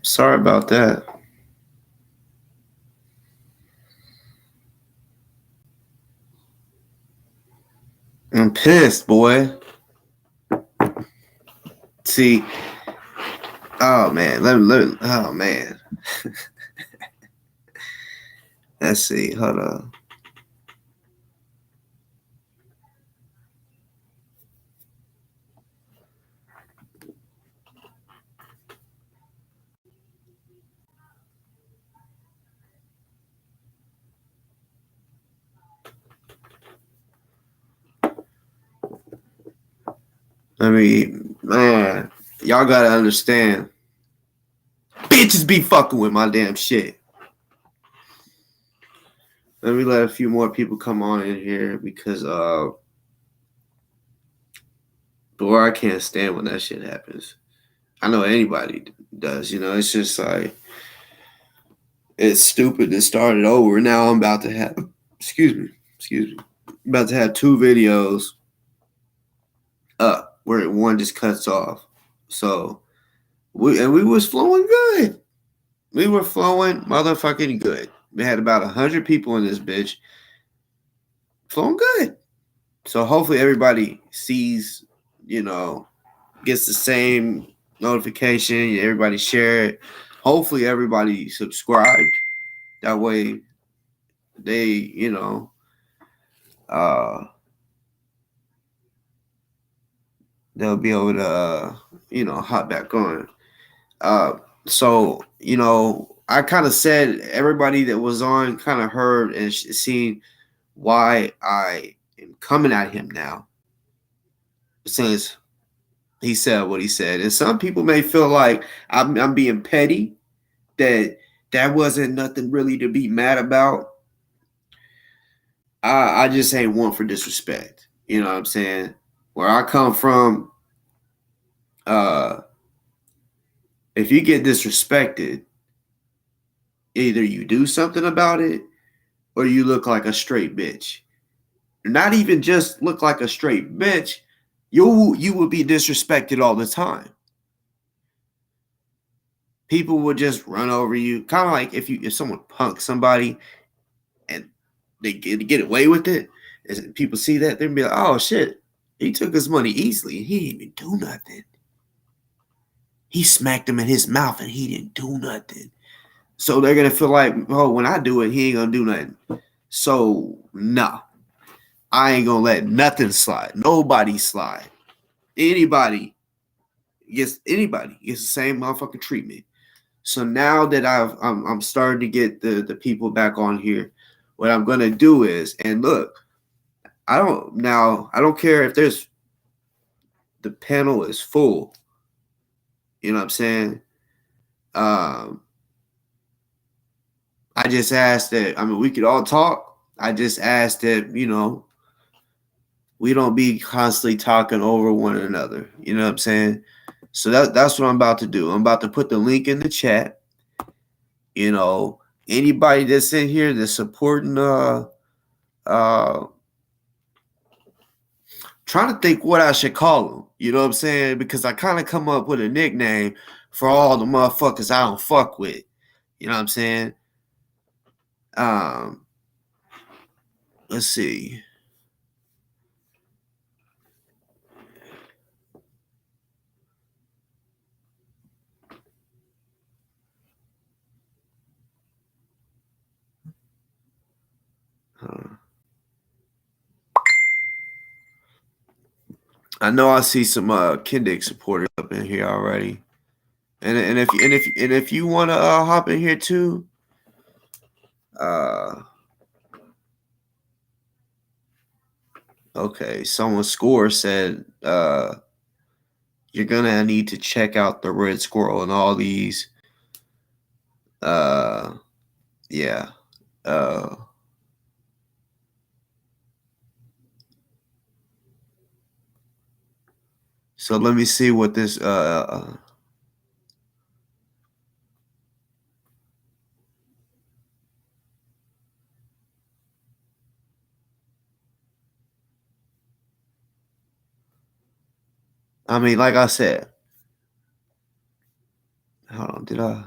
Sorry about that. I'm pissed, boy. See, oh man, oh man. Let's see, hold on. Man, y'all gotta understand. Bitches be fucking with my damn shit. Let me let a few more people come on in here because boy, I can't stand when that shit happens. I know anybody does, it's just like it's stupid to start it over. Now I'm about to have excuse me. I'm about to have two videos up where one just cuts off. So we was flowing good. We were flowing motherfucking good. We had about 100 people in this bitch. Flowing good. So hopefully everybody sees, gets the same notification. Everybody share it. Hopefully everybody subscribed. That way they, they'll be able to, hop back on. So, I kind of said everybody that was on kind of heard and seen why I am coming at him now. Since he said what he said. And some people may feel like I'm being petty, that wasn't nothing really to be mad about. I just ain't one for disrespect. You know what I'm saying? Where I come from, if you get disrespected, either you do something about it or you look like a straight bitch. Not even just look like a straight bitch, you will be disrespected all the time. People would just run over you, kind of like if someone punks somebody and they get away with it, and people see that, they'd be like, "Oh shit, he took his money easily and he didn't even do nothing. He smacked him in his mouth and he didn't do nothing." So they're gonna feel like, "Oh, when I do it, he ain't gonna do nothing." So nah, I ain't gonna let nothing slide. Nobody slide. Anybody gets the same motherfucking treatment. So now that I'm starting to get the people back on here, what I'm gonna do is, and look, I don't care if there's the panel is full. You know what I'm saying? Um, I just asked that. I mean, we could all talk. I just asked that we don't be constantly talking over one another. You know what I'm saying? So that's what I'm about to do. I'm about to put the link in the chat. Anybody that's in here that's supporting trying to think what I should call them. You know what I'm saying? Because I kind of come up with a nickname for all the motherfuckers I don't fuck with. You know what I'm saying? Um, let's see. I know I see some Kendrick supporters up in here already, and if you want to hop in here too, okay. Someone score said you're gonna need to check out the red squirrel and all these. Yeah. So let me see what this I mean, like I said, Hold on, did I?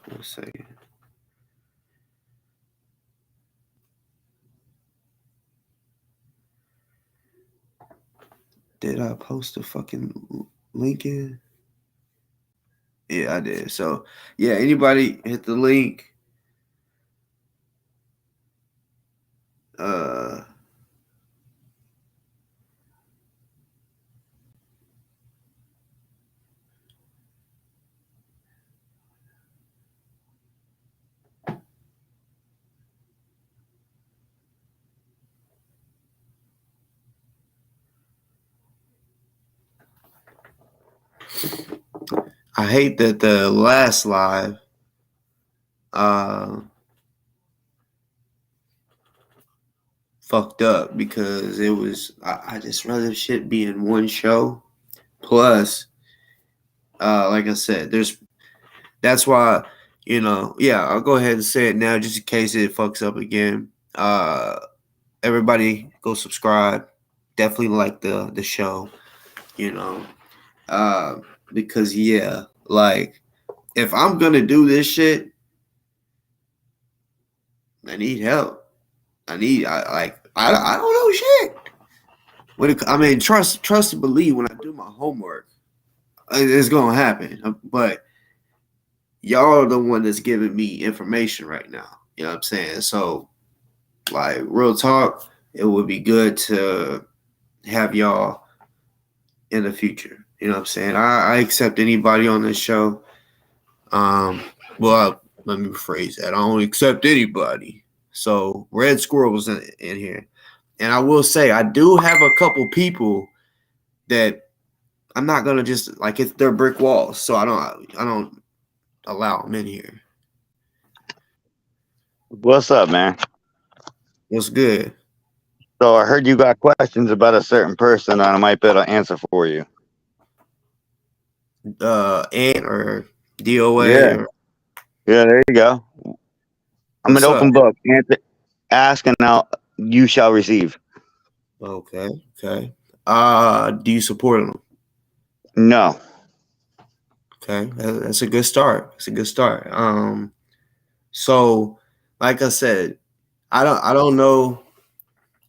One second. Did I post a fucking link in? Yeah, I did. So yeah, anybody hit the link. Uh, I hate that the last live fucked up because it was I just rather shit be in one show. Plus, like I said, that's why, yeah, I'll go ahead and say it now just in case it fucks up again. Everybody go subscribe. Definitely like the show, you know. Uh because yeah, like if I'm gonna do this shit, I need help. I don't know shit. I mean, trust and believe when I do my homework, it's gonna happen. But y'all are the one that's giving me information right now. You know what I'm saying? So, like, real talk, it would be good to have y'all in the future. You know what I'm saying? I accept anybody on this show. Well, let me rephrase that. I don't accept anybody. So, Red Squirrel was in here. And I will say, I do have a couple people that I'm not gonna just like it's they're brick walls, so I don't allow them in here. What's up, man? What's good? So I heard you got questions about a certain person that I might be able to answer for you. Ant or D.O.A. Yeah, or yeah, there you go. I'm an what's up? open book. Answer, ask, and now you shall receive. Okay, okay. Do you support them? No, Okay, that's a good start. That's a good start. So like I said, I don't know.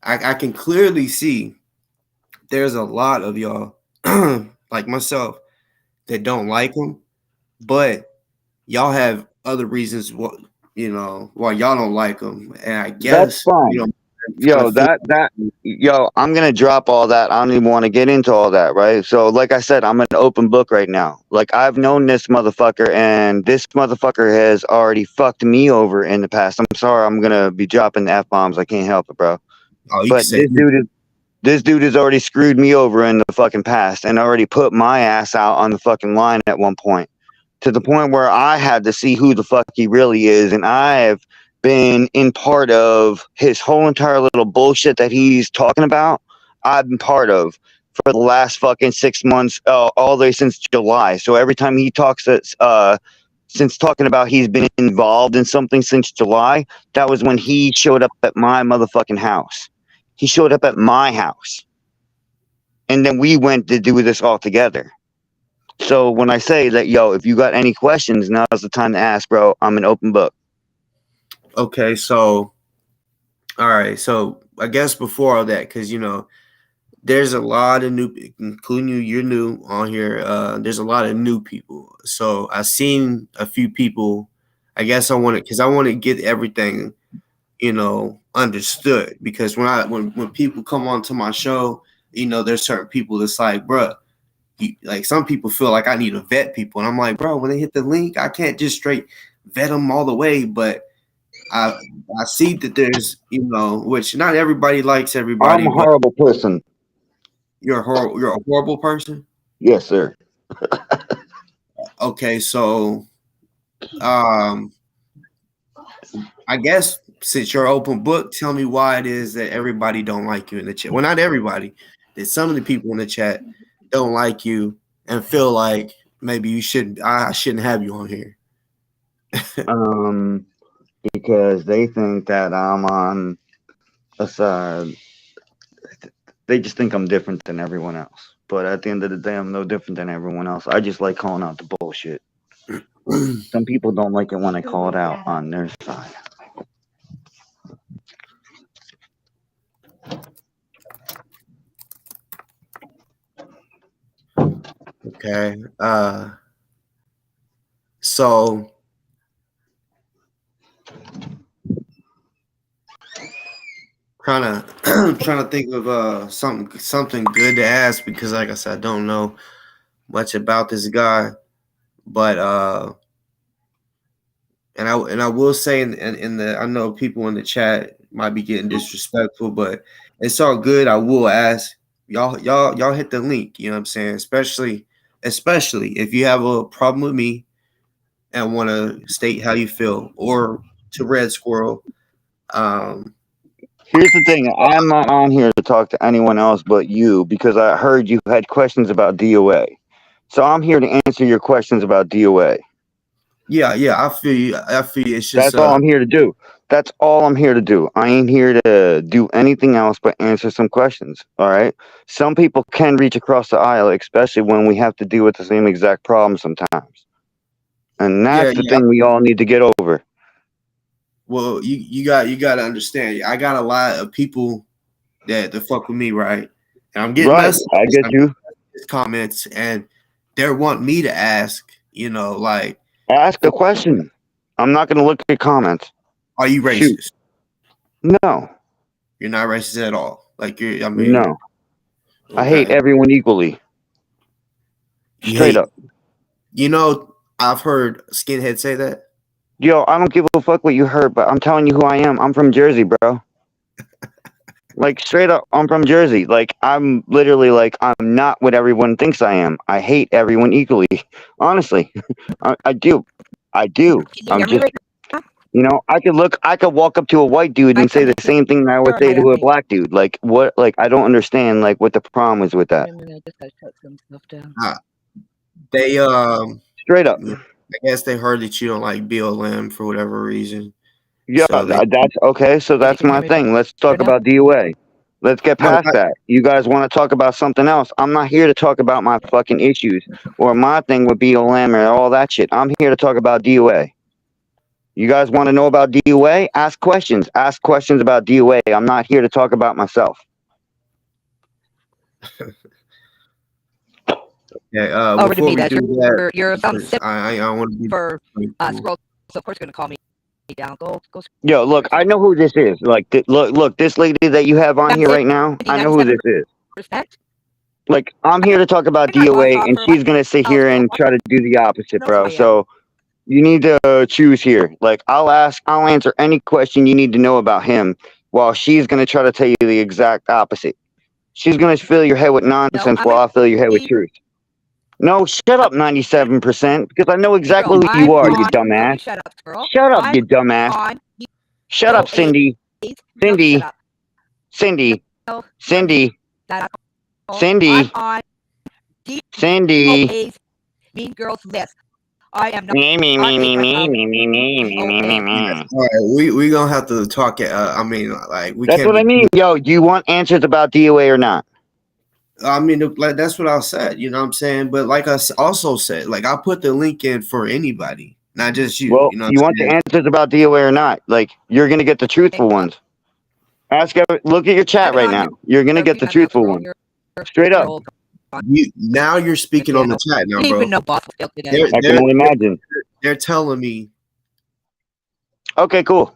I can clearly see there's a lot of y'all like myself that don't like them, but y'all have other reasons what why y'all don't like them, and I that's guess fine. kind of Yo, feel. I'm gonna drop all that. I don't even want to get into all that, right? So, like I said, I'm an open book right now. Like I've known this motherfucker, and this motherfucker has already fucked me over in the past. I'm sorry, I'm gonna be dropping the f bombs. I can't help it, bro. Oh, you can But say this dude has already screwed me over in the fucking past and already put my ass out on the fucking line at one point, to the point where I had to see who the fuck he really is. And I have been in part of his whole entire little bullshit that he's talking about. I've been part of for the last fucking 6 months, all the way since July. So every time he talks, since talking about he's been involved in something since July, that was when he showed up at my motherfucking house. He showed up at my house. And then we went to do this all together. So when I say that, yo, if you got any questions, now's the time to ask, bro. I'm an open book. okay. So all right. So I guess before all that, because there's a lot of new, including you. You're new on here. There's a lot of new people. So I've seen a few people. I guess I want to get everything understood, because when people come onto my show, there's certain people that's like, bruh, like some people feel like I need to vet people, and I'm like, bro, when they hit the link, I can't just straight vet them all the way, but I I see that there's which not everybody likes everybody, I'm a but horrible person. you're a horrible person. Yes, sir. Okay, so um, I guess since you're open book, tell me why it is that everybody don't like you in the chat. Well, not everybody. That some of the people in the chat don't like you and feel like maybe I shouldn't have you on here. Um, because they think that I'm on a side. They just think I'm different than everyone else. But at the end of the day, I'm no different than everyone else. I just like calling out the bullshit. Some people don't like it when I call it out on their side. Okay. So trying to trying to think of something good to ask because like I said, I don't know much about this guy, but and I will say in the I know people in the chat might be getting disrespectful, but it's all good. I will ask y'all hit the link. You know what I'm saying? Especially if you have a problem with me and want to state how you feel, or to Red Squirrel. Um, Here's the thing. I'm not on here to talk to anyone else but you because I heard you had questions about D.O.A. So I'm here to answer your questions about D.O.A. yeah, I feel you. I feel you. It's just That's all I'm here to do. That's all I'm here to do. I ain't here to do anything else but answer some questions. All right. Some people can reach across the aisle, especially when we have to deal with the same exact problem sometimes. And that's the yeah. thing we all need to get over. Well, you got to understand. I got a lot of people that fuck with me, right? And I'm getting Right. messages, I get I'm you. getting comments, and they're wanting me to ask. Like, Ask a question. I'm not going to look at comments. are you Shoot. racist? No. You're not racist at all. Like you're. I mean, No. I hate okay. everyone equally. You Straight hate. up. I've heard skinheads say that. Yo, I don't give a fuck what you heard, but I'm telling you who I am. I'm from Jersey, bro. Like straight up, I'm from Jersey. Like I'm literally like I'm not what everyone thinks I am. I hate everyone equally. Honestly, I do. I do. Can you I'm hear me just, right now? I could walk up to a white dude Am I and say the coming same thing that I would clear or am say I to a echoing? black dude. Like what? Like I don't understand. Like what the problem is with that. Wait a minute, I just gotta shut some stuff down. They Straight up. yeah, I guess they heard that you don't like BLM for whatever reason. Yeah, So they that's okay. So Okay, that's can you my hear me thing. Let's better talk now? about DOA. Let's get no, past that. You guys want to talk about something else? I'm not here to talk about my fucking issues or my thing with BLM or all that shit. I'm here to talk about DOA. You guys want to know about DOA? Ask questions. Ask questions about DOA. I'm not here to talk about myself. yeah. Over to Before me, we that's do that, your because I want to be for cool. scroll. So of course you're gonna call me down. Go Yo, look, I know who this is. Like, look, this lady that you have on here right now. I know who this is. Respect. Like, I'm here to talk about I'm not boss DOA, and offer she's gonna sit here and try to do the opposite, knows who bro. I am. So you need to choose here. Like, I'll answer any question you need to know about him, while she's gonna try to tell you the exact opposite. She's gonna fill your head with No, nonsense, I'm while I'll fill your head with a truth. No, shut up, 97%, because I know exactly girl. who you I'm are, you on. No, you dumbass. shut up, girl. Shut up, I'm you dumbass. on. Shut up, Cindy. No, you Cindy. shut up. Cindy. No, Cindy. that I'm Cindy. on Cindy. D.O.A's Mean Girls list. I am not Me, me, a me, me, member me, of me, me, me, me, me, me, D.O.A. me. All right, we gonna have to talk. I mean, like we That's can't what I be. mean. Yo, do you want answers about DOA or not? I mean, like that's what I said. You know what I'm saying? But like also said, like I put the link in for anybody, not just you. Well, You know what you I'm want the saying? answers about DOA or not? Like, you're going to get the truthful ones. Look at your chat I've been right on now. You're going to your get the weekend now truthful for one. over Straight a year up. old Now you're speaking on the chat You now, didn't even bro. know Boss was today. They're I can they're only imagine. they're telling me Okay, cool.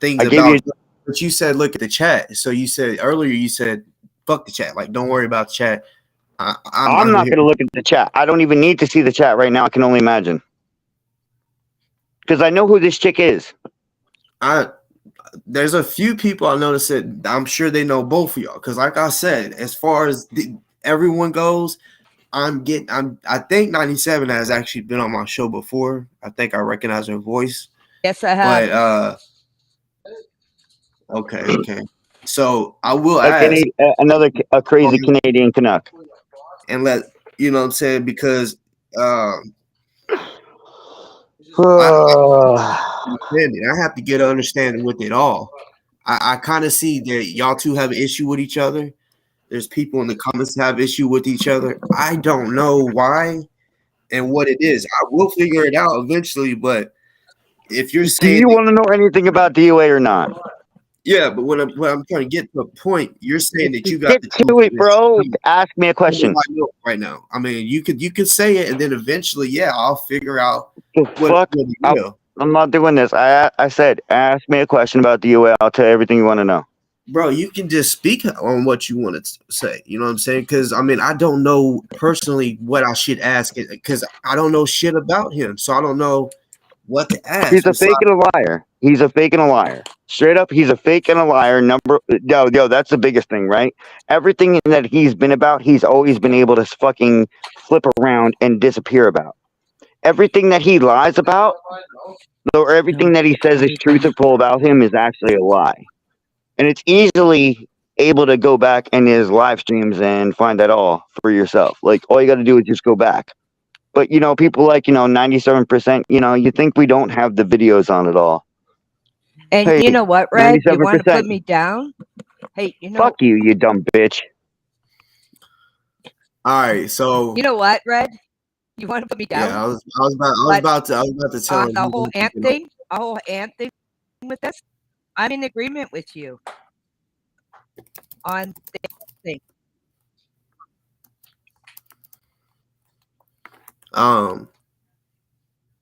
things I gave about. you. But you said look at the chat. So you said earlier. You said fuck the chat. Like don't worry about the chat. I'm I'm not here. going to look at the chat. I don't even need to see the chat right now. I can only imagine. Because I know who this chick is. There's a few people I noticed that I'm sure they know both of y'all. Because like I said, as far as everyone goes, I think 97 has actually been on my show before. I think I recognize her voice. Yes, I have. But okay. So I will ask A crazy Canadian Canuck. and let you know what I'm saying, because I have to get an understanding with it all. I kind of see that y'all two have an issue with each other, There's people in the comments that have issue with each other. I don't know why and what it is. I will figure it out eventually, but if you're Do saying you want to know anything about D.O.A. or not? yeah, but what I'm trying to get to a point, you're saying that you got Get the to it, bro. truth. Ask me a question. Right now. I mean, you could say it, and then eventually, yeah, I'll figure out The what fuck? really real. I'm not doing this. I said, ask me a question about D.O.A. I'll tell you everything you want to know. Bro, you can just speak on what you want to say. You know what I'm saying? Because I mean, I don't know personally what I should ask because I don't know shit about him, so I don't know what to ask. He's a fake and a liar. He's a fake and a liar. Straight up, he's a fake and a liar. Yo, that's the biggest thing, right? Everything that he's been about, he's always been able to fucking flip around and disappear about. Everything that he lies about, or everything that he says is truthful about him, is actually a lie. And it's easily able to go back in his live streams and find that all for yourself. Like, all you got to do is just go back. But, people like, 97%, you think we don't have the videos on it all. And Hey, you know what, Red? You want to 97%. put me down? Hey, Fuck you dumb bitch. All right, so you know what, Red? You want to put me down? yeah, I was about to tell him the whole ant thing, with this. I'm in agreement with you on this thing.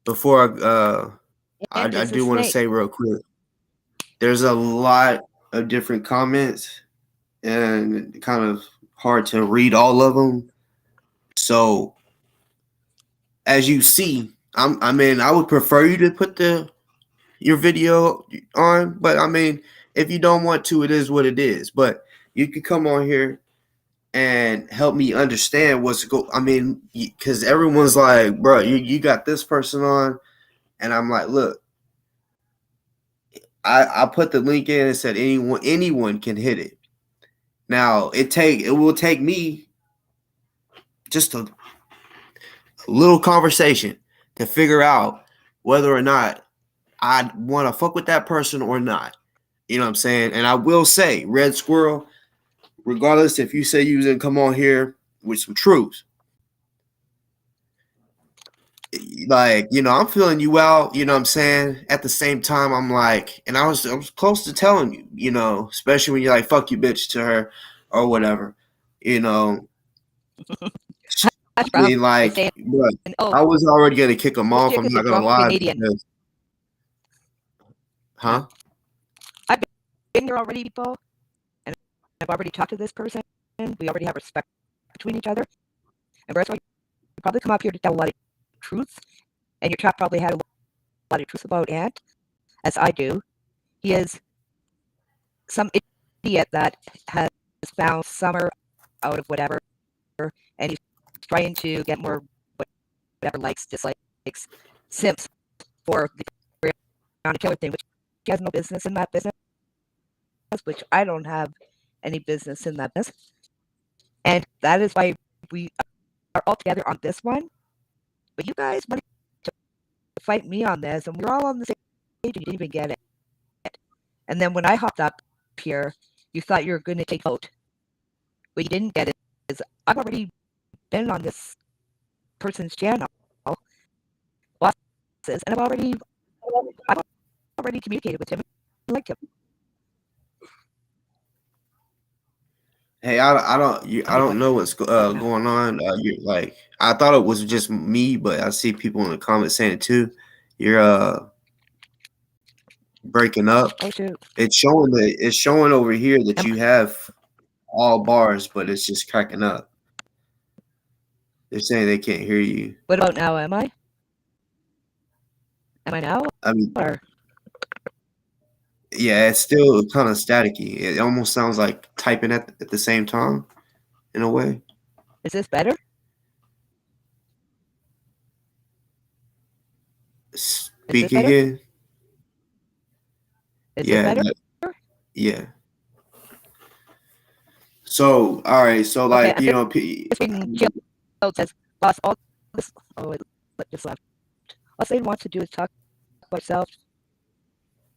Before I Ant is a do want to snake. say real quick, there's a lot of different comments and kind of hard to read all of them. So as you see, I mean, I would prefer you to put your video on, but I mean, if you don't want to, it is what it is. But you can come on here and help me understand what's I mean, because everyone's like, bro, you got this person on, and I'm like, look, I put the link in and said anyone can hit it. Now it will take me just a little conversation to figure out whether or not I want to fuck with that person or not. You know what I'm saying? And I will say, Red Squirrel, regardless if you say you didn't come on here with some truth, like, I'm feeling you out, you know what I'm saying? At the same time, I'm like, and I was close to telling you, especially when you're like, fuck you, bitch, to her or whatever, I mean, like, bro, I was already going to kick him off. I'm not going to lie. Because, huh? I've been there already, people, and I've already talked to this person. We already have respect between each other. And that's why you probably come up here to tell a lot of truth. And your chat probably had a lot of truth about Ant, as I do. He is some idiot that has found Summer out of whatever, and he's trying to get more whatever likes, dislikes, simps for the Breonna Taylor thing, which he has no business in that business, which I don't have any business in that business. And that is why we are all together on this one. But you guys wanted to fight me on this, and we're all on the same page, and you didn't even get it. And then when I hopped up here, you thought you were going to take vote. What you didn't get is I've already been on this person's channel, bosses, and I've already communicated with him. I like him. Hey, I don't know what's going on. You're like, I thought it was just me, but I see people in the comments saying it too. You're breaking up. Oh shoot! It's showing over here that you have all bars, but it's just cracking up. They're saying they can't hear you. What about now? Am I now? I mean, Or yeah, it's still kind of staticky. It almost sounds like typing at the same time, in a way. is this better? Speak again. Is this better? Yeah. So, all right. So, like, says, boss, all this. Oh, wait, just left. All Satan wants to do is talk about self,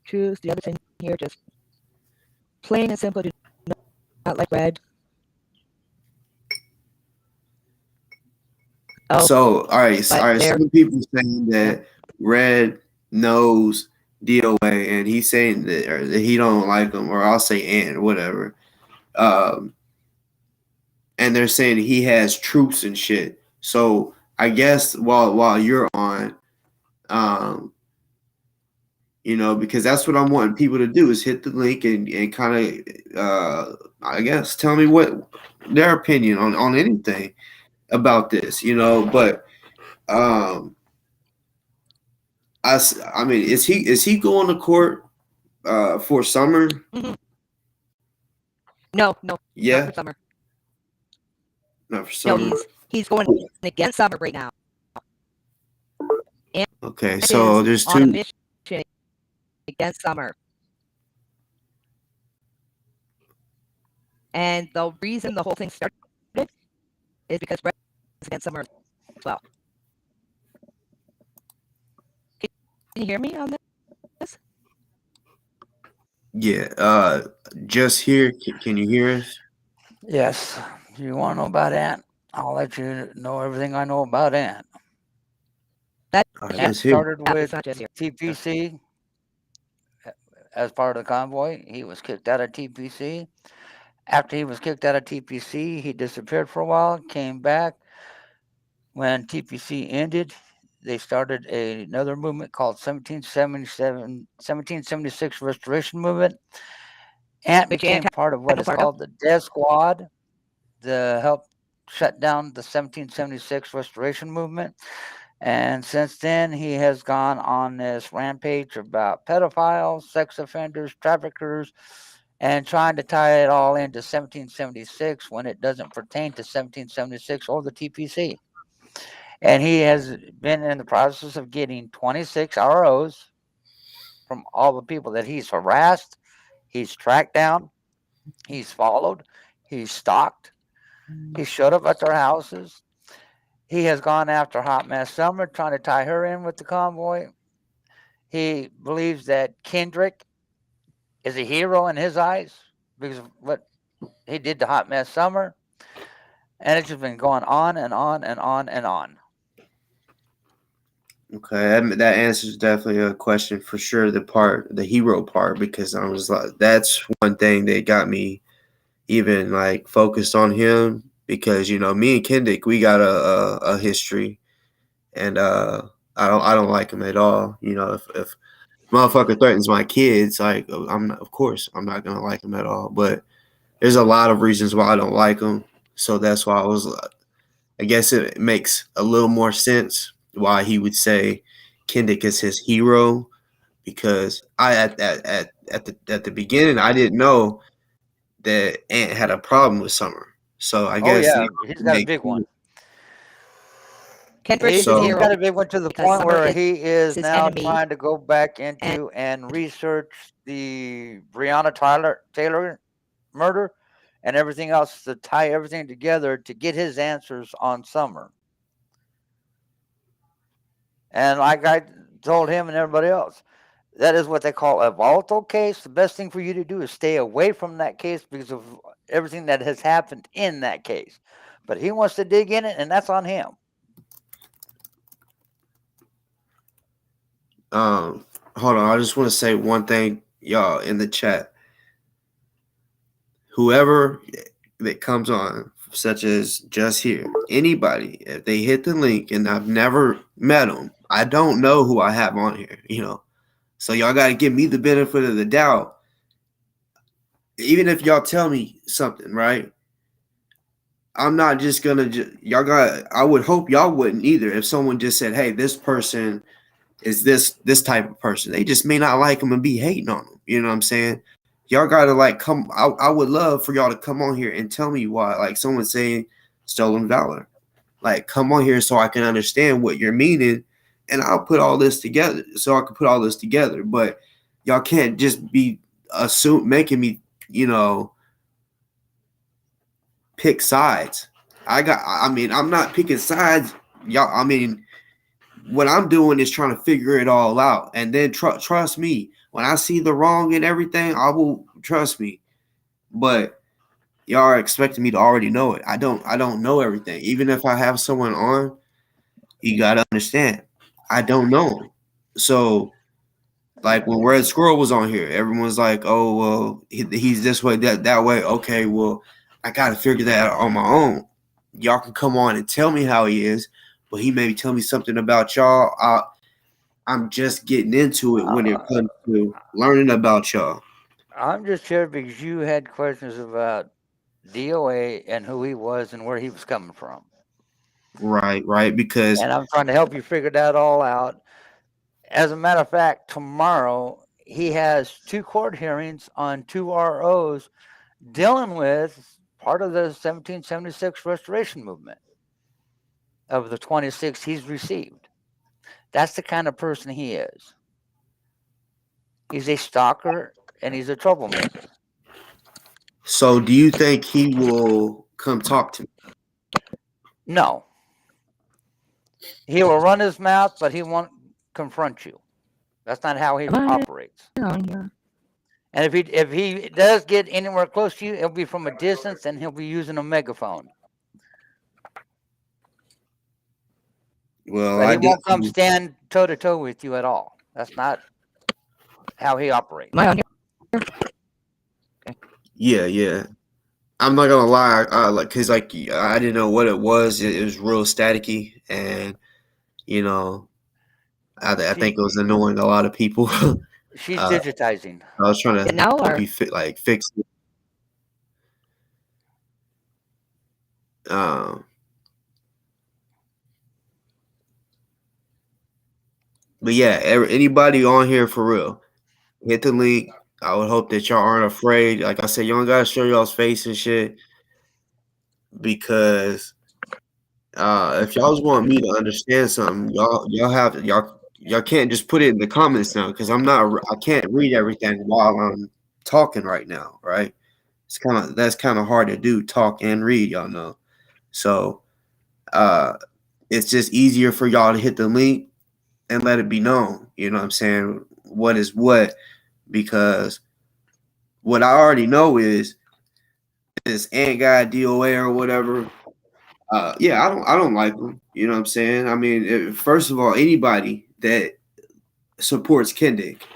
truth. The other thing here, just plain and simple, do not like Red. Oh, So all but right. there, Some people saying yeah, that Red knows D.O.A. and he's saying that, or that he don't like him, or I'll say Ant or whatever. Um, and they're saying he has troops and shit. So I guess while you're on, um, because that's what I'm wanting people to do is hit the link and kind of, I guess, tell me what their opinion on anything about this, But um, I mean, is he going to court for Summer? mhm. No, not Yeah, for Summer. not for No, Summer. he's going against Summer right now. And Okay, so is there's on a two. mission against Summer. And the reason the whole thing started is because Brett is against Summer as well. Can you hear me on this? Yeah, just here. Can you hear us? Yes. You want to know about Ant? I'll let you know everything I know about Ant. That All right, he Ant let's hear. started it's with not just here. TPC as part of the convoy. He was kicked out of TPC. After he was kicked out of TPC, he disappeared for a while, came back. When TPC ended, they started another movement called 1776 Restoration Movement. Ant Which Ant became part of had what no is part of. called the Death Squad to help shut down the 1776 Restoration Movement. And since then, he has gone on this rampage about pedophiles, sex offenders, traffickers, and trying to tie it all into 1776 when it doesn't pertain to 1776 or the TPC. And he has been in the process of getting 26 ROs from all the people that he's harassed, he's tracked down, he's followed, he's stalked, he showed up at their houses. He has gone after Hot Mess Summer, trying to tie her in with the convoy. He believes that Kendrick is a hero in his eyes because of what he did to Hot Mess Summer. And it's just been going on and on and on and on. Okay, that answers definitely a question for sure. The hero part, because I was like, that's one thing that got me even like focused on him because me and Kendrick we got a history, and I don't like him at all. If motherfucker threatens my kids, like I'm not, of course I'm not gonna like him at all. But there's a lot of reasons why I don't like him, so that's why I guess it makes a little more sense why he would say Kendrick is his hero because I at the beginning I didn't know that Ant had a problem with Summer. So I Oh, guess yeah, it he's got a makes big one. Kendrick is his He's hero got a big one to the because point Summer where is he is his now enemy. trying to go back And into and research the Breonna Taylor murder and everything else to tie everything together to get his answers on Summer. And like I told him and everybody else, that is what they call a volatile case. The best thing for you to do is stay away from that case because of everything that has happened in that case. But he wants to dig in it, and that's on him. um hold on, I just want to say one thing, y'all in the chat. Whoever that comes on, such as just here, anybody, if they hit the link and I've never met them, I don't know who I have on here. So y'all got to give me the benefit of the doubt. Even if y'all tell me something, right? I'm not just gonna. Y'all got. I would hope y'all wouldn't either. If someone just said, "Hey, this person is this type of person," they just may not like them and be hating on them. You know what I'm saying? Y'all gotta like come. I would love for y'all to come on here and tell me why. Like someone saying stolen valor. Like come on here so I can understand what you're meaning, and I'll put all this together. So I can put all this together. But y'all can't just be making me, you know, pick sides. I mean, I'm not picking sides. Y'all, I mean, what I'm doing is trying to figure it all out. And then trust me, when I see the wrong in everything, I will trust me. But y'all are expecting me to already know it. I don't know everything. Even if I have someone on, You gotta understand, I don't know him. So like when Red Squirrel was on here, everyone's like, "Oh well, he's this way, that way." Okay, well, I gotta figure that out on my own. Y'all can come on and tell me how he is, but he maybe tell me something about y'all. I'm just getting into it when it comes to learning about y'all. I'm just here because you had questions about D.O.A. and who he was and where he was coming from. Right. Because And I'm trying to help you figure that all out. As a matter of fact, tomorrow he has 2 court hearings on 2 ROs dealing with part of the 1776 restoration movement of the 26 he's received. That's the kind of person he is. He's a stalker and he's a troublemaker. so, do you think he will come talk to me? No, he will run his mouth, but he won't confront you. That's not how he operates. Yeah. And if he does get anywhere close to you, it'll be from a distance, and he'll be using a megaphone. Well, But I he won't come definitely, stand toe to toe with you at all. That's not how he operates. Am I on here? yeah. I'm not gonna lie, cause like I didn't know what it was. It was real staticky, and you know, I think it was annoying a lot of people. She's I digitizing. was trying to Now help or you fix it. Um, but yeah, anybody on here for real, hit the link. I would hope that y'all aren't afraid. Like I said, you don't gotta show y'all's face and shit because if y'all want me to understand something, y'all can't just put it in the comments now because I can't read everything while I'm talking right now, right? That's kind of hard to do, talk and read, y'all know. So uh it's just easier for y'all to hit the link and let it be known. You know what I'm saying? What is what? Because what I already know is this ant guy D.O.A. or whatever. Yeah, I don't like him. You know what I'm saying? I mean, first of all, anybody that supports Kendrick,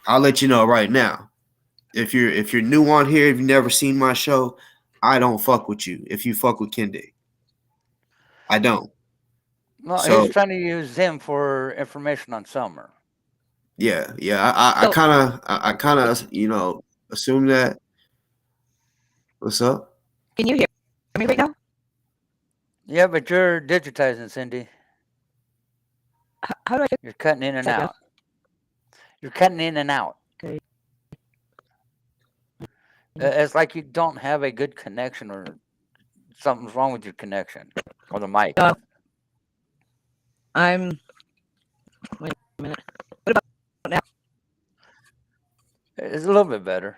I'll let you know right now. If you're new on here, if you've never seen my show, I don't fuck with you. If you fuck with Kendrick, I don't. No, he's So trying to use him for information on Summer. yeah. I so? kind of assume that. What's up? Can you hear me right now? Yeah, but you're digitizing, Cindy. How do I fix You're cutting in and that, out. You're cutting in and out. Okay. It's like you don't have a good connection or something's wrong with your connection or the mic. I'm. Wait a minute. What about now? It's a little bit better.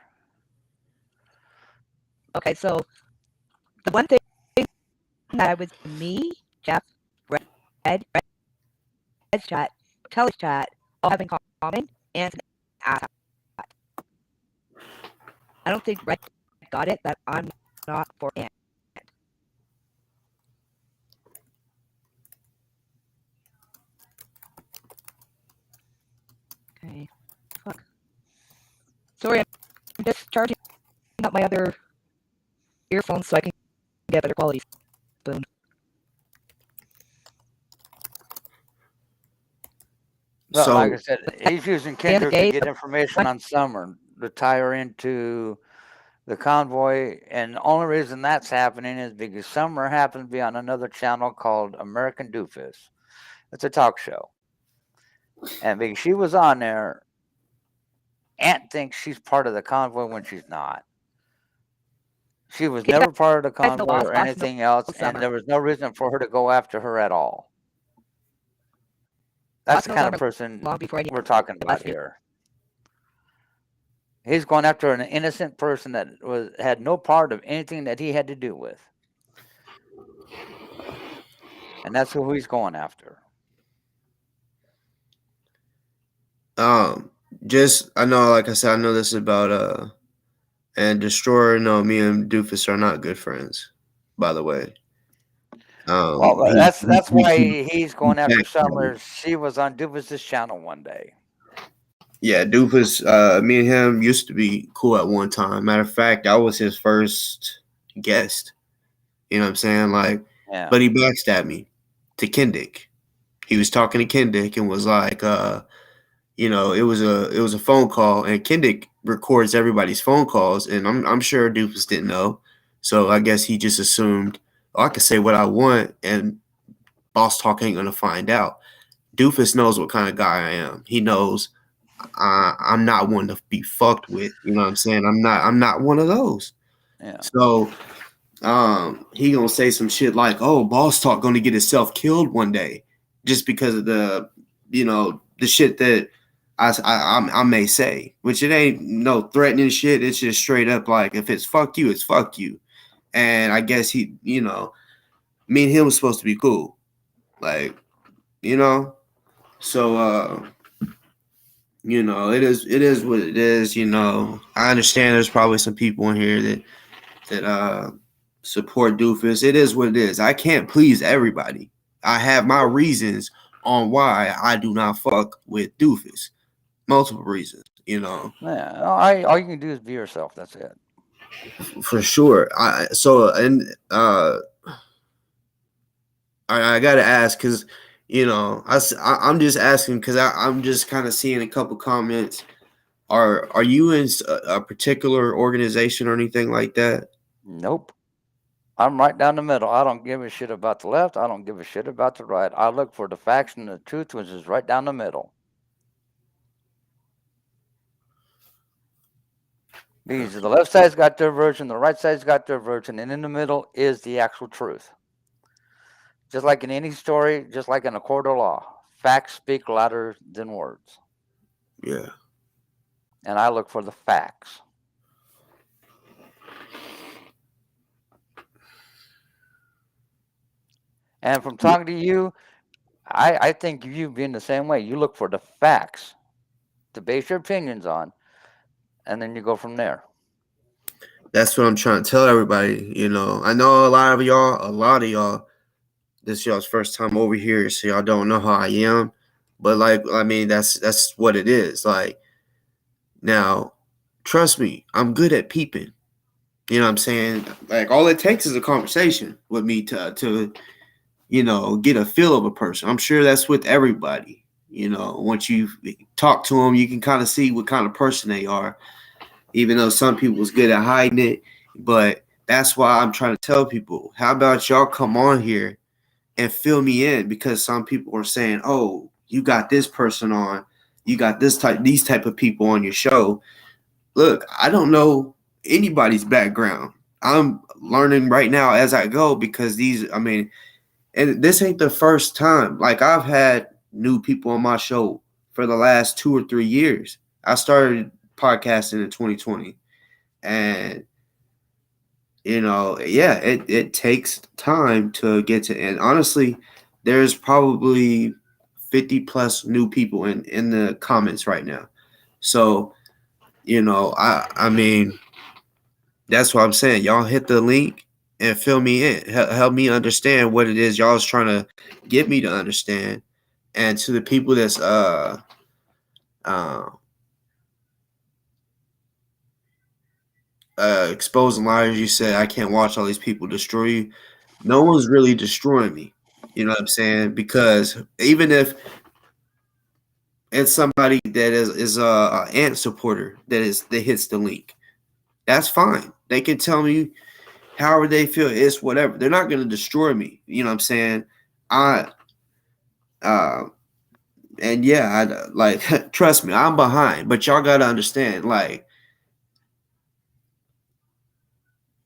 Okay, so the one thing that was me, Jeff, Red Chat, Telly's Chat, all have in common, and I don't think Red got it, but I'm not for Ant. Okay. Fuck. Sorry, I'm just charging up my other earphones so I can get better quality. Boom. But like I So said, he's using At the end of Kendrick the to day, get information on Summer to tie her into the convoy. And the only reason that's happening is because Summer happens to be on another channel called American Doofus. It's a talk show. And because she was on there, Ant thinks she's part of the convoy when she's not. She was you never part of the guys know convoy or Boss anything else, and Summer. there was no reason for her to go after her at all. That's the Boss kind of Summer person long before we're talking about here. He's going after an innocent person that had no part of anything that he had to do with. And that's who he's going after. just I know, like I said, I know this about and Destroyer. No, me and Doofus are not good friends, by the way. Well, that's why he's going after backstabbed. Summer. She was on Doofus's channel one day. Yeah, Doofus, me and him used to be cool at one time. Matter of fact, I was his first guest. You know what I'm saying? Like, Yeah. but he backstabbed me to Kendrick. He was talking to Kendrick and was like, it was a phone call, and Kendrick records everybody's phone calls, and I'm sure Doofus didn't know. So I guess he just assumed, oh, I can say what I want, and Boss Talk ain't gonna find out. Doofus knows what kind of guy I am. He knows I'm not one to be fucked with. You know what I'm saying? I'm not one of those. Yeah. So he gonna say some shit like, "Oh, Boss Talk gonna get himself killed one day," just because of the shit that I may say, which it ain't no threatening shit. It's just straight up like, if it's fuck you, it's fuck you. And I guess he, me and him was supposed to be cool, like, so it is what it is. I understand there's probably some people in here that support Doofus. It is what it is. I can't please everybody. I have my reasons on why I do not fuck with Doofus. Multiple reasons, Yeah. All you can do is be yourself. That's it. for sure. I gotta ask, because I'm just asking because I'm just kind of seeing a couple comments. Are you in a particular organization or anything like that? Nope. I'm right down the middle. I don't give a shit about the left. I don't give a shit about the right. I look for the facts and the truth, which is right down the middle. Because the left side's got their version, the right side's got their version, and in the middle is the actual truth. Just like in any story, just like in a court of law, facts speak louder than words. Yeah. And I look for the facts. And from talking to you, I think you being the same way. You look for the facts to base your opinions on, and then you go from there. That's what I'm trying to tell everybody. I know a lot of y'all, this y'all's first time over here, so y'all don't know how I am. But that's what it is. Like, now, trust me, I'm good at peeping. You know what I'm saying? Like, all it takes is a conversation with me to get a feel of a person. I'm sure that's with everybody. Once you talk to them, you can kind of see what kind of person they are, even though some people's good at hiding it. But that's why I'm trying to tell people, how about y'all come on here and fill me in? Because some people are saying, oh, you got this person on, you got these type of people on your show. Look, I don't know anybody's background. I'm learning right now as I go, because and this ain't the first time. Like, I've had new people on my show for the last 2 or 3 years. I started podcasting in 2020, and it takes time to get to. And honestly, there's probably 50 plus new people in the comments right now. So I mean, that's what I'm saying. Y'all hit the link and fill me in. Help me understand what it is y'all's trying to get me to understand. And to the people that's exposing liars, you said I can't watch all these people destroy you. No one's really destroying me. You know what I'm saying? Because even if it's somebody that is a ant supporter that hits the link, that's fine. They can tell me however they feel. It's whatever. They're not going to destroy me. You know what I'm saying? And yeah, trust me, I'm behind. But y'all got to understand, like,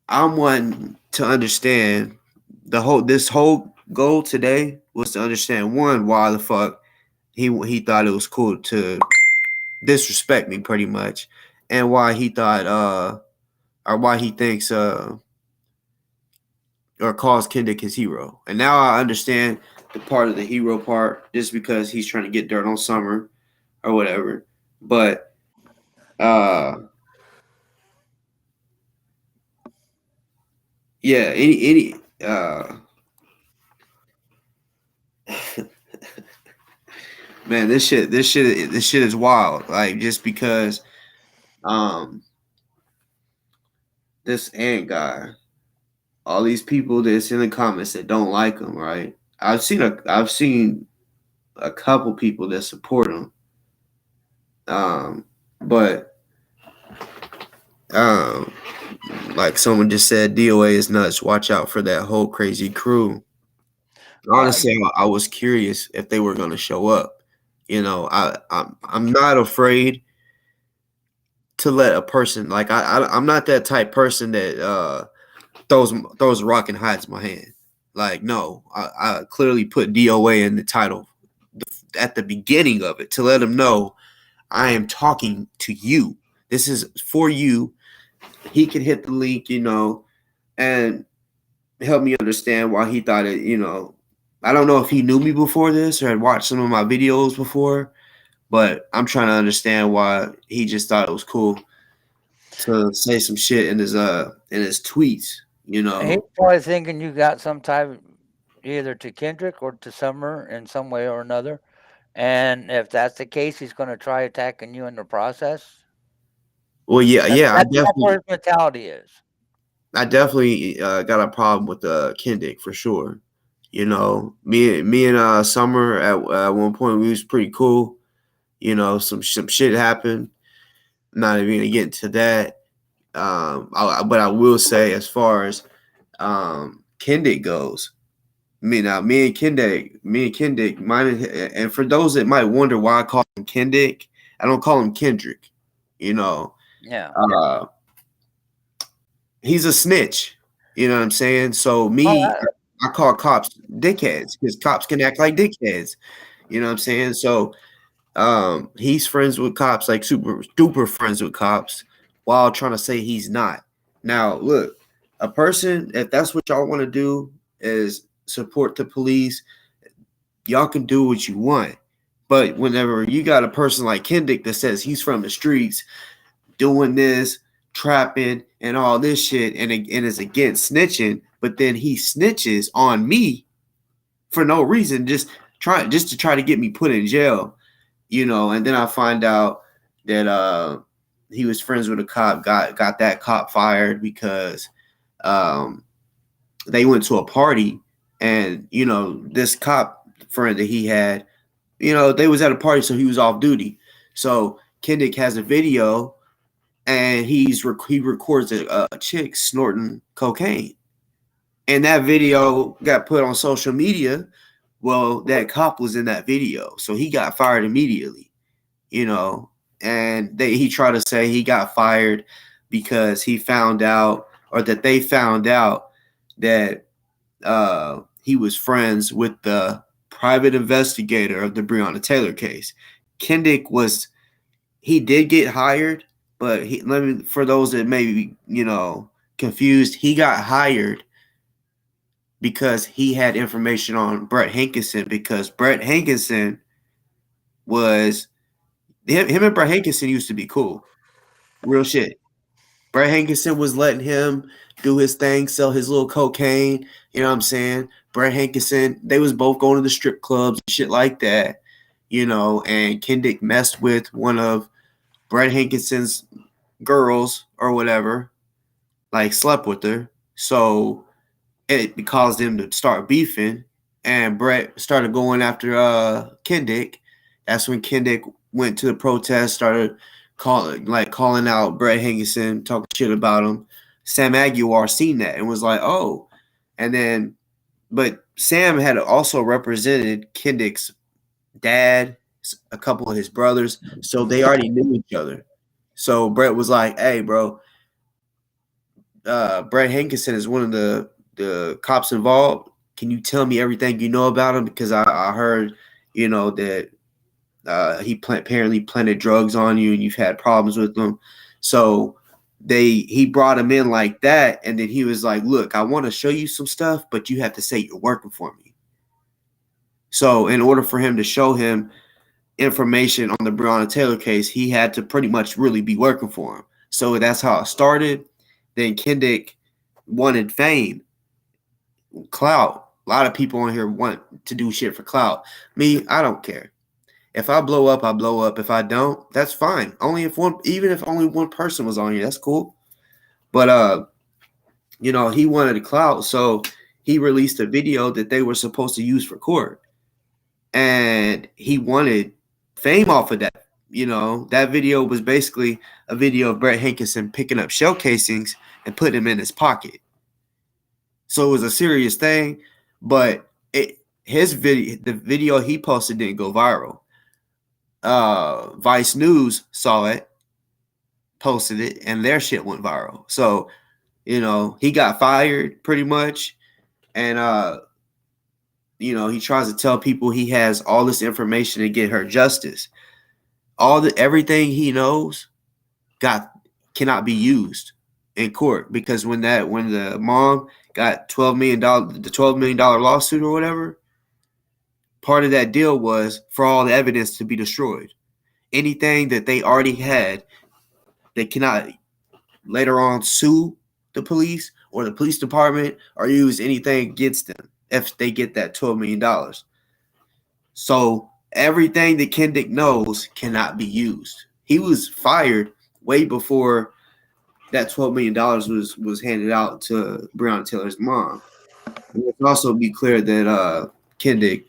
I'm wanting to understand this whole goal today was to understand, one, why the fuck he thought it was cool to disrespect me, pretty much, and why he thought or why he thinks or calls Kendrick his hero. And now I understand the part of the hero part, just because he's trying to get dirt on Summer or whatever. But yeah, any Man, this shit is wild. Like just because um this Ant guy, all these people that's in the comments that don't like him, right? I've seen a couple people that support him. But um like someone just said, D.O.A is nuts. Watch out for that whole crazy crew. Honestly, I was curious if they were going to show up. You know, I'm not afraid to let a person like I'm not that type person that throws a rock and hides my hand. Like no, I clearly put DOA in the title at the beginning of it to let them know I am talking to you. This is for you. He can hit the link, you know, and help me understand why he thought it, you know. I don't know if he knew me before this or had watched some of my videos before, but I'm trying to understand why he just thought it was cool to say some shit in his tweets, you He's know. probably thinking you got some type either to Kendrick or to Summer in some way or another. And if that's the case, he's going to try attacking you in the process. Well, yeah, yeah, That's where his mentality is. I definitely got a problem with Kendrick for sure. You know, me and Summer at one point we was pretty cool. You know, some shit happened. Not even gonna get into that. But I will say, as far as Kendrick goes, me and Kendrick, mine, and for those that might wonder why I call him Kendrick, I don't call him Kendrick. You know, Yeah. He's a snitch. You know what I'm saying? So I call cops dickheads because cops can act like dickheads. You know what I'm saying? So he's friends with cops, like super friends with cops, while trying to say he's not. Now, look, a person, if that's what y'all want to do, is support the police, y'all can do what you want. But whenever you got a person like Kendrick that says he's from the streets, doing this, trapping, and all this shit, and is against snitching, but then he snitches on me for no reason, just to try to get me put in jail, you know, and then I find out that he was friends with a cop, got that cop fired because they went to a party, and you know, this cop friend that he had, you know, they was at a party, so he was off duty. So Kendrick has a video, and he records a chick snorting cocaine, and that video got put on social media. Well, that cop was in that video, so he got fired immediately, you know. And he tried to say he got fired because he found out, or that they found out that he was friends with the private investigator of the Breonna Taylor case. Kendrick he did get hired, but for those that may be, you know, confused, he got hired because he had information on Brett Hankinson, because Brett Hankinson was him and Brett Hankinson used to be cool. Real shit. Brett Hankinson was letting him do his thing, sell his little cocaine. You know what I'm saying? Brett Hankinson, they was both going to the strip clubs and shit like that. You know, and Kendrick messed with one of Brett Hankinson's girls or whatever, like slept with her. So it caused them to start beefing, and Brett started going after Kendrick. That's when Kendrick went to the protest, started calling out Brett Hankinson, talking shit about him. Sam Aguilar seen that and was like, oh. And then, but Sam had also represented Kendrick's dad, a couple of his brothers, so they already knew each other. So Brett was like, hey, bro, Brett Hankinson is one of the cops involved. Can you tell me everything you know about him? Because I heard, you know, that he apparently planted drugs on you and you've had problems with him. So he brought him in like that, and then he was like, look, I want to show you some stuff, but you have to say you're working for me. So in order for him to show him information on the Breonna Taylor case, he had to pretty much really be working for him. So that's how it started. Then Kendrick wanted fame, clout. A lot of people on here want to do shit for clout. Me, I don't care. If I blow up, I blow up. If I don't, that's fine. Even if only one person was on here, that's cool. But he wanted a clout, so he released a video that they were supposed to use for court, and he wanted fame off of that. That video was basically a video of Brett Hankinson picking up shell casings and putting them in his pocket. So it was a serious thing, but the video he posted didn't go viral. Vice News saw it, posted it, and their shit went viral. So, he got fired pretty much. And, he tries to tell people he has all this information to get her justice. Everything he knows cannot be used in court, because when the mom got the $12 million lawsuit or whatever, part of that deal was for all the evidence to be destroyed. Anything that they already had, they cannot later on sue the police or the police department or use anything against them if they get that $12 million. So everything that Kendrick knows cannot be used. He was fired way before that $12 million was handed out to Breonna Taylor's mom. And let's also be clear that Kendrick,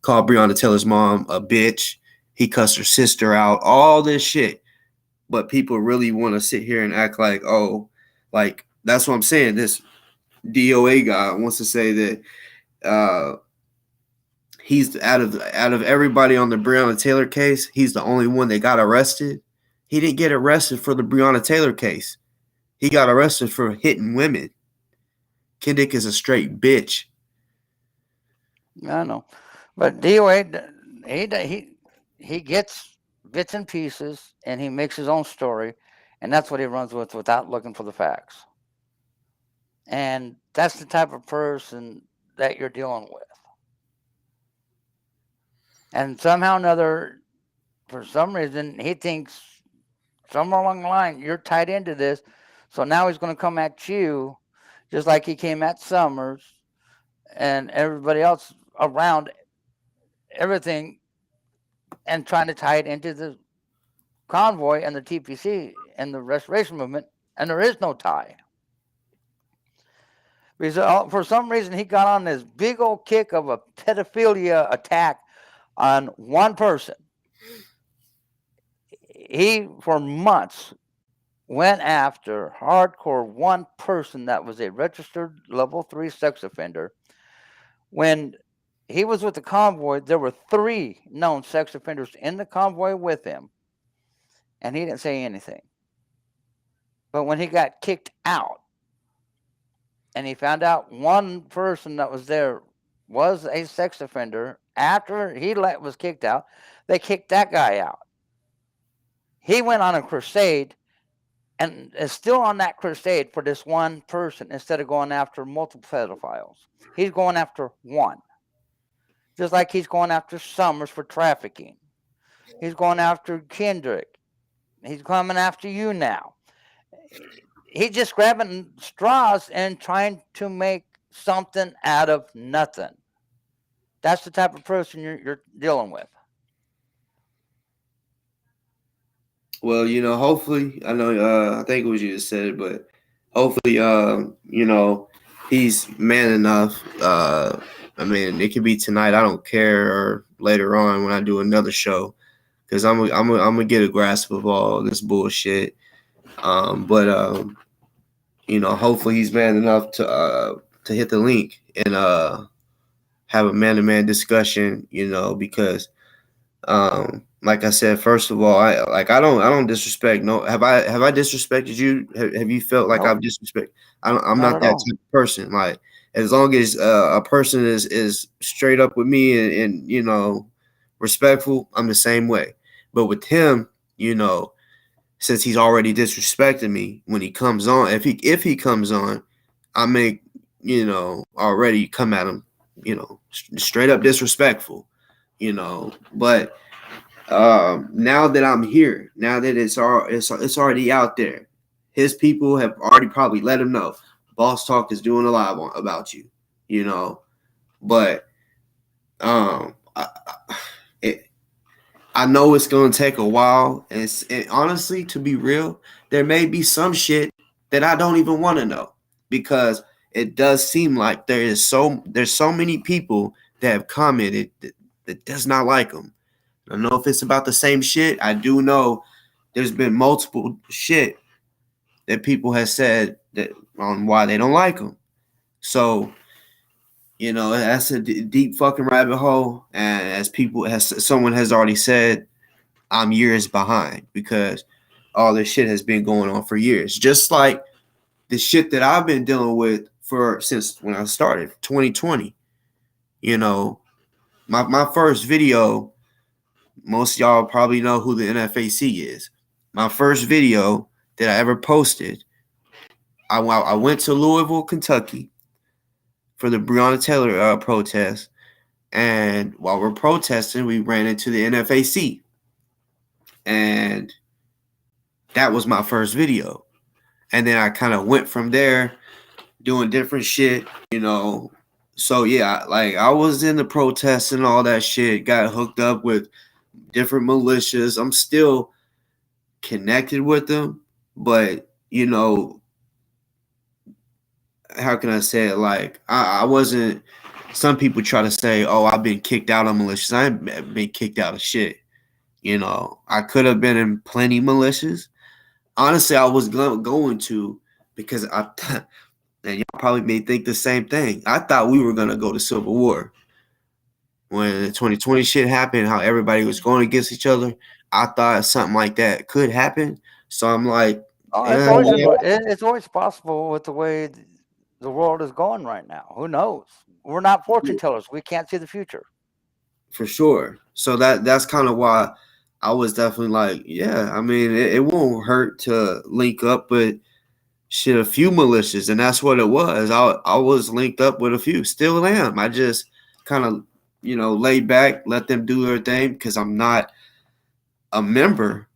called Breonna Taylor's mom a bitch. He cussed her sister out, all this shit. But people really want to sit here and act like, that's what I'm saying. This D.O.A. guy wants to say that he's out of everybody on the Breonna Taylor case, he's the only one that got arrested. He didn't get arrested for the Breonna Taylor case. He got arrested for hitting women. Kendrick is a straight bitch. I know, but D.O.A. he gets bits and pieces, and he makes his own story, and that's what he runs with without looking for the facts. And that's the type of person that you're dealing with. And somehow or another, for some reason, he thinks somewhere along the line you're tied into this, so now he's going to come at you just like he came at Summers and everybody else around everything, and trying to tie it into the convoy and the TPC and the restoration movement, and there is no tie. Because for some reason he got on this big old kick of a pedophilia attack on one person. He, for months, went after hardcore one person that was a registered level 3 sex offender. When he was with the convoy, there were 3 known sex offenders in the convoy with him, and he didn't say anything. But when he got kicked out, and he found out one person that was there was a sex offender, after he was kicked out, they kicked that guy out. He went on a crusade and is still on that crusade for this one person instead of going after multiple pedophiles. He's going after one. Just like he's going after Summers for trafficking. He's going after Kendrick. He's coming after you now. He's just grabbing straws and trying to make something out of nothing. That's the type of person you're dealing with. Well, hopefully, I know, I think it was you that said it, but hopefully, he's man enough. I mean, it could be tonight. I don't care, or later on when I do another show, because I'm gonna get a grasp of all this bullshit. But hopefully he's man enough to hit the link and have a man-to-man discussion. Because like I said, first of all, I don't disrespect. No, have I disrespected you? Have you felt like I've disrespected? I'm not that type of person. Like, as long as a person is straight up with me and respectful, I'm the same way. But with him, since he's already disrespected me when he comes on, if he comes on, I may already come at him, straight up disrespectful, but. Now that I'm here, now that it's already out there, his people have already probably let him know Boss Talk is doing a live about you, but I know it's gonna take a while, and honestly, to be real, there may be some shit that I don't even want to know, because it does seem like there's so many people that have commented that does not like them. I don't know if it's about the same shit. I do know there's been multiple shit that people have said that on why they don't like them. So, that's a deep fucking rabbit hole. And as someone has already said, I'm years behind because all this shit has been going on for years. Just like the shit that I've been dealing with since when I started, 2020. My first video, most of y'all probably know who the NFAC is. My first video that I ever posted, I went to Louisville, Kentucky for the Breonna Taylor protest. And while we're protesting, we ran into the NFAC. And that was my first video. And then I kind of went from there doing different shit, So yeah, like I was in the protests and all that shit, got hooked up with different militias. I'm still connected with them, but how can I say it? Like I wasn't. Some people try to say, "Oh, I've been kicked out of militias." I ain't been kicked out of shit. I could have been in plenty militias. Honestly, I was going to, because I and y'all probably may think the same thing. I thought we were gonna go to Civil War when the 2020 shit happened. How everybody was going against each other. I thought something like that could happen. So I'm like, it's always possible with the way the world is going right now. Who knows? We're not fortune tellers. We can't see the future. For sure. So that's kind of why I was definitely like, yeah, I mean, it won't hurt to link up with a few militias, and that's what it was. I was linked up with a few, still am. I just kind of, laid back, let them do their thing because I'm not a member.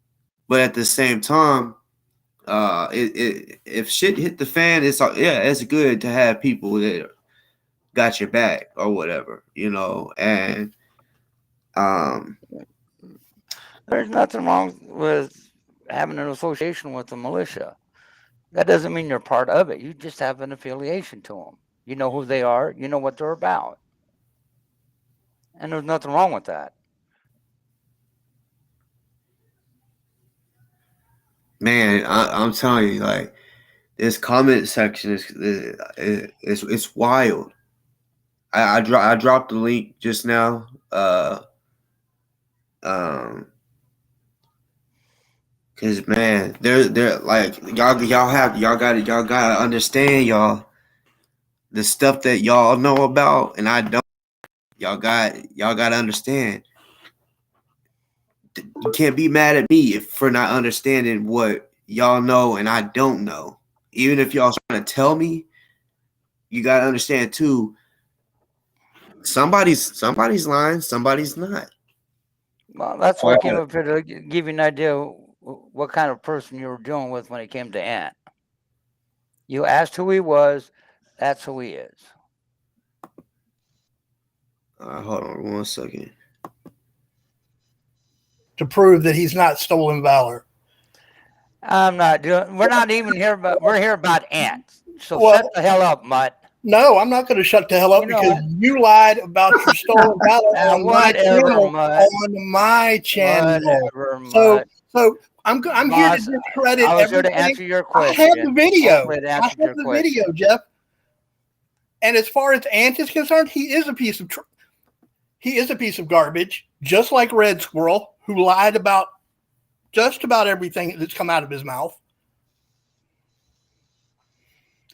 But at the same time, if shit hit the fan, it's good to have people that got your back or whatever, and there's nothing wrong with having an association with the militia. That doesn't mean you're part of it. You just have an affiliation to them. You know who they are. You know what they're about. And there's nothing wrong with that. Man, I'm telling you, like, this comment section it's wild. I dropped the link just now. Cause man, they're like y'all gotta understand, y'all, the stuff that y'all know about and I don't. Y'all gotta understand. You can't be mad at me for not understanding what y'all know and I don't know. Even if y'all trying to tell me, you gotta understand too. Somebody's lying, somebody's not. Well, that's why I came up here to give you an idea what kind of person you were dealing with when it came to Ant. You asked who he was. That's who he is. Hold on 1 second. To prove that he's not stolen valor. I'm not doing. We're not even here, but we're here about Ant. So shut the hell up, Mutt. No, I'm not going to shut the hell up because you lied about your stolen valor on my channel. So I'm here to discredit everything. I was here to answer your question. I have the video. Jeff. And as far as Ant is concerned, he is a piece of garbage, just like Red Squirrel, who lied about just about everything that's come out of his mouth.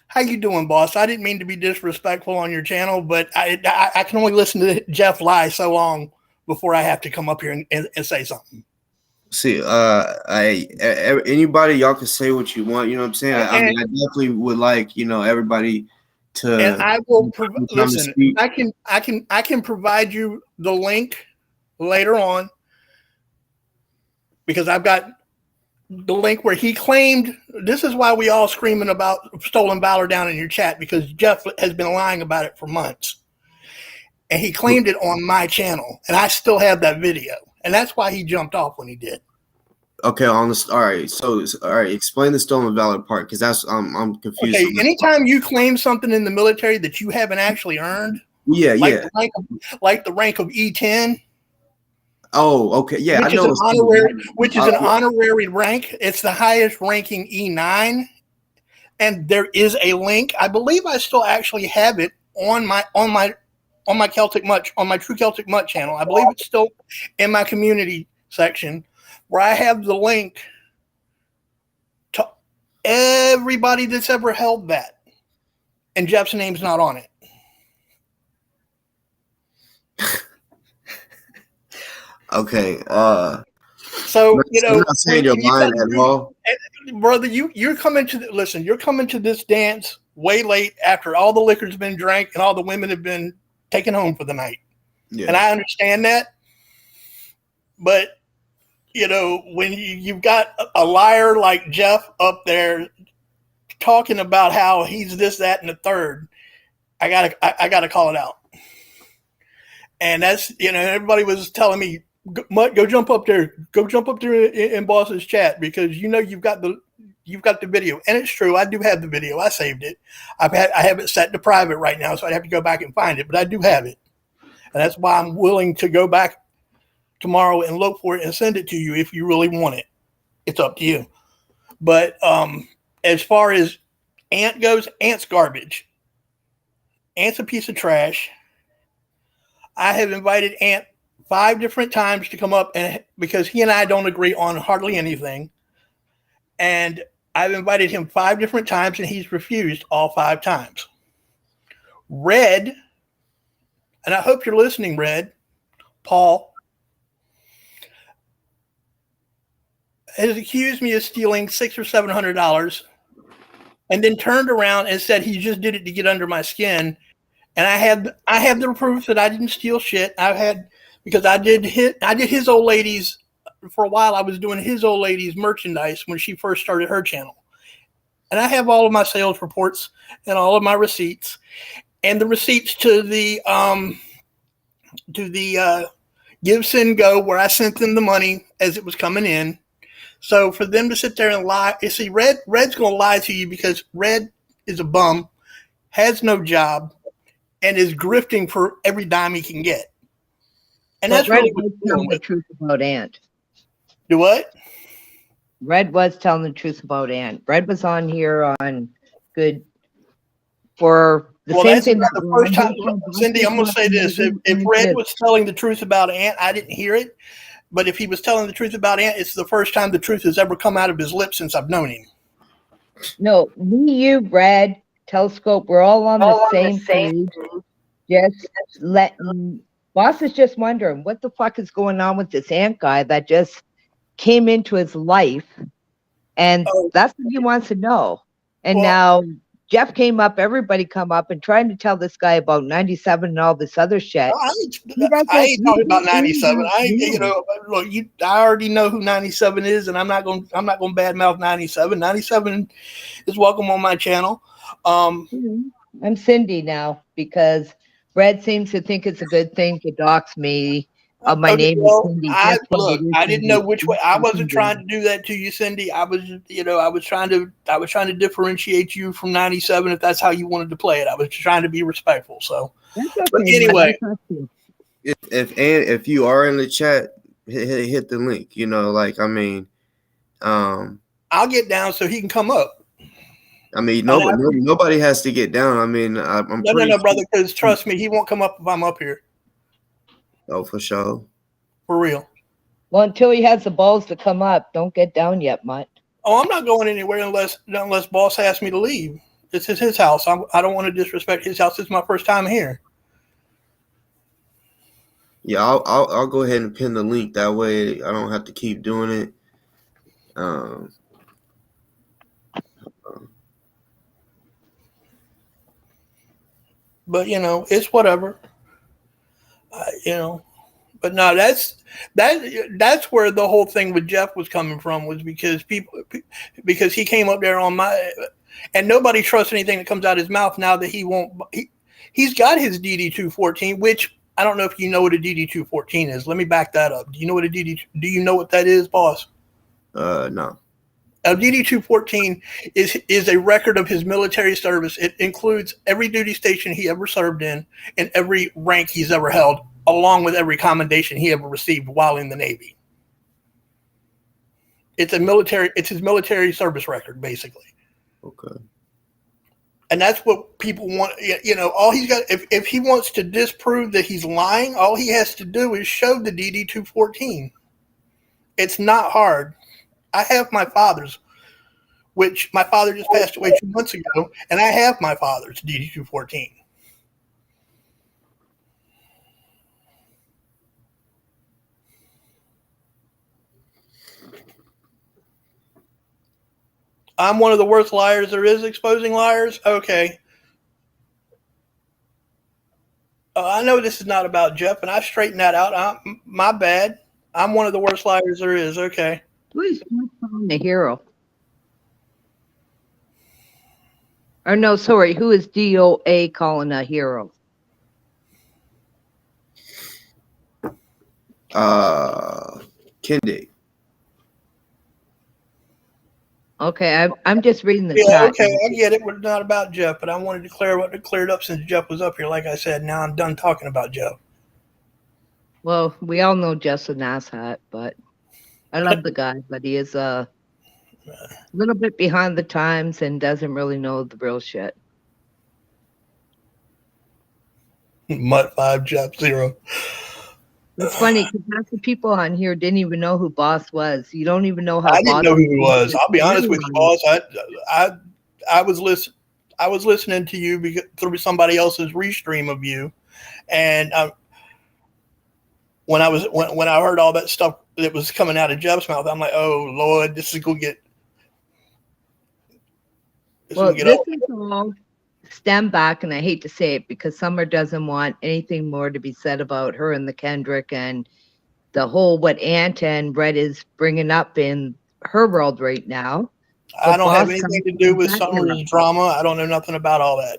How you doing, boss? I didn't mean to be disrespectful on your channel, but I can only listen to Jeff lie so long before I have to come up here and say something. See, anybody, y'all can say what you want. You know what I'm saying? I mean, I definitely would like, everybody to. And I will listen. I can provide you the link later on because I've got the link where he claimed. This is why we all screaming about stolen valor down in your chat, because Jeff has been lying about it for months, and he claimed it on my channel, and I still have that video. and that's why he jumped off when he did. Okay, all right. So, all right, explain the stolen valor part, because that's I'm confused. Okay, anytime you claim something in the military that you haven't actually earned, like the rank of E10. Oh, okay, yeah, which is an honorary rank. It's the highest ranking E9, and there is a link. I believe I still actually have it on my Celtic Mutt, on my True Celtic Mutt channel. I believe it's still in my community section, where I have the link to everybody that's ever held that, and Jeff's name's not on it. Okay. So I'm not saying you're lying at all, brother. You're coming to You're coming to this dance way late after all the liquor's been drank and all the women have been taken home for the night. Yeah. And I understand that, but when you've got a liar like Jeff up there talking about how he's this, that, and the third, I gotta call it out. And that's everybody was telling me, Mutt, go jump up there in Boss's chat, because you've got the video, and it's true. I do have the video. I saved it. I have it set to private right now, so I'd have to go back and find it, but I do have it, and that's why I'm willing to go back tomorrow and look for it and send it to you if you really want it. It's up to you. But as far as Ant goes, Ant's garbage. Ant's a piece of trash. I have invited Ant 5 different times to come up, and because he and I don't agree on hardly anything, and I've invited him 5 different times, and he's refused all 5 times. Red, and I hope you're listening, Red, Paul, has accused me of stealing $600 or $700, and then turned around and said he just did it to get under my skin. And I have the proof that I didn't steal shit. Because I did his old ladies for a while. I was doing his old ladies merchandise when she first started her channel, and I have all of my sales reports and all of my receipts, and the receipts to the Give, Send, Go, where I sent them the money as it was coming in. So for them to sit there and lie, you see, Red's going to lie to you because Red is a bum, has no job, and is grifting for every dime he can get. And that's Red was telling the truth about Ant. Do what? Red was telling the truth about Ant. Red was on here on good for the same thing. That's the first time, Cindy, I'm going to say this. If Red was telling the truth about Ant, I didn't hear it. But if he was telling the truth about Ant, it's the first time the truth has ever come out of his lips since I've known him. No, me, you, Red, Telescope, we're all on the same page. Just letting Boss is just wondering what the fuck is going on with this Ant guy that just came into his life, and that's what he wants to know. And now Jeff came up, everybody come up and trying to tell this guy about 97 and all this other shit. I ain't talking about 97. Look, I already know who 97 is, and I'm not going to badmouth 97. 97 is welcome on my channel. I'm Cindy now because Red seems to think it's a good thing to dox me. My name is Cindy. I didn't know which way. I wasn't trying to do that to you, Cindy. I was trying to differentiate you from 97 if that's how you wanted to play it. I was trying to be respectful. So, but anyway, if you are in the chat, hit the link. I'll get down so he can come up. Nobody has to get down. I'm no, brother. Because trust me, he won't come up if I'm up here. Oh, for sure. For real. Well, until he has the balls to come up, don't get down yet, Mutt. Oh, I'm not going anywhere unless Boss asks me to leave. This is his house. I don't want to disrespect his house. It's my first time here. Yeah, I'll go ahead and pin the link. That way I don't have to keep doing it. But it's whatever. But no, that's where the whole thing with Jeff was coming from, was because he came up there on and nobody trusts anything that comes out of his mouth now that he's got his DD-214, which I don't know if you know what a DD-214 is. Let me back that up. Do you know what do you know what that is, boss? No. A DD-214 is a record of his military service. It includes every duty station he ever served in and every rank he's ever held, along with every commendation he ever received while in the Navy. It's his military service record, basically. Okay. And that's what people want. All he's got, if he wants to disprove that he's lying, all he has to do is show the DD-214. It's not hard. I have my father's, which my father just passed away 2 months ago, and I have my father's DD-214. I'm one of the worst liars there is, exposing liars. Okay. I know this is not about Jeff, and I've straightened that out. My bad. I'm one of the worst liars there is. Okay. Who is calling the hero? Or no, sorry, who is D.O.A. calling a hero? Kendrick. Okay, I'm just reading the Yeah, chat. okay, I get it. It's not about Jeff, but I wanted to clear it up since Jeff was up here. Like I said, now I'm done talking about Jeff. Well, we all know Jeff's an asshat, but I love the guy, but he is a little bit behind the times and doesn't really know the real shit. Mutt 5, Jeff 0. It's funny because half the people on here didn't even know who Boss was. You don't even know how. I didn't know who he was. I'll be honest with you, boss. I was listening to you through somebody else's restream of you, and when I heard all that stuff that was coming out of Jeff's mouth, I'm like, oh Lord, this is gonna get. This is all stem back, and I hate to say it because Summer doesn't want anything more to be said about her and the Kendrick and the whole what Aunt and Red is bringing up in her world right now. I don't have anything to do with Summer's drama. I don't know nothing about all that.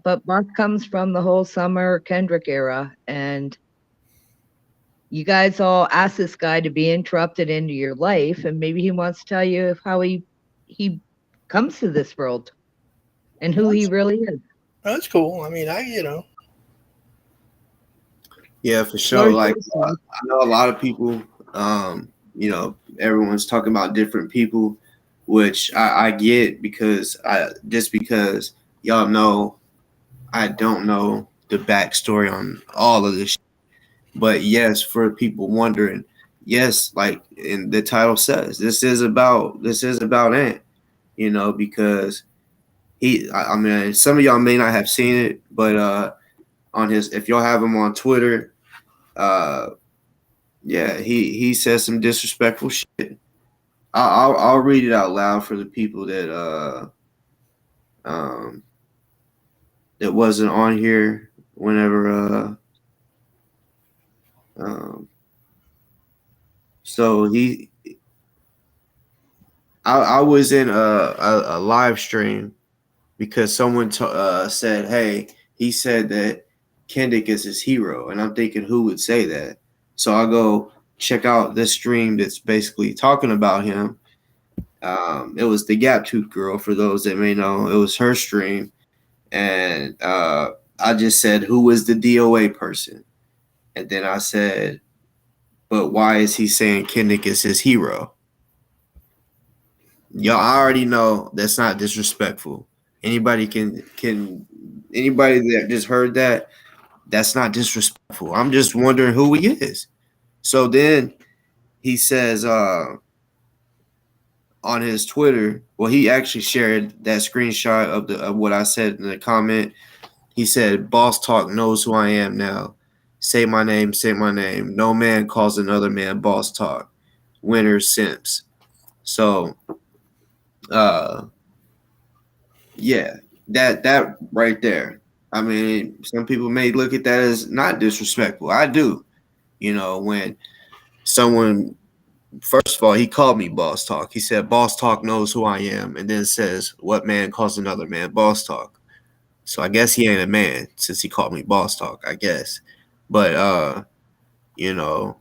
But Boss comes from the whole Summer Kendrick era, and you guys all asked this guy to be interrupted into your life, and maybe he wants to tell you how he comes to this world. And who he really is. That's cool. I mean, Yeah, for sure. Like, I know a lot of people, everyone's talking about different people, which I get because y'all know I don't know the backstory on all of this shit. But yes, for people wondering, yes, like in the title says, this is about Ant, because I mean, some of y'all may not have seen it, but if y'all have him on Twitter, he says some disrespectful shit. I'll read it out loud for the people that that wasn't on here whenever so I was in a live stream because someone said, hey, he said that Kendrick is his hero. And I'm thinking, who would say that? So I go check out this stream that's basically talking about him. It was the Gap Tooth girl, for those that may know. It was her stream. And I just said, who is the D.O.A. person? And then I said, but why is he saying Kendrick is his hero? Y'all already know that's not disrespectful. Anybody anybody that just heard that, that's not disrespectful. I'm just wondering who he is. So then he says on his Twitter, well, he actually shared that screenshot of what I said in the comment. He said, Boss Talk knows who I am now. Say my name, say my name. No man calls another man Boss Talk. Winner simps. So yeah, that right there. I mean, some people may look at that as not disrespectful. I do. When someone, first of all, he called me Boss Talk. He said, Boss Talk knows who I am, and then says, what man calls another man Boss Talk? So I guess he ain't a man since he called me Boss Talk, I guess. But you know,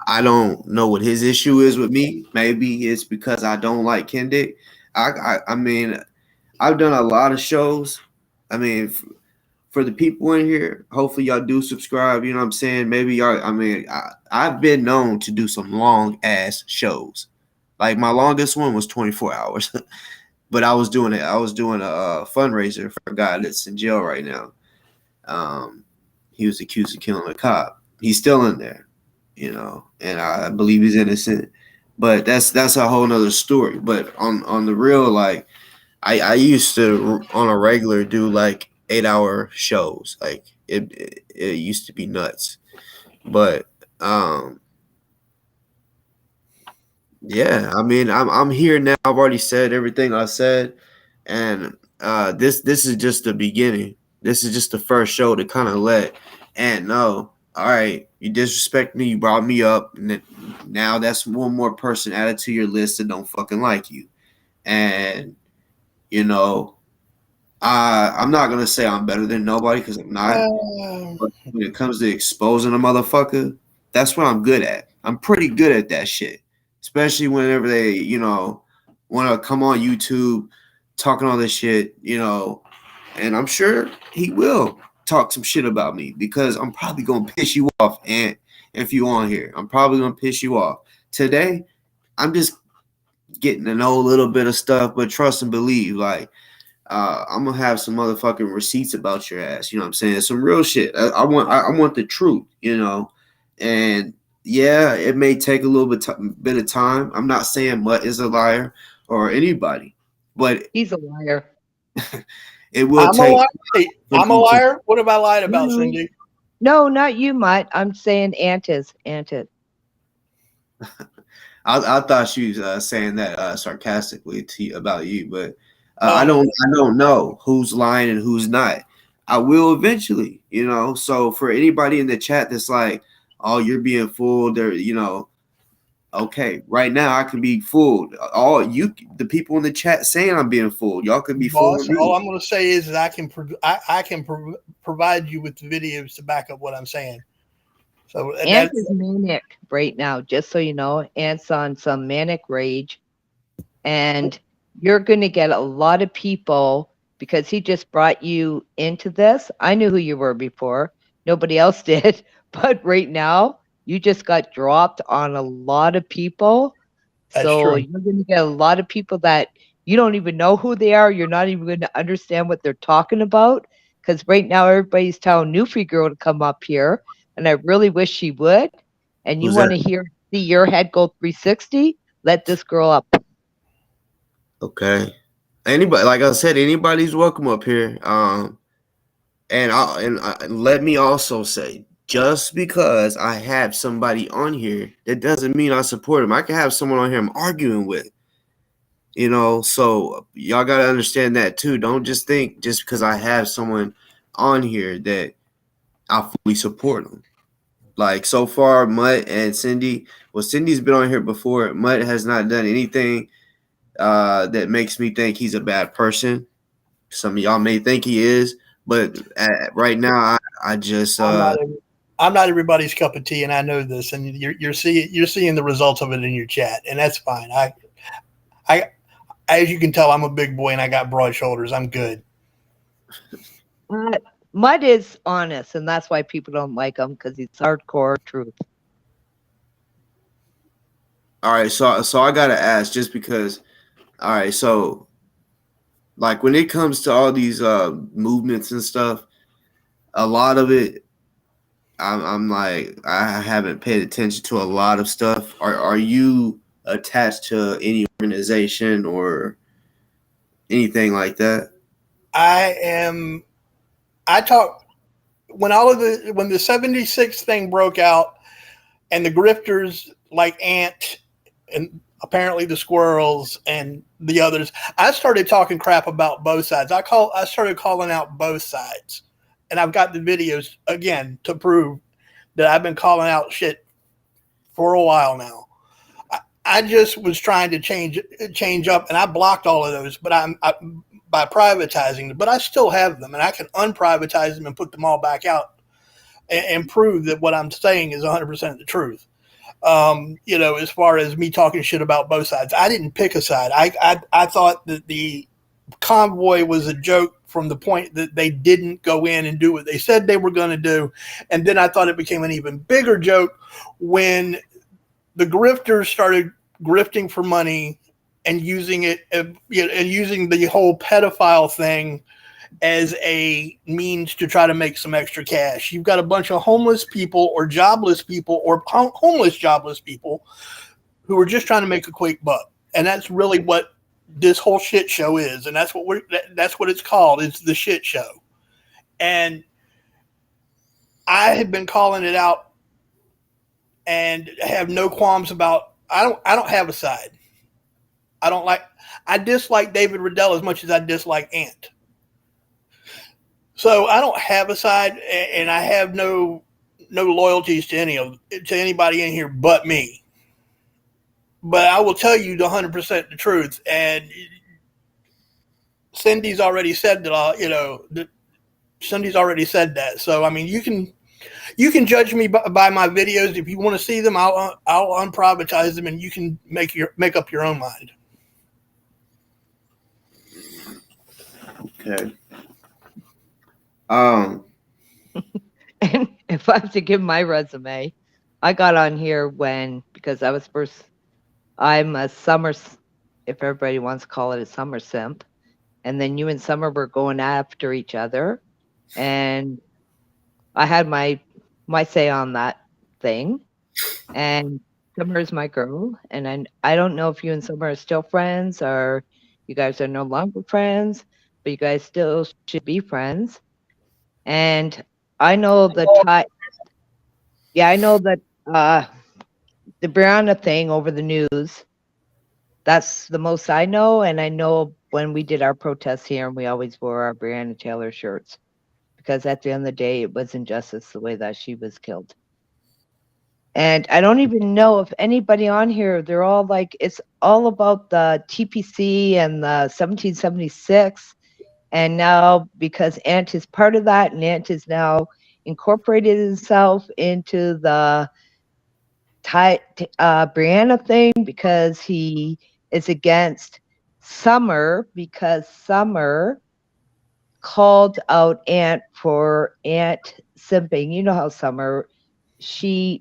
I don't know what his issue is with me. Maybe it's because I don't like Kendrick. I mean, I've done a lot of shows. I mean, for the people in here, hopefully y'all do subscribe. You know what I'm saying? Maybe y'all. I mean, I've been known to do some long ass shows. Like my longest one was 24 hours, but I was doing it. I was doing a fundraiser for a guy that's in jail right now. He was accused of killing a cop. He's still in there, you know, and I believe he's innocent. But that's a whole nother story. But on the real, like I used to on a regular do like 8 hour shows. Like it used to be nuts. But yeah, I mean I'm here now. I've already said everything I said, and this is just the beginning. This is just the first show to kind of let and know. All right, you disrespect me, you brought me up, and now that's one more person added to your list that don't fucking like you. And you know, I'm not gonna say I'm better than nobody because I'm not. But when it comes to exposing a motherfucker, that's what I'm good at. I'm pretty good at that shit. Especially whenever they, you know, want to come on YouTube talking all this shit, you know, and I'm sure he will talk some shit about me because I'm probably gonna piss you off. And if you on here, I'm probably gonna piss you off. Today, I'm just getting to know a little bit of stuff, but trust and believe, like I'm gonna have some motherfucking receipts about your ass. You know what I'm saying? Some real shit. I want the truth. You know, and yeah, it may take a little bit of time. I'm not saying Mutt is a liar or anybody, but He's a liar. it will I'm take. a liar. Hey, I'm a liar. What have I lied about, Cindy? No, not you, Mutt. I'm saying Antis. I thought she was saying that sarcastically about you, but Oh. I don't know who's lying and who's not. I will eventually, you know. So for anybody in the chat that's like, "Oh, you're being fooled," or you know, okay, right now I can be fooled. All you, the people in the chat saying I'm being fooled, y'all can be Boss, fooling me. all I'm going to say is that I can provide you with the videos to back up what I'm saying. So Ant is manic right now, just so you know. Ant's on some manic rage, and you're going to get a lot of people because he just brought you into this. I knew who you were before. Nobody else did. But right now, you just got dropped on a lot of people. That's so true. You're going to get a lot of people that you don't even know who they are. You're not even going to understand what they're talking about. Because right now, everybody's telling Newfie Girl to come up here. And I really wish she would. And you want to see your head go 360? Let this girl up. Okay. Anybody, like I said, anybody's welcome up here. And let me also say, just because I have somebody on here, that doesn't mean I support him. I can have someone on here I'm arguing with. You know, so y'all gotta understand that too. Don't just think just because I have someone on here that I fully support them. Like so far, Mutt and Cindy. Well, Cindy's been on here before. Mutt has not done anything that makes me think he's a bad person. Some of y'all may think he is, but right now, I just I'm not everybody's cup of tea, and I know this. And you're seeing the results of it in your chat, and that's fine. I as you can tell, I'm a big boy, and I got broad shoulders. I'm good. Mutt is honest, and that's why people don't like him because he's hardcore truth. All right, so I gotta ask, just because. All right, so like when it comes to all these movements and stuff, a lot of it, I'm like I haven't paid attention to a lot of stuff. Are you attached to any organization or anything like that? I am. I talk when when the 76 thing broke out, and the grifters like Ant and apparently the squirrels and the others, I started talking crap about both sides. I started calling out both sides, and I've got the videos again to prove that I've been calling out shit for a while now. I just was trying to change up, and I blocked all of those, but by privatizing them. But I still have them, and I can unprivatize them and put them all back out. and prove that what I'm saying is 100% the truth. As far as me talking shit about both sides, I didn't pick a side. I thought that the convoy was a joke from the point that they didn't go in and do what they said they were going to do. And then I thought it became an even bigger joke when the grifters started grifting for money and using it, and using the whole pedophile thing as a means to try to make some extra cash. You've got a bunch of homeless people or jobless people or homeless jobless people who are just trying to make a quick buck. And that's really what this whole shit show is. And that's what it's called. It's the shit show. And I have been calling it out and have no qualms about, I don't have a side. I dislike David Riddell as much as I dislike Ant. So I don't have a side, and I have no loyalties to anybody in here but me. But I will tell you the 100% the truth. And Cindy's already said that. Cindy's already said that. So I mean, you can judge me by my videos. If you want to see them, I'll unprivatize them, and you can make up your own mind. Okay. And if I have to give my resume, I got on here because I'm a summer, if everybody wants to call it a summer simp. And then you and Summer were going after each other. And I had my say on that thing. And Summer's my girl. And I don't know if you and Summer are still friends or you guys are no longer friends, but you guys still should be friends. And I know the Brianna thing over the news. That's the most I know. And I know when we did our protests here, and we always wore our Breonna Taylor shirts, because at the end of the day, it was injustice the way that she was killed. And I don't even know if anybody on here, they're all like, it's all about the TPC and the 1776. And now, because Ant is part of that, and Ant is now incorporated himself into the Brianna thing, because he is against Summer, because Summer called out Ant for Ant simping. You know how Summer, she's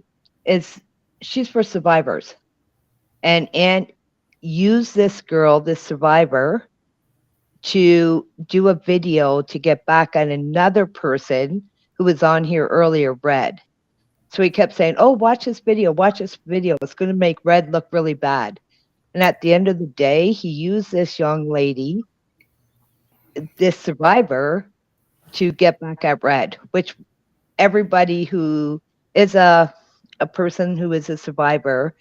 for survivors. And Ant used this girl, this survivor, to do a video to get back on another person who was on here earlier, Red. So he kept saying, oh, watch this video. It's going to make Red look really bad. And at the end of the day, he used this young lady, this survivor, to get back at Red, which everybody who is a person who is a survivor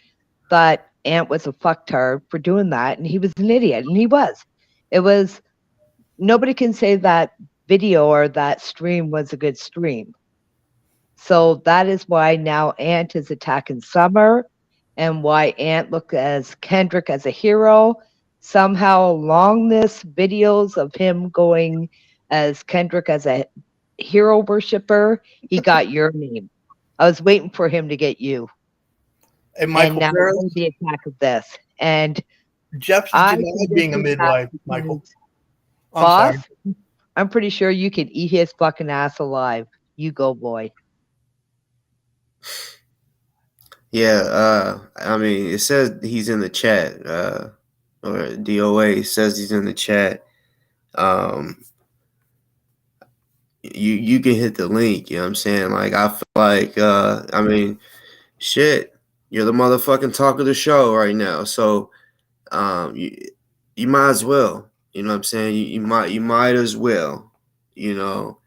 thought Ant was a fucktard for doing that. And he was an idiot. And he was. It was, nobody can say that video or that stream was a good stream. So that is why now Ant is attacking Summer, and why Ant looked as Kendrick as a hero. Somehow along this videos of him going as Kendrick as a hero worshiper, he got your name. I was waiting for him to get you. And now the attack of this. And Jeff's denied being a midwife, Michael. Boss, I'm pretty sure you can eat his fucking ass alive. You go, boy. Yeah, I mean, it says he's in the chat, or D.O.A. says he's in the chat. You can hit the link, you know what I'm saying? Like, I feel like, I mean, shit, you're the motherfucking talk of the show right now. So, you might as well, you know what I'm saying? You might as well, you know.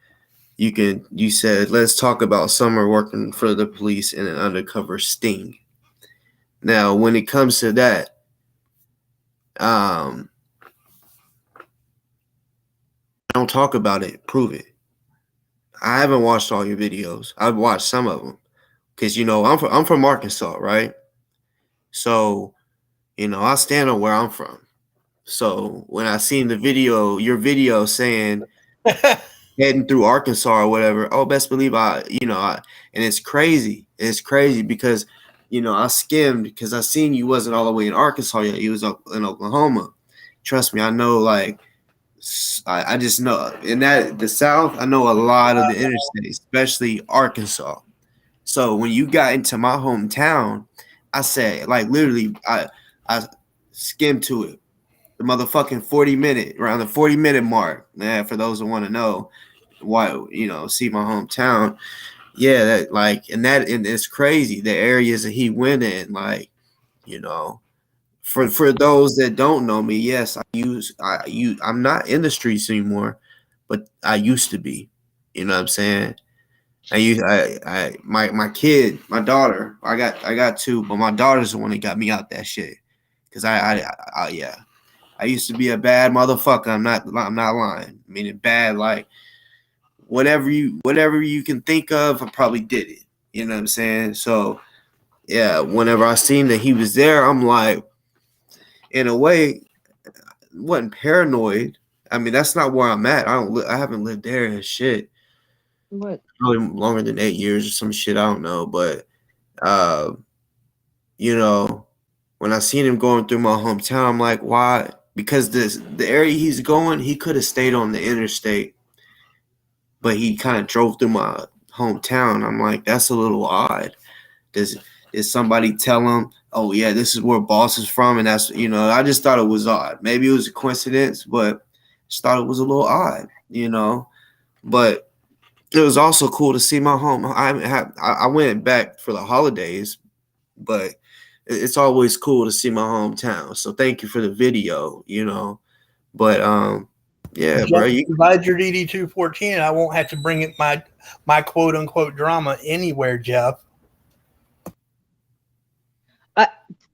You said, let's talk about Summer working for the police in an undercover sting. Now, when it comes to that, don't talk about it, prove it. I haven't watched all your videos. I've watched some of them because, you know, I'm from Arkansas, right? So, you know, I stand on where I'm from. So when I seen your video saying heading through Arkansas or whatever. Oh, best believe and it's crazy. It's crazy because, I skimmed because I seen you wasn't all the way in Arkansas yet. You was up in Oklahoma. Trust me, I know. Like, I just know in the South, I know a lot of the interstate, especially Arkansas. So when you got into my hometown, I said, like, literally, I skimmed to it. The motherfucking 40-minute, around the 40-minute mark. Man, for those who want to know why, see my hometown. Yeah, and it's crazy. The areas that he went in, like, for those that don't know me, yes, I'm not in the streets anymore, but I used to be. You know what I'm saying? My kid, my daughter, I got two, but my daughter's the one that got me out that shit. Cause yeah, I used to be a bad motherfucker. I'm not lying. Meaning bad, like whatever you can think of, I probably did it. You know what I'm saying? So yeah, whenever I seen that he was there, I'm like, in a way, wasn't paranoid. I mean, that's not where I'm at. I haven't lived there and shit. What? Probably longer than 8 years or some shit. I don't know, but uh, when I seen him going through my hometown, I'm like, why? Because the area he's going, he could have stayed on the interstate, but he kind of drove through my hometown. I'm like, that's a little odd. Did somebody tell him, oh yeah, this is where Boss is from, and that's I just thought it was odd. Maybe it was a coincidence, but just thought it was a little odd, But it was also cool to see my home. I went back for the holidays, but it's always cool to see my hometown. So thank you for the video, But yeah, bro. Provide your DD 214, I won't have to bring it my quote unquote drama anywhere, Jeff.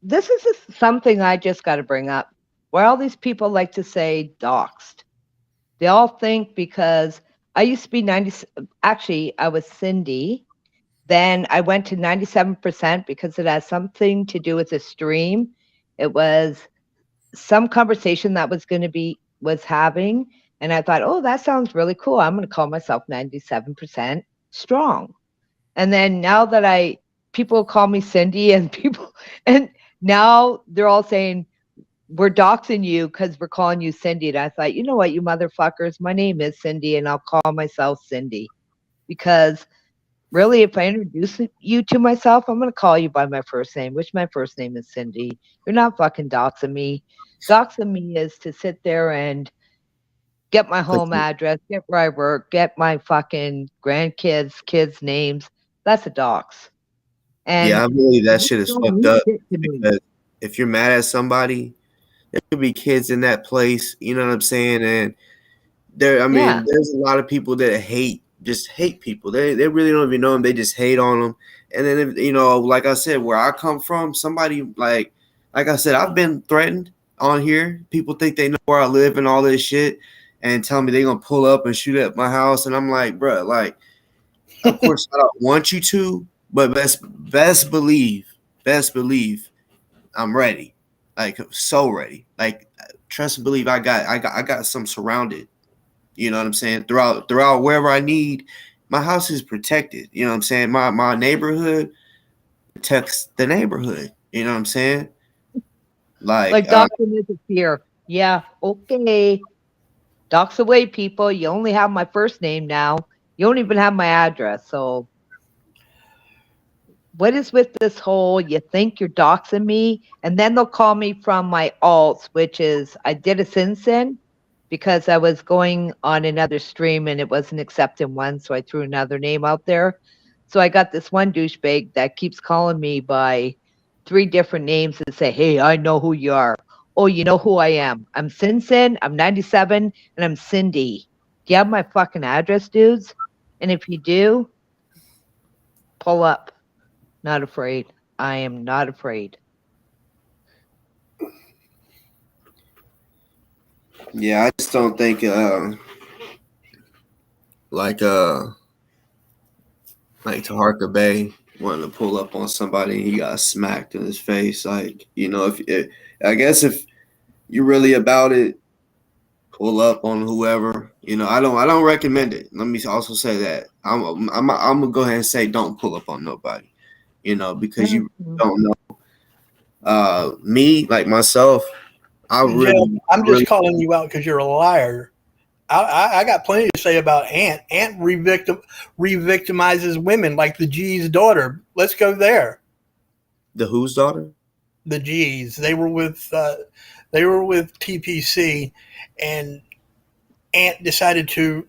This is something I just got to bring up. Where all these people like to say doxed. They all think because I used to be 90. Actually, I was Cindy. Then I went to 97% because it has something to do with the stream. It was some conversation that was having, and I thought, oh, that sounds really cool. I'm going to call myself 97% strong. And then now that people call me Cindy, and now they're all saying we're doxing you because we're calling you Cindy. And I thought, you know what, you motherfuckers, my name is Cindy, and I'll call myself Cindy because really, if I introduce you to myself, I'm going to call you by my first name, which my first name is Cindy. You're not fucking doxing me. Doxing me is to sit there and get my home address, get where I work, get my fucking grandkids, kids' names. That's a dox. And yeah, I believe that shit is fucked up because if you're mad at somebody, there could be kids in that place. You know what I'm saying? And there's a lot of people that just hate people. They really don't even know them. They just hate on them. And then like I said, where I come from, somebody like I said, I've been threatened on here. People think they know where I live and all this shit, and tell me they're gonna pull up and shoot at my house. And I'm like, bro, like, of course I don't want you to, but best believe, I'm ready. Like, so ready. Like, trust and believe, I got some surrounded. You know what I'm saying? Throughout wherever I need, my house is protected. You know what I'm saying? My neighborhood protects the neighborhood. You know what I'm saying? Like doxing is a fear. Yeah, okay. Dox away, people. You only have my first name now. You don't even have my address. So what is with this whole you think you're doxing me? And then they'll call me from my alts, which is I did a sin because I was going on another stream and it wasn't accepting one. So I threw another name out there. So I got this one douchebag that keeps calling me by 3 different names and say, hey, I know who you are. Oh, you know who I am. I'm Sin, I'm 97, and I'm Cindy. Do you have my fucking address, dudes? And if you do, pull up. Not afraid. I am not afraid. yeah, I just don't think like Taharka Bay wanting to pull up on somebody, he got smacked in his face. Like, I guess if you're really about it, pull up on whoever, I don't recommend it. Let me also say that I'm gonna go ahead and say don't pull up on nobody, because you don't know. Me, like myself, Jeff, I'm just calling you out because you're a liar. I got plenty to say about Ant. Ant re-victimizes women like the G's daughter. Let's go there. The whose daughter? The G's. They were with TPC, and Ant decided to.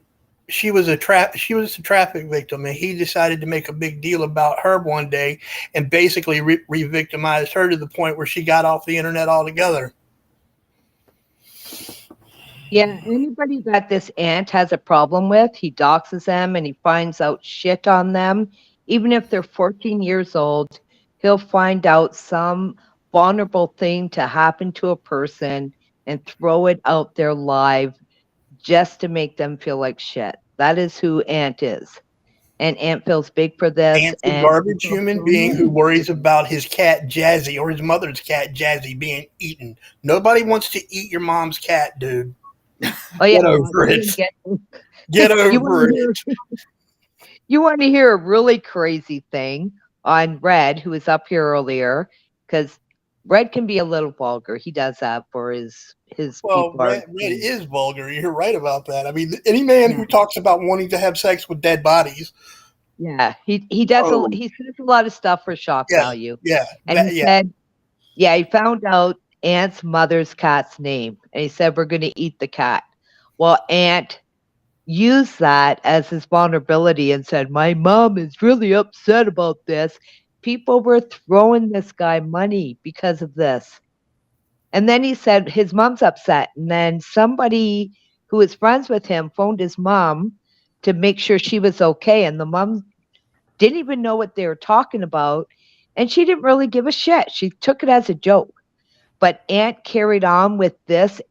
She was a traffic victim, and he decided to make a big deal about her one day, and basically re-victimized her to the point where she got off the internet altogether. Yeah, anybody that this Ant has a problem with, he doxes them and he finds out shit on them. Even if they're 14 years old, he'll find out some vulnerable thing to happen to a person and throw it out there live just to make them feel like shit. That is who Ant is. And Ant feels big for this. Ant's a garbage human being who worries about his cat Jazzy or his mother's cat Jazzy being eaten. Nobody wants to eat your mom's cat, dude. Oh, yeah. Get over it. Get over it. You want to hear a really crazy thing on Red, who was up here earlier, because Red can be a little vulgar. He does that for his well, people. Red is vulgar. You're right about that. I mean, any man who talks about wanting to have sex with dead bodies. Yeah, he does. He says a lot of stuff for shock value. Yeah, and he said, he found out Ant's mother's cat's name, and he said, "We're going to eat the cat." Well, Ant used that as his vulnerability and said, "My mom is really upset about this." People were throwing this guy money because of this. And then he said his mom's upset. And then somebody who was friends with him phoned his mom to make sure she was okay. And the mom didn't even know what they were talking about. And she didn't really give a shit. She took it as a joke. But Ant carried on with this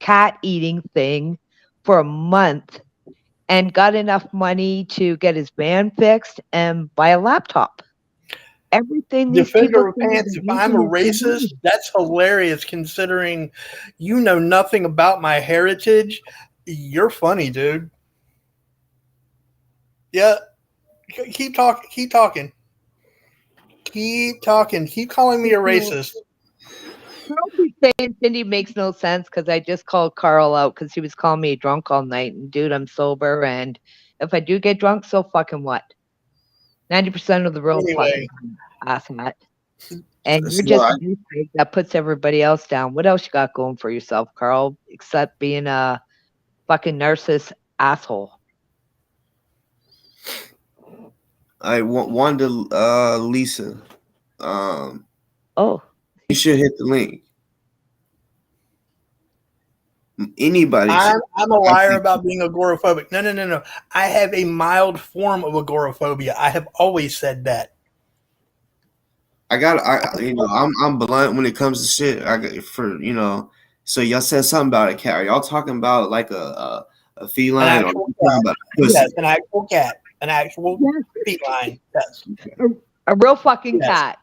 cat eating thing for a month and got enough money to get his van fixed and buy a laptop. Everything these Defender of pants, if I'm a racist, that's hilarious considering you know nothing about my heritage. You're funny, dude. Yeah. Keep talking. Keep talking. Keep talking. Keep calling me a racist. Saying Cindy makes no sense because I just called Carl out because he was calling me drunk all night. And dude, I'm sober. And if I do get drunk, so fucking what? 90% of the world fucking ass hat. And you're just a douchebag that puts everybody else down. What else you got going for yourself, Carl, except being a fucking narcissist asshole? I want to Lisa. You should hit the link. Anybody. I'm a liar about being agoraphobic. No. I have a mild form of agoraphobia. I have always said that. I'm blunt when it comes to shit. So y'all said something about a cat. Are y'all talking about like a feline or about a pussy? Yes, an actual cat. An actual feline. Yes. A real fucking cat.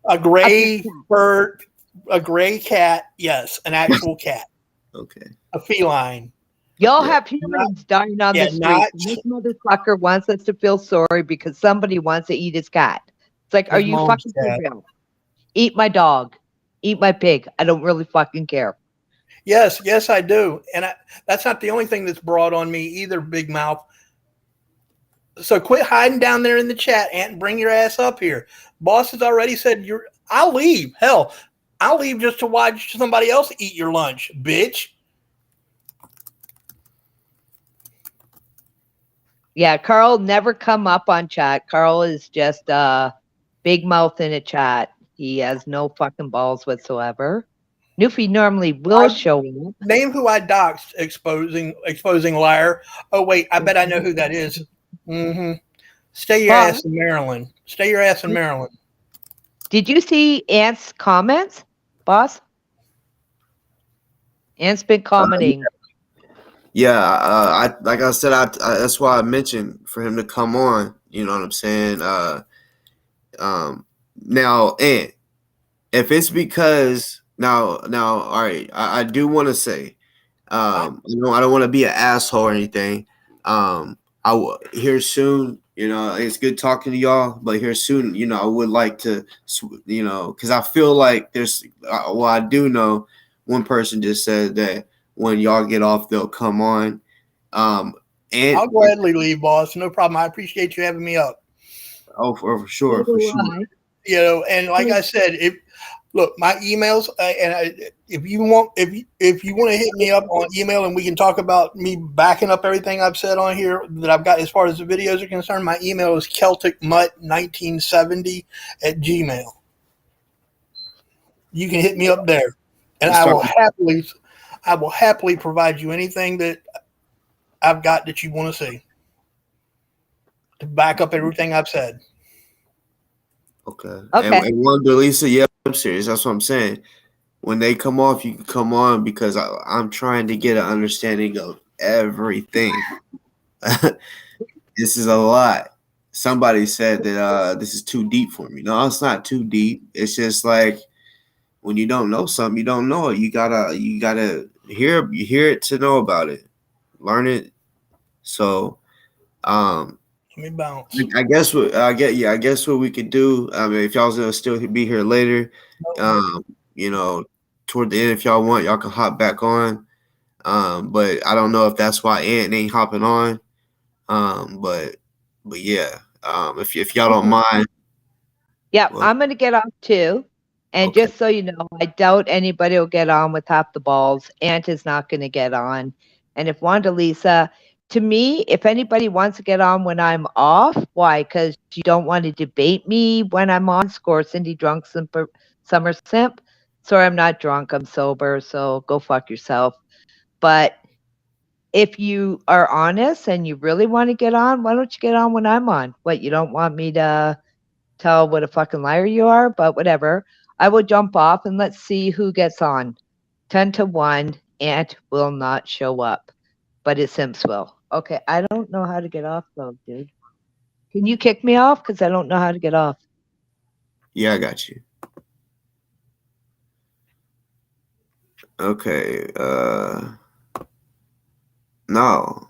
A gray bird, a gray cat. Yes, an actual cat. Okay. A feline. Y'all have humans dying on the street. This motherfucker wants us to feel sorry because somebody wants to eat his cat. It's like, are you fucking real? Eat my dog. Eat my pig. I don't really fucking care. Yes, I do. And that's not the only thing that's brought on me either, Big Mouth. So quit hiding down there in the chat, Ant, and bring your ass up here. Boss has already said I'll leave. Hell, I'll leave just to watch somebody else eat your lunch, bitch. Yeah, Carl never come up on chat. Carl is just big mouth in a chat. He has no fucking balls whatsoever. Newfie normally will show up. Name who I doxed, exposing liar. Oh wait, I bet I know who that is. Mm-hmm. Stay your ass in Maryland. Stay your ass in Maryland. Did you see Ant's comments, boss? Ant's been commenting. Yeah, like I said, that's why I mentioned for him to come on. You know what I'm saying? Now, Ant, if it's because now, all right, I do want to say, I don't want to be an asshole or anything. I will here soon. It's good talking to y'all, but here soon, I would like to, because I feel like there's. Well, I do know one person just said that when y'all get off, they'll come on. And I'll gladly leave, boss. No problem. I appreciate you having me up. Oh, for sure, for sure. And like I said, look, my emails, if you want to hit me up on email and we can talk about me backing up everything I've said on here that I've got as far as the videos are concerned, my email is celticmutt1970@gmail. You can hit me up there, and I will happily provide you anything that I've got that you want to see to back up everything I've said. Okay. And Wanda Lisa, yeah, I'm serious. That's what I'm saying. When they come off, you can come on because I'm trying to get an understanding of everything. This is a lot. Somebody said that this is too deep for me. No, it's not too deep. It's just like when you don't know something, you don't know it. You gotta hear it to know about it. Learn it. So let me bounce. I guess what we could do. I mean, if y'all's gonna still be here later, toward the end, if y'all want, y'all can hop back on. But I don't know if that's why Ant ain't hopping on. But yeah. If y'all don't mind. Yeah, I'm gonna get off too. And just so you know, I doubt anybody will get on with half the balls. Ant is not gonna get on. And if Wanda Lisa, to me, if anybody wants to get on when I'm off, why? Because you don't want to debate me when I'm on. Score Cindy drunk summer simp. Sorry, I'm not drunk. I'm sober. So go fuck yourself. But if you are honest and you really want to get on, why don't you get on when I'm on? What, you don't want me to tell what a fucking liar you are? But whatever. I will jump off and let's see who gets on. 10-1, Ant will not show up, but it Simps will. Okay, I don't know how to get off though, dude. Can you kick me off? Because I don't know how to get off. Yeah, I got you. Okay. No.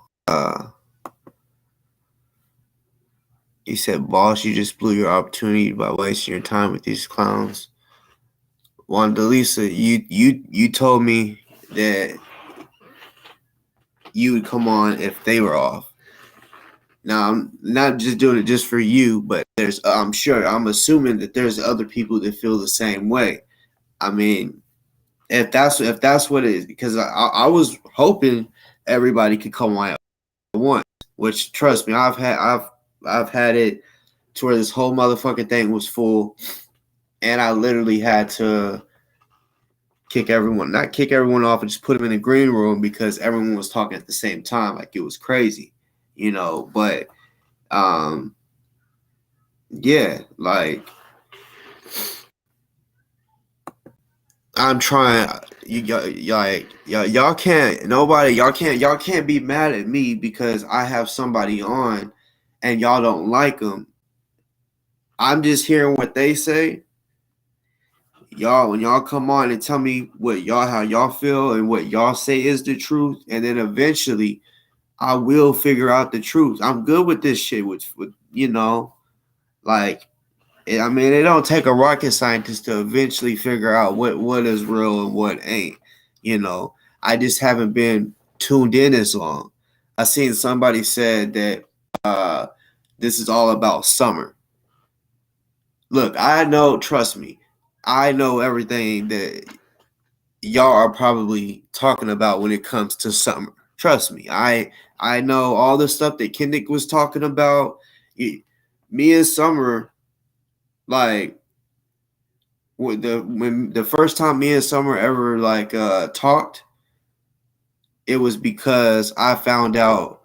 You said, boss, you just blew your opportunity by wasting your time with these clowns. Wanda Lisa, you told me that you would come on if they were off. Now I'm not just doing it just for you, but I'm assuming that there's other people that feel the same way. I mean, if that's what it is, because I was hoping everybody could come on at once. Which, trust me, I've had it to where this whole motherfucking thing was full, and I literally had to not kick everyone off, and just put them in a green room because everyone was talking at the same time, like it was crazy, But yeah, like I'm trying. Y'all can't be mad at me because I have somebody on, and y'all don't like them. I'm just hearing what they say. When y'all come on and tell me how y'all feel and what y'all say is the truth, and then eventually I will figure out the truth. I'm good with this shit with like I mean, it don't take a rocket scientist to eventually figure out what is real and what ain't. I just haven't been tuned in as long. I seen somebody said that this is all about summer. Look, trust me, I know everything that y'all are probably talking about when it comes to summer. Trust me, I know all the stuff that Kendrick was talking about. Me and Summer, like when the first time me and Summer ever talked, it was because I found out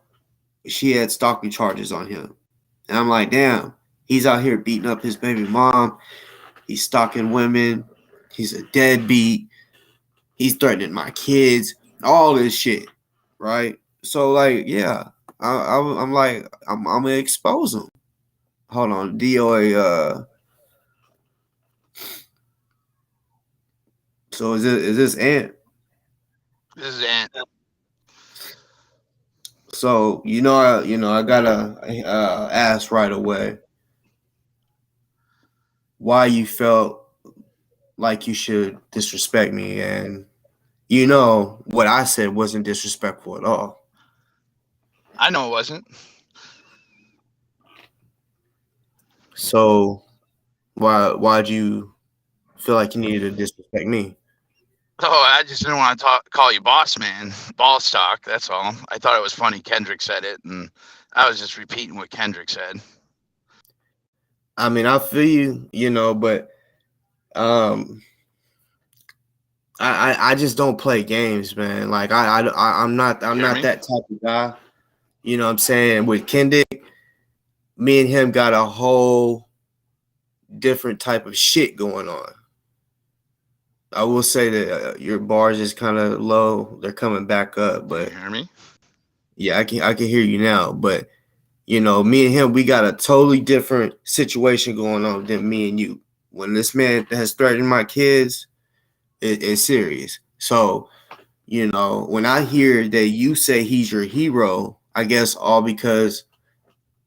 she had stalking charges on him, and I'm like, damn, he's out here beating up his baby mom. He's stalking women. He's a deadbeat. He's threatening my kids. All this shit, right? So like, yeah, I'm like, I'm gonna expose him. Hold on, D.O.A. So is this Ant? This is Ant. So I gotta ask right away why you felt like you should disrespect me, and what I said wasn't disrespectful at all. I know it wasn't. So why'd you feel like you needed to disrespect me? Oh, I just didn't want to call you boss man. Boss talk, that's all. I thought it was funny Kendrick said it, and I was just repeating what Kendrick said. I mean, I feel you, but I just don't play games, man. Like I'm not that type of guy. You know what I'm saying? With Kendrick, me and him got a whole different type of shit going on. I will say that your bars is kind of low. They're coming back up, but Can you hear me? yeah, I can hear you now. But me and him, we got a totally different situation going on than me and you. When this man has threatened my kids, it's serious. So, when I hear that you say he's your hero, I guess all because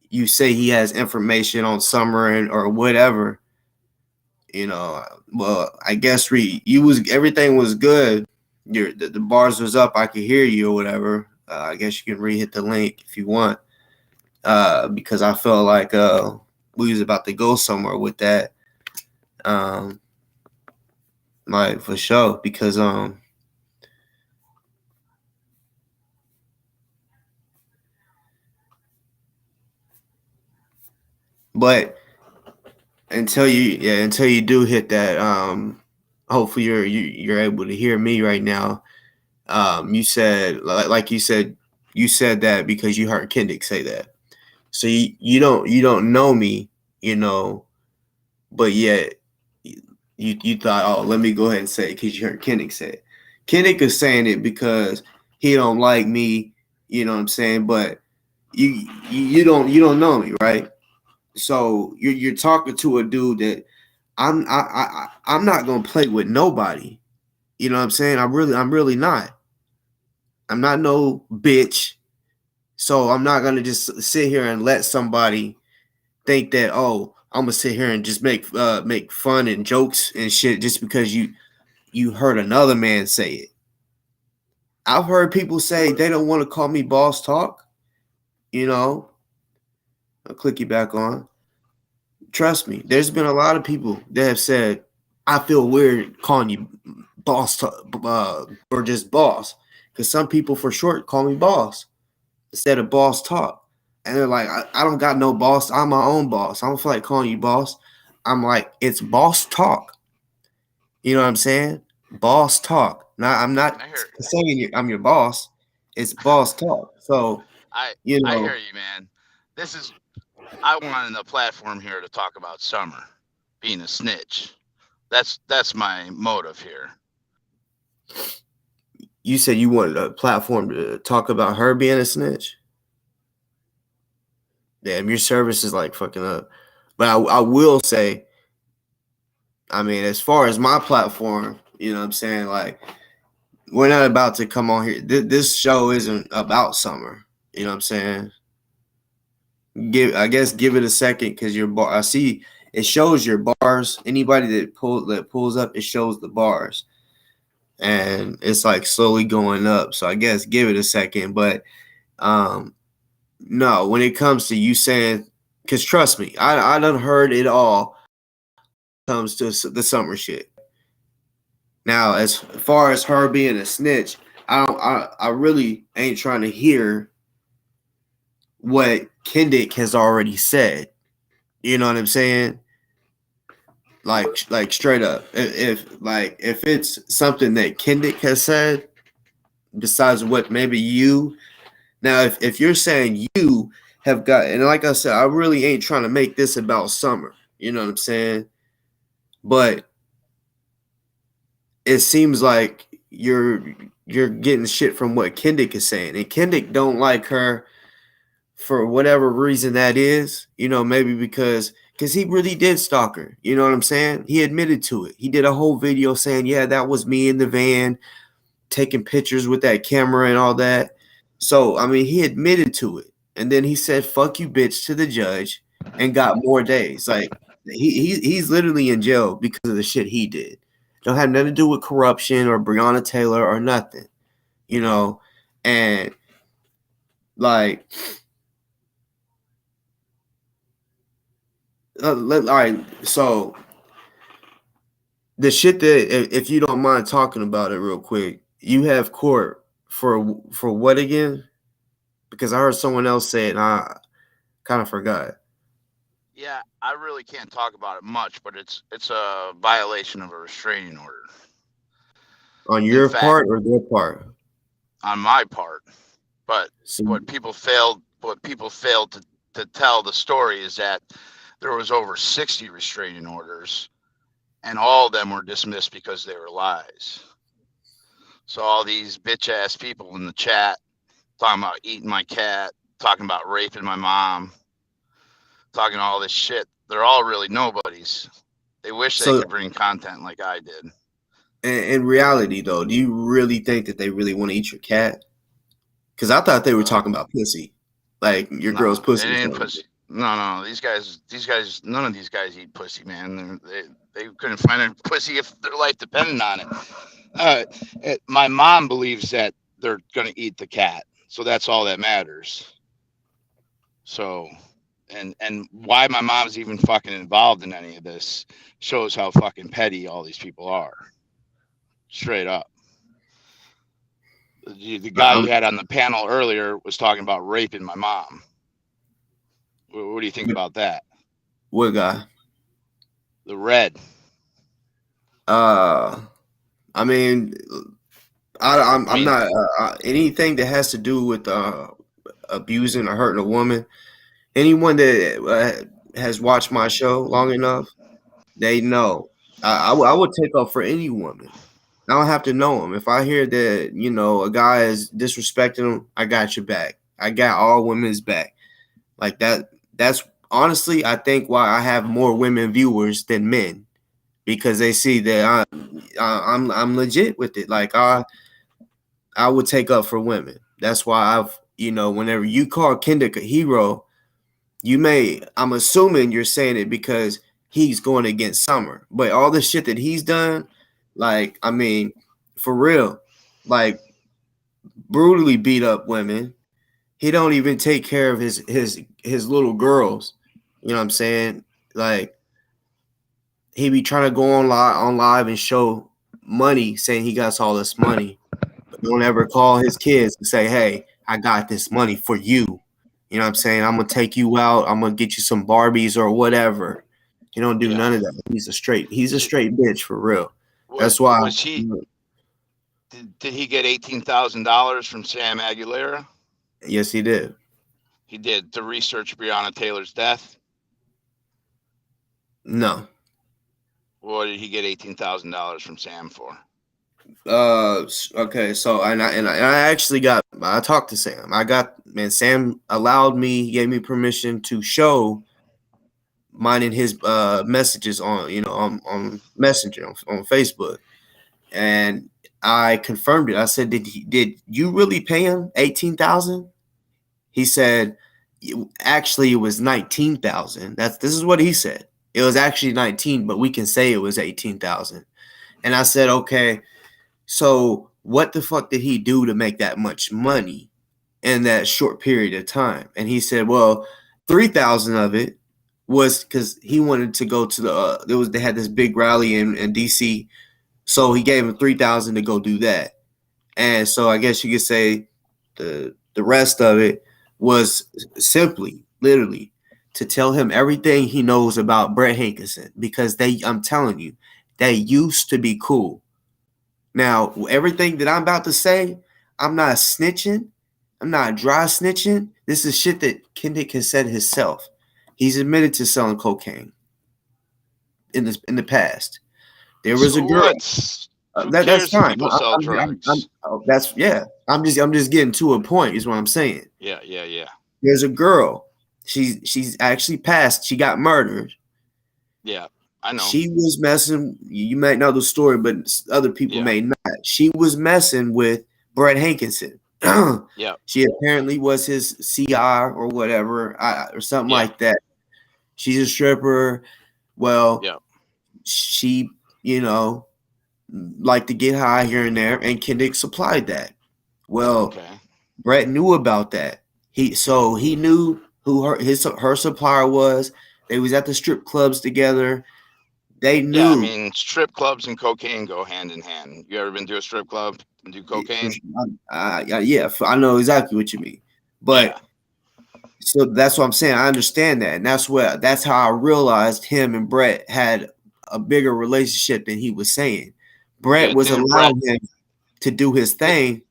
you say he has information on Summer or whatever. Well, I guess everything was good. The bars was up. I could hear you or whatever. I guess you can re-hit the link if you want. Because I felt like we was about to go somewhere with that. Like for sure. Because but until you do hit that, hopefully you're able to hear me right now. You said like you said that because you heard Kendrick say that. So you don't know me, but yet you thought, oh, let me go ahead and say it because you heard Kendrick say it. Kendrick is saying it because he don't like me, you know what I'm saying? But you don't know me, right? So you're talking to a dude that I'm not gonna play with nobody. You know what I'm saying? I'm really not. I'm not no bitch. So I'm not gonna just sit here and let somebody think that, oh, I'm gonna sit here and just make fun and jokes and shit just because you heard another man say it. I've heard people say they don't want to call me boss talk. I'll click you back on. Trust me, there's been a lot of people that have said, I feel weird calling you boss talk, or just boss. Because some people for short call me boss instead of boss talk. And they're like, I don't got no boss. I'm my own boss. I don't feel like calling you boss. I'm like, it's boss talk. You know what I'm saying? Boss talk. Now, I'm not saying I'm your boss. It's boss talk. So, I hear you, man. I wanted a platform here to talk about Summer being a snitch. That's my motive here. You said you wanted a platform to talk about her being a snitch? Damn, your service is like fucking up. But I will say, I mean, as far as my platform, you know what I'm saying? Like, we're not about to come on here. This show isn't about Summer. You know what I'm saying? Give it a second because your bar. I see it shows your bars. Anybody that pulls up, it shows the bars, and it's like slowly going up. So I guess give it a second. But no, when it comes to you saying, because trust me, I done heard it all. Comes to the Summer shit. Now, as far as her being a snitch, I really ain't trying to hear what Kendrick has already said. You know what I'm saying? Like straight up. If it's something that Kendrick has said, besides what maybe you now, if you're saying you have got, and like I said, I really ain't trying to make this about Summer. You know what I'm saying? But it seems like you're getting shit from what Kendrick is saying, and Kendrick don't like her for whatever reason that is. Maybe because he really did stalk her. You know what I'm saying? He admitted to it. He did a whole video saying, yeah, that was me in the van taking pictures with that camera and all that. So I mean, he admitted to it, and then he said "fuck you, bitch" to the judge, and got more days. Like he's literally in jail because of the shit he did. Don't have nothing to do with corruption or Breonna Taylor or nothing, you know. And like, all right. So the shit that, if you don't mind talking about it real quick, you have court for what again? Because I heard someone else say it, and I kind of forgot. Yeah, I really can't talk about it much, but it's a violation of a restraining order. On In your fact, part or their part? on my part. But So, what people failed to tell the story is that there was over 60 restraining orders, and all of them were dismissed because they were lies. So all these bitch ass people in the chat talking about eating my cat, talking about raping my mom, talking all this shit, they're all really nobodies. They wish they so could bring content like I did. in reality, though, do you really think that they really want to eat your cat? Because I thought they were talking about pussy, like your girl's No, pussy. it ain't pussy. No, these guys, none of these guys eat pussy, man. They couldn't find a pussy if their life depended on it. My mom believes that they're gonna eat the cat, so that's all that matters. So, and why my mom's even fucking involved in any of this shows how fucking petty all these people are. Straight up. The guy you had on the panel earlier was talking about raping my mom. What do you think about that? What guy? The red. I mean, I'm not anything that has to do with abusing or hurting a woman. Anyone that has watched my show long enough, they know I would take up for any woman. I don't have to know him. If I hear that, a guy is disrespecting him, I got your back. I got all women's back. Like that. That's honestly, I think, why I have more women viewers than men, because they see that I'm legit with it. Like I would take up for women. That's why whenever you call Kendrick a hero, I'm assuming you're saying it because he's going against Summer. But all the shit that he's done, like, I mean, for real, like, brutally beat up women. He don't even take care of his little girls. You know what I'm saying? Like, he be trying to go on live and show money, saying he got all this money, but don't ever call his kids and say, "Hey, I got this money for you." You know what I'm saying? I'm gonna take you out. I'm gonna get you some Barbies or whatever. He don't do none of that. He's a straight bitch for real. That's why. Was he? Did he get $18,000 from Sam Aguilera? Yes, he did. He did to research Breonna Taylor's death. No. What did he get $18,000 from Sam for? Okay, so I actually I talked to Sam. Sam allowed me, gave me permission to show mine and his messages on Messenger on Facebook, and I confirmed it. I said, did you really pay him 18,000? He said, actually it was 19,000. This is what he said. It was actually 19, but we can say it was 18,000. And I said, okay, so what the fuck did he do to make that much money in that short period of time? And he said, well, 3,000 of it was because he wanted to go to they had this big rally in DC, so he gave him 3,000 to go do that. And so I guess you could say the rest of it was simply, literally, to tell him everything he knows about Brett Hankinson, because I'm telling you, they used to be cool. Now, everything that I'm about to say, I'm not snitching. I'm not dry snitching. This is shit that Kendrick has said himself. He's admitted to selling cocaine in the past. There was a girl. Who That's cares if fine. people sell drugs? I'm just getting to a point. Is what I'm saying. Yeah. There's a girl. She's actually passed. She got murdered. Yeah, I know. She was messing. You might know the story, but other people may not. She was messing with Brett Hankinson. Yeah. She apparently was his CI or whatever, or something like that. She's a stripper. Well, she, liked to get high here and there, and Kendrick supplied that. Well, Brett knew about that. He knew who her supplier was. They was at the strip clubs together. They knew. Yeah, I mean, strip clubs and cocaine go hand in hand. You ever been to a strip club and do cocaine? Yeah, I know exactly what you mean. But so that's what I'm saying. I understand that, and that's how I realized him and Brett had a bigger relationship than he was saying. Brett was allowing him to do his thing.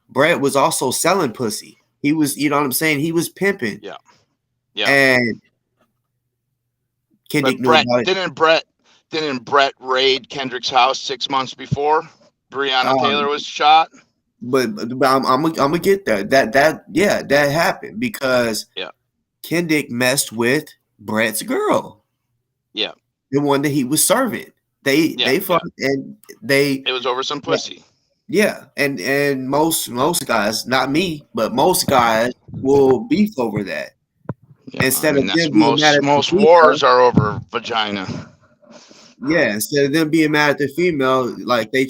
Brett was also selling pussy. He was, you know what I'm saying? He was pimping. Yeah. Yeah. And Kendrick knew about it. Didn't Brett raid Kendrick's house 6 months before Breonna Taylor was shot? But I'm gonna get there. That happened because Kendrick messed with Brett's girl. Yeah. The one that he was serving. They fucked and it was over some pussy. Yeah, and most guys, not me, but most guys will beef over that. Yeah, instead of them being mad at most wars are over vagina. Yeah, instead of them being mad at the female, like he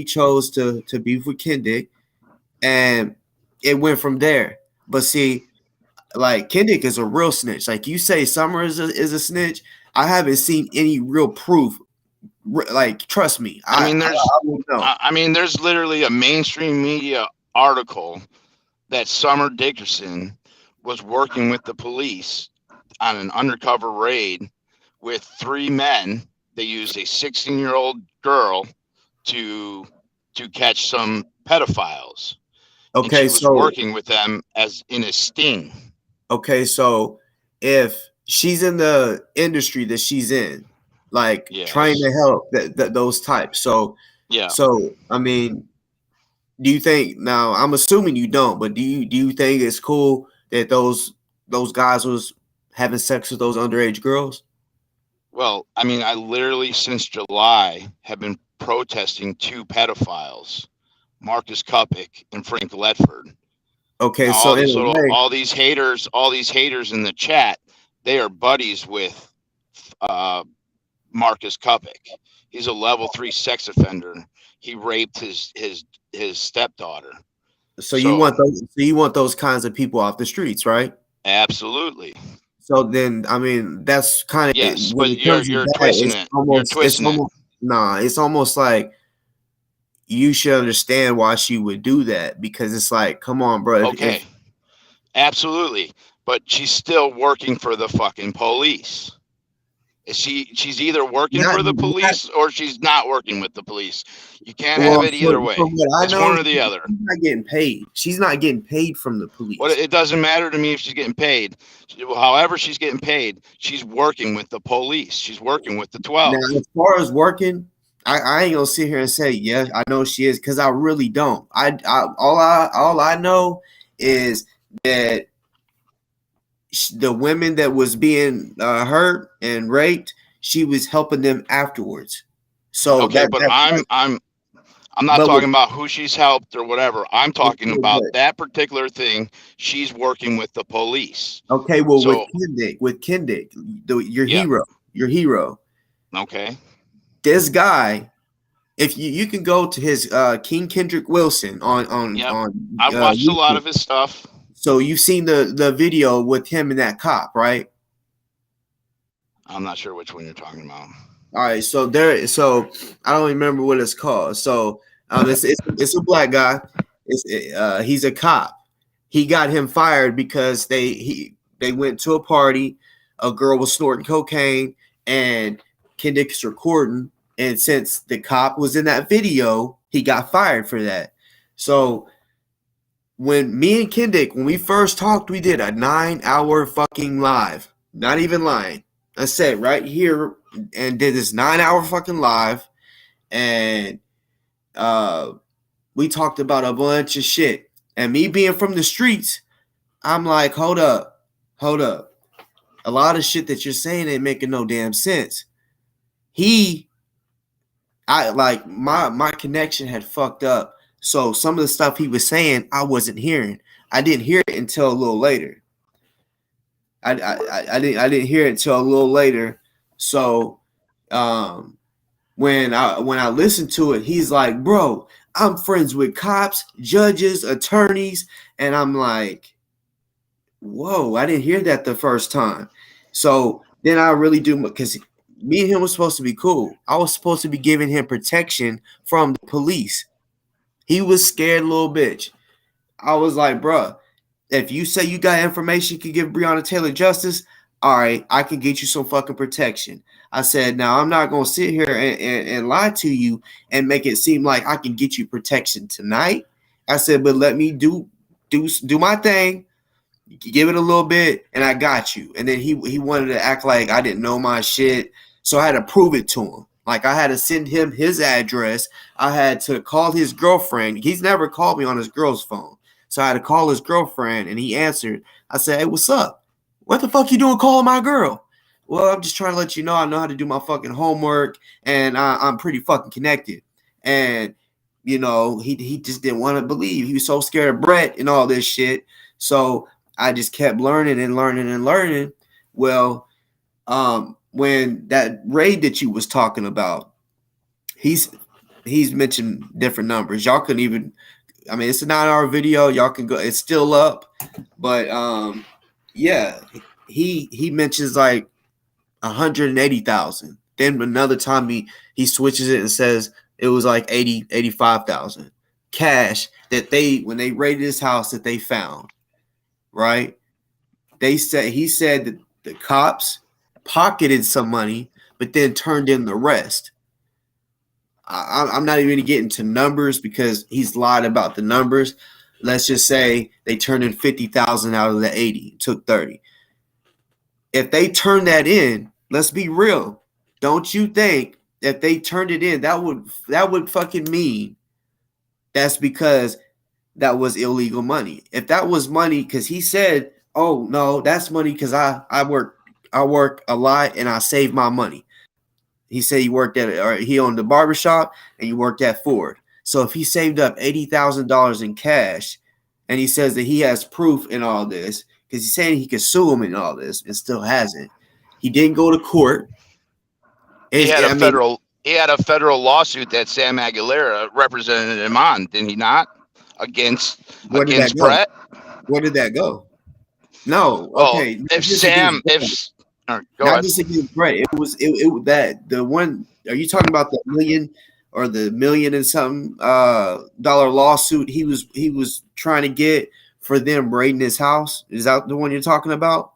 chose to beef with Kendrick, and it went from there. But see, like Kendrick is a real snitch. Like you say, Summer is a snitch. I haven't seen any real proof. Like, trust me. I mean, there's literally a mainstream media article that Summer Dickerson was working with the police on an undercover raid with 3 men. They used a 16-year-old girl to catch some pedophiles. Okay, and she was working with them as in a sting. Okay, so if she's in the industry that she's in, like trying to help those types, so I mean, do you think now? I'm assuming you don't, but do you think it's cool that those guys was having sex with those underage girls? Well, I mean, I literally since July have been protesting 2 pedophiles, Marcus Cuppick and Frank Ledford. Okay, now, so all these haters in the chat, they are buddies with Marcus Cuppick. He's a level 3 sex offender. He raped his stepdaughter. So you want those kinds of people off the streets, right? Absolutely. So then, I mean, that's kind of but you're twisting it. You're twisting it. Nah, it's almost like you should understand why she would do that, because it's like, come on, bro. Okay, absolutely, but she's still working for the fucking police. She's either working for the police or she's not working with the police. You can't have it either way. It's one or the other. She's not getting paid. She's not getting paid from the police. Well, it doesn't matter to me if she's getting paid. However she's getting paid, she's working with the police. She's working with the 12. Now, as far as working, I ain't gonna sit here and say, yeah, I know she is, because I really don't. All I know is that the women that was being hurt and raped, she was helping them afterwards. So okay, but I'm not talking about who she's helped or whatever. I'm talking about that particular thing. She's working with the police. Okay, well, with Kendrick, your hero. Okay. This guy, if you can go to his King Kendrick Wilson on I've watched a lot of his stuff. So you've seen the video with him and that cop, right? I'm not sure which one you're talking about. All right, so I don't remember what it's called. So it's a black guy. He's a cop. He got him fired because they went to a party. A girl was snorting cocaine, and Kendrick's recording. And since the cop was in that video, he got fired for that. So when me and Kendrick, when we first talked, we did a 9-hour fucking live. Not even lying. I said right here and did this 9-hour fucking live. And we talked about a bunch of shit. And me being from the streets, I'm like, hold up. A lot of shit that you're saying ain't making no damn sense. My connection had fucked up So some of the stuff he was saying, I wasn't hearing. I didn't hear it until a little later. I didn't hear it until a little later. So when I listened to it, he's like, bro, I'm friends with cops, judges, attorneys, and I'm like, whoa, I didn't hear that the first time. So then I really do, because me and him was supposed to be cool. I was supposed to be giving him protection from the police. He was scared little bitch. I was like, bruh, if you say you got information you can give Breonna Taylor justice, all right, I can get you some fucking protection. I said, now I'm not going to sit here and lie to you and make it seem like I can get you protection tonight. I said, but let me do my thing. Give it a little bit, and I got you. And then he wanted to act like I didn't know my shit, so I had to prove it to him. Like I had to send him his address. I had to call his girlfriend. He's never called me on his girl's phone, so I had to call his girlfriend, and he answered. I said, "Hey, what's up? What the fuck you doing calling my girl?" Well, I'm just trying to let you know I know how to do my fucking homework, and I'm pretty fucking connected. And you know, he just didn't want to believe. He was so scared of Brett and all this shit. So I just kept learning and learning and learning. Well, when that raid that you was talking about, he's mentioned different numbers. Y'all couldn't even. I mean, it's a 9-hour video. Y'all can go. It's still up, but yeah, he mentions like 180,000. Then another time he switches it and says it was like 85,000 cash that when they raided his house that they found. Right? He said that the cops pocketed some money, but then turned in the rest. I'm not even getting to numbers because he's lied about the numbers. Let's just say they turned in 50,000 out of the 80, took 30. If they turn that in, let's be real. Don't you think if they turned it in, that would fucking mean that's because that was illegal money. If that was money, because he said, "Oh no, that's money because I work a lot and I save my money." He said he he owned the barbershop and he worked at Ford. So if he saved up $80,000 in cash, and he says that he has proof in all this, because he's saying he could sue him in all this and still hasn't. He didn't go to court. He had a federal lawsuit that Sam Aguilera represented him on, didn't he not? Against Brett. Where did that go? No, okay. Well, Not just against Brett. It was that the one. Are you talking about the million or the million and something dollar lawsuit he was trying to get for them raiding his house? Is that the one you're talking about?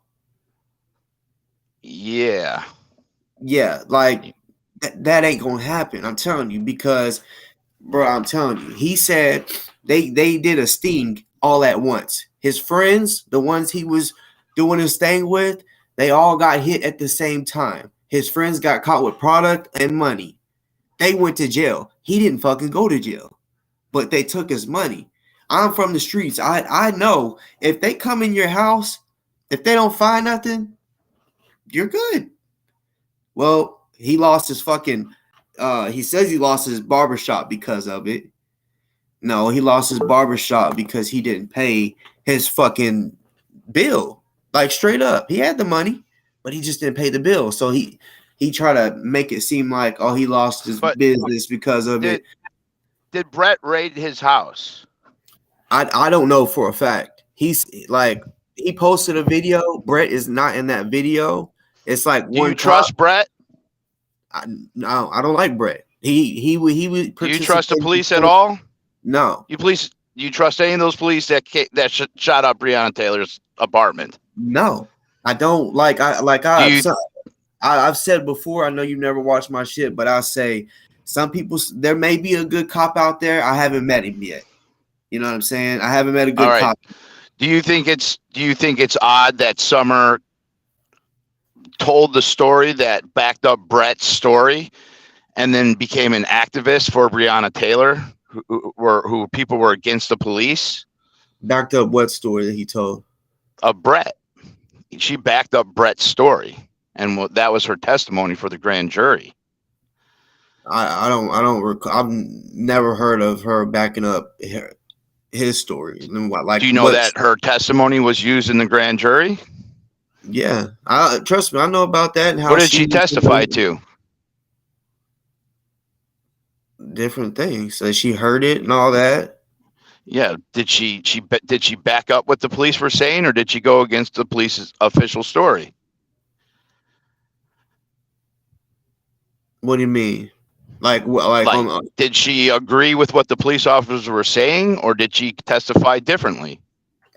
Yeah. Yeah, like that ain't gonna happen. I'm telling you, because bro, I'm telling you, he said they did a sting all at once. His friends, the ones he was doing his thing with, they all got hit at the same time. His friends got caught with product and money. They went to jail. He didn't fucking go to jail, but they took his money. I'm from the streets. I know if they come in your house, if they don't find nothing, you're good. Well, he lost his fucking he says he lost his barbershop because of it. No, he lost his barbershop because he didn't pay his fucking bill. Like straight up. He had the money, but he just didn't pay the bill. So he tried to make it seem like, oh, he lost his business because of it. Did Brett raid his house? I don't know for a fact. He's like, he posted a video. Brett is not in that video. It's like, do you trust Brett? No, I don't like Brett. He would. Do you trust the police at all? No. You trust any of those police that shot up Breonna Taylor's apartment? No, I don't. I've said before. I know you never watched my shit, but I say some people. There may be a good cop out there. I haven't met him yet. You know what I'm saying? I haven't met a good cop. Do you think it's odd that Summer told the story that backed up Brett's story, and then became an activist for Breonna Taylor, who people were against the police? Backed up what story that he told? Brett. She backed up Brett's story, and that was her testimony for the grand jury. I don't recall. I've never heard of her backing up his story. Like, do you know that her testimony was used in the grand jury? Yeah, trust me, I know about that. And how what did she testify to? Different things. So she heard it and all that. Yeah, did she back up what the police were saying, or did she go against the police's official story? What do you mean? Like did she agree with what the police officers were saying, or did she testify differently?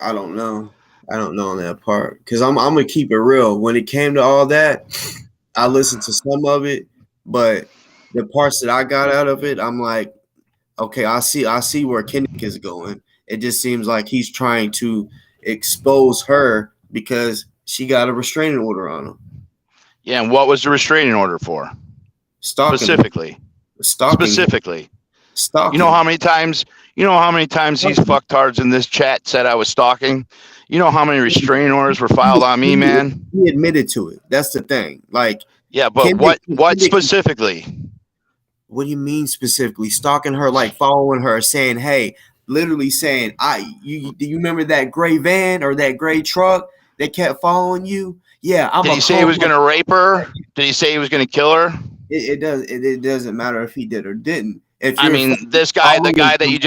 I don't know. I don't know on that part, because I'm gonna keep it real. When it came to all that, I listened to some of it, but the parts that I got out of it, I'm like, okay, I see where Kendrick is going. It just seems like he's trying to expose her because she got a restraining order on him. Yeah, and what was the restraining order for? Stalking. Specifically. Specifically. Stalking. You know how many times these fucktards in this chat said I was stalking? You know how many restraining orders were filed on me, man? He admitted to it. That's the thing. Like, yeah, but Kendrick, what specifically? What do you mean specifically? Stalking her, like following her, saying, hey, literally saying, do you remember that gray van or that gray truck that kept following you? Yeah, Did he say he was gonna rape her? Did he say he was gonna kill her? It doesn't matter if he did or didn't. I mean, this guy, the guy you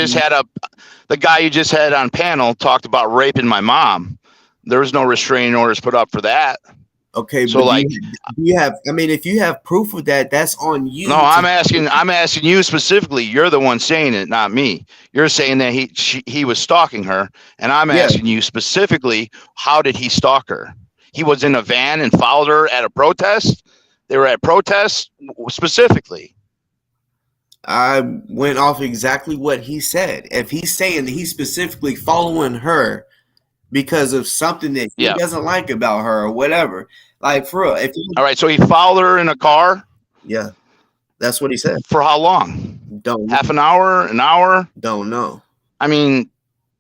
just had on panel talked about raping my mom. There was no restraining orders put up for that. Okay, so like, do you have? I mean, if you have proof of that, that's on you. No, I'm asking you specifically. You're the one saying it, not me. You're saying that he was stalking her, and I'm asking you specifically, how did he stalk her? He was in a van and followed her at a protest. They were at protests specifically. I went off exactly what he said. If he's saying that he's specifically following her because of something that he doesn't like about her or whatever, like, for real. All right, so he followed her in a car? Yeah, that's what he said. For how long? Don't know. Half an hour? An hour? Don't know. I mean,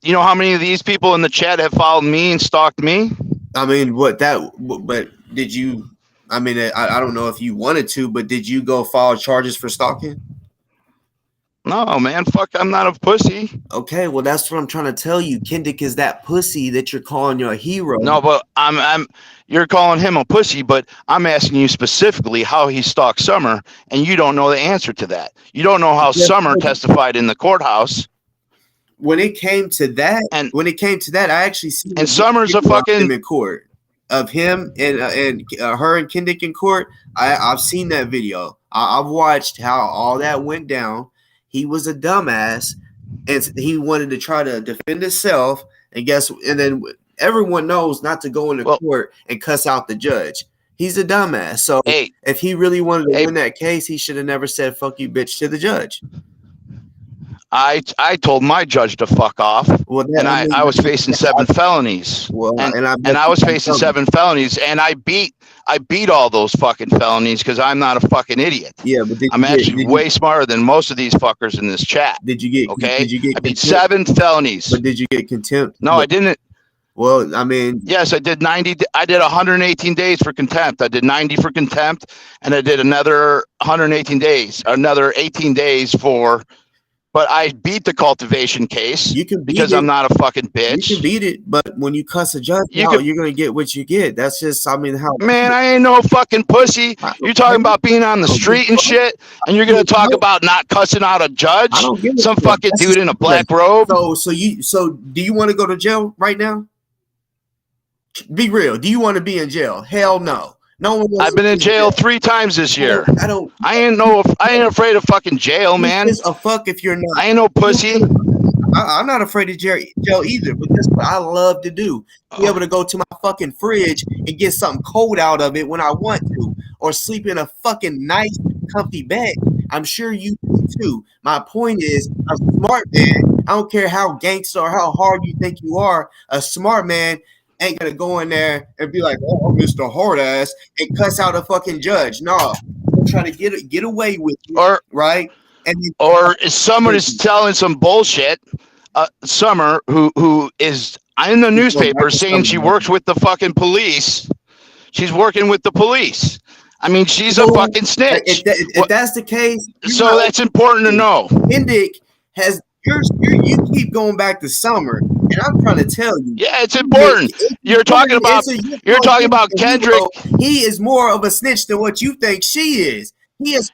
you know how many of these people in the chat have followed me and stalked me? I mean, but did you, I mean, I don't know if you wanted to, but did you go file charges for stalking? No, man, fuck, I'm not a pussy. Okay, well, that's what I'm trying to tell you. Kendrick is that pussy that you're calling your hero. No, but you're calling him a pussy, but I'm asking you specifically how he stalked Summer, and you don't know the answer to that. You don't know how Summer testified in the courthouse. When it came to that, I actually see. And Summer's a fucking in court of him and her and Kendrick in court. I've seen that video. I've watched how all that went down. He was a dumbass, and he wanted to try to defend himself. And then everyone knows not to go into court and cuss out the judge. He's a dumbass. So if he really wanted to win that case, he should have never said "fuck you, bitch" to the judge. I told my judge to fuck off, and I was facing 7 felonies. And I was facing 7 felonies, and I beat all those fucking felonies because I'm not a fucking idiot. Yeah, but I'm actually way smarter than most of these fuckers in this chat. Did you get? Okay, Did you get? I beat 7 felonies. But did you get contempt? No, I didn't. Well, I mean, yes, I did 90. I did 118 days for contempt. I did 90 for contempt, and I did another 118 days, another 18 days for. But I beat the cultivation case because I'm not a fucking bitch. You can beat it, but when you cuss a judge out, you're going to get what you get. That's just, I mean, how. Man, I ain't no fucking pussy. You're talking about being on the street and shit, and you're going to talk about not cussing out a judge? Some fucking dude in a black robe? So do you want to go to jail right now? Be real. Do you want to be in jail? Hell no. No, I've been in jail 3 times this year. I ain't afraid of fucking jail, man. It's a fuck if you're not. I ain't no pussy. I'm not afraid of jail either, but that's what I love to do. Be able to go to my fucking fridge and get something cold out of it when I want to, or sleep in a fucking nice, comfy bed. I'm sure you do too. My point is, a smart man, I don't care how gangster or how hard you think you are, a smart man ain't gonna go in there and be like, "Oh, Mr. Hard Ass," and cuss out a fucking judge. No, I'm trying to get away with it, right? Or if someone is telling some bullshit, Summer, who is in the newspaper saying she works with the fucking police. She's working with the police. I mean, she's a fucking snitch. If that's the case, so that's important to know. Kendrick has you keep going back to Summer, and I'm trying to tell you. Yeah, it's important. You're talking about Kendrick. He is more of a snitch than what you think she is. He is.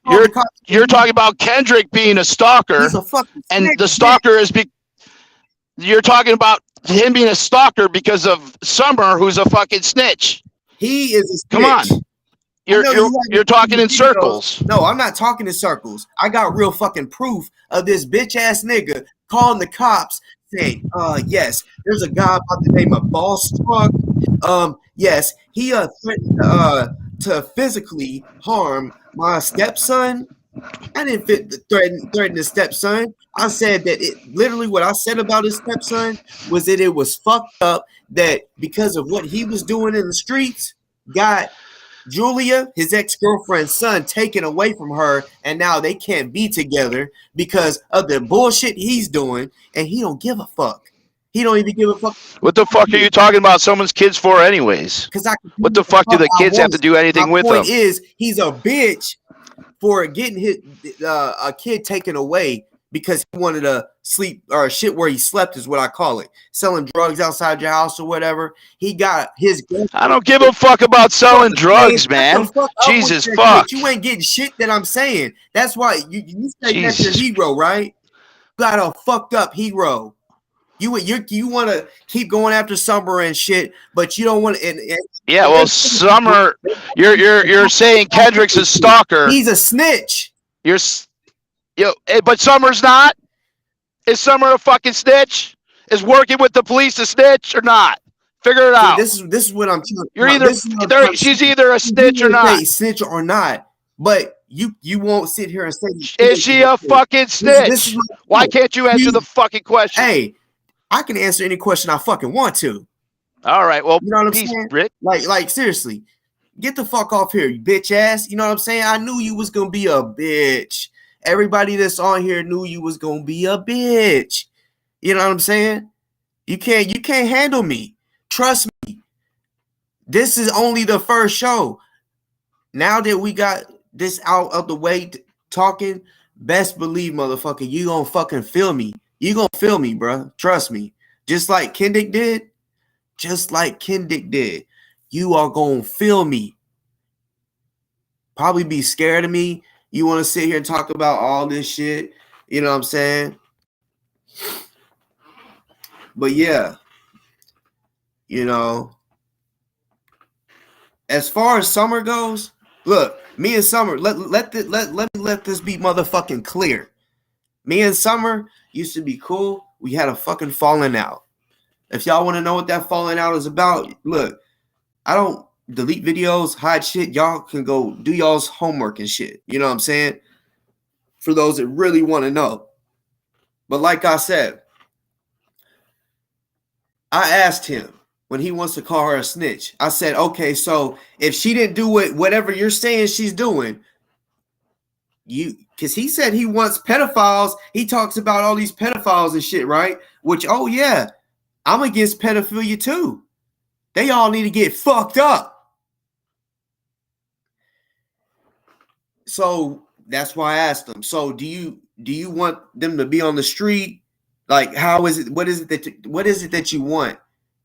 You're talking about Kendrick being a stalker. He's a fucking snitch, and the stalker is you're talking about him being a stalker because of Summer, who's a fucking snitch. He is a snitch. Come on. You're talking in circles. No, I'm not talking in circles. I got real fucking proof of this bitch ass nigga calling the cops saying, yes, there's a guy by the name of Boss Talk. Yes, he threatened to physically harm my stepson. I didn't threaten his stepson. I said that literally what I said about his stepson was that it was fucked up that because of what he was doing in the streets, got Julia, his ex-girlfriend's son, taken away from her, and now they can't be together because of the bullshit he's doing, and he don't give a fuck. He don't even give a fuck. What the fuck are you talking about someone's kids for anyways? What the fuck do the kids have to do anything with them? My point is, he's a bitch for getting a kid taken away because he wanted to sleep or shit where he slept is what I call it. Selling drugs outside your house or whatever. He got his. I don't give a fuck about selling drugs, man. Jesus fuck. You ain't getting shit that I'm saying. That's why you say that's your hero, right? You got a fucked up hero. You want to keep going after Summer and shit, but you don't want to. Yeah, well, Summer, you're saying Kendrick's a stalker. He's a snitch. But Summer's not. Is Summer a fucking snitch? Is working with the police a snitch or not? Figure it out. This is what I'm telling you. You're either she's either a snitch or not. Snitch or not, but you won't sit here and say. Is she a fucking snitch? Why can't you answer the fucking question? Hey, I can answer any question I fucking want to. All right, well, you know what I'm saying? Rick. Like seriously, get the fuck off here, you bitch ass. You know what I'm saying? I knew you was gonna be a bitch. Everybody that's on here knew you was gonna be a bitch. You know what I'm saying? You can't handle me. Trust me. This is only the first show. Now that we got this out of the way talking, best believe, motherfucker, you gonna fucking feel me. You gonna feel me, bro. Trust me. Just like Kendrick did. You are gonna feel me. Probably be scared of me. You want to sit here and talk about all this shit. You know what I'm saying? But yeah. You know. As far as Summer goes, look, me and Summer, let me let this be motherfucking clear. Me and Summer used to be cool. We had a fucking falling out. If y'all want to know what that falling out is about, look, I don't delete videos, hide shit. Y'all can go do y'all's homework and shit. You know what I'm saying? For those that really want to know. But like I said, I asked him when he wants to call her a snitch. I said, okay, so if she didn't do whatever you're saying she's doing, because he said he wants pedophiles. He talks about all these pedophiles and shit, right? Which, oh yeah, I'm against pedophilia too. They all need to get fucked up. So that's why I asked him. So do you want them to be on the street? Like, how is it? What is it that you want?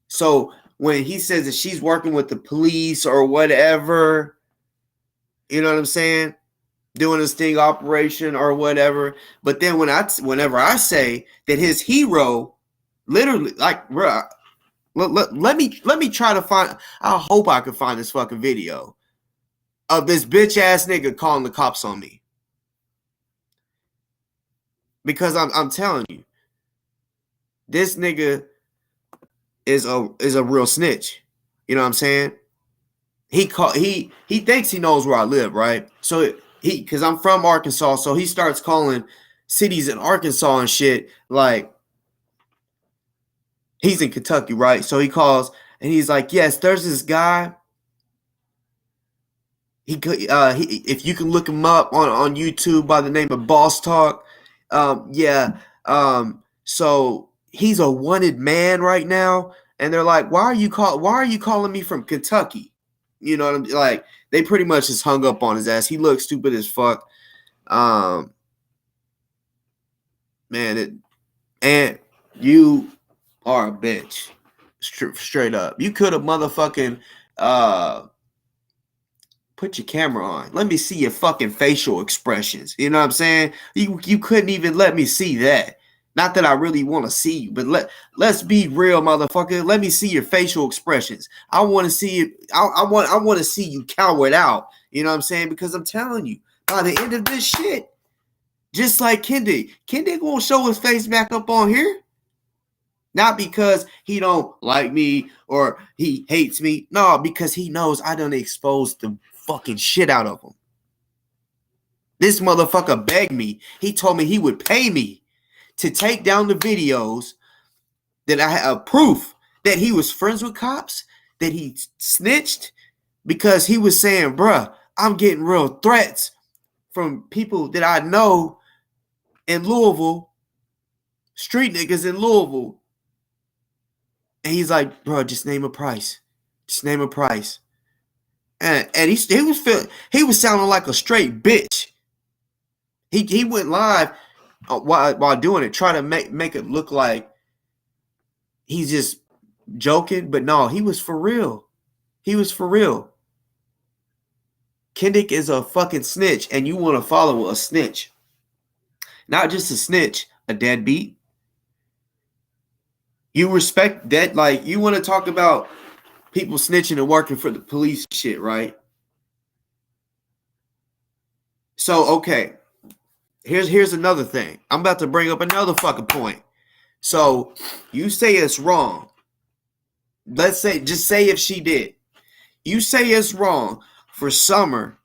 So when he says that she's working with the police or whatever, you know what I'm saying? Doing a sting operation or whatever. But then whenever I say that his hero, literally, like, bro, let me try to find. I hope I can find this fucking video of this bitch ass nigga calling the cops on me. Because I'm telling you, this nigga is a real snitch. You know what I'm saying? He thinks he knows where I live, right? So because I'm from Arkansas, so he starts calling cities in Arkansas and shit like he's in Kentucky, right? So he calls and he's like, yes, there's this guy. If you can look him up on YouTube by the name of Boss Talk, so he's a wanted man right now, and they're like, why are you calling me from Kentucky? You know what I'm like? They pretty much just hung up on his ass. He looked stupid as fuck. Man, and you are a bitch. Straight up. You could have motherfucking put your camera on. Let me see your fucking facial expressions. You know what I'm saying? You couldn't even let me see that. Not that I really want to see you, but let's be real, motherfucker. Let me see your facial expressions. I want to see it. I want to see you cowered out. You know what I'm saying? Because I'm telling you, by the end of this shit, just like Kendrick won't show his face back up on here. Not because he don't like me or he hates me. No, because he knows I done exposed the fucking shit out of him. This motherfucker begged me. He told me he would pay me to take down the videos that I have proof that he was friends with cops, that he snitched, because he was saying, bruh, I'm getting real threats from people that I know in Louisville, street niggas in Louisville. And he's like, bro, just name a price. Just name a price. And he was sounding like a straight bitch. He went live while doing it, trying to make it look like he's just joking, but no, he was for real. He was for real. Kendrick is a fucking snitch, and you want to follow a snitch. Not just a snitch, a deadbeat. You respect that, like, you want to talk about people snitching and working for the police shit, right? So, okay. Here's another thing. I'm about to bring up another fucking point. So, you say it's wrong. Just say if she did. You say it's wrong for Summer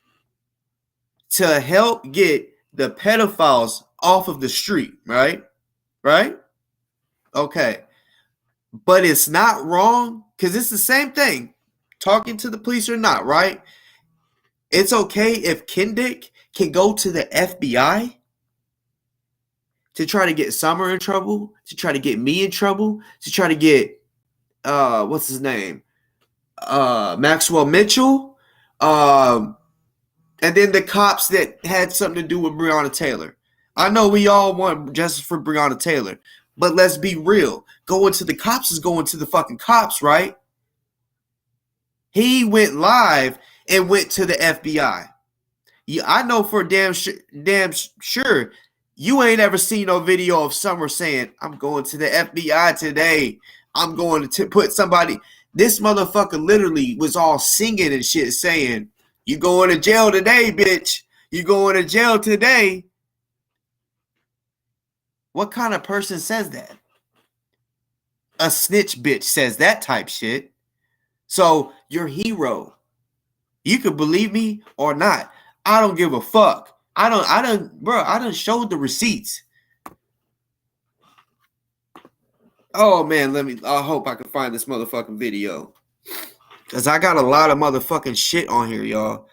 to help get the pedophiles off of the street, right? Right? Okay. But it's not wrong, because it's the same thing. Talking to the police or not, right? It's okay if Kendrick can go to the FBI to try to get Summer in trouble, to try to get me in trouble, to try to get what's his name? Maxwell Mitchell. And then the cops that had something to do with Breonna Taylor. I know we all want justice for Breonna Taylor, but let's be real. Going to the cops is going to the fucking cops, right? He went live and went to the FBI. Yeah, I know for damn sure you ain't ever seen no video of Summer saying, I'm going to the FBI today. I'm going to put somebody. This motherfucker literally was all singing and shit saying, you going to jail today, bitch. You going to jail today. What kind of person says that? A snitch bitch says that type shit. So your hero. You could believe me or not. I don't give a fuck. I done showed the receipts. Oh man, I hope I can find this motherfucking video. Cause I got a lot of motherfucking shit on here, y'all.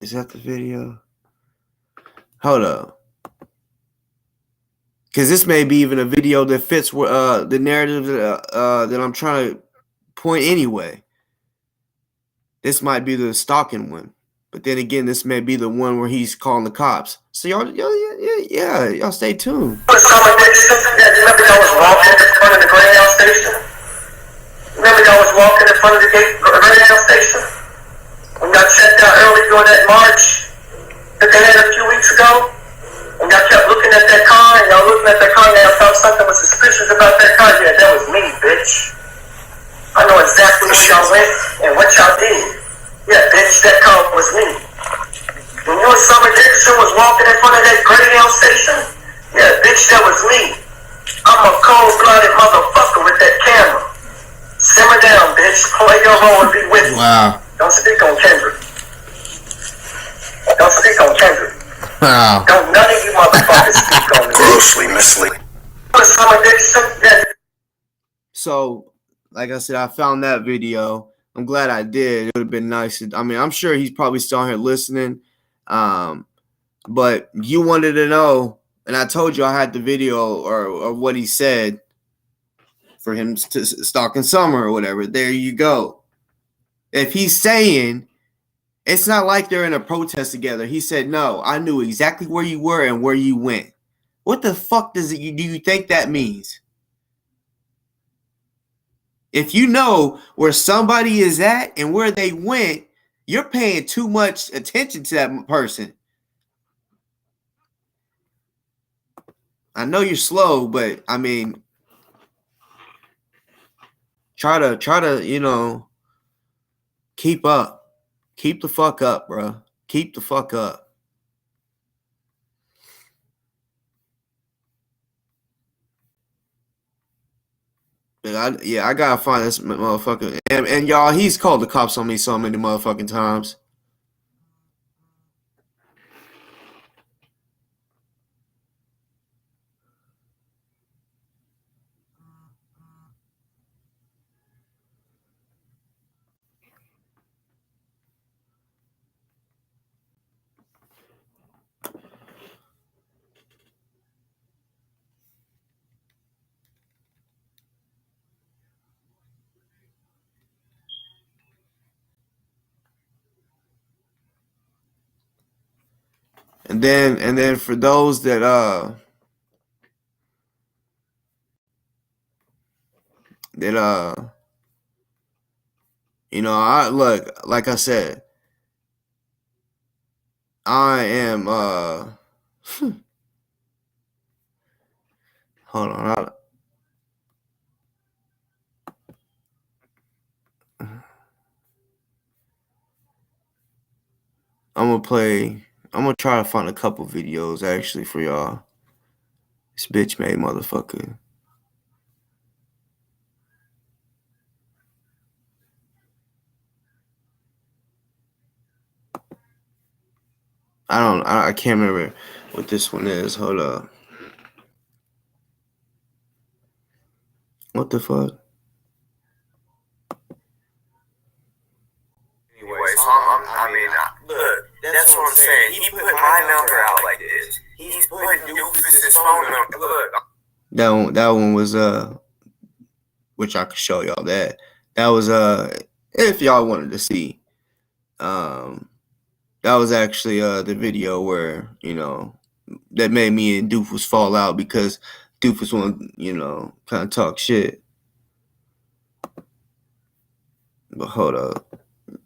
Is that the video? Hold up. Because this may be even a video that fits the narrative that I'm trying to point anyway. This might be the stalking one. But then again, this may be the one where he's calling the cops. So y'all stay tuned. Remember y'all was walking in front of the Greyhound station? Remember y'all was walking in front of the Greyhound station? When y'all checked out early during that march that they had a few weeks ago? And y'all kept looking at that car, and y'all looking at that car, and y'all thought something was suspicious about that car? Yeah, that was me, bitch. I know exactly where y'all went and what y'all did. Yeah, bitch, that car was me. When you and Summer Dickinson was walking in front of that Greyhound station, yeah, bitch, that was me. I'm a cold-blooded motherfucker with that camera. Simmer down, bitch. Play your role and be with me. Wow. Don't speak on Kendrick. Don't speak on Kendrick. Wow. Don't none of you motherfuckers speak on me. Grossly misleading. Summer Dickinson, yeah. So, like I said, I found that video. I'm glad I did. It would have been nice. I mean, I'm sure he's probably still here listening. But you wanted to know, and I told you I had the video or what he said for him to stalking Summer or whatever. There you go. If he's saying it's not like they're in a protest together, he said, no, I knew exactly where you were and where you went. What the fuck do you think that means? If you know where somebody is at and where they went, you're paying too much attention to that person. I know you're slow, but I mean, try to, you know, keep up. Keep the fuck up, bro. Keep the fuck up. But I gotta find this motherfucker. And y'all, he's called the cops on me so many motherfucking times. And then for those that you know, I look, like I said, I am hold on. I'm gonna try to find a couple videos actually for y'all. This bitch made motherfucker. I can't remember what this one is. Hold up. What the fuck? Anyway, so I mean, look, that's what I'm saying. He put my number out like this. He's putting Doofus's phone number. Look. That one was which I could show y'all that. That was if y'all wanted to see. That was actually the video where, you know, that made me and Doofus fall out because Doofus wanted, you know, kind of talk shit. But hold up.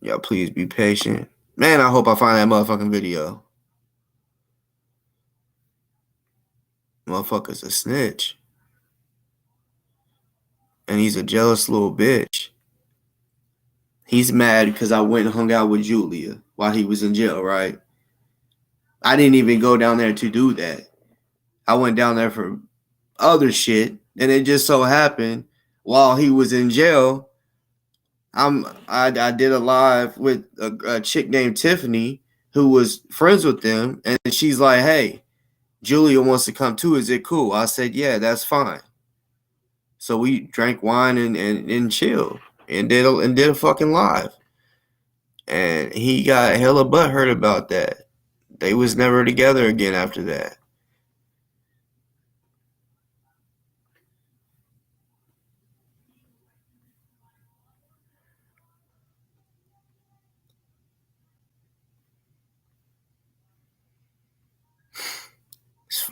Y'all please be patient. Man, I hope I find that motherfucking video. Motherfucker's a snitch. And he's a jealous little bitch. He's mad because I went and hung out with Julia while he was in jail, right? I didn't even go down there to do that. I went down there for other shit. And it just so happened while he was in jail, I did a live with a chick named Tiffany who was friends with them, and she's like, "Hey, Julia wants to come too. Is it cool?" I said, "Yeah, that's fine." So we drank wine and chilled and did a fucking live, and he got hella butthurt about that. They was never together again after that.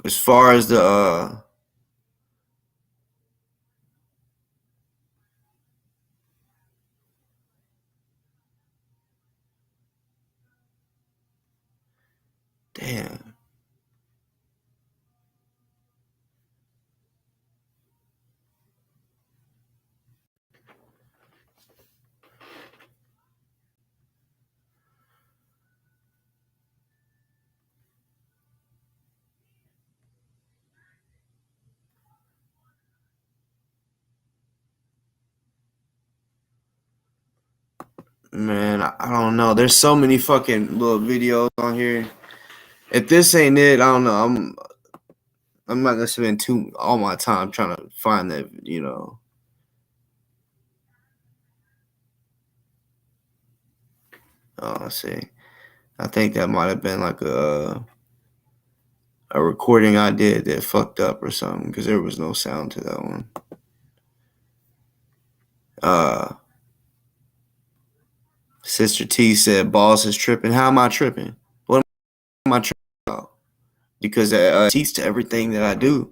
As far as the damn. Man, I don't know. There's so many fucking little videos on here. If this ain't it, I don't know. I'm not gonna spend all my time trying to find that, you know. Oh, let's see. I think that might have been like a recording I did that fucked up or something because there was no sound to that one. Sister T said, "Boss is tripping." How am I tripping? What am I tripping about? Because I teach to everything that I do.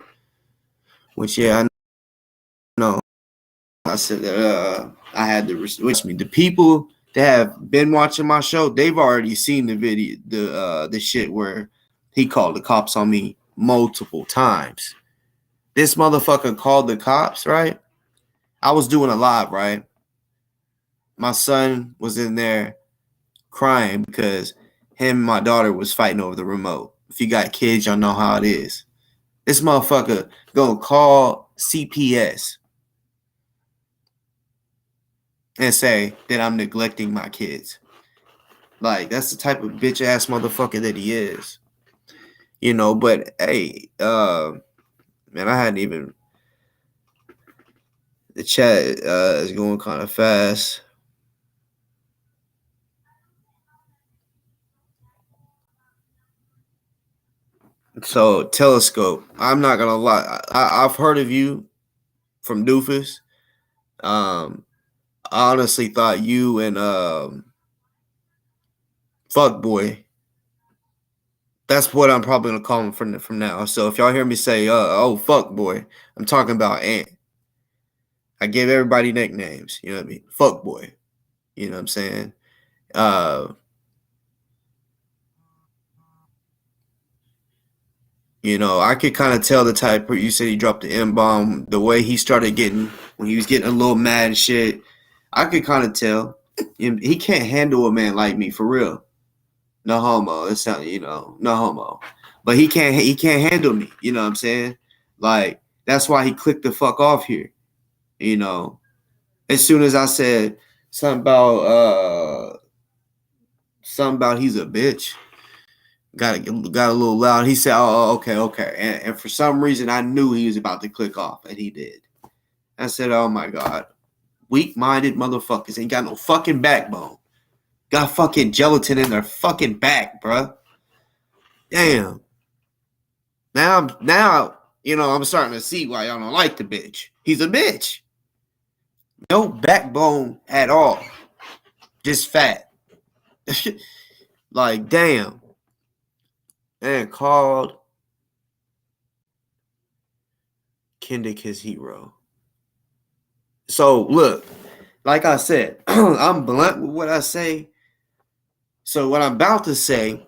Which, yeah, I know. I said that I had to which me. The people that have been watching my show, they've already seen the video, the shit where he called the cops on me multiple times. This motherfucker called the cops, right? I was doing a live, right? My son was in there crying because him and my daughter was fighting over the remote. If you got kids, y'all know how it is. This motherfucker gonna call CPS and say that I'm neglecting my kids. Like, that's the type of bitch ass motherfucker that he is. You know, but hey, man, I hadn't even, the chat is going kind of fast. So, Telescope, I'm not gonna lie, I've heard of you from Doofus. I honestly thought you and Fuckboy, that's what I'm probably gonna call him from now. So if y'all hear me say oh Fuckboy, I'm talking about Ant. I give everybody nicknames, you know what I mean? Fuckboy. You know what I'm saying? You know, I could kind of tell the type. You said he dropped the M-bomb, the way he started getting, when he was getting a little mad and shit. I could kind of tell. He can't handle a man like me, for real. No homo. It's not, you know, no homo. But he can't handle me. You know what I'm saying? Like, that's why he clicked the fuck off here. You know, as soon as I said something about he's a bitch, got a little loud. He said, "Oh, okay." And for some reason, I knew he was about to click off, and he did. I said, "Oh my god, weak-minded motherfuckers ain't got no fucking backbone. Got fucking gelatin in their fucking back, bruh. Damn. Now, you know, I'm starting to see why y'all don't like the bitch. He's a bitch. No backbone at all. Just fat. Like, damn." And called Kendrick his hero. So, look, like I said, I'm blunt with what I say. So what I'm about to say,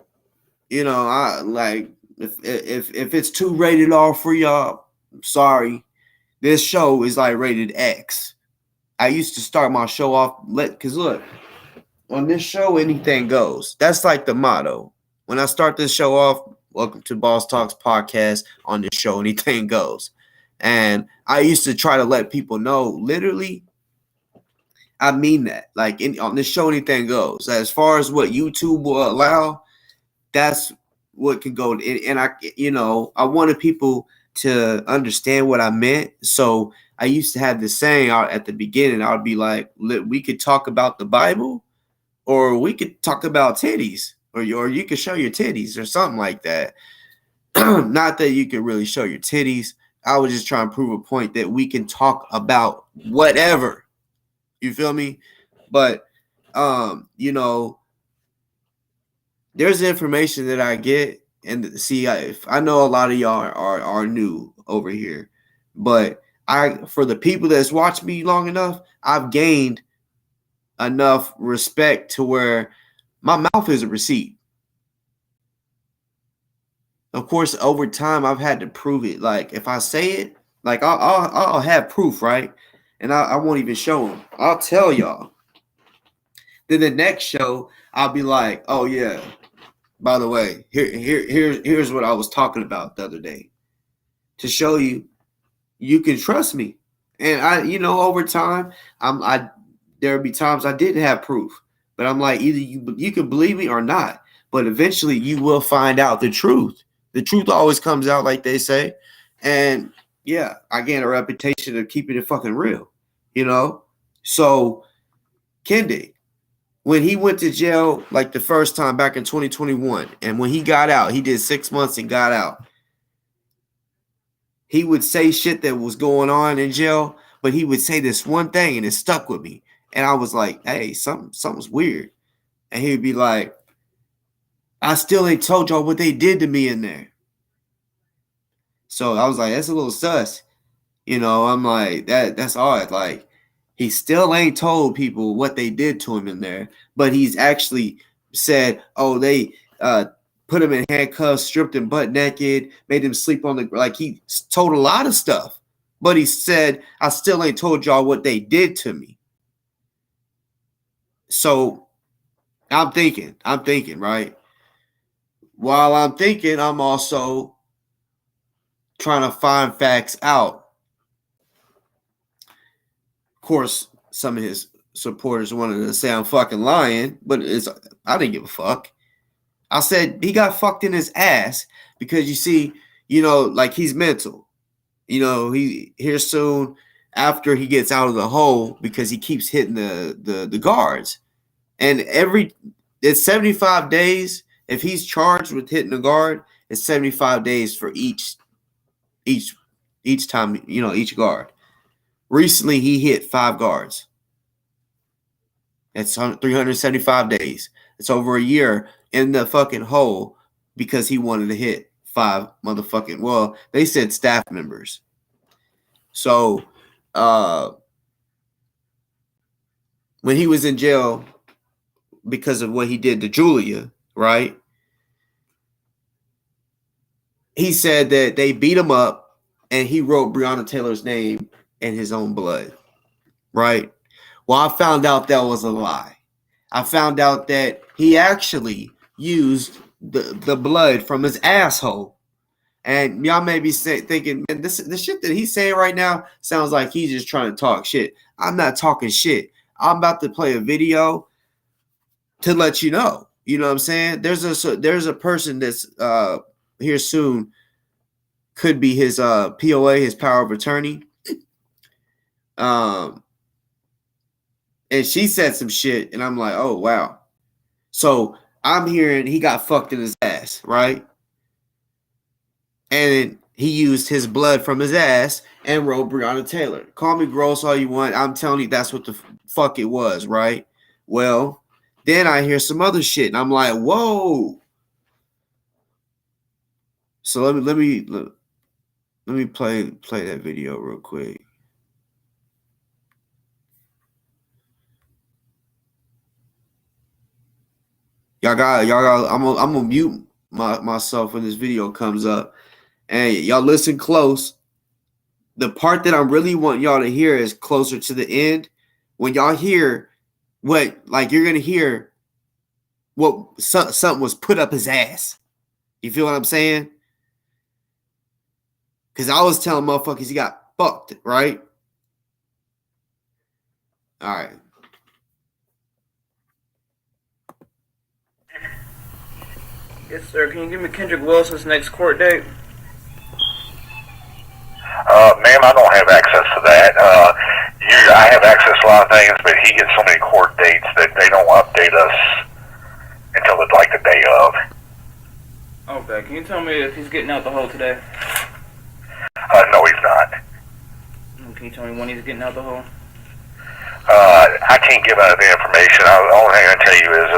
you know, I like, if it's too rated R for y'all, I'm sorry. This show is like rated X. I used to start my show off, because look, on this show, anything goes. That's like the motto. When I start this show off, welcome to Boss Talks Podcast. On this show, anything goes. And I used to try to let people know, literally, I mean that. Like, on this show, anything goes. As far as what YouTube will allow, that's what can go. And I, you know, I wanted people to understand what I meant. So I used to have this saying at the beginning. I would be like, we could talk about the Bible, or we could talk about titties, or you could show your titties or something like that. Not that you could really show your titties. I was just trying to prove a point that we can talk about whatever. You feel me? But, you know, there's information that I get, and see, I know a lot of y'all are new over here, but for the people that's watched me long enough, I've gained enough respect to where my mouth is a receipt. Of course, over time, I've had to prove it. Like, if I say it, like, I'll have proof, right? And I won't even show them. I'll tell y'all. Then the next show, I'll be like, "Oh yeah, by the way, here's what I was talking about the other day," to show you can trust me. And I, you know, over time, there'll be times I didn't have proof, but I'm like, either you can believe me or not, but eventually you will find out the truth. The truth always comes out, like they say. And yeah, I gained a reputation of keeping it fucking real, you know? So, Kendi, when he went to jail, like the first time back in 2021, and when he got out, he did 6 months and got out. He would say shit that was going on in jail, but he would say this one thing and it stuck with me. And I was like, hey, something's weird. And he'd be like, I still ain't told y'all what they did to me in there. So I was like, that's a little sus. You know, I'm like, that's odd. Like, he still ain't told people what they did to him in there, but he's actually said, oh, they put him in handcuffs, stripped him butt naked, made him sleep on the, like, he told a lot of stuff, but he said, I still ain't told y'all what they did to me. So I'm thinking, right? While I'm thinking, I'm also trying to find facts out. Of course, some of his supporters wanted to say I'm fucking lying, but I didn't give a fuck. I said he got fucked in his ass because you see, you know, like he's mental. You know, he here soon after he gets out of the hole because he keeps hitting the guards. And it's 75 days. If he's charged with hitting a guard, it's 75 days for each time, you know, each guard. Recently, he hit 5 guards. It's 375 days. It's over a year in the fucking hole because he wanted to hit 5 motherfucking, well, they said staff members. So, when he was in jail because of what he did to Julia, right? He said that they beat him up and he wrote Breonna Taylor's name in his own blood, right? Well, I found out that was a lie. I found out that he actually used the blood from his asshole. And y'all may be thinking, man, the shit that he's saying right now sounds like he's just trying to talk shit. I'm not talking shit. I'm about to play a video to let you know. You know what I'm saying? There's a person that's here soon, could be his POA, his power of attorney. And she said some shit, and I'm like, oh, wow. So I'm hearing he got fucked in his ass, right? And he used his blood from his ass and wrote Breonna Taylor. Call me gross all you want. I'm telling you that's what the fuck it was, right? Well, then I hear some other shit, and I'm like, whoa. So let me play that video real quick. Y'all got. I'm gonna mute myself when this video comes up, and y'all listen close. The part that I really want y'all to hear is closer to the end. When y'all hear what, like, you're gonna hear what something was put up his ass. You feel what I'm saying? Because I was telling motherfuckers he got fucked, right? All right. Yes, sir. Can you give me Kendrick Wilson's next court date? Ma'am, I don't have access to that. I have access to a lot of things, but he gets so many court dates that they don't update us until it's like the day of. Okay. Can you tell me if he's getting out the hole today? No, he's not. Can you tell me when he's getting out the hole? I can't give out the information. The only thing I can tell you is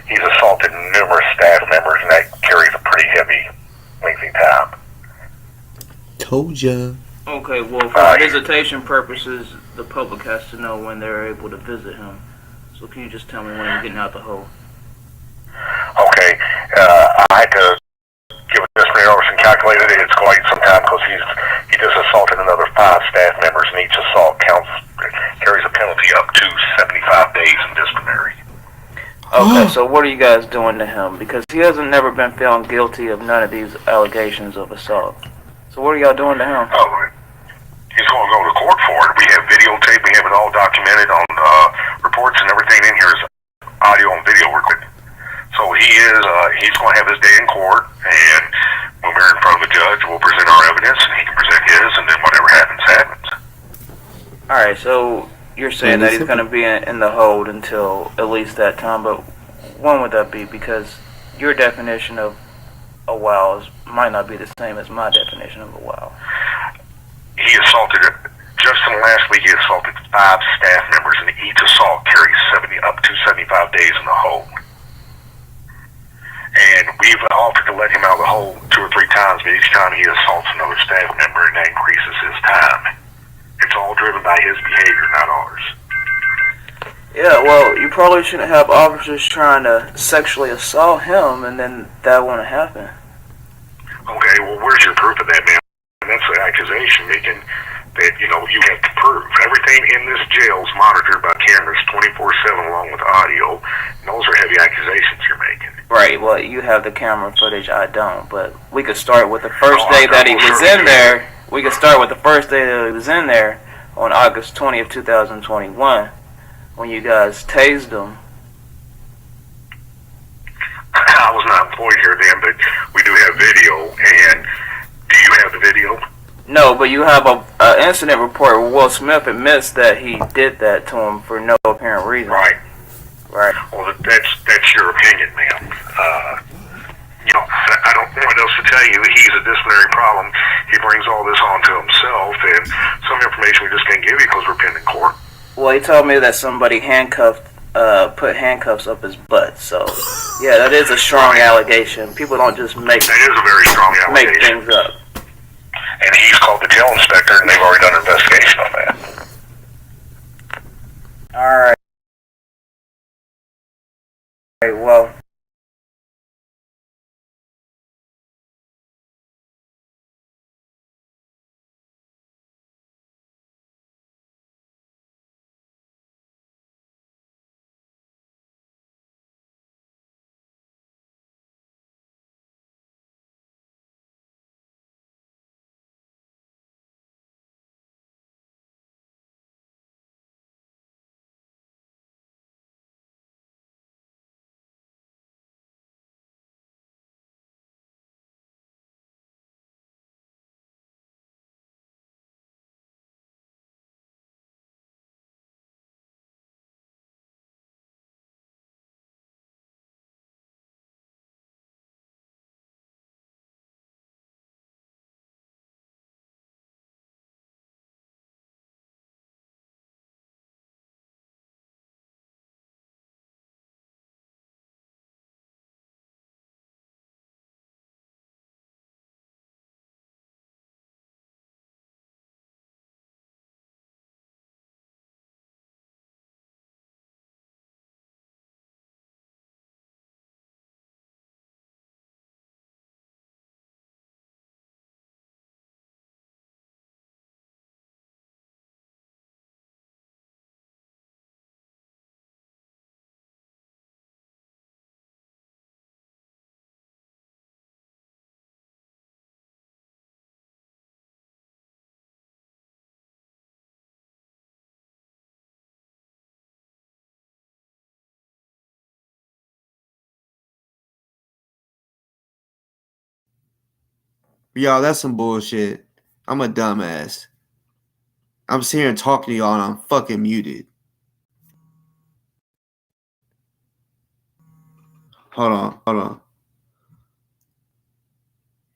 he's assaulted numerous staff members, and that carries a pretty heavy, lengthy time. Told ya. Okay, well, for visitation purposes, the public has to know when they're able to visit him. So can you just tell me when he's getting out the hole? Okay, I had to give a disciplinary notice and calculate it. It's quite some time because he just assaulted another 5 staff members, and each assault carries a penalty up to 75 days in disciplinary. Okay, so what are you guys doing to him? Because he hasn't never been found guilty of none of these allegations of assault. So what are y'all doing to him? Oh, he's going to go to court for it. We have videotape. We have it all documented on reports, and everything in here is audio and video recorded. So he's going to have his day in court, and when we're in front of the judge, we'll present our evidence, and he can present his, and then whatever happens, happens. Alright, so you're saying that he's going to be in the hold until at least that time, but when would that be? Because your definition of a wow might not be the same as my definition of a wow. He assaulted, just in the last week, he assaulted 5 staff members, and each assault carries up to 75 days in the hold. And we've offered to let him out of the hold 2 or 3 times, but each time he assaults another staff member, and that increases his time. It's all driven by his behavior, not ours. Yeah, well, you probably shouldn't have officers trying to sexually assault him, and then that won't happen. Okay, well, where's your proof of that, man? And that's an accusation making that, you have to prove. Everything in this jail is monitored by cameras 24/7 along with audio, and those are heavy accusations you're making. Right, well, you have the camera footage, I don't, but we could start with the first day that he was in there. We could start with the first day that he was in there on August 20th, 2021, when you guys tased him. I was not employed here then, but we do have video, and do you have the video? No, but you have a incident report where Will Smith admits that he did that to him for no apparent reason. Right. Right. Well, that's your opinion, ma'am. I don't know what else to tell you. He's a disciplinary problem. He brings all this onto himself, and some information we just can't give you because we're pending court. Well, he told me that somebody put handcuffs up his butt. So, yeah, that is a strong allegation. People don't just make that is a very strong allegation. Make things up. And he's called the jail inspector, and they've already done an investigation on that. All right. Well. Y'all, that's some bullshit. I'm a dumbass. I'm sitting here talking to y'all and I'm fucking muted. Hold on.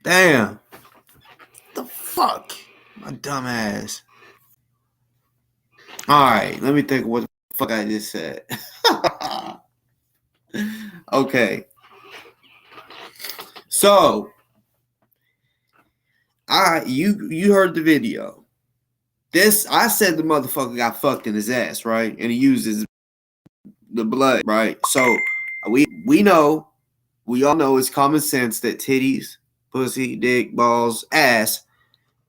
Damn. What the fuck? My dumbass. Alright, let me think what the fuck I just said. Okay. So you heard the video. I said the motherfucker got fucked in his ass, right? And he uses the blood, right? So we know, we all know it's common sense that titties, pussy, dick, balls, ass,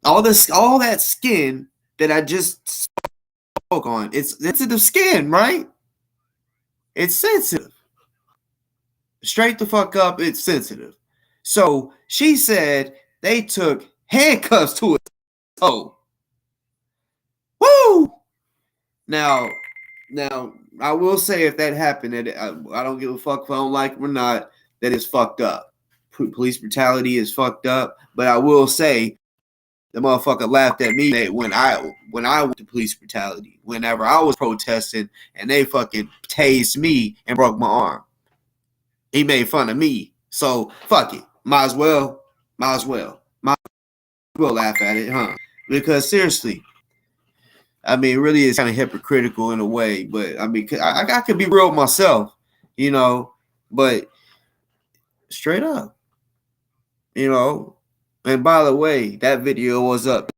all that skin that I just spoke on, it's sensitive skin, right? It's sensitive. Straight the fuck up, it's sensitive. So she said they took handcuffs to his toe. Woo! Now, I will say if that happened, that I don't give a fuck if I don't like him or not, that is fucked up. Police brutality is fucked up. But I will say The motherfucker laughed at me when I went to police brutality. Whenever I was protesting and they fucking tased me and broke my arm. He made fun of me. So fuck it. Might as well laugh at it, huh? Because seriously, I mean, really it's kind of hypocritical in a way, but I mean, I could be real myself, you know, but straight up, you know. And by the way, that video was up,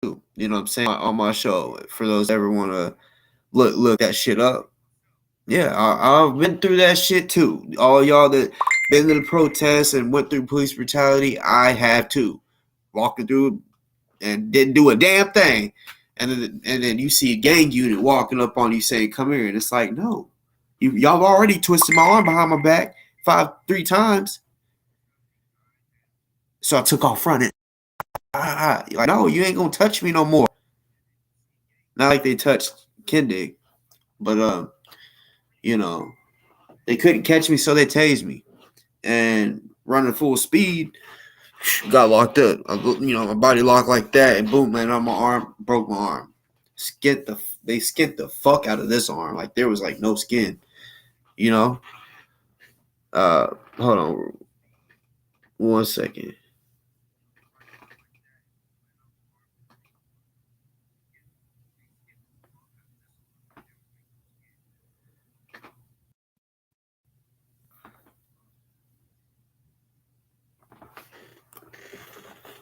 too, you know what I'm saying, on my show. For those that ever want to look that shit up. Yeah, I've been through that shit too. All y'all that been to the protests and went through police brutality, I have too. Walking through and didn't do a damn thing. And then you see a gang unit walking up on you saying, "Come here," and it's like, no, y'all already twisted my arm behind my back 3 times. So I took off running. Like, no, you ain't gonna touch me no more. Not like they touched Kendrick, but you know, they couldn't catch me, so they tased me. And running full speed, got locked up. You know, my body locked like that, and boom, man, on my arm, broke my arm. They skint the fuck out of this arm. Like there was like no skin. You know? Hold on 1 second.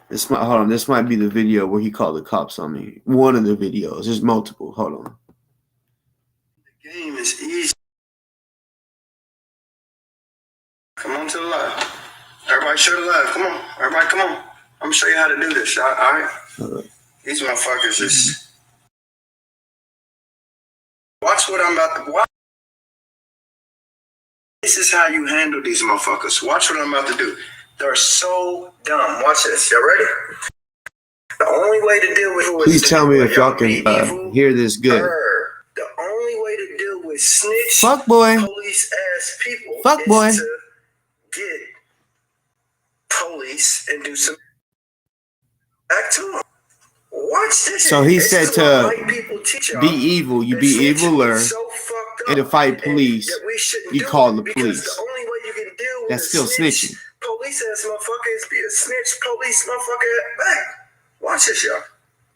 This might be the video where he called the cops on me. One of the videos. There's multiple. Hold on. The game is easy. Come on to the live. Everybody show the live. Come on. Everybody come on. I'm gonna show you how to do this. All right? These motherfuckers is. Watch what I'm about to watch. This is how you handle these motherfuckers. Watch what I'm about to do. They're so dumb. Watch this. Y'all ready? The only way to deal with it. Please tell me if y'all can hear this good. The only way to deal with snitch, fuck boy, police ass people, fuck boy, is to get police and do some back to them. Watch this. So he said to be evil, you be eviler, and to fight police, you call the police. That's still snitching. Police ass motherfucker is be a snitch, police motherfucker back. Watch this, y'all.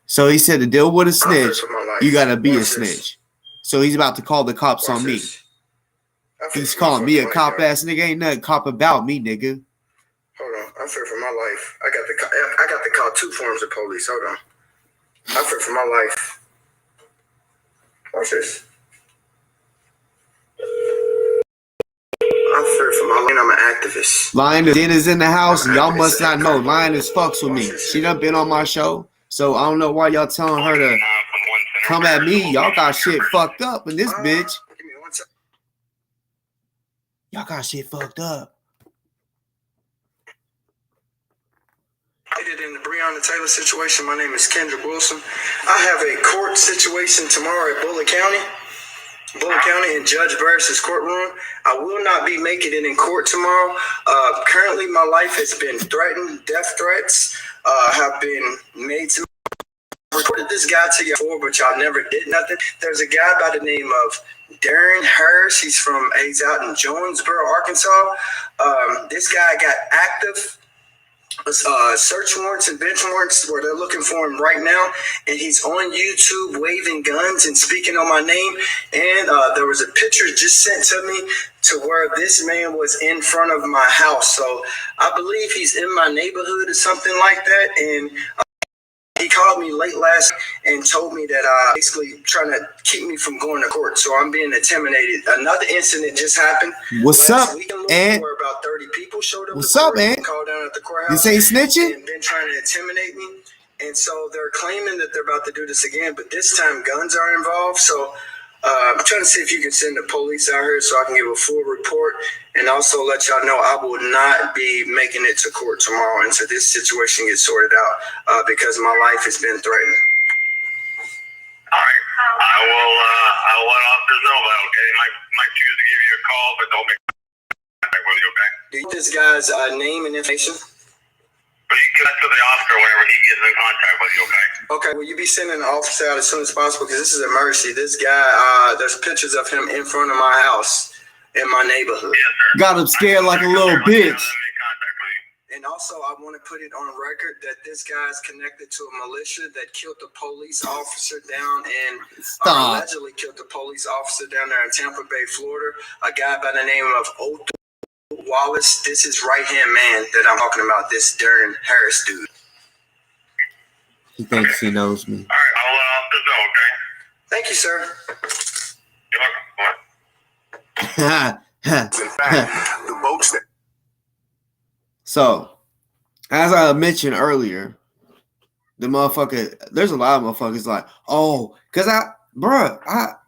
So he said to deal with a snitch, you gotta be a snitch. So he's about to call the cops on me. He's calling me a cop ass nigga. Ain't nothing cop about me, nigga. Hold on, I fear for my life. I got to call 2 forms of police. Hold on. I fear for my life. Watch this. I fear for my life. I'm an activist. Lion is in the house, and y'all must not know. Lion is fucks with me. She done been on my show, so I don't know why y'all telling her to come at me. Y'all got shit fucked up in this bitch. Y'all got shit fucked up. In the Breonna Taylor situation, my name is Kendrick Wilson. I have a court situation tomorrow at Bullitt County in Judge Barris's courtroom. I will not be making it in court tomorrow. Currently, my life has been threatened. Death threats have been made to me. I reported this guy to you before, but y'all never did nothing. There's a guy by the name of Darren Hirsch. He's out in Jonesboro, Arkansas. This guy got active search warrants and bench warrants where they're looking for him right now, and he's on YouTube waving guns and speaking on my name. And there was a picture just sent to me to where this man was in front of my house, so I believe he's in my neighborhood or something like that. And he called me late last night and told me that basically trying to keep me from going to court, so I'm being intimidated. Another incident just happened. What's up, Ed? Where about 30 people showed up. What's up, Ed? Called down at the courthouse. You say snitching? And been trying to intimidate me, and so they're claiming that they're about to do this again, but this time guns are involved. So I'm trying to see if you can send the police out here so I can give a full report, and also let y'all know I will not be making it to court tomorrow until this situation gets sorted out because my life has been threatened. All right. I'll let officers know that, okay? Might choose to give you a call, but don't make contact with you, okay? Do you know this guy's name and information? But you get that to the officer whenever he gets in contact with you, okay? Okay, will you be sending an officer out as soon as possible? Because this is a emergency. This guy, there's pictures of him in front of my house in my neighborhood. Yes, sir. Got him scared like a little bitch. And also, I want to put it on record that this guy is connected to a militia that killed a police officer down in, allegedly killed a police officer down there in Tampa Bay, Florida. A guy by the name of Otho Wallace. This is right-hand man that I'm talking about, this Darren Harris dude. He thinks he knows me. All right, I'll just know, okay? Thank you, sir. You're welcome. In fact, the boats that... So, as I mentioned earlier, the motherfucker, there's a lot of motherfuckers like, oh, because I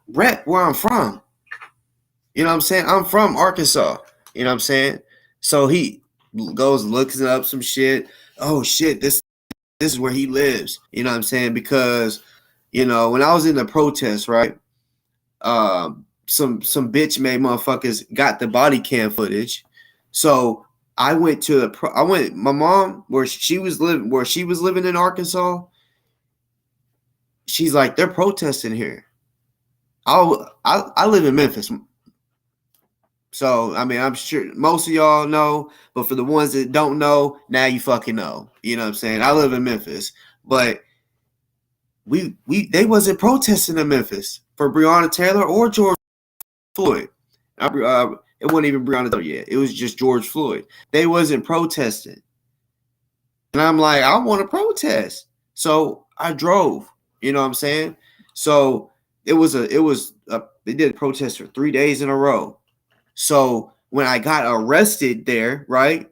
rep where I'm from. You know what I'm saying? I'm from Arkansas. You know what I'm saying? So he goes, looks up some shit. Oh, shit, this is where he lives. You know what I'm saying? Because, you know, when I was in the protest, right, some bitch made motherfuckers got the body cam footage. So I went to my mom where she was living in Arkansas. She's like, they're protesting here. I live in Memphis. So, I mean, I'm sure most of y'all know, but for the ones that don't know, now you fucking know. You know what I'm saying? I live in Memphis, but they wasn't protesting in Memphis for Breonna Taylor or George Floyd. It wasn't even Breonna Taylor yet. It was just George Floyd. They wasn't protesting. And I'm like, I want to protest. So I drove. You know what I'm saying? So they did a protest for 3 days in a row. So when I got arrested there, right,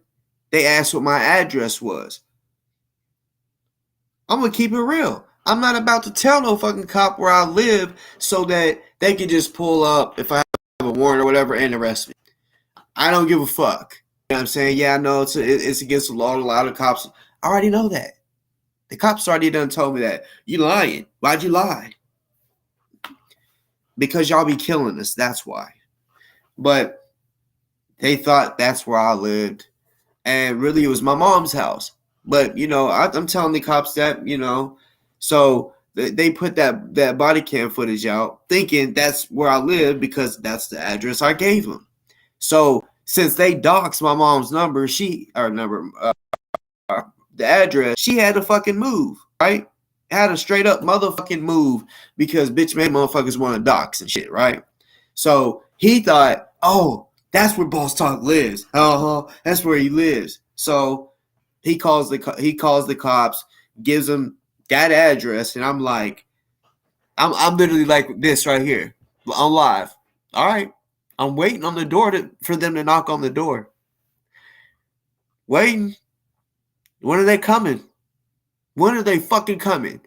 they asked what my address was. I'm going to keep it real. I'm not about to tell no fucking cop where I live so that they can just pull up if I have a warrant or whatever and arrest me. I don't give a fuck. You know what I'm saying? Yeah, I know it's against the law. A lot of cops I already know that. The cops already done told me that. You lying. Why'd you lie? Because y'all be killing us. That's why. But they thought that's where I lived. And really, it was my mom's house. But, you know, I'm telling the cops that, you know. So they put that body cam footage out thinking that's where I live because that's the address I gave them. So since they doxed my mom's the address, she had to fucking move, right? Had a straight up motherfucking move because bitch made motherfuckers want to dox and shit, right? So he thought, oh, that's where Boss Talk lives. That's where he lives. So he calls the cops, gives them that address, and I'm like, I'm literally like this right here. I'm live. All right. I'm waiting on the door for them to knock on the door. Waiting. When are they coming? When are they fucking coming?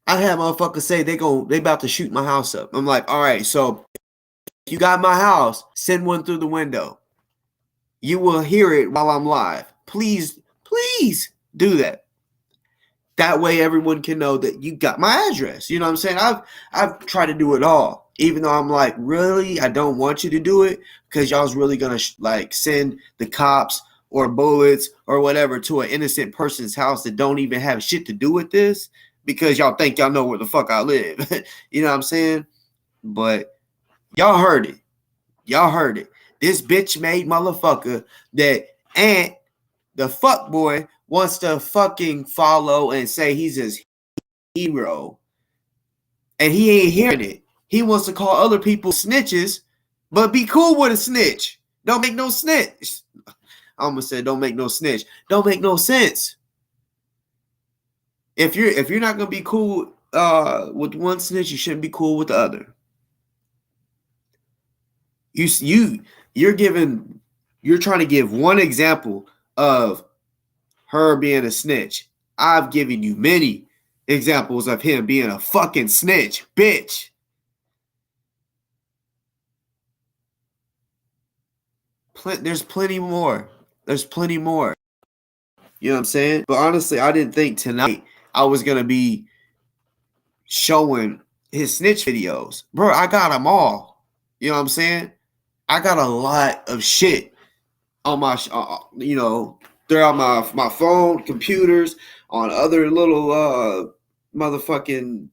I had motherfuckers say they about to shoot my house up. I'm like, all right, so if you got my house, send one through the window. You will hear it while I'm live. Please do that. That way everyone can know that you got my address. You know what I'm saying? I've tried to do it all. Even though I'm like, really? I don't want you to do it because y'all's really going to send the cops or bullets or whatever to an innocent person's house that don't even have shit to do with this because y'all think y'all know where the fuck I live. You know what I'm saying? But y'all heard it. Y'all heard it. This bitch made motherfucker that Ant, the fuck boy, wants to fucking follow and say he's his hero. And he ain't hearing it. He wants to call other people snitches, but be cool with a snitch. Don't make no snitch. I almost said don't make no snitch. Don't make no sense. If you're not gonna be cool with one snitch, you shouldn't be cool with the other. You're trying to give one example of her being a snitch. I've given you many examples of him being a fucking snitch, bitch. There's plenty more. There's plenty more. You know what I'm saying? But honestly, I didn't think tonight I was going to be showing his snitch videos. Bro, I got them all. You know what I'm saying? I got a lot of shit on my, throughout my phone, computers, on other little motherfucking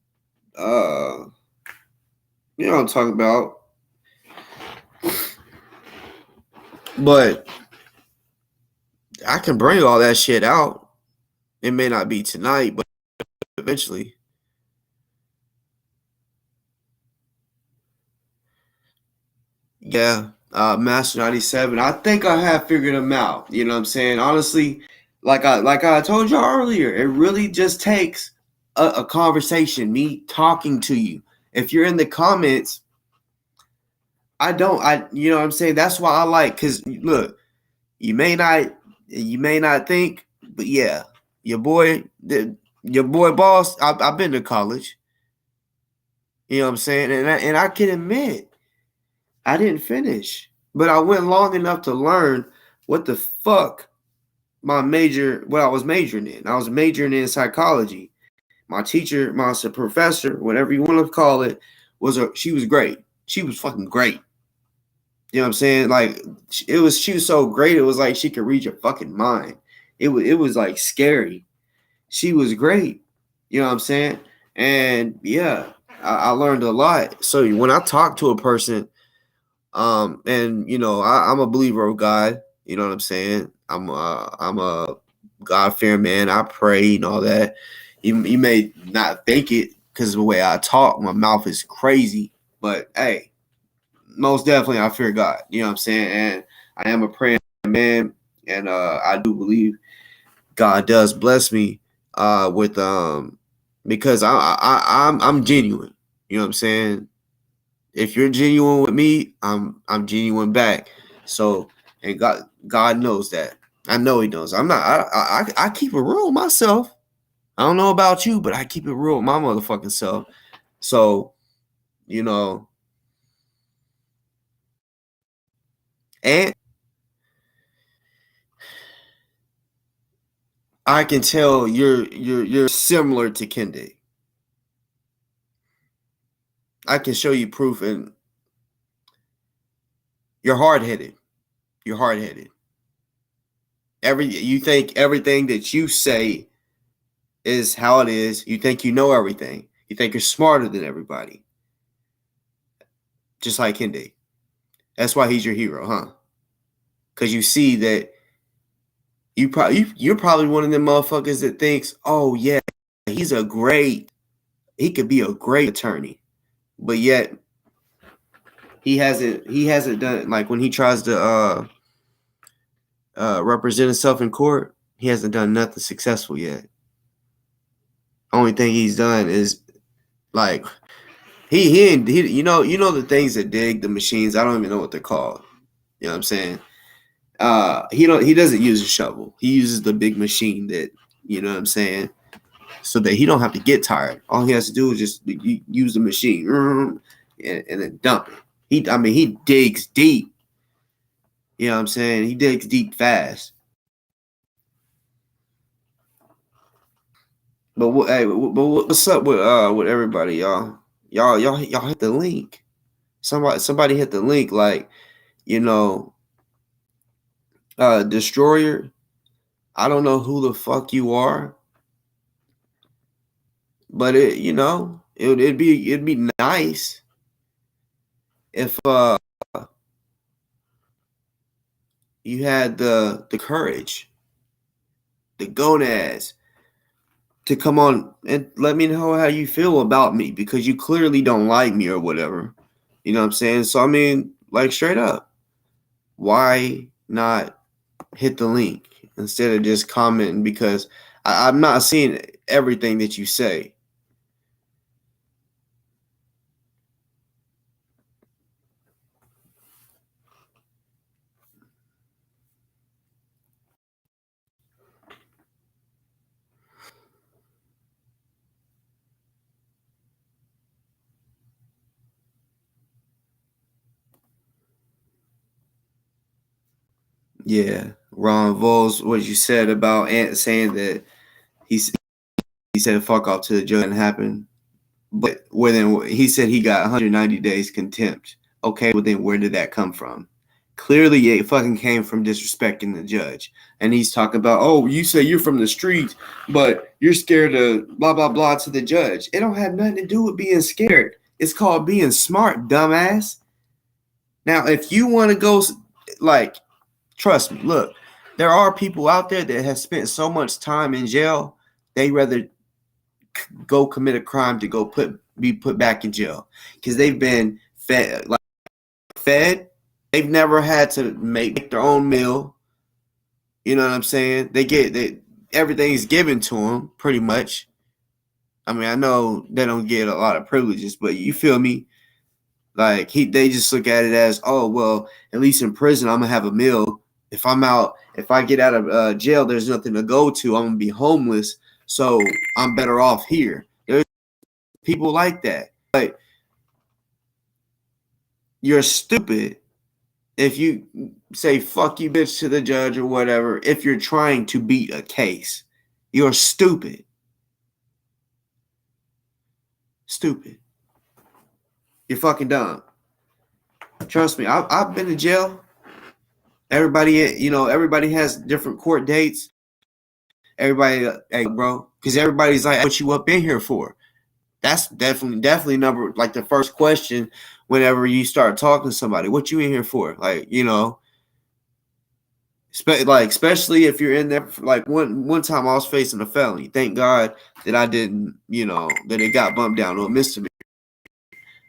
you know what I'm talking about. But I can bring all that shit out. It may not be tonight, but eventually. Yeah, Master 97. I think I have figured them out. You know what I'm saying? Honestly, like I told y'all earlier, it really just takes a conversation, me talking to you. If you're in the comments, I you know what I'm saying? That's why I like, cause look, you may not think, but yeah, your boy boss, I've been to college. You know what I'm saying? And I can admit, I didn't finish, but I went long enough to learn what the fuck what I was majoring in. I was majoring in psychology. My teacher, my professor, whatever you want to call it, she was great. She was fucking great. You know what I'm saying? Like she was so great. It was like she could read your fucking mind. It was like scary. She was great. You know what I'm saying? And yeah, I learned a lot. So when I talk to a person, and you know, I'm a believer of God. You know what I'm saying? I'm a God-fearing man. I pray and all that. You may not think it because of the way I talk. My mouth is crazy, but hey, most definitely I fear God. You know what I'm saying? And I am a praying man, and I do believe God does bless me with because I'm genuine. You know what I'm saying? If you're genuine with me, I'm genuine back. So, and God knows that. I know He knows. I keep it real myself. I don't know about you, but I keep it real with my motherfucking self. So, you know, and I can tell you're similar to Kendrick. I can show you proof, and you're hard headed. You're hard headed. You think everything that you say is how it is. You think you know everything. You think you're smarter than everybody. Just like Kendrick. That's why he's your hero, huh? Because you see that you're probably one of them motherfuckers that thinks, oh yeah, he could be a great attorney, but yet he hasn't done, like when he tries to represent himself in court, he hasn't done nothing successful yet. Only thing he's done is like he you know the things that dig the machines. I don't even know what they're called. You know what I'm saying? He doesn't use a shovel. He uses the big machine that, you know what I'm saying, so that he don't have to get tired. All he has to do is just use the machine and then dump it. He digs deep. You know what I'm saying? He digs deep fast. But what's up with everybody, y'all? Y'all hit the link. Somebody hit the link, like, you know, Destroyer. I don't know who the fuck you are, but it'd be nice if you had the courage, the gonads, to come on and let me know how you feel about me, because you clearly don't like me or whatever. You know what I'm saying? So I mean, like, straight up, why not hit the link instead of just commenting? Because I'm not seeing everything that you say. Yeah, Ron Vols, what you said about Ant saying that he said fuck off to the judge and happen, but then he said he got 190 days contempt. Okay, well then where did that come from? Clearly, it fucking came from disrespecting the judge. And he's talking about, oh, you say you're from the streets, but you're scared to blah, blah, blah to the judge. It don't have nothing to do with being scared. It's called being smart, dumbass. Now, if you want to go, like, trust me, look, there are people out there that have spent so much time in jail, they rather go commit a crime to go be put back in jail because they've been fed. They've never had to make their own meal. You know what I'm saying? Everything's given to them pretty much. I mean, I know they don't get a lot of privileges, but you feel me? Like they just look at it as, oh well, at least in prison I'm gonna have a meal. If I get out of jail, there's nothing to go to. I'm gonna be homeless, so I'm better off here. There's people like that, but you're stupid if you say fuck you bitch to the judge or whatever. If you're trying to beat a case, you're stupid. You're fucking dumb. Trust me, I've been to jail. Everybody has different court dates. Everybody, hey, bro, because everybody's like, what you up in here for? That's definitely number, like the first question whenever you start talking to somebody. What you in here for? Like, especially if you're in there. Like one time I was facing a felony. Thank God that I didn't, that it got bumped down to a misdemeanor.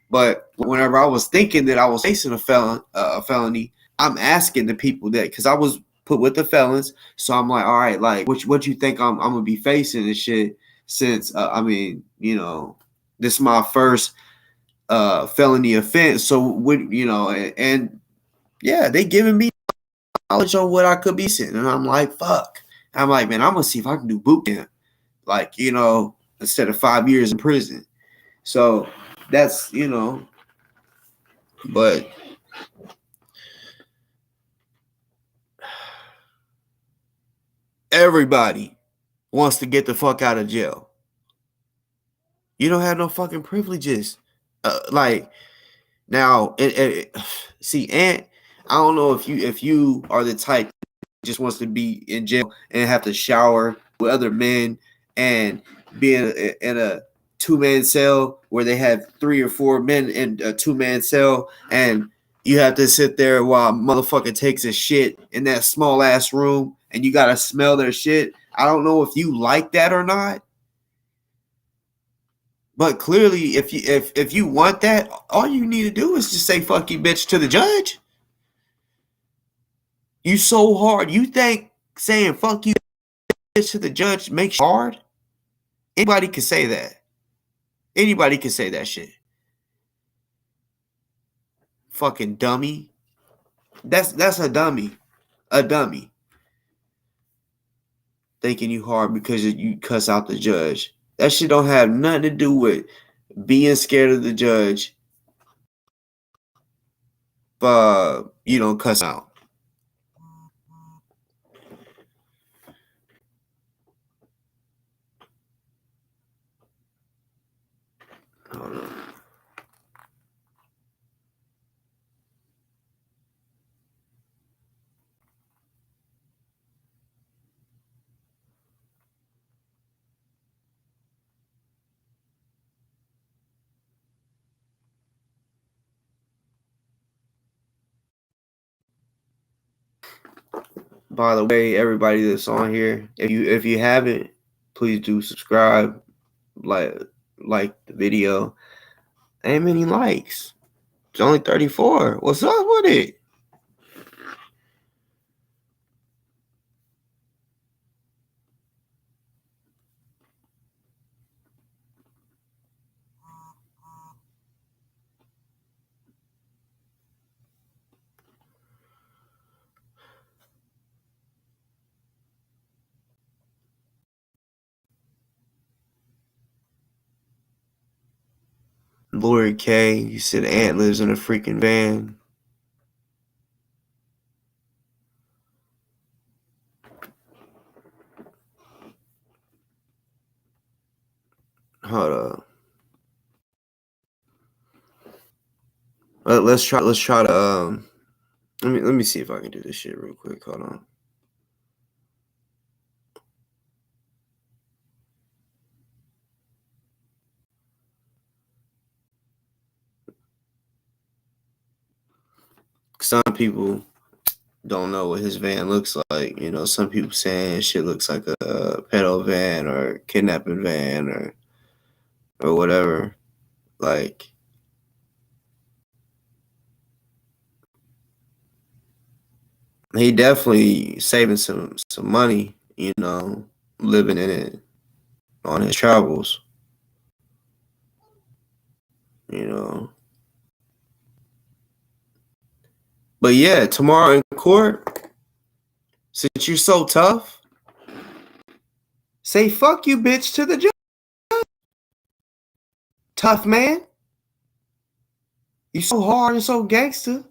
But whenever I was thinking that I was facing a felony, I'm asking the people that, because I was put with the felons, so I'm like, all right, like what you think I'm gonna be facing and shit, since this is my first felony offense. So and yeah, they giving me knowledge on what I could be sitting, and I'm like, fuck. I'm like, man, I'm gonna see if I can do boot camp, like, instead of 5 years in prison. So that's, but everybody wants to get the fuck out of jail. You don't have no fucking privileges. Now, see, Ant, I don't know if you are the type that just wants to be in jail and have to shower with other men and be in a 2-man cell where they have 3 or 4 men in a 2-man cell, and you have to sit there while a motherfucker takes a shit in that small ass room and you gotta smell their shit. I don't know if you like that or not. But clearly, if you want that, all you need to do is just say fuck you bitch to the judge. You so hard. You think saying fuck you bitch to the judge makes you hard? Anybody can say that. Anybody can say that shit. Fucking dummy. That's a dummy. A dummy. Thinking you hard because you cuss out the judge. That shit don't have nothing to do with being scared of the judge. You don't cuss out. Hold on. By the way, everybody that's on here, if you haven't, please do subscribe, like the video. Ain't many likes. It's only 34. What's up with it? Lori K, you said Ant lives in a freaking van. Hold up. Let's try to Let me see if I can do this shit real quick. Hold on. Some people don't know what his van looks like. You know, some people saying shit looks like a pedo van or kidnapping van or whatever. Like, he definitely saving some money, you know, living in it on his travels. You know. But yeah, tomorrow in court, since you're so tough, say fuck you, bitch, to the judge. Tough man. You so hard and so gangster.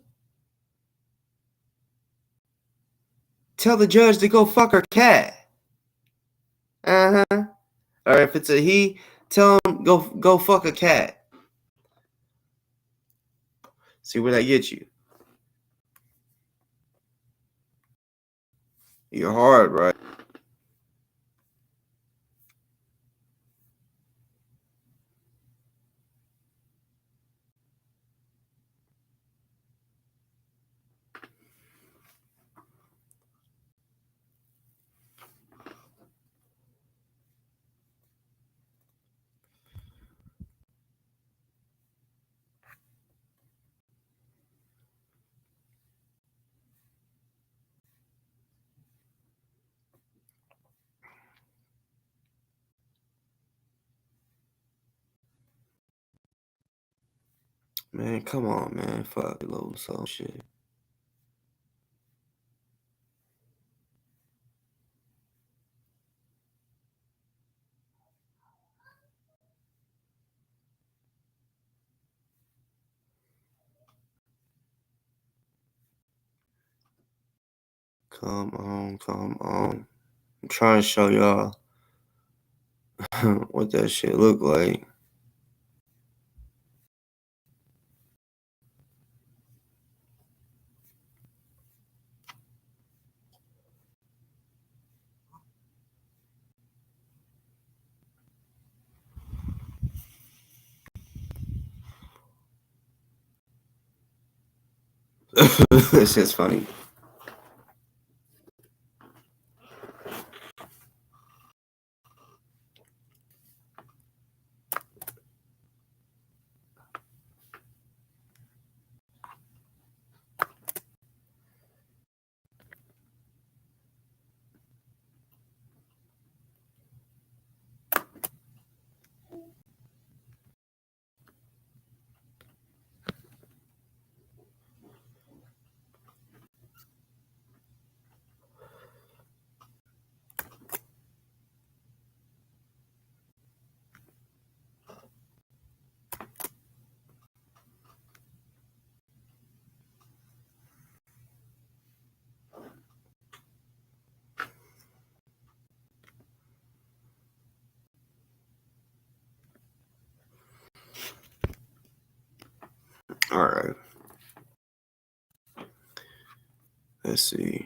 Tell the judge to go fuck her cat. Uh-huh. Or if it's a he, tell him go fuck a cat. See where that gets you. You're hard, right? Man, come on, man. Fuck low soul shit. Come on, come on. I'm trying to show y'all what that shit look like. This shit's funny. All right. Let's see.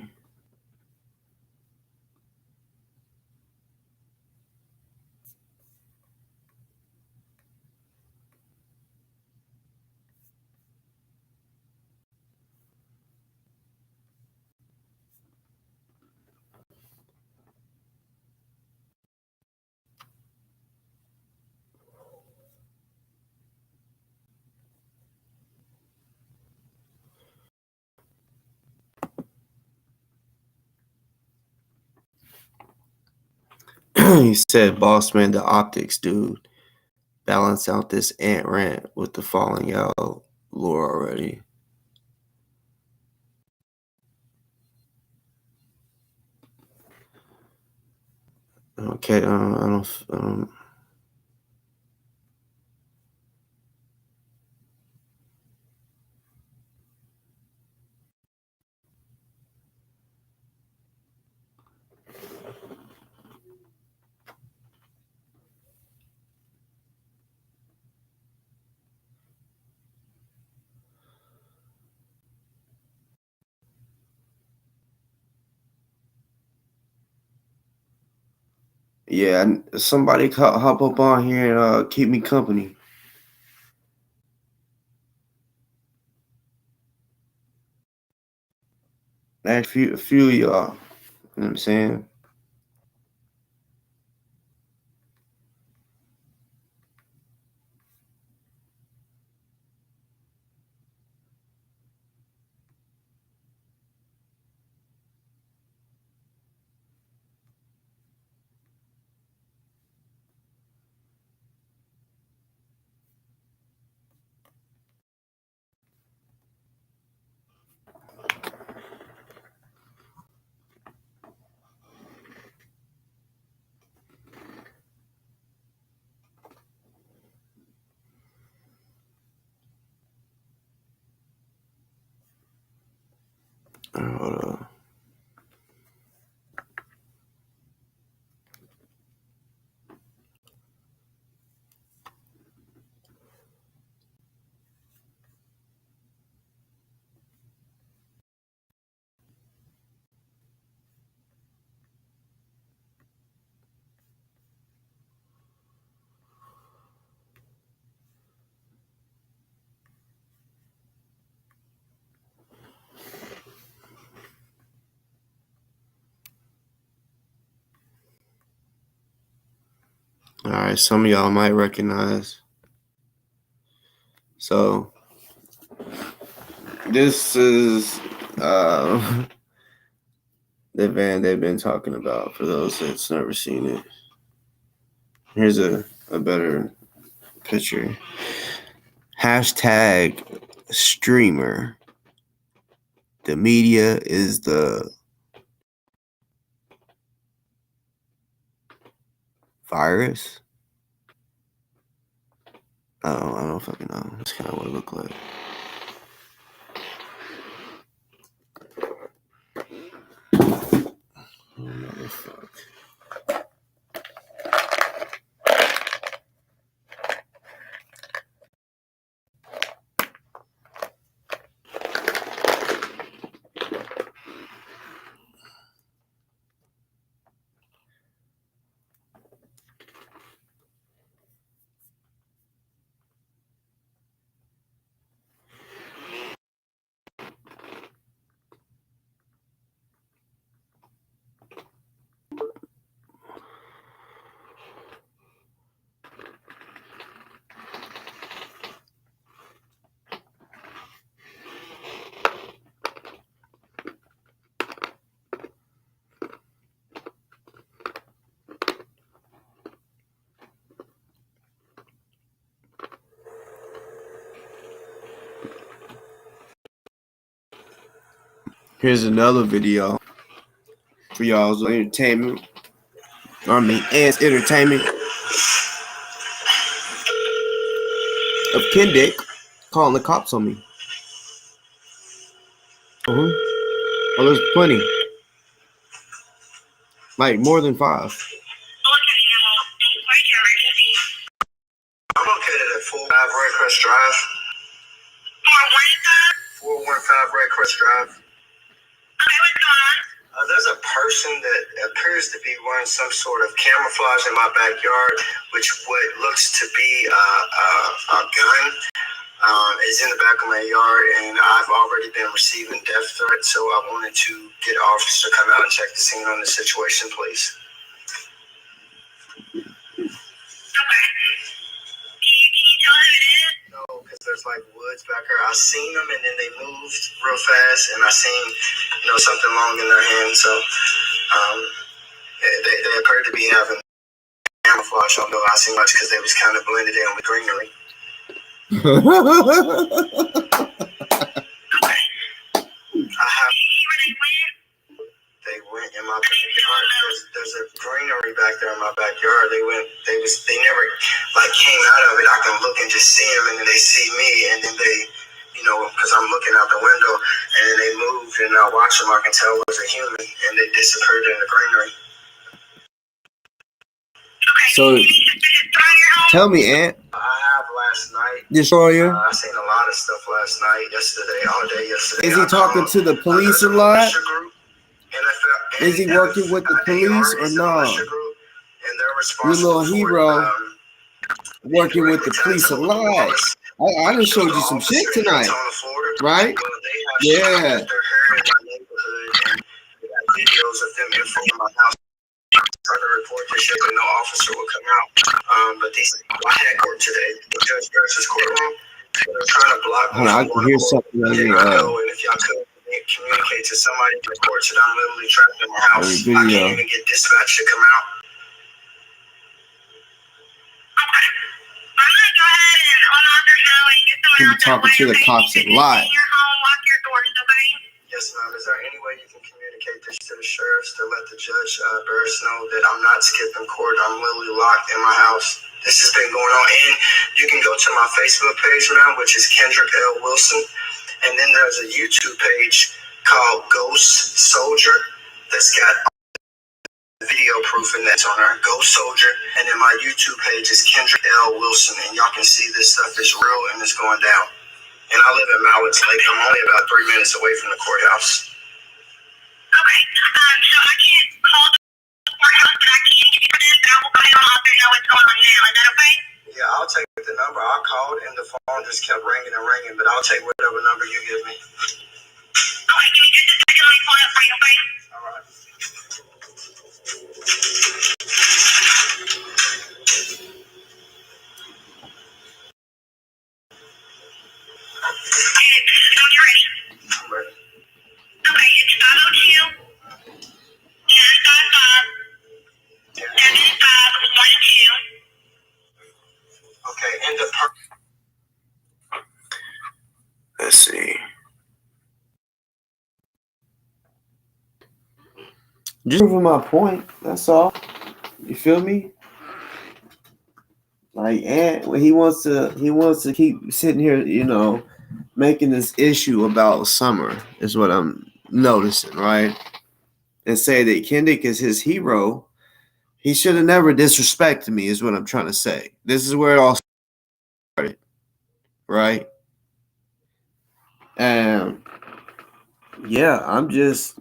He said, "Boss man, the optics, dude. Balance out this ant rant with the falling out lore already." Okay, I don't. Yeah, somebody hop up on here and keep me company. That's a few of y'all. You know what I'm saying? Hold on. All right, some of y'all might recognize. So this is the van they've been talking about for those that's never seen it. Here's a better picture. Hashtag streamer. The media is the virus. I don't fucking know. That's kind of what it looked like. Oh, motherfucker. Here's another video for y'all's entertainment. As entertainment of Kendrick calling the cops on me. Oh, there's plenty. Like more than 5. I'm located at 415 Redcrest Drive. 415 Redcrest Drive. Okay, what's going on? There's a person that appears to be wearing some sort of camouflage in my backyard, which what looks to be a gun is in the back of my yard, and I've already been receiving death threats, so I wanted to get an officer to come out and check the scene on the situation, please. No, because there's like woods back here. I seen them and then they moved real fast, and I seen, something long in their hand. So they appeared to be having camouflage. I don't know I seen much because they was kind of blended in with greenery. They went in my backyard. There's a greenery back there in my backyard. They never came out of it. I can look and just see them, and then they see me, and then they, because I'm looking out the window, and then they moved, and I watched them. I can tell it was a human, and they disappeared in the greenery. So, tell me, Aunt. I have last night. Destroyer. I seen a lot of stuff last night, yesterday, all day yesterday. Is he talking to the police a lot? Is he working with the police or not? and they're Your responsible little for hero working with the police a lot. I done showed you some shit tonight, right? Yeah. Videos of them infiltrating my house, trying to report this shit, but no officer will come out. But I had court today, the Judge Harris's courtroom. So they're trying to block me. I can hear something on your and if y'all could communicate to somebody in the court that I'm literally trapped in my house, I can't even get dispatch to come out. People talking to the cops a lot. Yes, ma'am. Is there any way you can communicate this to the sheriffs to let the judge Burris know that I'm not skipping court? I'm literally locked in my house. This has been going on. And you can go to my Facebook page now, which is Kendrick L. Wilson. And then there's a YouTube page called Ghost Soldier that's got video proof, and that's on our Ghost Soldier. And then my YouTube page is Kendrick L. Wilson. And y'all can see this stuff is real and it's going down. And I live in Mallett's Lake. I'm only about 3 minutes away from the courthouse. Okay, so I can't call the courthouse, but I can give you this. I will go ahead and let them know what's going on now. Is that okay? Yeah, I'll take the number. I called and the phone just kept ringing and ringing, but I'll take whatever number you give me. Okay, give me just a second. Let me pull it up for you, okay? All right. So you ready? I'm ready. Okay, it's 502 955 7512. Okay, and the Let's see. Just proving my point. That's all. You feel me? Like, and he wants to keep sitting here, making this issue about Summer is what I'm noticing, right? And say that Kendrick is his hero. He should have never disrespected me, is what I'm trying to say. This is where it all started, right? And yeah, I'm just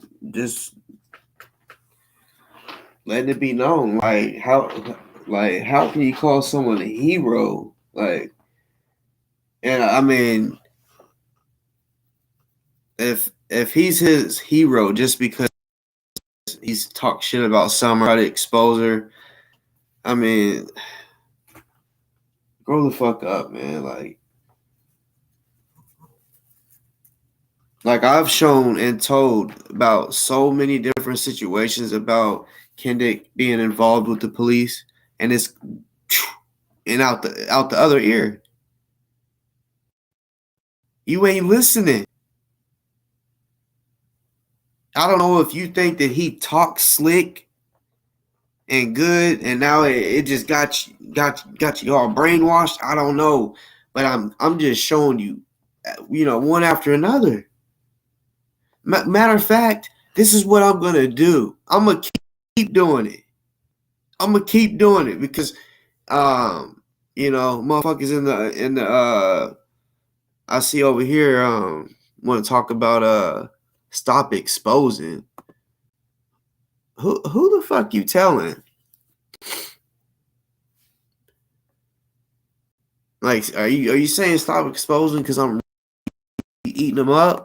letting it be known, how can you call someone a hero? Like, and I mean, if he's his hero just because he's talked shit about Summer, try to expose her, I mean, grow the fuck up, man. Like I've shown and told about so many different situations about Kendrick being involved with the police, and it's and out the other ear. You ain't listening. I don't know if you think that he talks slick and good, and now it just got you all brainwashed. I don't know, but I'm just showing you, one after another. Matter of fact, this is what I'm gonna do. I'm gonna keep doing it. I'm gonna keep doing it because, motherfuckers in the I see over here want to talk about stop exposing. Who the fuck you telling? Like, are you saying stop exposing because I'm eating them up?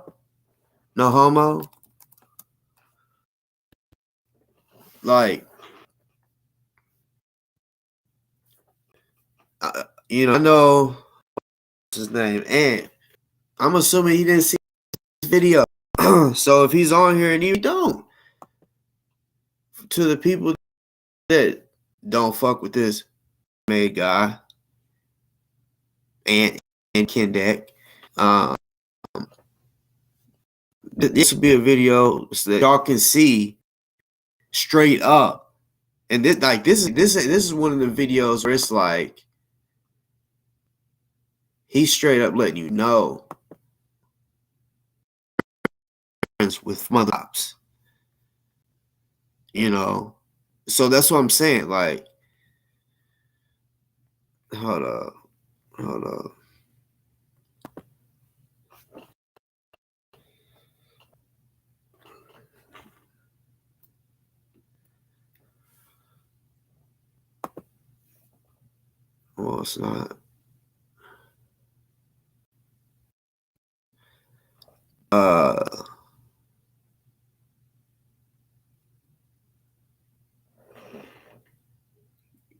No homo. Like, I know what's his name, and I'm assuming he didn't see this video. So if he's on here and you don't, to the people that don't fuck with this made guy and Kendrick, this will be a video so that y'all can see straight up. And this is one of the videos where it's like he's straight up letting you know with mother cops. So that's what I'm saying. Like, hold up. Well, it's not.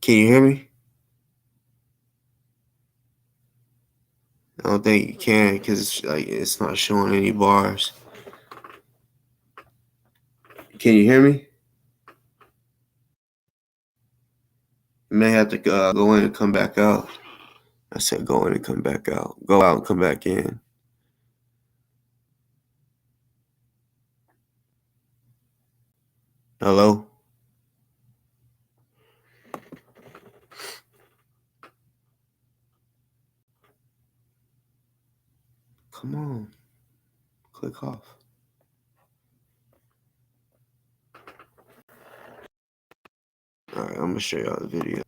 Can you hear me? I don't think you can because it's not showing any bars. Can you hear me? You may have to go in and come back out. I said go in and come back out. Go out and come back in. Hello? Come on. Click off. Alright, I'm going to show y'all the video.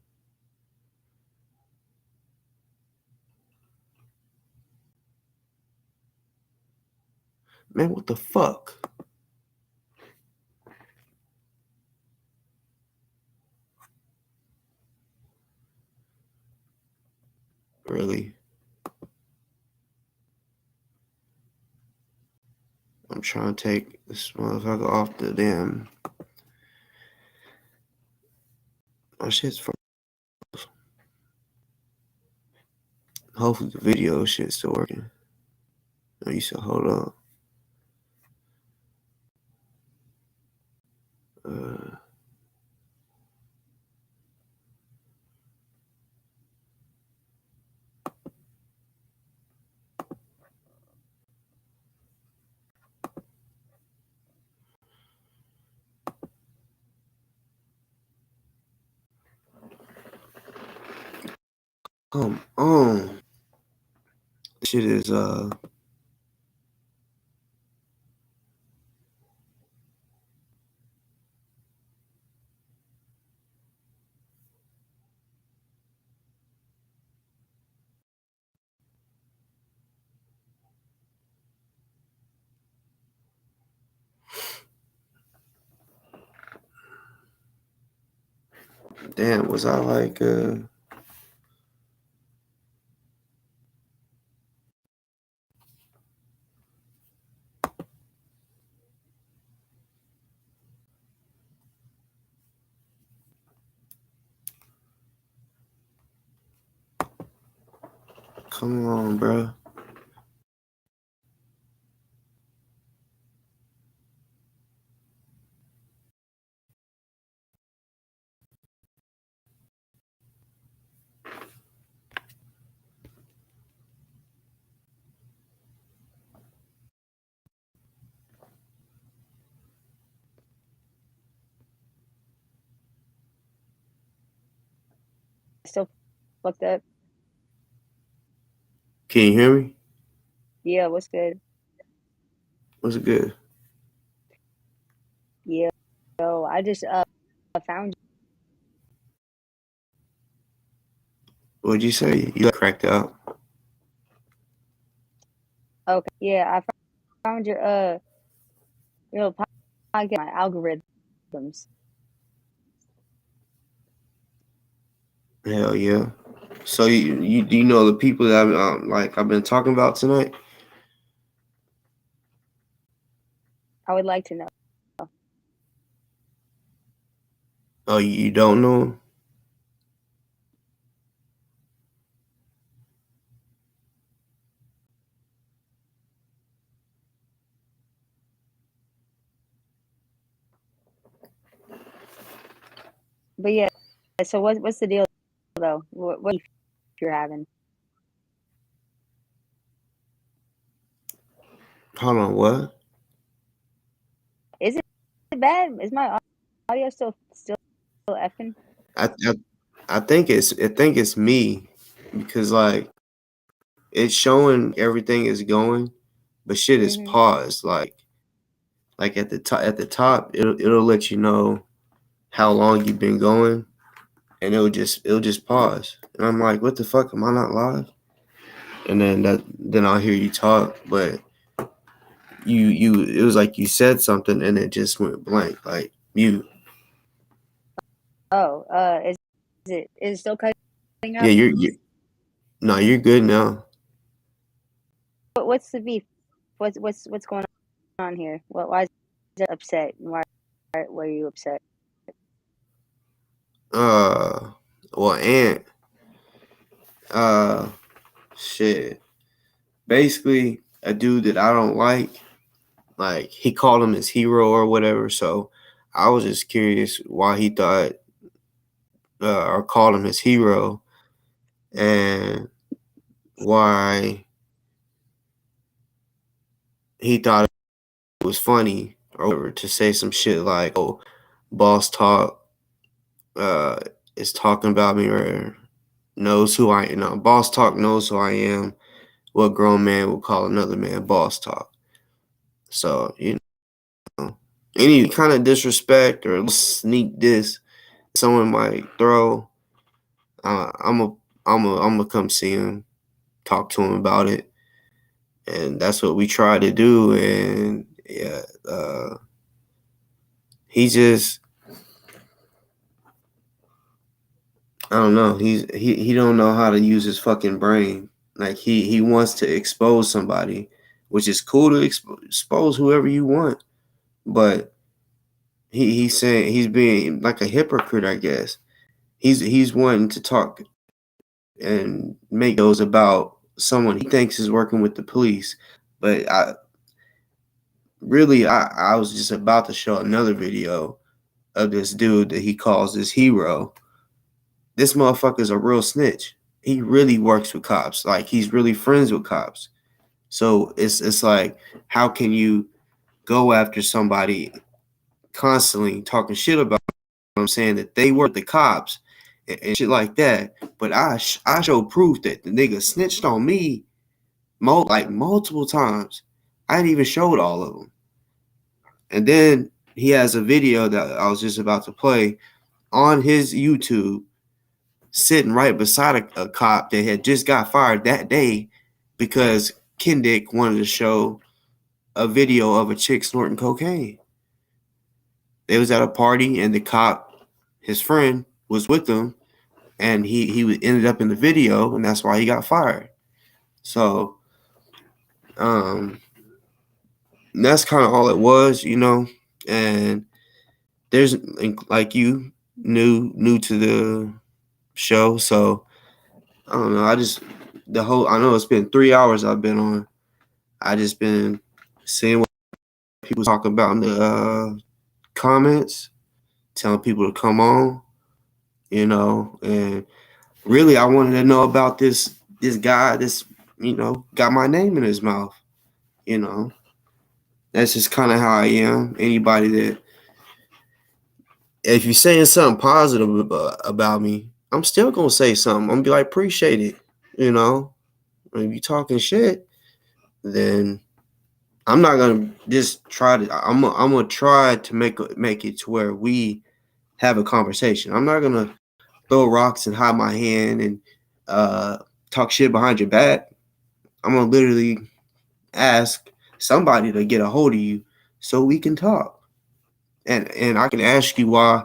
Man, what the fuck? Really? I'm trying to take this motherfucker off the damn... My shit's from... Hopefully the video shit's still working. Oh, you said hold up. Come on. This shit is damn, was I like come on, bro. Still fucked up. Can you hear me? Yeah, what's good? What's good? Yeah. So I just found What'd you say? You got cracked out. okay. Yeah, I found your podcast, my algorithms. Hell yeah. So you do you know the people that I've been talking about tonight? I would like to know. Oh, you don't know them? But yeah, so what's the deal though? What you're having? Hold on, what? Is it bad? Is my audio still effing? I think it's me because like it's showing everything is going, but shit is paused. Like at the top it'll let you know how long you've been going, and it'll just pause. And I'm like, what the fuck? Am I not live? And then I'll hear you talk, but you it was like you said something and it just went blank, like mute. Oh, is it still cutting Yeah, you're good now. But what's the beef? What's going on here? Why is that upset? Why are you upset? Well, shit. Basically, a dude that I don't like he called him his hero or whatever. So I was just curious why he thought or called him his hero, and why he thought it was funny or whatever to say some shit like, "Oh, Boss Talk is talking about me or knows who I am." No, Boss Talk knows who I am. What grown man would call another man Boss Talk? So any kind of disrespect or sneak diss someone might throw, I'm gonna come see him, talk to him about it, and that's what we try to do. And yeah, he just, I don't know. He don't know how to use his fucking brain. Like he wants to expose somebody, which is cool to expose whoever you want, but he's saying he's being like a hypocrite, I guess. He's wanting to talk and make those about someone he thinks is working with the police. But I was just about to show another video of this dude that he calls his hero. This motherfucker's a real snitch. He really works with cops. Like he's really friends with cops. So it's like, how can you go after somebody constantly talking shit about them, saying that they work the cops and shit like that? But I show proof that the nigga snitched on me multiple times. I ain't even showed all of them. And then he has a video that I was just about to play on his YouTube, sitting right beside a cop that had just got fired that day because Kendrick wanted to show a video of a chick snorting cocaine. They was at a party and the cop, his friend, was with them, and he ended up in the video, and that's why he got fired. So that's kind of all it was, and there's, like, you new to the show, so I don't know. I know it's been 3 hours I've been on. I just been seeing what people talk about in the comments, telling people to come on, and really I wanted to know about this guy, got my name in his mouth, That's just kind of how I am. Anybody that, if you're saying something positive about me, I'm still gonna say something. I'm gonna be like, appreciate it, If you talking shit, then I'm not gonna just try to. I'm gonna try to make it to where we have a conversation. I'm not gonna throw rocks and hide my hand and talk shit behind your back. I'm gonna literally ask somebody to get a hold of you so we can talk, and I can ask you why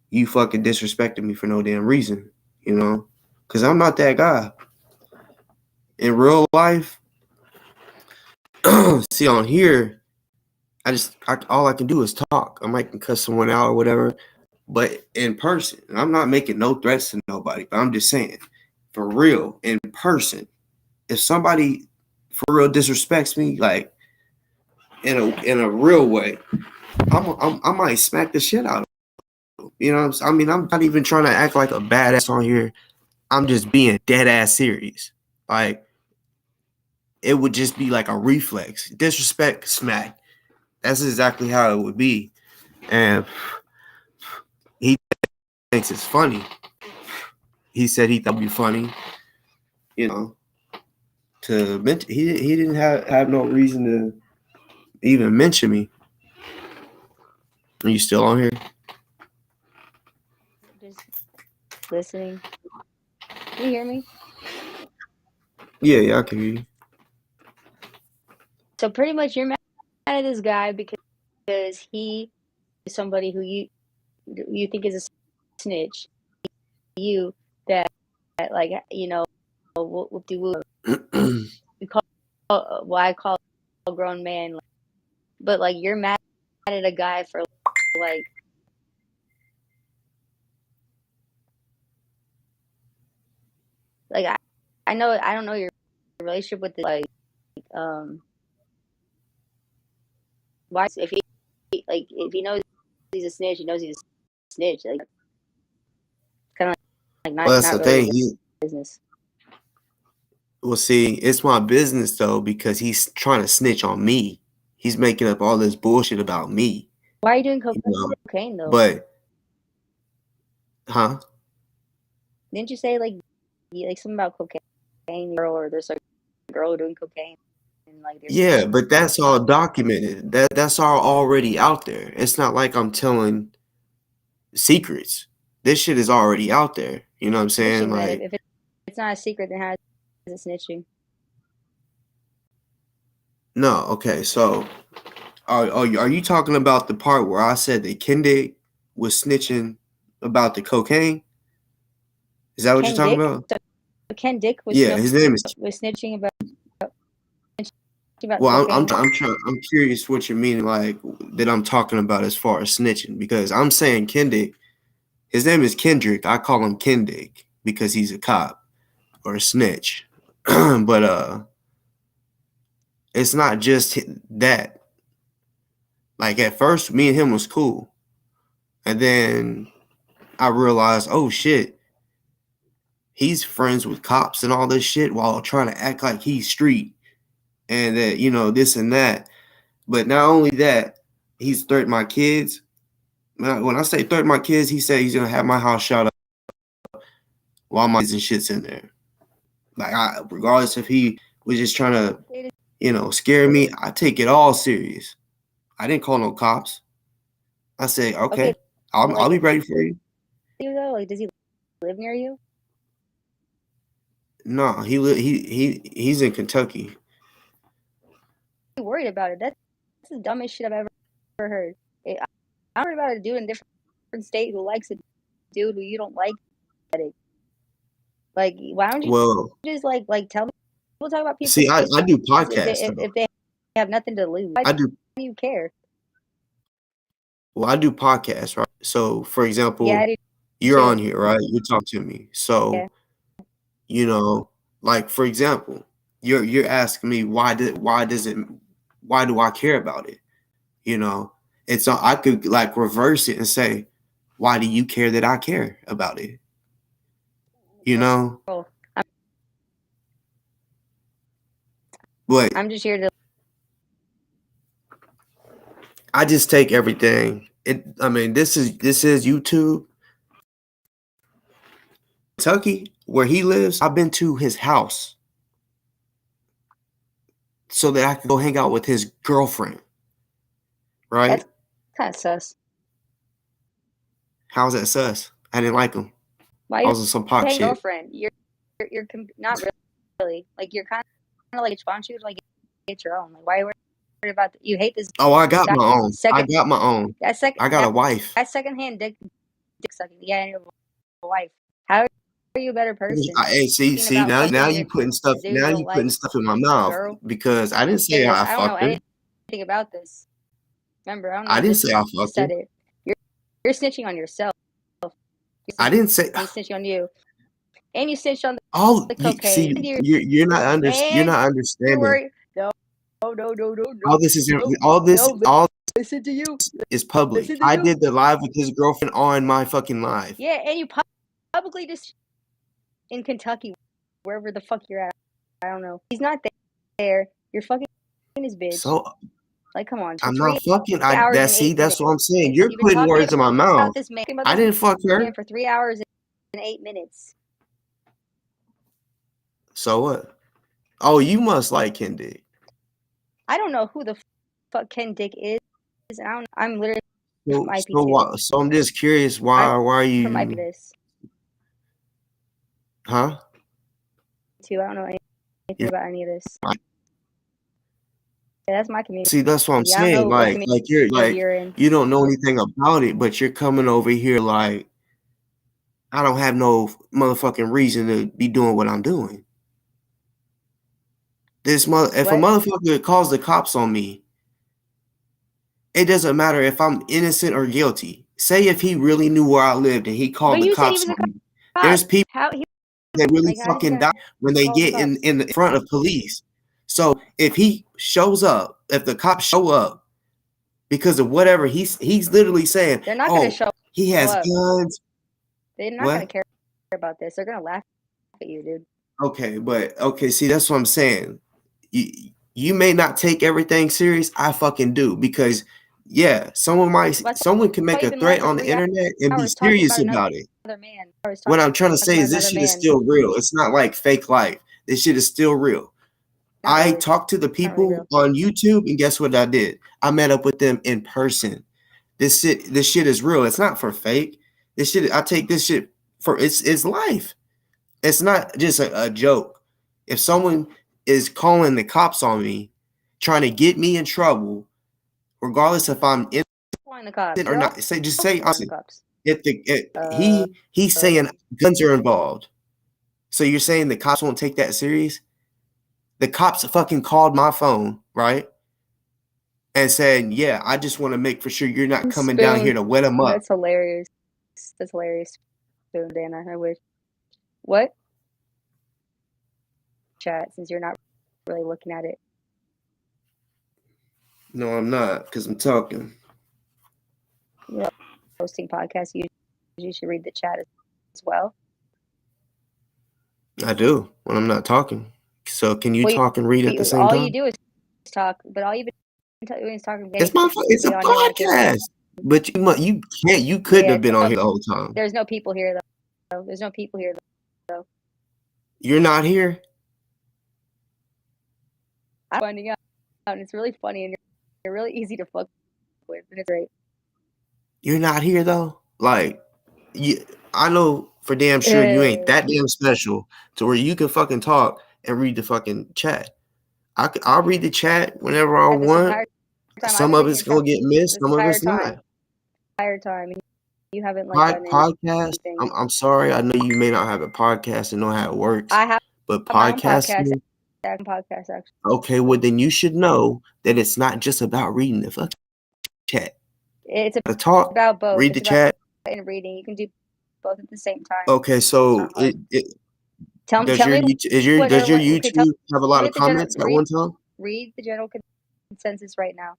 you fucking disrespected me for no damn reason, because I'm not that guy. In real life, see, on here, all I can do is talk. I might cuss someone out or whatever, but in person, I'm not making no threats to nobody. But I'm just saying, for real, in person, if somebody for real disrespects me, like in a real way, I might smack the shit out of them. I mean, I'm not even trying to act like a badass on here. I'm just being dead ass serious. Like, it would just be like a reflex. Disrespect, smack. That's exactly how it would be. And he thinks it's funny. He said he thought it'd be funny, to mention. He didn't have no reason to even mention me. Are you still on here? Just listening. Can you hear me? Yeah, I can hear you. So pretty much you're mad at this guy because he is somebody who you think is a snitch. You that like, you know, whoop-de-whoop. We call, well, I call a grown man, like, but like you're mad at a guy for like I know I don't know your relationship with the, like why if he knows he's a snitch, he knows he's a snitch, like kind of like Well, that's not the really thing. his business. Well, see, it's my business though because he's trying to snitch on me. He's making up all this bullshit about me. Why are you doing You know? cocaine though? But, huh? Didn't you say like something about cocaine girl, or there's like a girl doing cocaine and like there's Yeah, but that's all documented. That's all already out there. It's not like I'm telling secrets. This shit is already out there. You know what I'm saying? snitching then? Like, If it's not a secret, then how is it snitching? no, okay. So, are you talking about the part where I said that Kendrick was snitching about the cocaine? Is that what you're Ken talking Dick? about? So Ken Dick was Yeah, his name is. snitching about Well, cocaine. I'm curious what you mean, like that I'm talking about as far as snitching, because I'm saying Kendrick. His name is Kendrick. I call him Kendrick because he's a cop or a snitch. But it's not just that. Like at first, me and him was cool, and then I realized, oh shit, he's friends with cops and all this shit while trying to act like he's street and that this and that. But not only that, he's threatened my kids. When I say threaten my kids, he said he's gonna have my house shot up while my kids and shit's in there. Like, regardless if he was just trying to, scare me, I take it all serious. I didn't call no cops. I say, okay, I'll be ready for you. Like, does he live near you? No, he's in Kentucky. I'm worried about it. That's the dumbest shit I've ever heard. I'm worried about a dude in a different state who likes a dude who you don't like. Like, why don't you just like tell people talk about people? See, I do podcasts if they have nothing to lose. Why do you care? Well, I do podcasts, right? So, for example, you're on here, right? You talk to me. So, like for example, you're asking me why do I care about it? And so I could like reverse it and say, why do you care that I care about it? But I'm just here to. I just take everything. This is YouTube. Kentucky, where he lives, I've been to his house so that I could go hang out with his girlfriend. Right? That's kind of sus. How's that sus? I didn't like him. Why I was on some pop shit. Girlfriend? You're not really like you're kind of like why don't you like get your own? Like why are you worried about you hate this? Oh, I got my own. I got my own. I got a wife. That secondhand dick sucking. Yeah, I have a wife. How are you a better person? Hey, see now you putting stuff in my mouth because I didn't say I fucked her. I don't know anything about this. Remember, I didn't say I fucked her. You're snitching on yourself. I didn't say. I'm snitching on you, and you snitched on the cocaine. See, you're not understanding. No. All listen to you is public. I did the live with his girlfriend on my fucking live. Yeah, and you publicly just in Kentucky, wherever the fuck you're at. I don't know. He's not there. You're fucking his bitch. So, like, come on. I'm not fucking. That's what I'm saying. You're putting words in my mouth. I didn't fuck her for 3 hours and 8 minutes. So what? Oh, you must like Kendrick. I don't know who the fuck Kendrick is. I'm literally so I'm just curious why are you from this? Huh? I don't know anything about any of this. Yeah, that's my community. See, that's what I'm saying. Like you're like you don't know anything about it, but you're coming over here like I don't have no motherfucking reason to be doing what I'm doing. If a motherfucker calls the cops on me, it doesn't matter if I'm innocent or guilty. Say if he really knew where I lived and he called the cops on me. There's people that really fucking die when they get in front of police. So if he shows up, if the cops show up because of whatever he's literally saying, they're not going to show he has up. guns. They're not going to care about this. They're going to laugh at you, dude. Okay, see, that's what I'm saying. You may not take everything serious. I fucking do, because someone can make a threat on the internet and be serious about it. What I'm trying to say is this shit is still real. It's not like fake life. This shit is still real. I talked to the people on YouTube, and guess what I did? I met up with them in person. This shit is real. It's not for fake. I take this shit for it's life. It's not just a joke. If someone is calling the cops on me, trying to get me in trouble, regardless if I'm innocent or not, say honestly, he's saying guns are involved. So you're saying the cops won't take that serious? The cops fucking called my phone, right? And said, yeah, I just want to make for sure you're not coming down here to wet them up. That's hilarious. That's hilarious. Dana, I wish. What? Chat, since you're not really looking at it. No, I'm not, because I'm talking. Hosting podcasts, you should read the chat as well. I do when I'm not talking. So can you talk and read at the same time? All you do is talk, but all you've been doing is talking. It's a podcast. But you couldn't have been on here the whole time. There's no people here though. There's no people here though. You're not here? I'm finding out, and it's really funny, and you're really easy to fuck with, and it's great. You're not here though? Like, I know for damn sure you ain't that damn special to where you can fucking talk and read the fucking chat. I'll read the chat whenever I want. Some of it's gonna get missed, some of it's not. Entire time, you haven't podcast. I'm sorry. I know you may not have a podcast and know how it works. I have, but podcasting. Podcast actually. Okay, well then you should know that it's not just about reading the fucking chat. It's about both. Read the chat and reading. You can do both at the same time. Okay, so does your YouTube have a lot of comments at one time? Read the general consensus right now.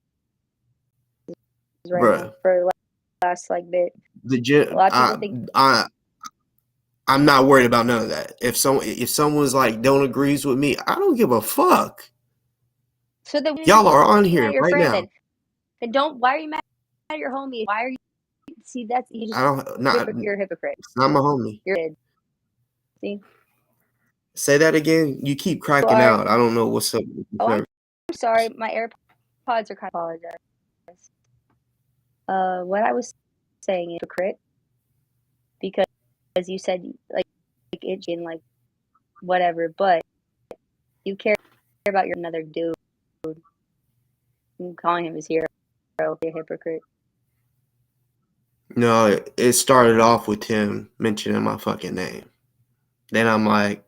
Bruh. For last bit. A lot of people think I'm not worried about none of that. If someone's like don't agrees with me, I don't give a fuck. So then y'all are on here right now. Then don't. Why are you mad at your homie? Why are you? See, that's you just. You're a hypocrite. It's not my homie. You're dead. See. Say that again. You keep cracking out. I don't know what's up. I'm sorry. My AirPods are kind of apologize. What I was saying is hypocrite because you said like itching whatever, but you care about your another dude. I'm calling him his hero. You're a hypocrite. No, it started off with him mentioning my fucking name. Then I'm like,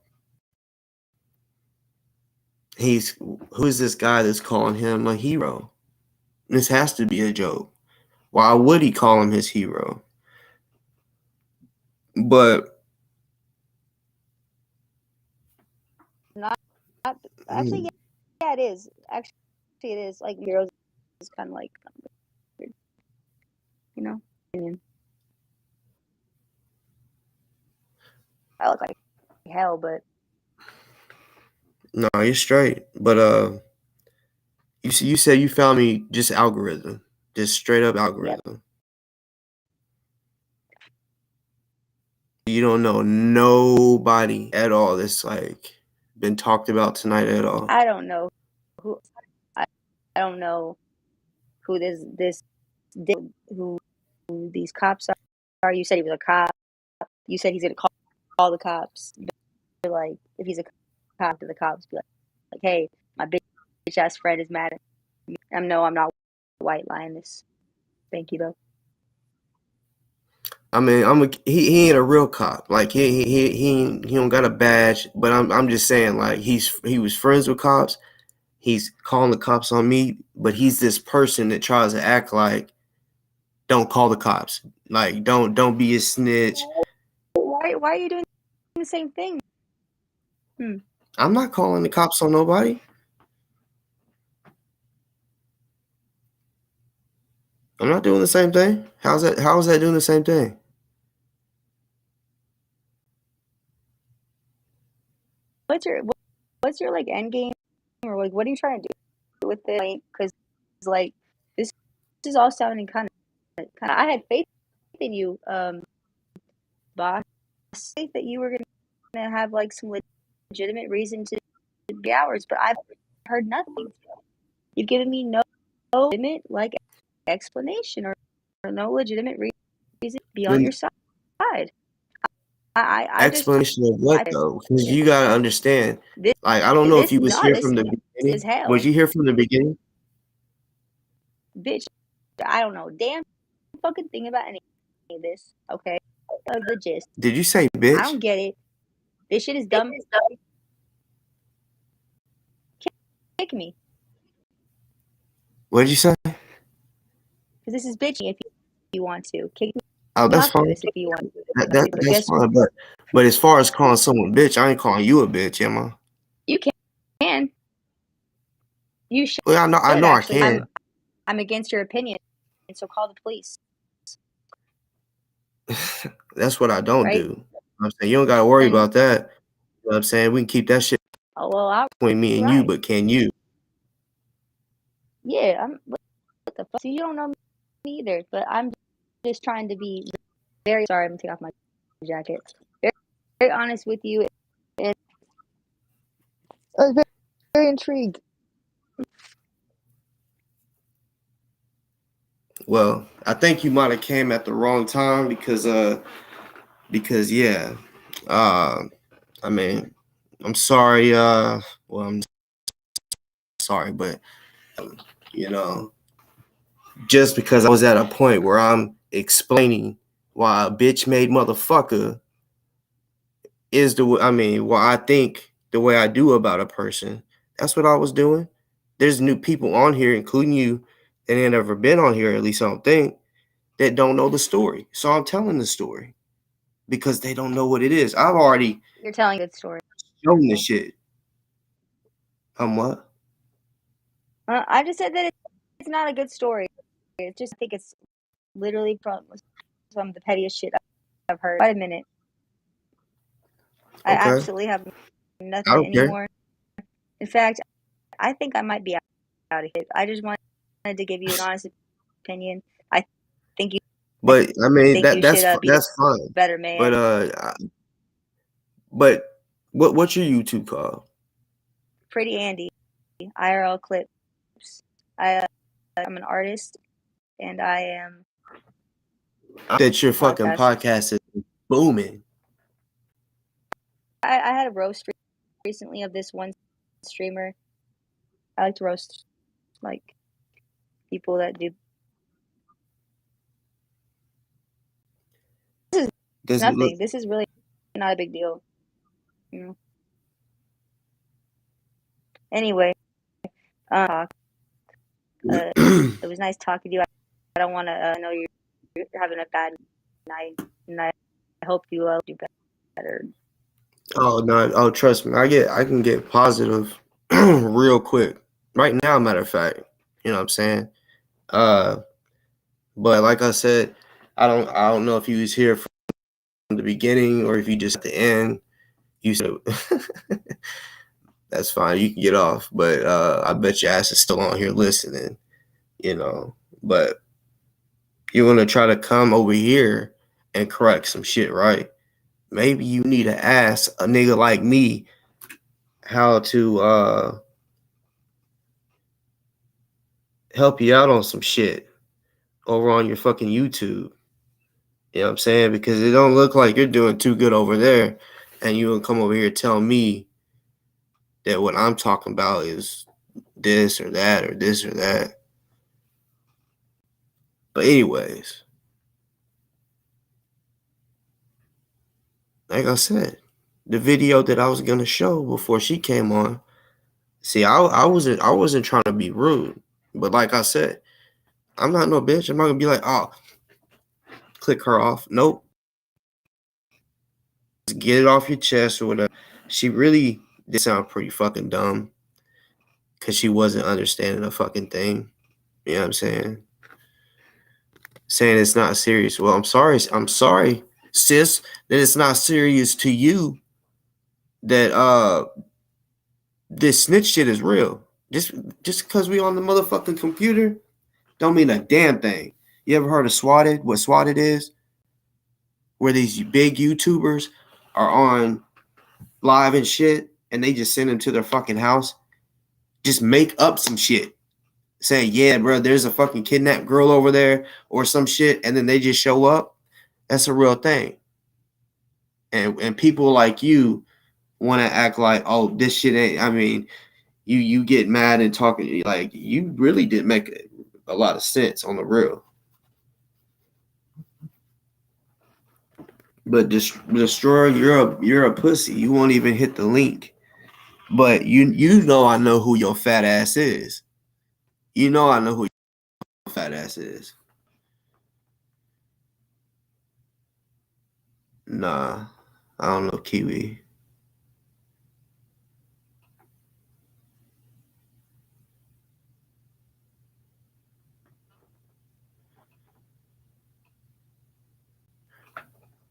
who's this guy that's calling him a hero? This has to be a joke. Why would he call him his hero? But actually, yeah, it is. Actually, it is. Like heroes is kind of like, you know. I look like hell, but no, you're straight. But you said you found me just algorithm, just straight up algorithm. Yep. You don't know nobody at all that's been talked about tonight at all. I don't know who. I don't know who who these cops are. You said he was a cop. You said he's gonna call the cops. You're like, if he's a cop, to the cops, be like, hey, my bitch ass friend is mad at me. I'm not white lying this. Thank you though. I mean, he ain't a real cop. Like he don't got a badge. But I'm just saying, like he was friends with cops. He's calling the cops on me, but he's this person that tries to act like, don't call the cops. Like don't be a snitch. Why are you doing the same thing? I'm not calling the cops on nobody. I'm not doing the same thing. How is that doing the same thing? What's your like end game, or like what are you trying to do with it? Like, because like this is all sounding kind of. I had faith in you, boss. Faith that you were gonna have like some legitimate reason to be ours, but I've heard nothing. You've given me no legitimate like explanation or no legitimate reason to be on your side. I Explanation of what though? Because you gotta understand. This, like I don't know if you was here this from the beginning. is hell. Was you here from the beginning? Bitch, I don't know damn fucking thing about any of this. Okay, the gist. Did you say bitch? I don't get it. This shit is dumb. Kick me. What did you say? Because this is bitchy. If you want to kick me. Oh, that's fine. If you want to. That's fine. But as far as calling someone bitch, I ain't calling you a bitch, am I? You can. You should. Well, I know actually. I can. I'm against your opinion, so call the police. That's what I don't right? do. I'm saying you don't gotta worry about that. You know what I'm saying? We can keep that shit between me and you, but can you? Yeah, what the fuck? So you don't know me either, but I'm just trying to be very sorry. I'm gonna take off my jacket. Very, very honest with you, and I was very intrigued. Well, I think you might have came at the wrong time because yeah, I mean, I'm sorry. Well, I'm sorry, but you know, just because I was at a point where I'm explaining why a bitch made motherfucker is why I think the way I do about a person. That's what I was doing. There's new people on here, including you, that ain't ever been on here, at least I don't think, that don't know the story. So I'm telling the story because they don't know what it is. I've already You're telling a good story. shown the shit. What? I just said that it's not a good story. It's just I think it's literally from some of the pettiest shit I've heard. Wait a minute. I absolutely have nothing anymore. In fact, I think I might be out of here. I just wanted to give you an honest opinion. I think you. But I mean that's fine. Better man. But what's your YouTube called? Pretty Andy, IRL clips. I'm an artist, and I am. That your fucking podcast is booming. I had a roast recently of this one streamer. I like to roast like people that do. This is nothing. This is really not a big deal. You know? Anyway, it was nice talking to you. I don't want to know you're having a bad night, and I hope you do better. Oh no! Oh, trust me, I can get positive real quick. Right now, matter of fact, you know what I'm saying. But like I said, I don't know if you was here from the beginning or if you just at the end. You said that's fine. You can get off, but I bet your ass is still on here listening. You know, but you're gonna try to come over here and correct some shit, right? Maybe you need to ask a nigga like me how to help you out on some shit over on your fucking YouTube. You know what I'm saying? Because it don't look like you're doing too good over there. And you will come over here telling me that what I'm talking about is this or that or this or that. But anyways, like I said, the video that I was gonna show before she came on. See, I wasn't trying to be rude, but like I said, I'm not no bitch. I'm not gonna be like, oh, click her off. Nope. Just get it off your chest or whatever. She really did sound pretty fucking dumb because she wasn't understanding a fucking thing. You know what I'm saying? Saying it's not serious. Well, I'm sorry, sis, that it's not serious to you that this snitch shit is real. Just because we on the motherfucking computer don't mean a damn thing. You ever heard of swatted? What swatted is? Where these big YouTubers are on live and shit, and they just send them to their fucking house. Just make up some shit. Saying, yeah, bro, there's a fucking kidnapped girl over there or some shit, and then they just show up. That's a real thing. And people like you want to act like, oh, this shit ain't, I mean, you get mad and talking, like, you really did make a lot of sense on the real. But Destroyer, you're a pussy. You won't even hit the link. But you know I know who your fat ass is. You know I know who your fat ass is. Nah, I don't know Kiwi.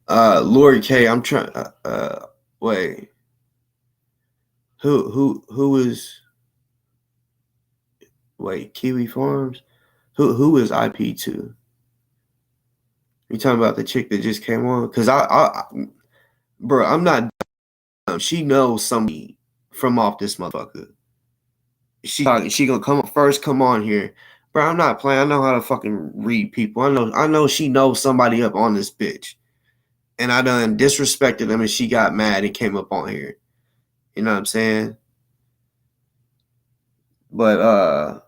Lord K, I'm trying. Wait. Who is? Wait, Kiwi Farms. Who is IP2? You talking about the chick that just came on? Cause bro, I'm not. She knows somebody from off this motherfucker. She gonna come on here, bro. I'm not playing. I know how to fucking read people. I know she knows somebody up on this bitch, and I done disrespected them, and she got mad and came up on here. You know what I'm saying? But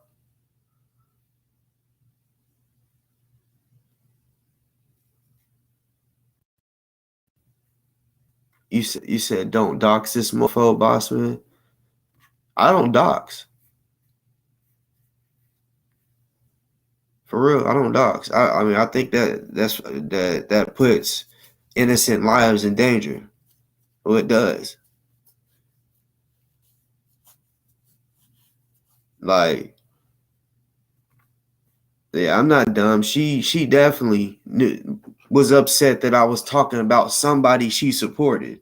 you said don't dox this mofo, Bossman. I don't dox. For real, I don't dox. I mean, I think that puts innocent lives in danger. Well, it does. Like, yeah, I'm not dumb. She definitely was upset that I was talking about somebody she supported.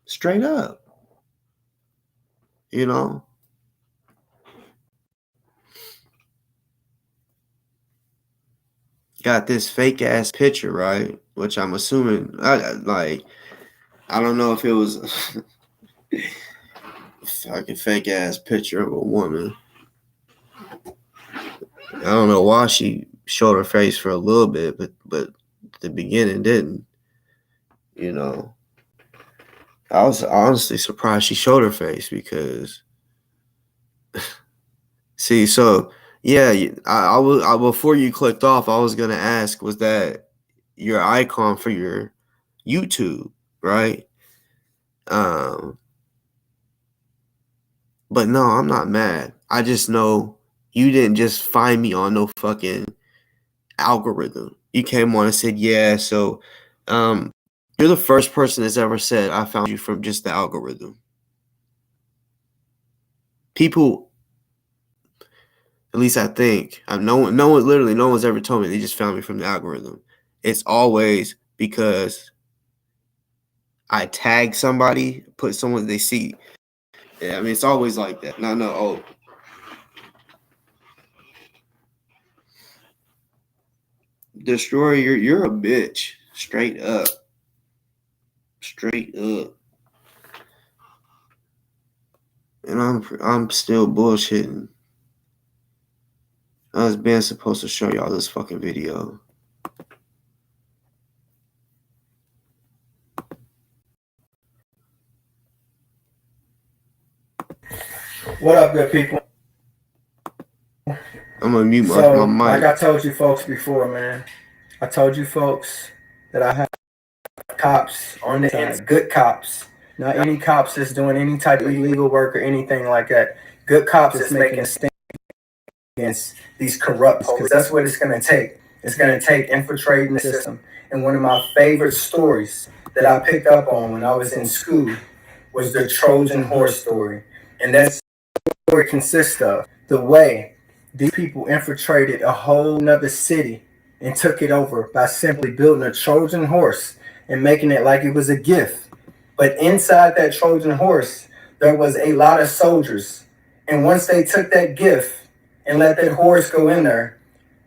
Straight up. You know? Got this fake ass picture, right? Which I'm assuming, I don't know if it was a fucking fake ass picture of a woman. I don't know why she showed her face for a little bit, but the beginning didn't. You know, I was honestly surprised she showed her face because, see, so yeah, I before you clicked off, I was gonna ask, was that your icon for your YouTube, right? But no, I'm not mad. I just know you didn't just find me on no fucking algorithm. You came on and said, yeah, so you're the first person that's ever said I found you from just the algorithm. People, at least I think, no one's ever told me they just found me from the algorithm. It's always because I tag somebody, put someone they see. Yeah, I mean, it's always like that. No. Destroyer, you're a bitch. Straight up. And I'm still bullshitting. I was been supposed to show y'all this fucking video. What up, good people? I'm gonna mute my mic. Like I told you folks before, man. I told you folks that I have cops on the inside, good cops, not any cops that's doing any type of illegal work or anything like that. Good cops that's making a stand against these corrupt, because that's what it's going to take. It's going to take infiltrating the system. And one of my favorite stories that I picked up on when I was in school was the Trojan horse story. And that story consists of the way these people infiltrated a whole nother city and took it over by simply building a Trojan horse and making it like it was a gift. But inside that Trojan horse, there was a lot of soldiers. And once they took that gift and let that horse go in there,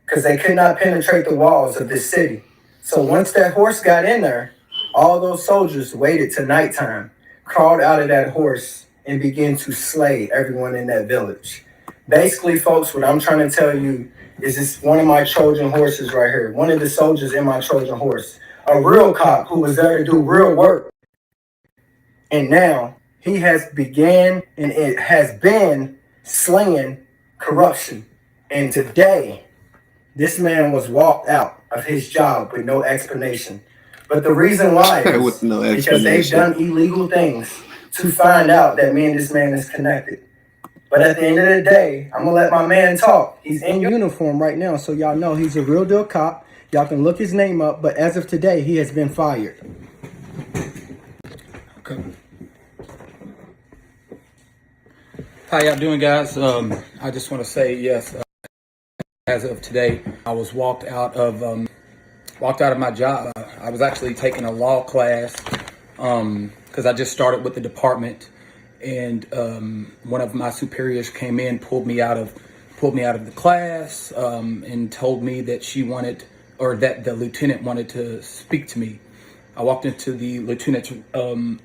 because they could not penetrate the walls of this city. So once that horse got in there, all those soldiers waited till nighttime, crawled out of that horse, and began to slay everyone in that village. Basically, folks, what I'm trying to tell you is this one of my Trojan horses right here, one of the soldiers in my Trojan horse, a real cop who was there to do real work. And now he has began and it has been slaying corruption. And today, this man was walked out of his job with no explanation. But the reason why is with no because they've done illegal things to find out that me and this man is connected. But at the end of the day, I'm going to let my man talk. He's in uniform right now, so y'all know he's a real deal cop. Y'all can look his name up, but as of today, he has been fired. Okay. How y'all doing, guys? I just want to say, yes, as of today, I was walked out of my job. I was actually taking a law class because I just started with the department, and one of my superiors came in, pulled me out of the class, and told me that that the lieutenant wanted to speak to me. I walked into the lieutenant's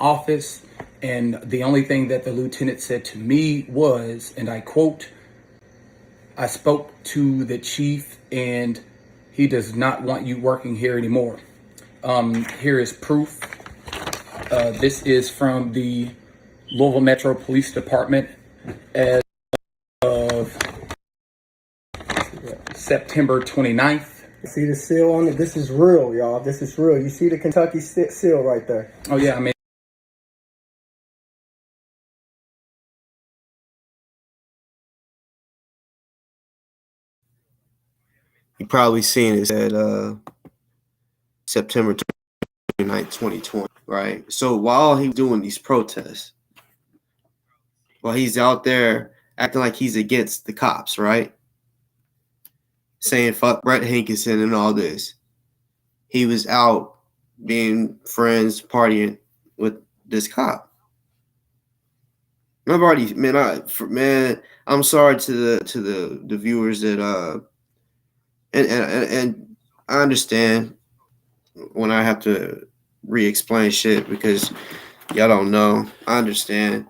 office, and the only thing that the lieutenant said to me was, and I quote, "I spoke to the chief and he does not want you working here anymore." Here is proof. This is from the Louisville Metro Police Department as of September 29th. See the seal on it? This is real, y'all. This is real. You see the Kentucky seal right there? Oh, yeah, I mean, You probably seen it at September 29th, 2020, right? So while he's doing these protests, while he's out there acting like he's against the cops, right? Saying fuck Brett Hankinson and all this, he was out being friends, partying with this cop. I've already, I'm sorry to the viewers that and I understand when I have to re-explain shit because y'all don't know. I understand,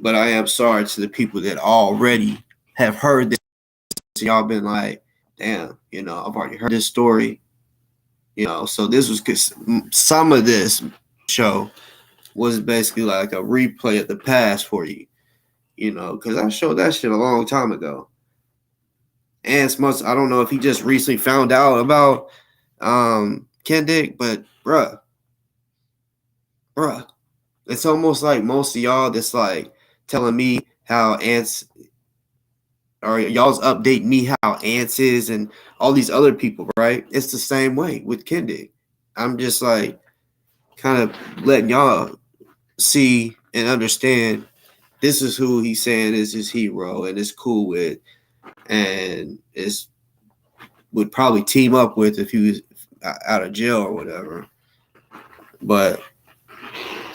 but I am sorry to the people that already have heard this. Y'all been like, damn, I've already heard this story, So this was because some of this show was basically like a replay of the past for you, because I showed that shit a long time ago. And I don't know if he just recently found out about Kendrick, but bruh, it's almost like most of y'all that's like telling me how Ants, or y'all's update me how Ants is and all these other people, right? It's the same way with Kendrick. I'm just like kind of letting y'all see and understand this is who he's saying is his hero and is cool with and would probably team up with if he was out of jail or whatever. But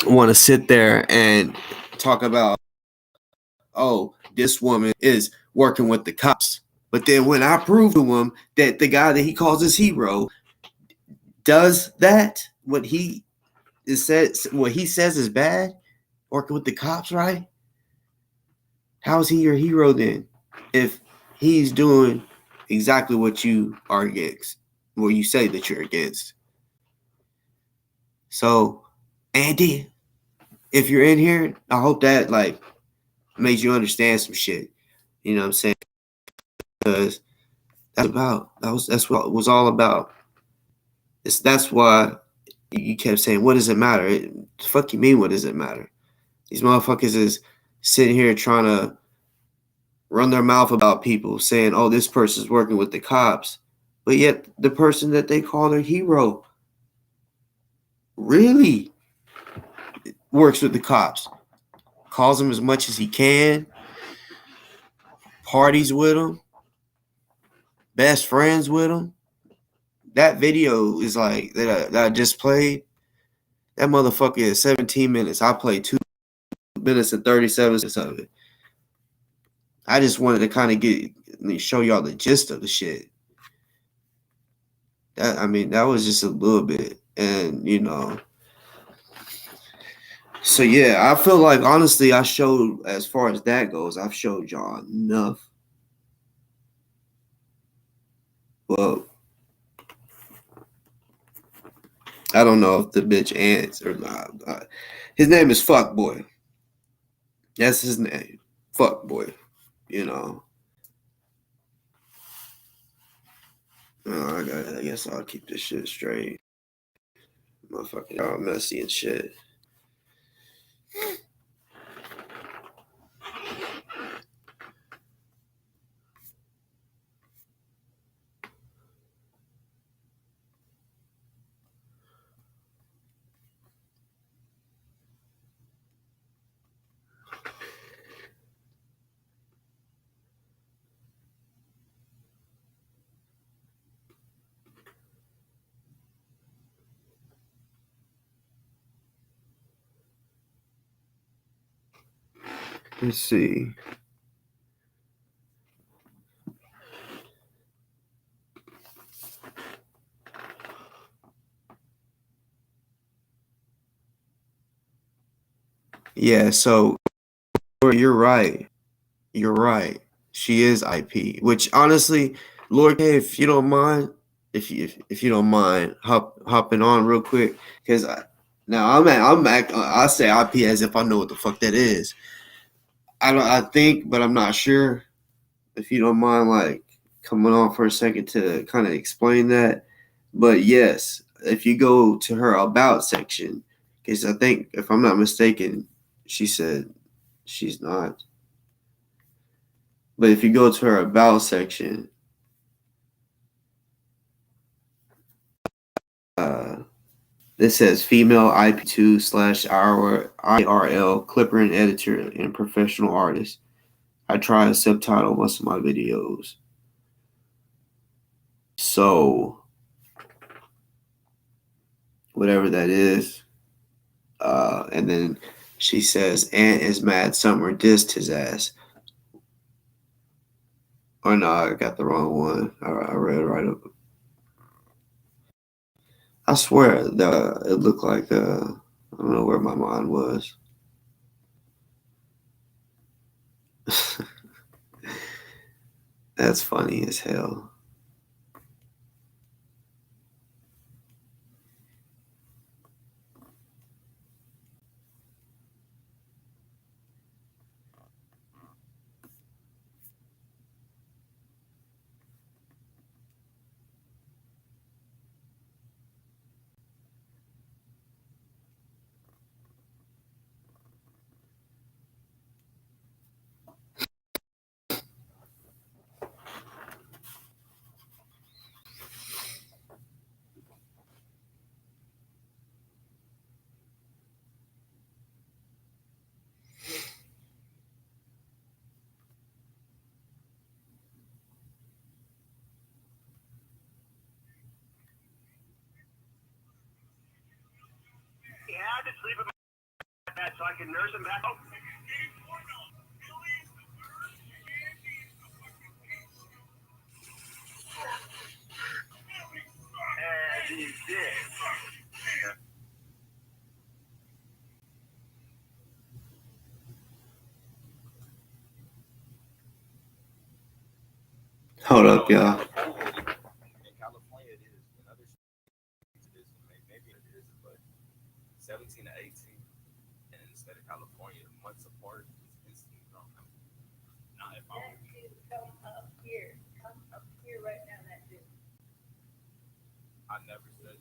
want to sit there and talk about, oh, this woman is working with the cops. But then when I prove to him that the guy that he calls his hero does that, what he says is bad, working with the cops, right? How's he your hero then? If he's doing exactly what you are against, or you say that you're against. So, Andy, if you're in here, I hope that makes you understand some shit. You know what I'm saying? Because that's what it was all about. That's why you kept saying, what does it matter? Fuck you mean, what does it matter? These motherfuckers is sitting here trying to run their mouth about people, saying, oh, this person's working with the cops. But yet the person that they call their hero really works with the cops. Calls them as much as he can. Parties with them. Best friends with them. That video is like that I just played. That motherfucker is 17 minutes. I played 2 minutes and 37 seconds of it. I just wanted to kind of show y'all the gist of the shit. That was just a little bit. And, so yeah, I feel like, honestly, I showed, as far as that goes, I've showed y'all enough. Well, I don't know if the bitch ants or not. His name is Fuckboy. That's his name. Fuckboy. I guess I'll keep this shit straight. Motherfucking all messy and shit. Let's see. Yeah, so you're right. You're right. She is IP. Which, honestly, Lord K, if you don't mind, if you don't mind hopping on real quick, because I say IP as if I know what the fuck that is. I think, but I'm not sure. If you don't mind, like, coming on for a second to kind of explain that. But yes, if you go to her about section, because I think, if I'm not mistaken, she said she's not. But if you go to her about section, this says female IP2/IRL clipper and editor and professional artist. I try to subtitle most of my videos. So, whatever that is. And then she says, Ant is mad Summer dissed his ass. Oh no, I got the wrong one. I read it right up. I swear that it looked like I don't know where my mind was. That's funny as hell. Yeah, I just leave him at that so I can nurse him back home. As he did. Hold up, y'all. In California, it is. In other states, it is. Maybe it is, but 17 to 18, and in the state of California, months apart is instantly wrong. Not if I come up here right now. That dude. I never said.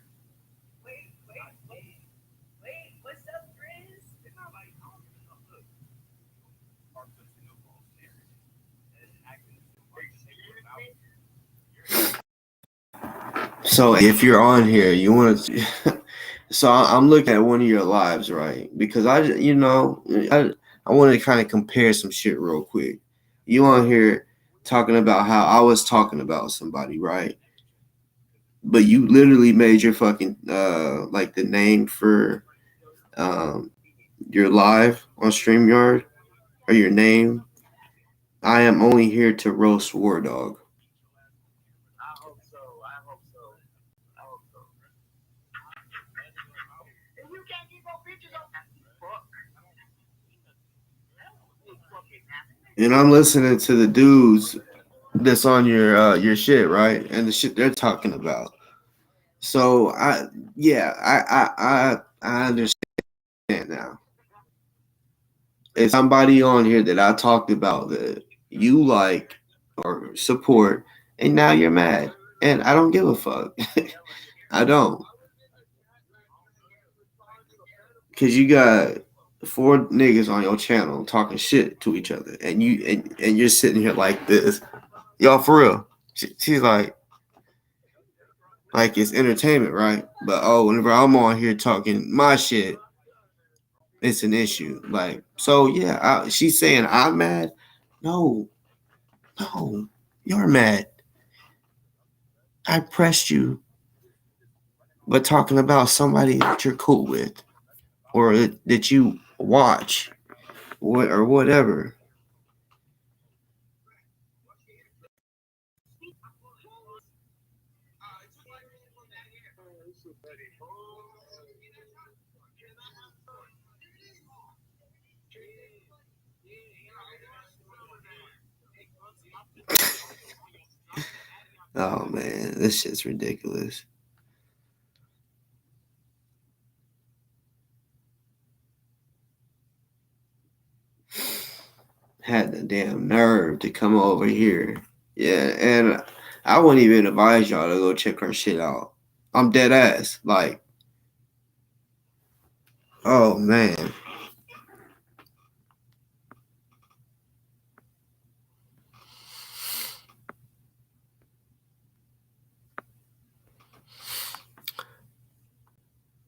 Wait. So if you're on here, you want to. So I'm looking at one of your lives, right? Because I want to kind of compare some shit real quick. You on here talking about how I was talking about somebody, right? But you literally made your fucking like the name for your live on StreamYard or your name. I am only here to roast War Dog. And I'm listening to the dudes that's on your shit, right? And the shit they're talking about. So I understand now. If somebody on here that I talked about that you like or support, and now you're mad, and I don't give a fuck. I don't, because you got 4 niggas on your channel talking shit to each other, and you're sitting here like this, y'all for real. She's like it's entertainment, right? But whenever I'm on here talking my shit, it's an issue. Like, so yeah, she's saying I'm mad. No, you're mad. I pressed you, but talking about somebody that you're cool with, or that you watch, or whatever. Oh man, this shit's ridiculous. Had the damn nerve to come over here. Yeah, and I wouldn't even advise y'all to go check her shit out. I'm dead ass. Like, oh man.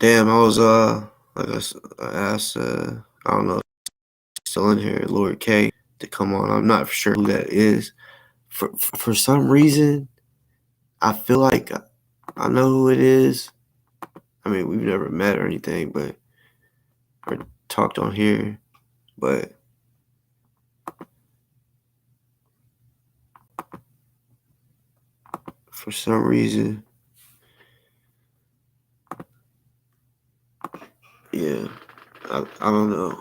Damn, I was like I asked I don't know if he's still in here, Lord K, to come on. I'm not sure who that is. For some reason, I feel like I know who it is. I mean, we've never met or anything, but or talked on here, but for some reason, yeah, I don't know.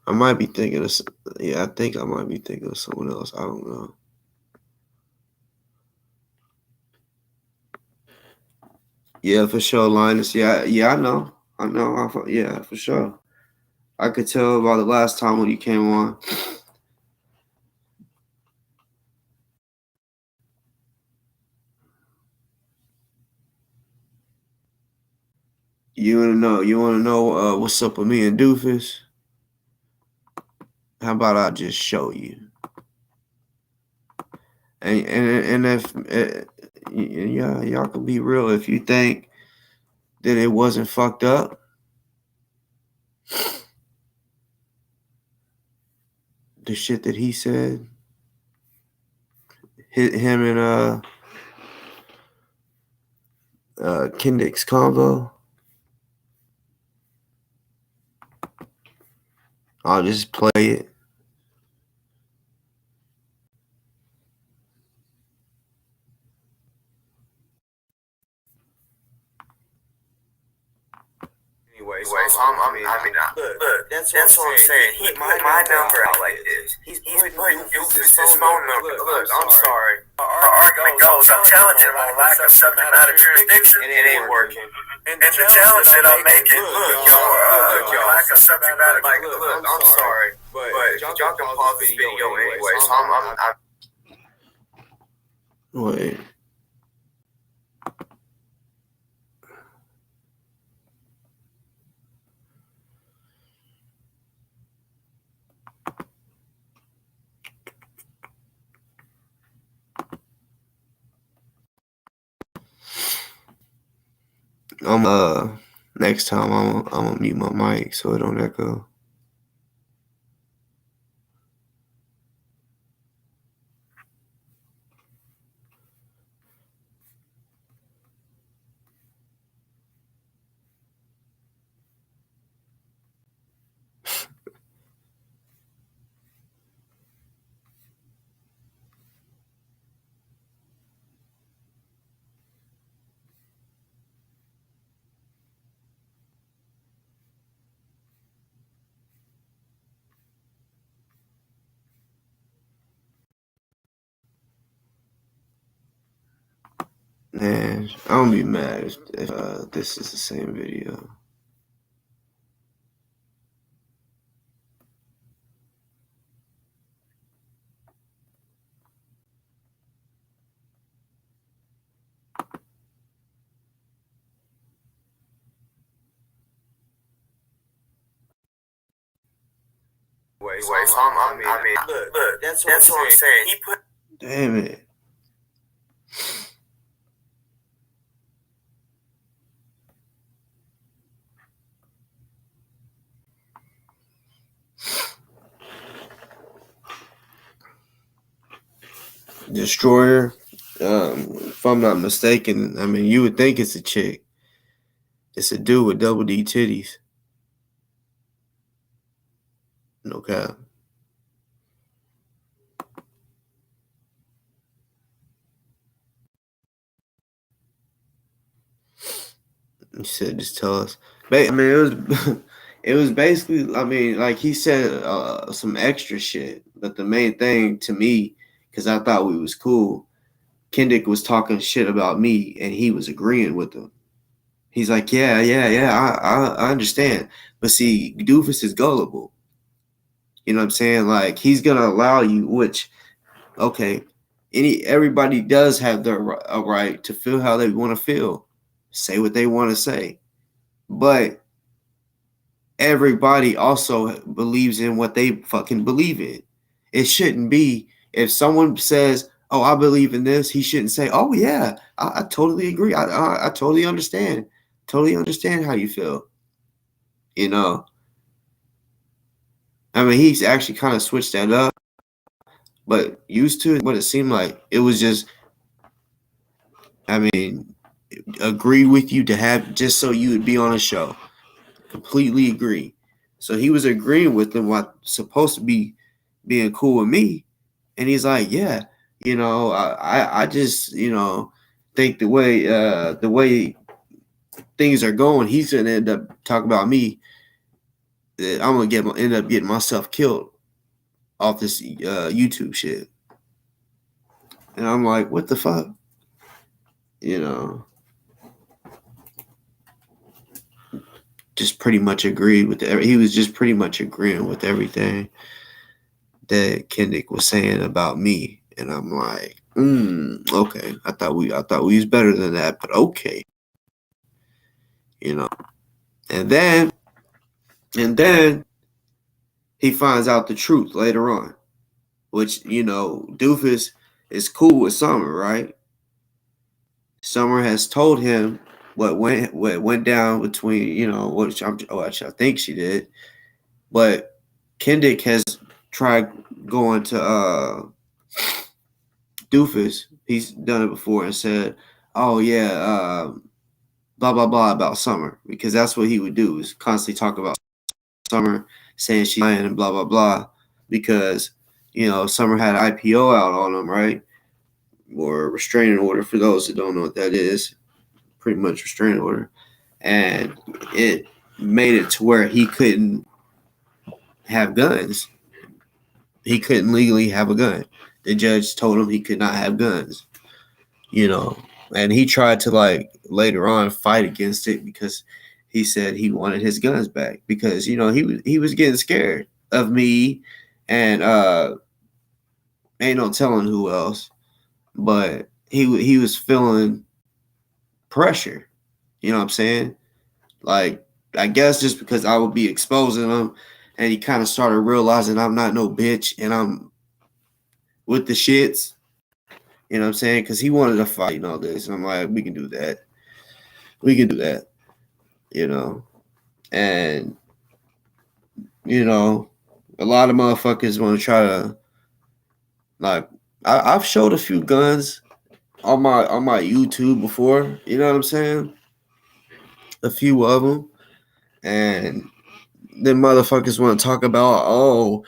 I might be thinking of, I think I might be thinking of someone else. I don't know. Yeah, for sure, Linus. Yeah, I know. Yeah, for sure. I could tell about the last time when you came on. You wanna know what's up with me and Doofus? How about I just show you? And if y'all can be real, if you think that it wasn't fucked up, the shit that he said, him and Kendrick's convo, I'll just play it. Anyway, so look, that's what I'm saying. He put my number out like this. He's putting Doofus' phone number. Look, I'm sorry. Our argument goes, I'm challenging him on lack of subject matter jurisdiction. It ain't working. And the challenge that I'm making, look, y'all, lack of subject matter. Like, look, I'm sorry, but y'all can pause this video anyway. So I'm Wait. Next time I'm gonna mute my mic so it don't echo. Man, I don't be mad if this is the same video. Look, that's what I'm saying. He put. Damn it. Destroyer. If I'm not mistaken, I mean, you would think it's a chick. It's a dude with double D titties. No cap. He said, just tell us. I mean, it was basically, I mean, like he said some extra shit. But the main thing to me, because I thought we was cool, Kendrick was talking shit about me and he was agreeing with him. He's like, yeah, I understand. But see, Doofus is gullible. You know what I'm saying? Like, he's going to allow you, which, okay, everybody does have a right to feel how they want to feel, say what they want to say. But everybody also believes in what they fucking believe in. It shouldn't be, if someone says, oh, I believe in this, he shouldn't say, oh, yeah, I totally agree. I totally understand. Totally understand how you feel. You know? I mean, he's actually kind of switched that up. But used to it, what it seemed like, it was just, I mean, agree with you to have, just so you would be on a show. Completely agree. So he was agreeing with them what supposed to be being cool with me. And he's like, yeah, you know, I just, you know, think the way things are going, he's gonna end up talking about me. That I'm gonna end up getting myself killed off this YouTube shit. And I'm like, what the fuck? You know, just pretty much agreed with he was just pretty much agreeing with everything that Kendrick was saying about me. And I'm like, okay. I thought we was better than that, but okay. You know. And then he finds out the truth later on. Which, you know, Doofus is cool with Summer, right? Summer has told him what went down between, you know, which I think she did. But Kendrick has tried going to Doofus. He's done it before and said, oh yeah, blah blah blah about Summer, because that's what he would do, is constantly talk about Summer, saying she's lying and blah blah blah, because, you know, Summer had an IPO out on him, right? Or restraining order, for those that don't know what that is. Pretty much restraining order. And it made it to where he couldn't have guns. He couldn't legally have a gun. The judge told him he could not have guns, you know. And he tried to, like, later on fight against it, because he said he wanted his guns back, because, you know, he was getting scared of me, and ain't no telling who else, but he was feeling pressure. You know what I'm saying? Like, I guess just because I would be exposing him, and he kind of started realizing I'm not no bitch and I'm with the shits. You know what I'm saying? Because he wanted to fight and all this. And I'm like, we can do that. We can do that. you know, and you know, a lot of motherfuckers want to try to like. I've showed a few guns on my YouTube before. You know what I'm saying? A few of them, and then motherfuckers want to talk about, oh,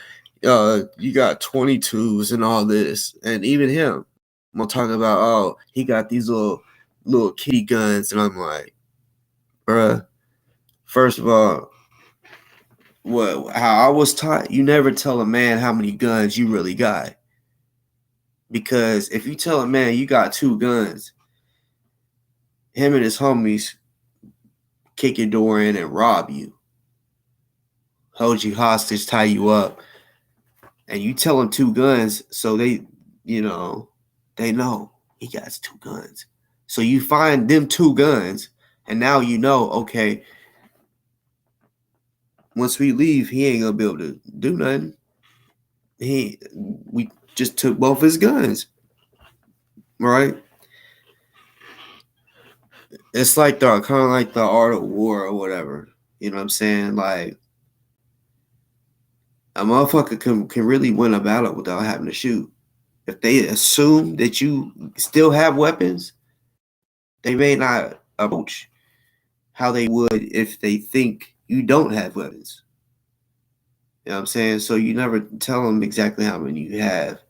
you got 22s and all this, and even him will talk about, oh, he got these little kitty guns, and I'm like, bruh, first of all, how I was taught, you never tell a man how many guns you really got, because if you tell a man you got 2 guns, him and his homies kick your door in and rob you, hold you hostage, tie you up, and you tell them 2 guns, so they know he got 2 guns. So you find them 2 guns, and now you know, okay, once we leave, he ain't gonna be able to do nothing. We just took both his guns, right? It's like kind of like the art of war or whatever. You know what I'm saying? Like, a motherfucker can really win a battle without having to shoot. If they assume that you still have weapons, they may not approach how they would if they think you don't have weapons. You know what I'm saying? So you never tell them exactly how many you have.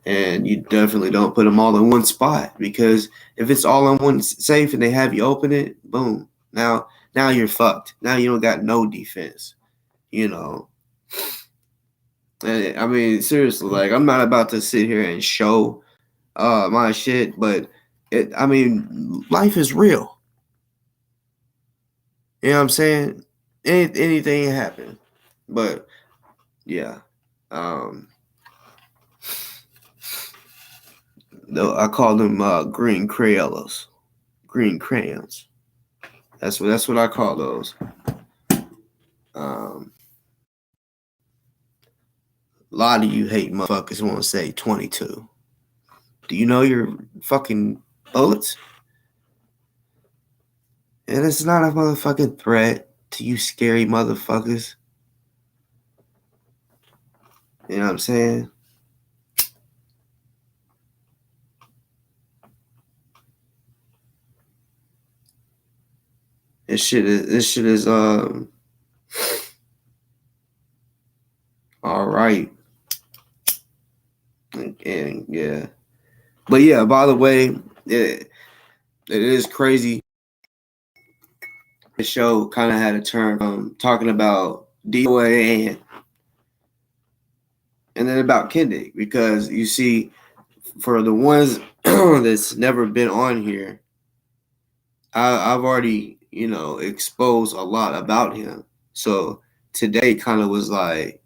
And you definitely don't put them all in one spot, because if it's all in one safe and they have you open it, boom. Now you're fucked. Now you don't got no defense. You know. And I mean, seriously, like, I'm not about to sit here and show my shit, but life is real. You know what I'm saying? Anything happen. But yeah. I call them green crayons. Green crayons. That's what I call those. A lot of you hate motherfuckers want to say 22. Do you know your fucking bullets? And it's not a motherfucking threat to you scary motherfuckers. You know what I'm saying? This shit is all right. And yeah. But yeah, by the way, it is crazy. The show kind of had a turn from talking about D.O.A. and then about Kendrick, because you see, for the ones that's never been on here, I've already, exposed a lot about him. So today kind of was like,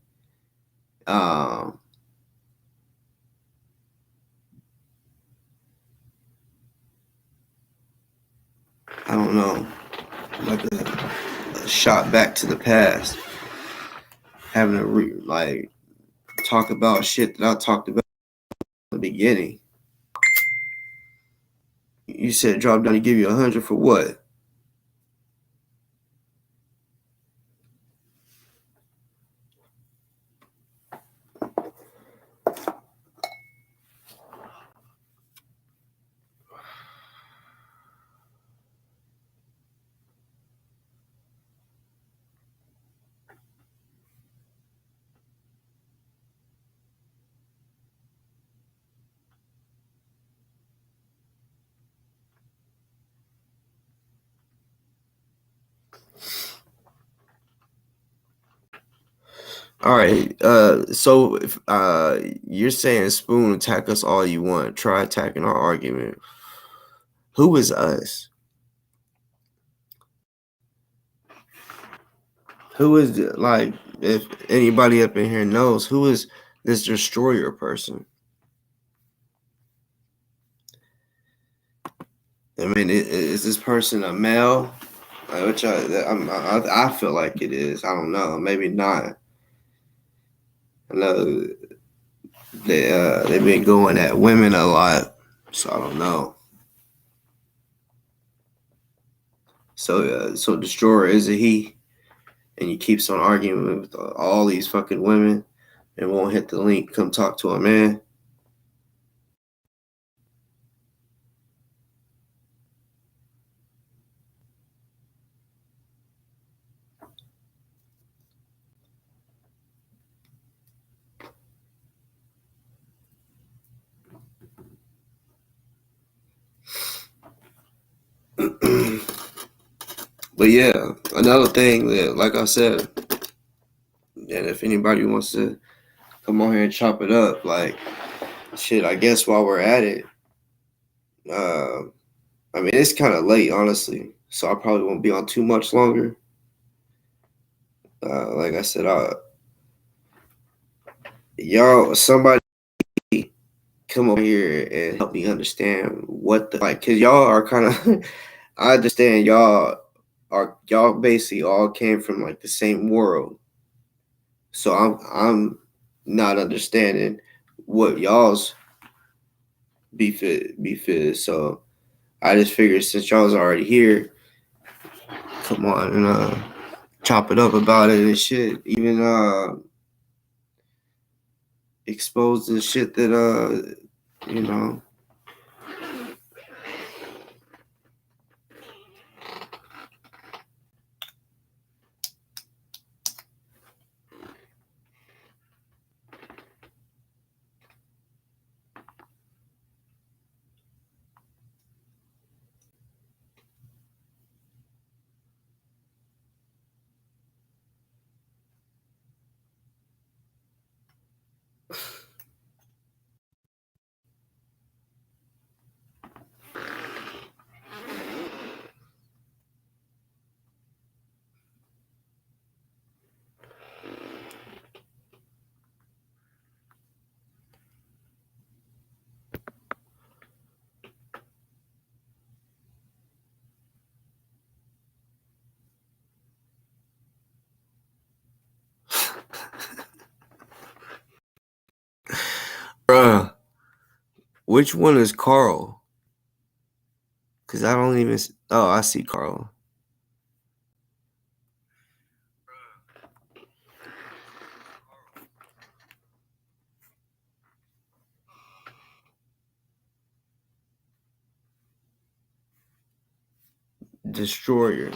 I don't know, like a shot back to the past, having to talk about shit that I talked about in the beginning. You said drop down to give you 100 for what? All right. So if you're saying Spoon attack us all you want, try attacking our argument. Who is us? Who is, like, if anybody up in here knows, who is this destroyer person? I mean, is this person a male? Which I feel like it is. I don't know. Maybe not. I know they've been going at women a lot, so I don't know. So Destroyer is a he, and he keeps on arguing with all these fucking women and won't hit the link. Come talk to a man. But yeah, another thing that, like I said, and if anybody wants to come on here and chop it up, like, shit, I guess while we're at it, I mean, it's kind of late, honestly, so I probably won't be on too much longer. Like I said, y'all, somebody come over here and help me understand what the, like, cause y'all are kind of, I understand y'all basically all came from like the same world. So I'm not understanding what y'all's beef is. So I just figured since y'all's already here, come on and chop it up about it and shit. Even expose the shit that you know. Bruh, which one is Carl? Cause I don't even. Oh, I see Carl. Destroyer.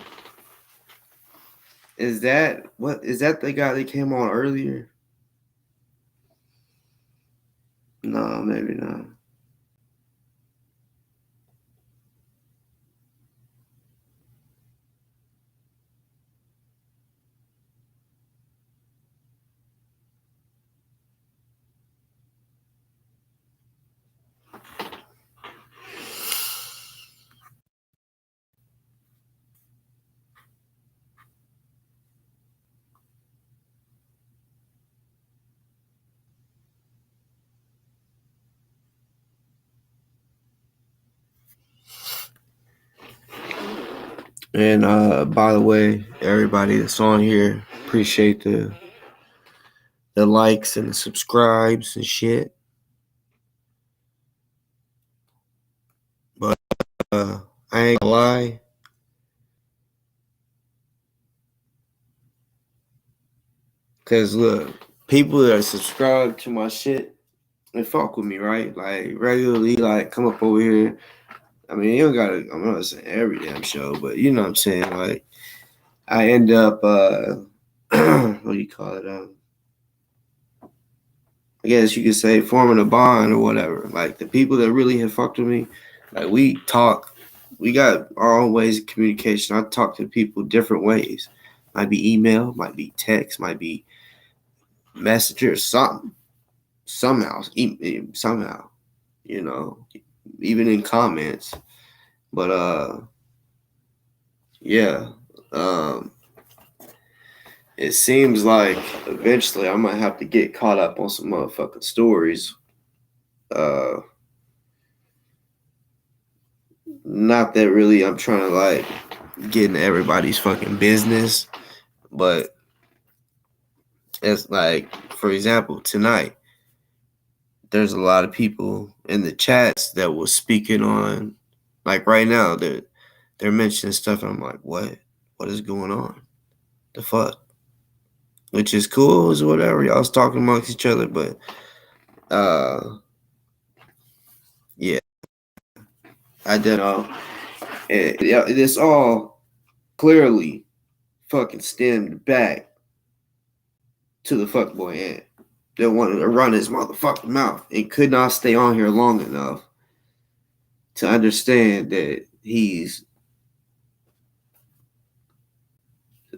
Is that the guy that came on earlier? No, maybe not. And by the way, everybody that's on here, appreciate the likes and the subscribes and shit. But I ain't gonna lie. Cause look, people that are subscribed to my shit, they fuck with me, right? Like regularly, like come up over here. I mean, you don't gotta, I'm not saying every damn show, but you know what I'm saying? Like I end up what do you call it? I guess you could say forming a bond or whatever. Like the people that really have fucked with me, like we talk, we got our own ways of communication. I talk to people different ways. Might be email, might be text, might be messenger, something. Somehow, you know, even in comments. But yeah. It seems like eventually I might have to get caught up on some motherfucking stories. Not that really I'm trying to like get into everybody's fucking business, but it's like, for example, tonight, there's a lot of people in the chats that was speaking on, like right now, they're mentioning stuff, and I'm like, what? What is going on? The fuck? Which is cool, is whatever. Y'all was talking amongst each other, but yeah. I don't know. It's all clearly fucking stemmed back to the fuckboy Ant that wanted to run his motherfucking mouth and could not stay on here long enough to understand that he's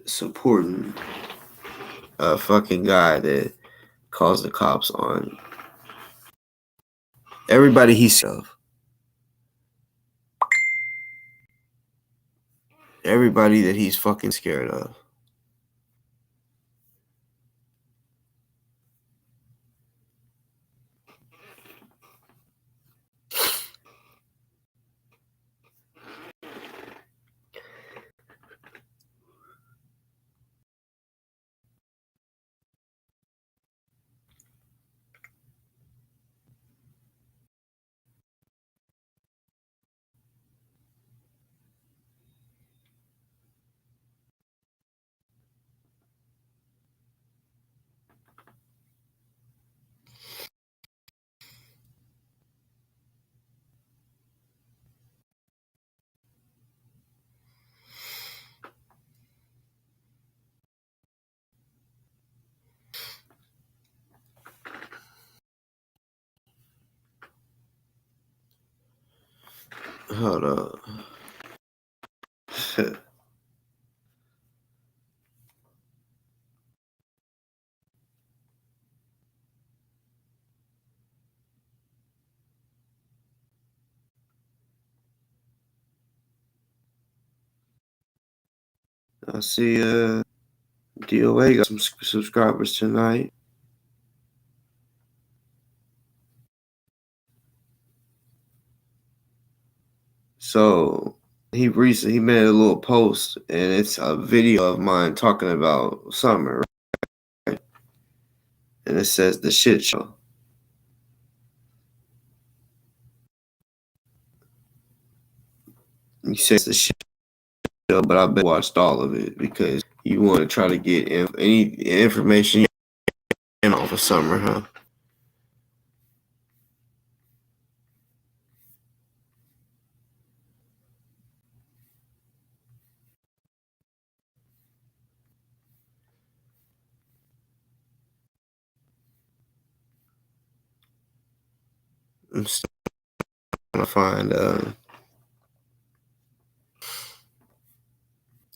supporting a fucking guy that calls the cops on everybody he's of. Everybody that he's fucking scared of. Hold up. I see D.O.A. got some subscribers tonight. So he recently made a little post, and it's a video of mine talking about summer, right? And it says the shit show. He says the shit show, but I watched all of it because you want to try to get any information in off of summer, huh? I'm still trying to find. I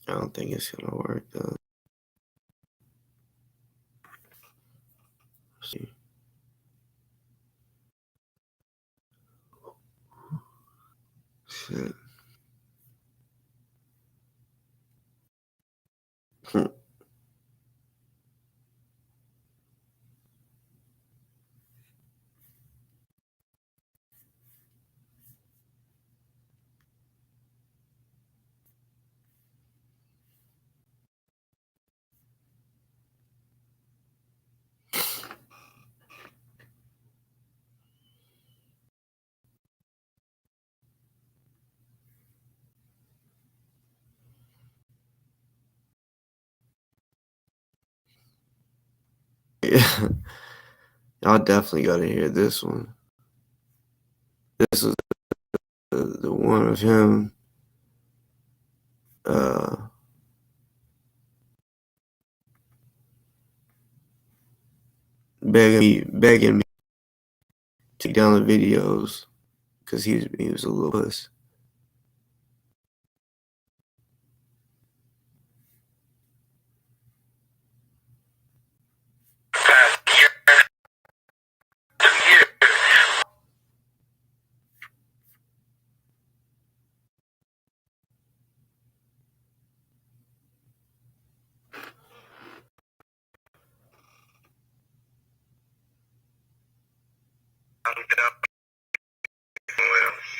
don't think it's gonna work though. Let's see. Shit. Yeah. Y'all definitely gotta hear this one. This is the one of him begging me to take down the videos because he was a little puss.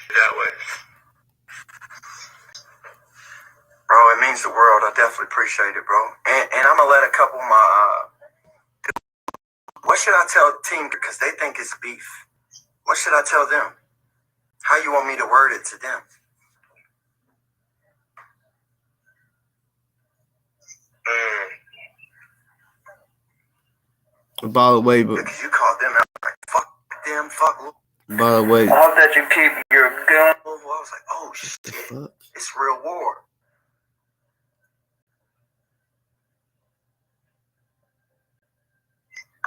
That way. Bro, it means the world. I definitely appreciate it, bro. And I'm gonna let a couple of my what should I tell team because they think it's beef? What should I tell them? How you want me to word it to them? By the way, but Because you called them out like fuck them, fuck. By the way, I hope that you keep your gun. I was like, oh shit, it's real war.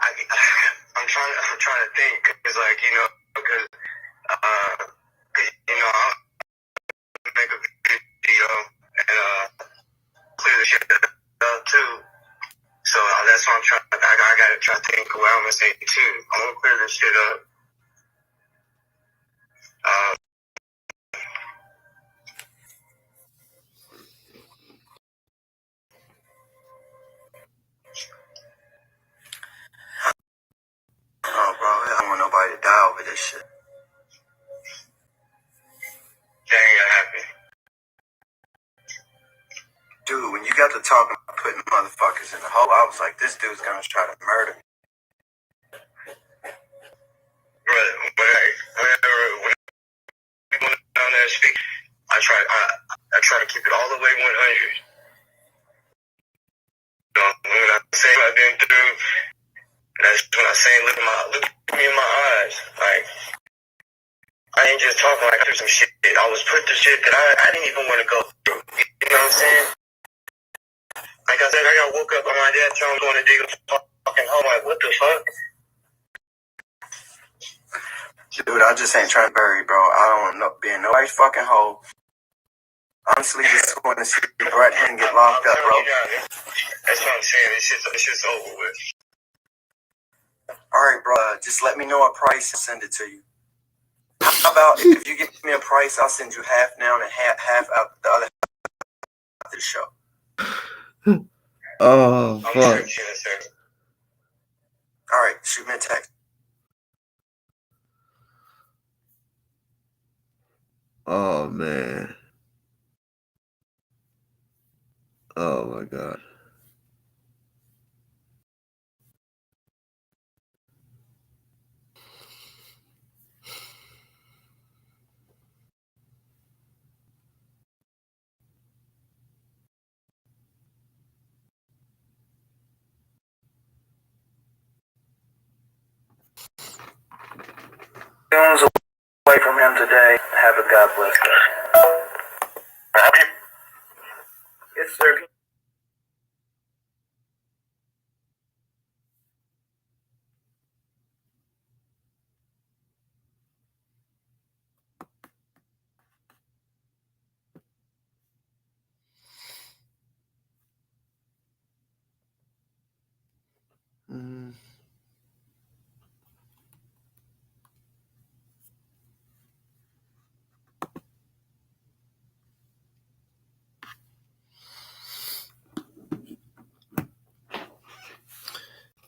I'm trying to think, cause like because I'll make a video and clear the shit up too. So that's what I'm trying. I gotta try to think what I'm gonna say too. I'm gonna clear this shit up. Oh, bro, I don't want nobody to die over this shit. That ain't gonna happen. Dude, when you got to talking about putting motherfuckers in the hole, I was like, this dude's gonna try to murder me. Right, when I went down there to speak, I try to keep it all the way 100. When I say what I've been through, that's when I say, look me in my eyes. Like, I ain't just talking like through some shit. I was put through shit that I didn't even want to go through. You know what I'm saying? Like I said, I got woke up on my dad telling me going to dig a fucking hole. Like, what the fuck? Dude, I just ain't trying to bury, bro. I don't want to be in nobody's fucking hole. Honestly, just want to see Brett Hen get locked up, bro. That's what I'm saying. It's just over with. All right, bro. Just let me know a price and send it to you. How about if you give me a price, I'll send you half now and half out the other half after the show. Oh, fuck. All right, shoot me a text. Oh, man. Oh, my God. Guns away from him today. Have a God bless us. Yes, sir.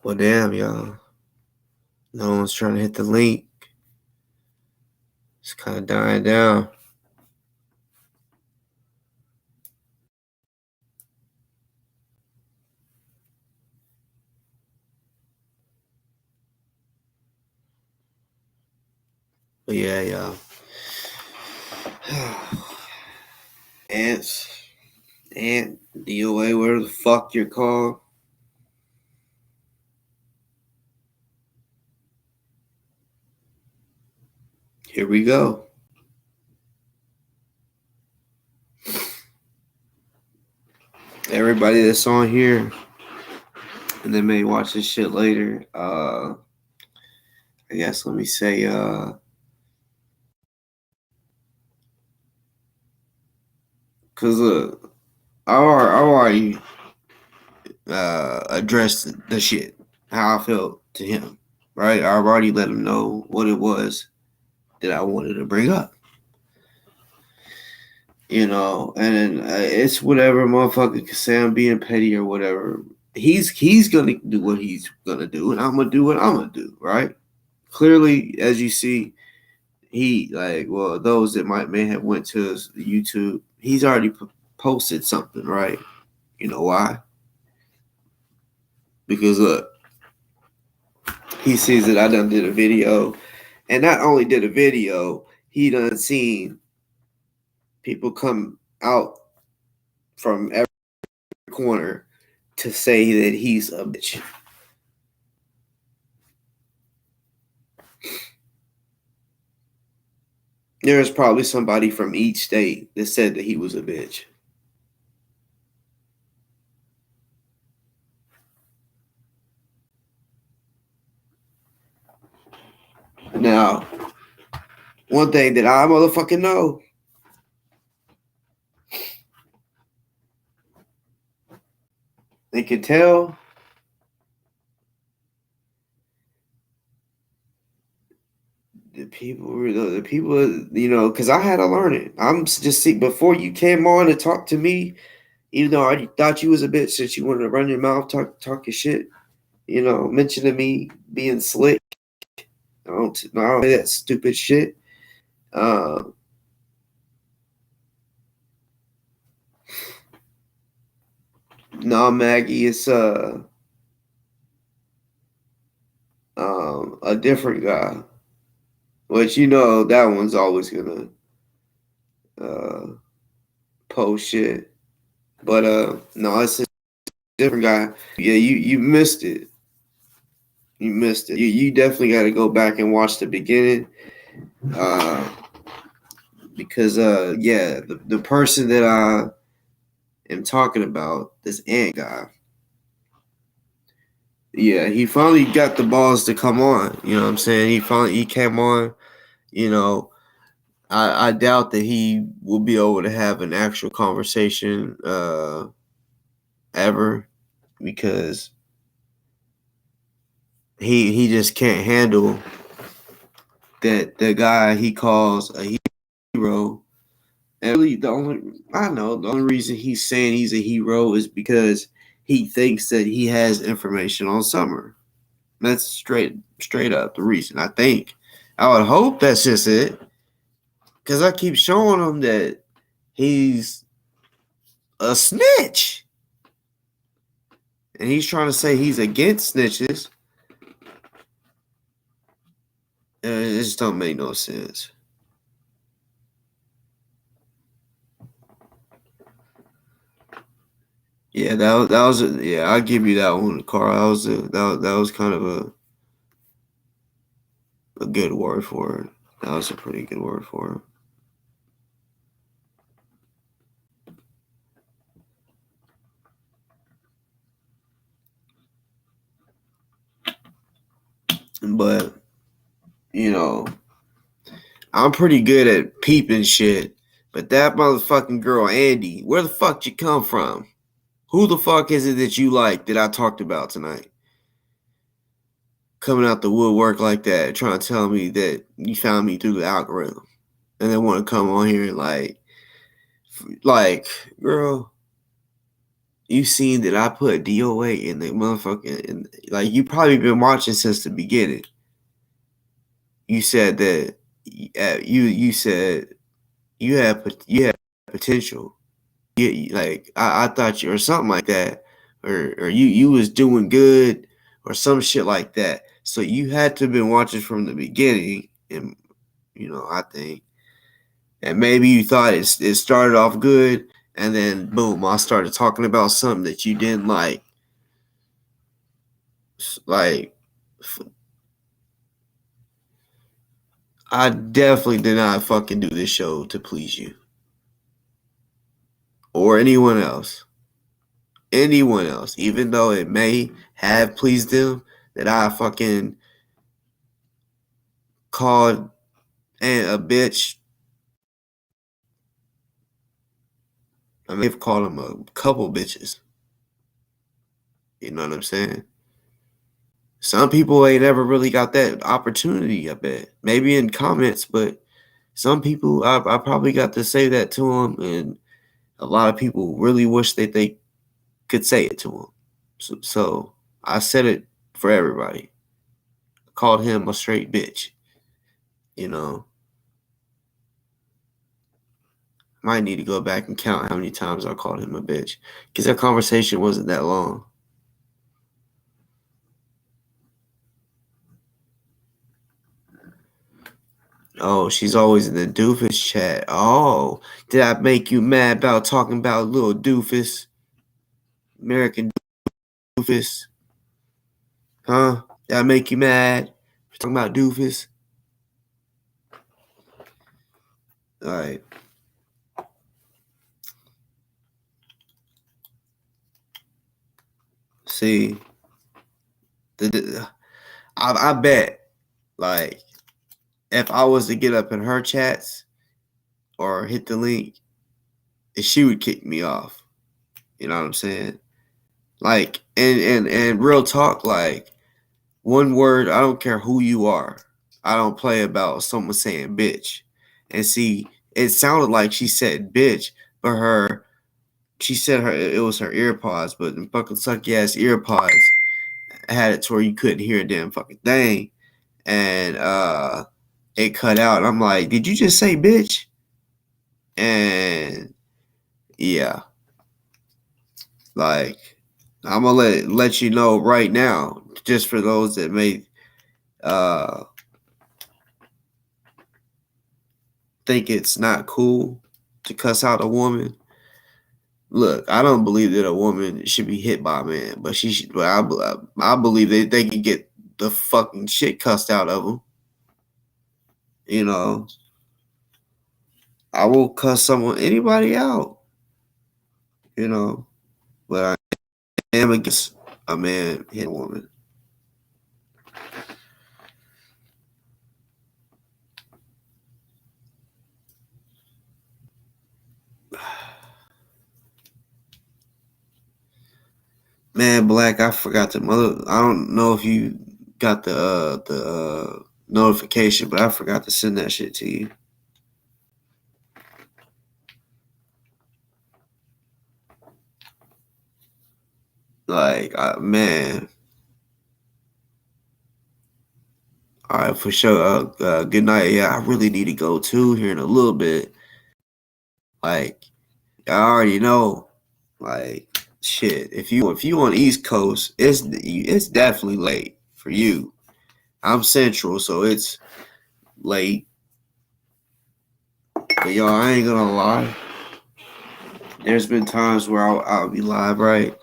Well, damn, y'all. No one's trying to hit the link. It's kind of dying down. But yeah, y'all. Ant, D.O.A, whatever the fuck you're called. Here we go. Everybody that's on here, and they may watch this shit later, I guess let me say, because I already addressed the shit, how I felt to him, right? I've already let him know what it was that I wanted to bring up. And it's whatever motherfucker can say I'm being petty or whatever. He's gonna do what he's gonna do, and I'm gonna do what I'm gonna do, right? Clearly, as you see, those that may have went to his YouTube, he's already posted something, right? You know why? Because look, he sees that I done did a video, and not only did a video, he done seen people come out from every corner to say that he's a bitch. There's probably somebody from each state that said that he was a bitch. Now, one thing that I motherfucking know, they can tell the people, you know, because I had to learn it. I'm just see before you came on to talk to me, even though I thought you was a bitch since you wanted to run your mouth, talk your shit, you know, mentioning me being slick. I don't say that stupid shit. No, Maggie, it's a different guy. Which, you know, that one's always gonna post shit. But no, it's a different guy. Yeah, you missed it. You missed it. You definitely got to go back and watch the beginning. Because yeah, the person that I am talking about, this ant guy. Yeah, he finally got the balls to come on. You know what I'm saying? He came on. You know, I doubt that he will be able to have an actual conversation ever, because he just can't handle that the guy he calls a hero. And really, the only reason he's saying he's a hero is because he thinks that he has information on Summer. That's straight up the reason. I think. I would hope that's just it. Because I keep showing him that he's a snitch. And he's trying to say he's against snitches. It just don't make no sense. Yeah, that was yeah. I'll give you that one, Carl. That was kind of a good word for it. That was a pretty good word for it. But you know, I'm pretty good at peeping shit. But that motherfucking girl, Andy, where the fuck you come from? Who the fuck is it that you like that I talked about tonight? Coming out the woodwork like that, trying to tell me that you found me through the algorithm. And they want to come on here and like, girl, you seen that I put D.O.A in the motherfucking, and like, you probably been watching since the beginning. You said that you said you had potential. Like I thought you, or something like that, or you was doing good or some shit like that. So you had to have been watching from the beginning, and you know, I think, and maybe you thought it started off good, and then boom, I started talking about something that you didn't like. Like, I definitely did not fucking do this show to please you or anyone else. Anyone else, even though it may have pleased them, that I fucking called and a bitch. I may have called him a couple bitches. You know what I'm saying? Some people ain't ever really got that opportunity, I bet. Maybe in comments, but some people, I probably got to say that to them, and a lot of people really wish that they could say it to them. So I said it for everybody. I called him a straight bitch. You know, might need to go back and count how many times I called him a bitch, because that conversation wasn't that long. Oh, she's always in the doofus chat. Oh, did I make you mad about talking about little doofus? American doofus? Huh? That make you mad? We're talking about doofus? All right. See, I bet, like, if I was to get up in her chats or hit the link, she would kick me off. You know what I'm saying? Like, and real talk, like, one word, I don't care who you are. I don't play about someone saying bitch. And see, it sounded like she said bitch, but she said it was her earpods, but the fucking sucky ass earpods had it to where you couldn't hear a damn fucking thing. And it cut out. I'm like, did you just say bitch? And yeah. Like, I'm gonna let you know right now, just for those that may think it's not cool to cuss out a woman. Look, I don't believe that a woman should be hit by a man, but she should. But I believe they can get the fucking shit cussed out of them. You know, I will cuss anybody out. You know, but I am against a man hitting a woman. Man, Black, I forgot I don't know if you got the notification, but I forgot to send that shit to you. Like, man. All right, for sure. Good night. Yeah, I really need to go too here in a little bit. Like, I already know. Like, shit. If you on East Coast, it's definitely late for you. I'm Central, so it's late. But y'all, I ain't gonna lie. There's been times where I'll be live, right?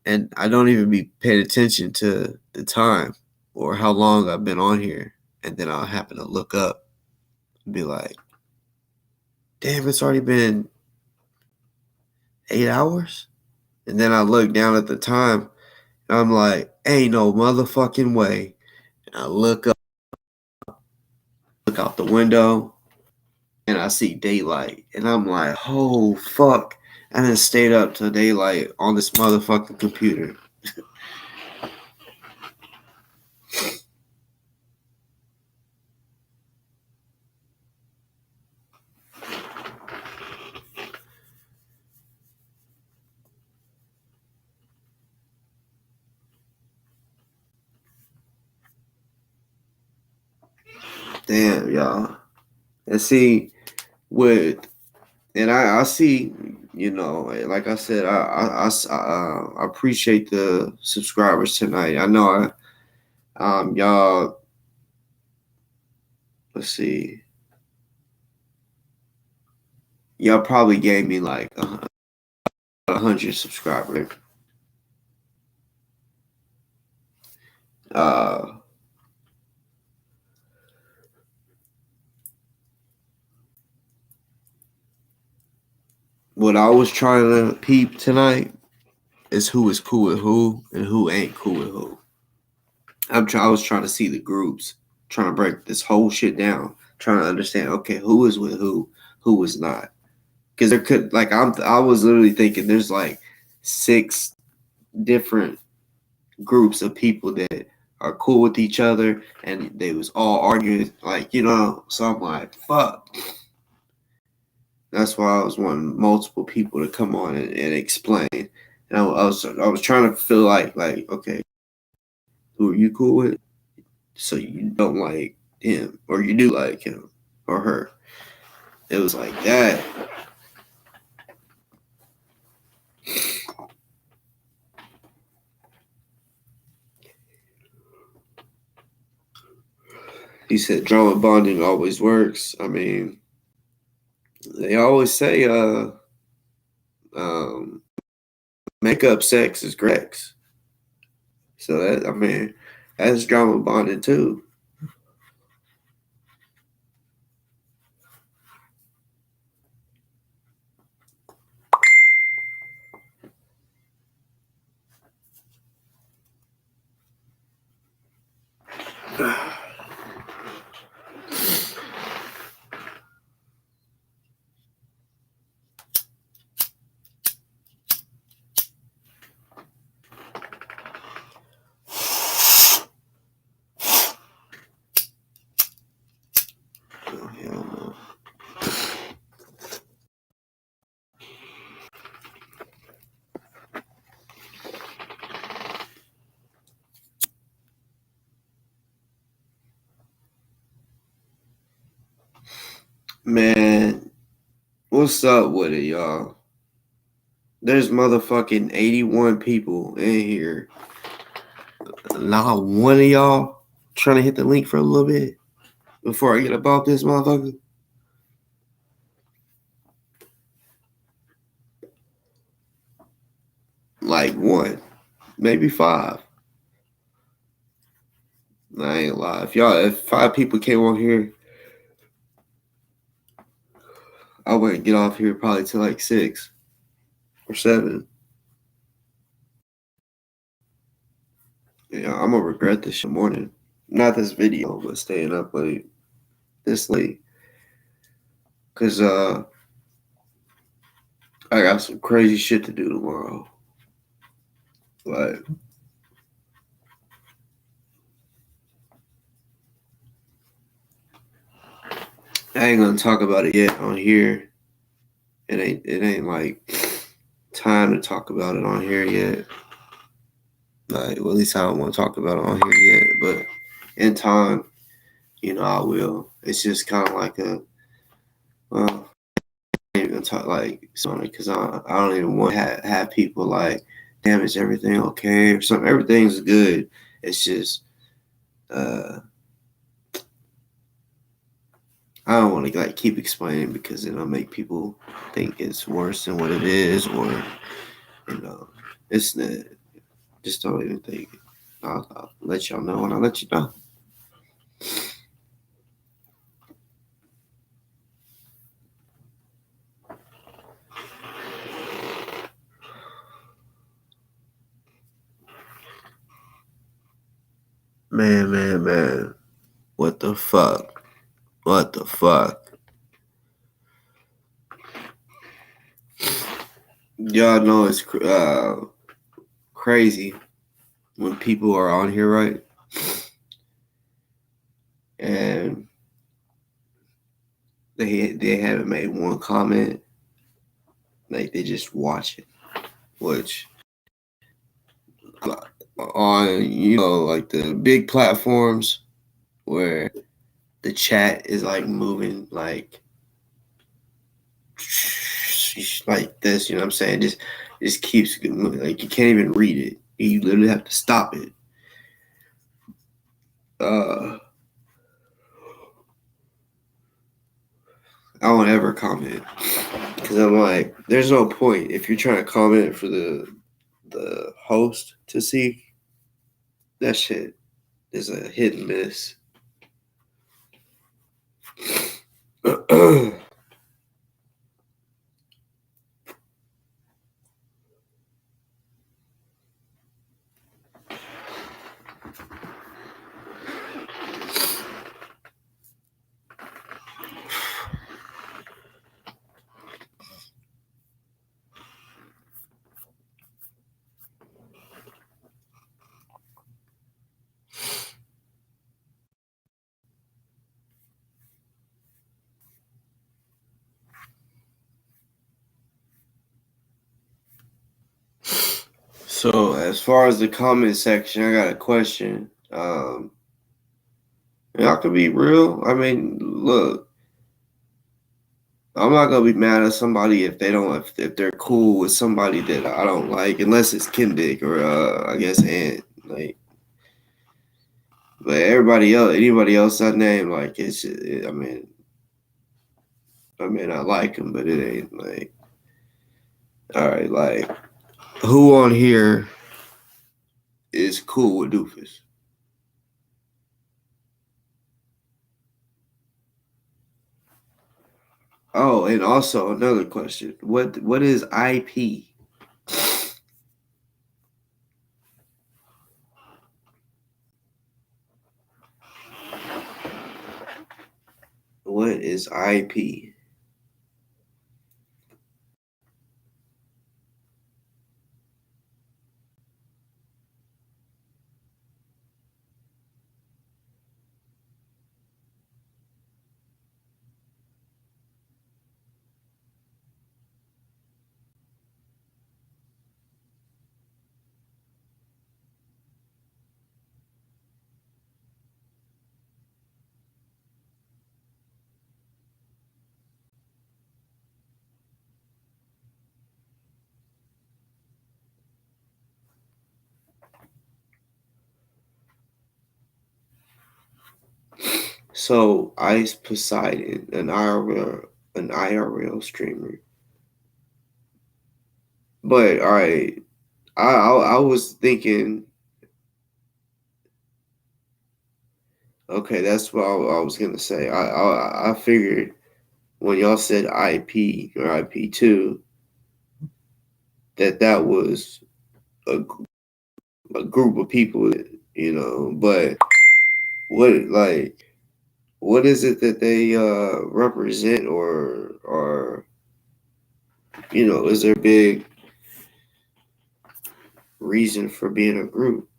And I don't even be paying attention to the time or how long I've been on here. And then I'll happen to look up and be like, damn, it's already been 8 hours? And then I look down at the time and I'm like, ain't no motherfucking way. And I look out the window and I see daylight. And I'm like, oh, fuck. I done stayed up till daylight on this motherfucking computer. Damn, y'all. And see, I see, you know, like I said, I appreciate the subscribers tonight. I know y'all, let's see, y'all probably gave me like 100 subscribers. What I was trying to peep tonight is who is cool with who and who ain't cool with who. I was trying to see the groups, trying to break this whole shit down, trying to understand, okay, who is with who is not. Because there could, like, I was literally thinking there's like 6 different groups of people that are cool with each other, and they was all arguing, like, you know. So I'm like, fuck. That's why I was wanting multiple people to come on and explain. And I was trying to feel like, okay, who are you cool with? So you don't like him, or you do like him or her. It was like that. He said drama bonding always works. I mean, they always say makeup sex is great. So that, I mean, that's drama bonding too. Man, what's up with it, y'all? There's motherfucking 81 people in here. Not one of y'all trying to hit the link for a little bit before I get about this motherfucker. Like one, maybe five. I ain't lie. If 5 people came on here, I wouldn't get off here probably till like 6 or 7. Yeah, I'm gonna regret this shit morning. Not this video, but staying up late. This late. Cause I got some crazy shit to do tomorrow. Like, I ain't gonna talk about it yet on here. It ain't like time to talk about it on here yet. Like, well, at least I don't want to talk about it on here yet. But in time, I will. It's just kind of like a, well, I ain't gonna talk like something because I don't even want to have people like, damn, is everything okay or something? Everything's good. It's just, I don't want to like keep explaining because it'll make people think it's worse than what it is, or it's not. Just don't even think it. I'll let y'all know when I let you know. Man. What the fuck? Y'all know it's crazy when people are on here, right? And they haven't made one comment. Like, they just watch it. Which, on, like the big platforms where the chat is like moving like this, you know what I'm saying? Just keeps moving. Like, you can't even read it. You literally have to stop it. I won't ever comment because I'm like, there's no point if you're trying to comment for the host to see. That shit is a hit and miss. So as far as the comment section, I got a question. Y'all can be real. I mean, look, I'm not gonna be mad at somebody if they're cool with somebody that I don't like, unless it's Kendrick or I guess Ant. Like, but anybody else I name, like, I mean, I like him, but it ain't like, all right, like, who on here is cool with Doofus. Oh, and also another question. What is IP? What is IP? So Ice Poseidon, an IRL streamer. But all right, I was thinking. Okay, that's what I was gonna say. I figured when y'all said IP or IP2 that was a group of people, you know. But what is it that they represent, or you know, is there a big reason for being a group?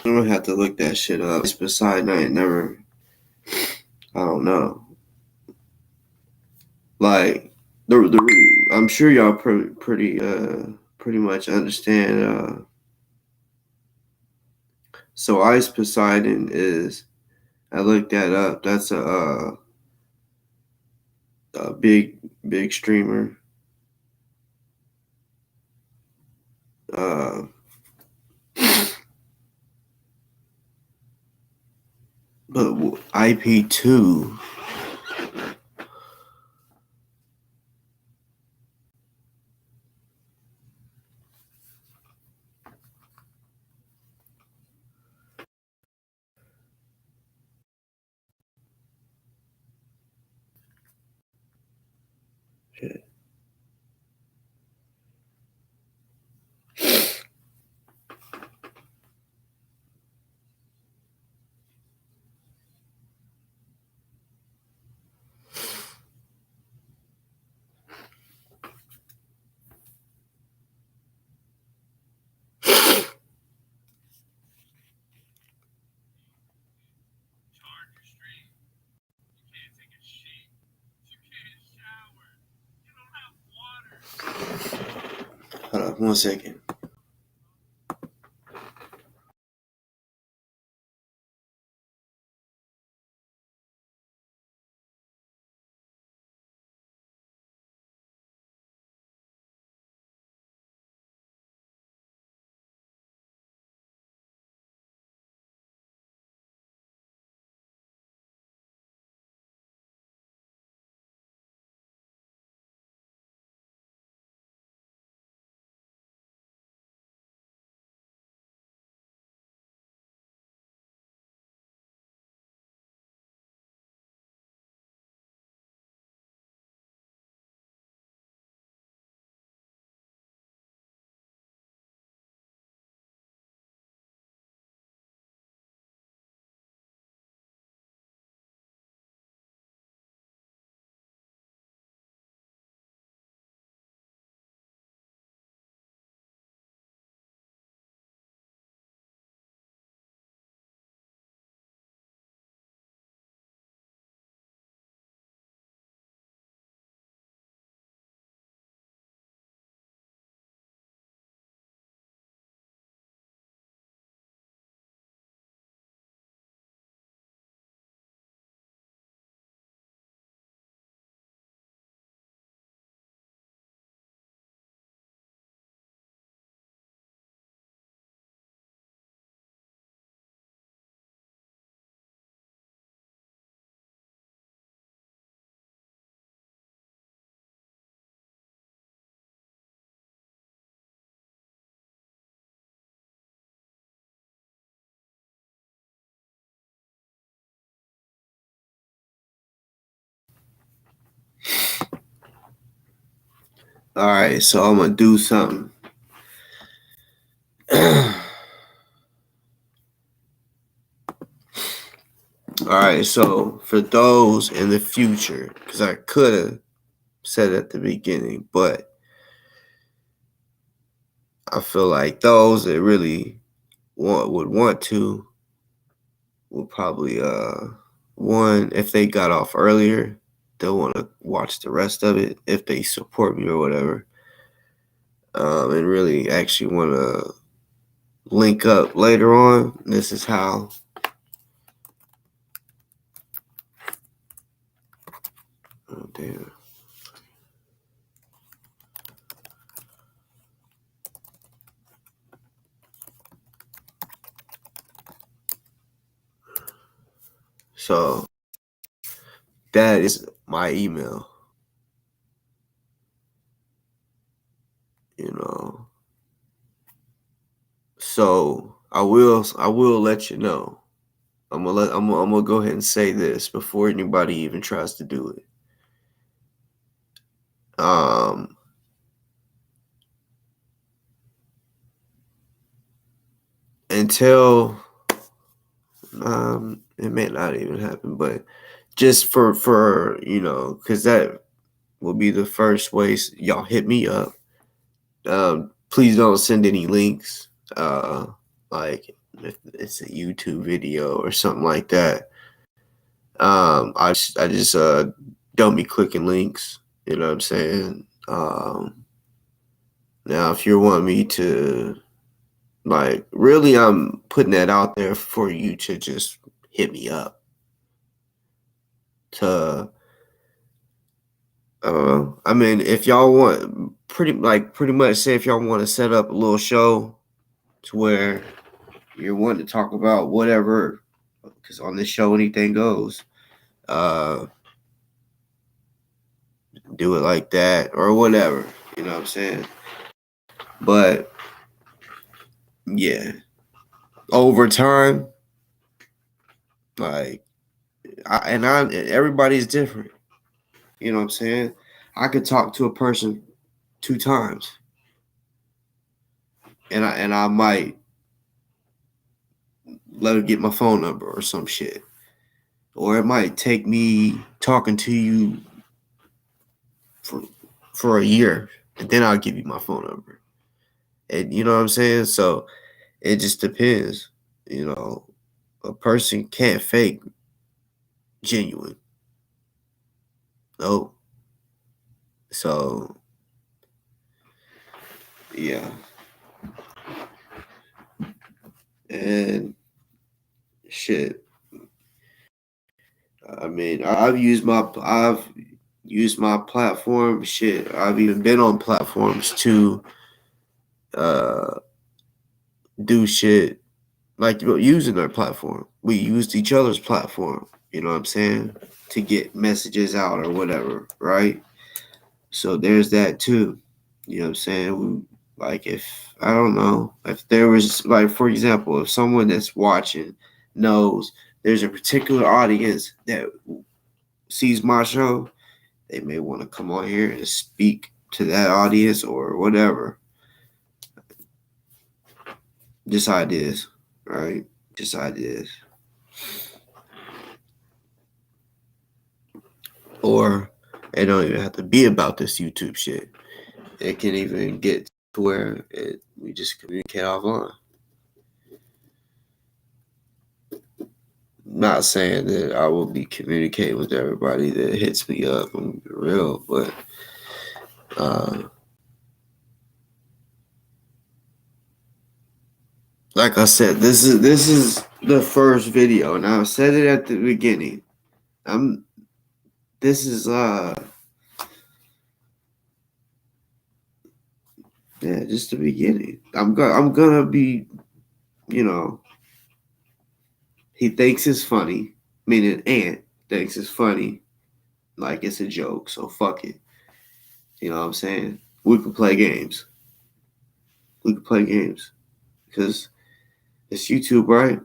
I'm gonna have to look that shit up. It's beside I ain't never. I don't know. Like I'm sure y'all pretty much understand. So Ice Poseidon is. I looked that up. That's a big streamer. But IP2. Shit. Hold on 1 second. All right, so I'm gonna do something. All right, so for those in the future, because I could have said at the beginning, but I feel like those that really would want to will probably one, if they got off earlier, they'll want to watch the rest of it if they support me or whatever, and really actually want to link up later on. This is how. Oh damn. So that is my email. You know. So I will let you know. I'm gonna go ahead and say this before anybody even tries to do it. Until it may not even happen, but just for you know, because that will be the first ways y'all hit me up. Please don't send any links. Like if it's a YouTube video or something like that. I just don't be clicking links. You know what I'm saying? Now, if you want me to, like, really, I'm putting that out there for you to just hit me up. I mean, if y'all want, pretty much say if y'all want to set up a little show to where you're wanting to talk about whatever, because on this show anything goes. Do it like that or whatever. You know what I'm saying? But yeah, over time, like, everybody's different. You know what I'm saying? I could talk to a person 2 times, and I might let her get my phone number or some shit, or it might take me talking to you for a year, and then I'll give you my phone number. And you know what I'm saying? So it just depends. You know, a person can't fake genuine. No. So yeah. And shit. I mean, I've used my platform. Shit, I've even been on platforms to do shit like using their platform. We used each other's platform. You know what I'm saying? To get messages out or whatever, right? So there's that too. You know what I'm saying? Like if I don't know if there was, like, for example, if someone that's watching knows there's a particular audience that sees my show, they may want to come on here and speak to that audience or whatever. Just ideas, right? Just ideas. Or it don't even have to be about this YouTube shit. It can even get to where we just communicate offline. Not saying that I will be communicating with everybody that hits me up. I'm gonna be real, but like I said, this is the first video, and I said it at the beginning. This is just the beginning. I'm gonna be, you know, he thinks it's funny, meaning Ant thinks it's funny, like it's a joke, so fuck it. You know what I'm saying? We can play games. Because it's YouTube, right?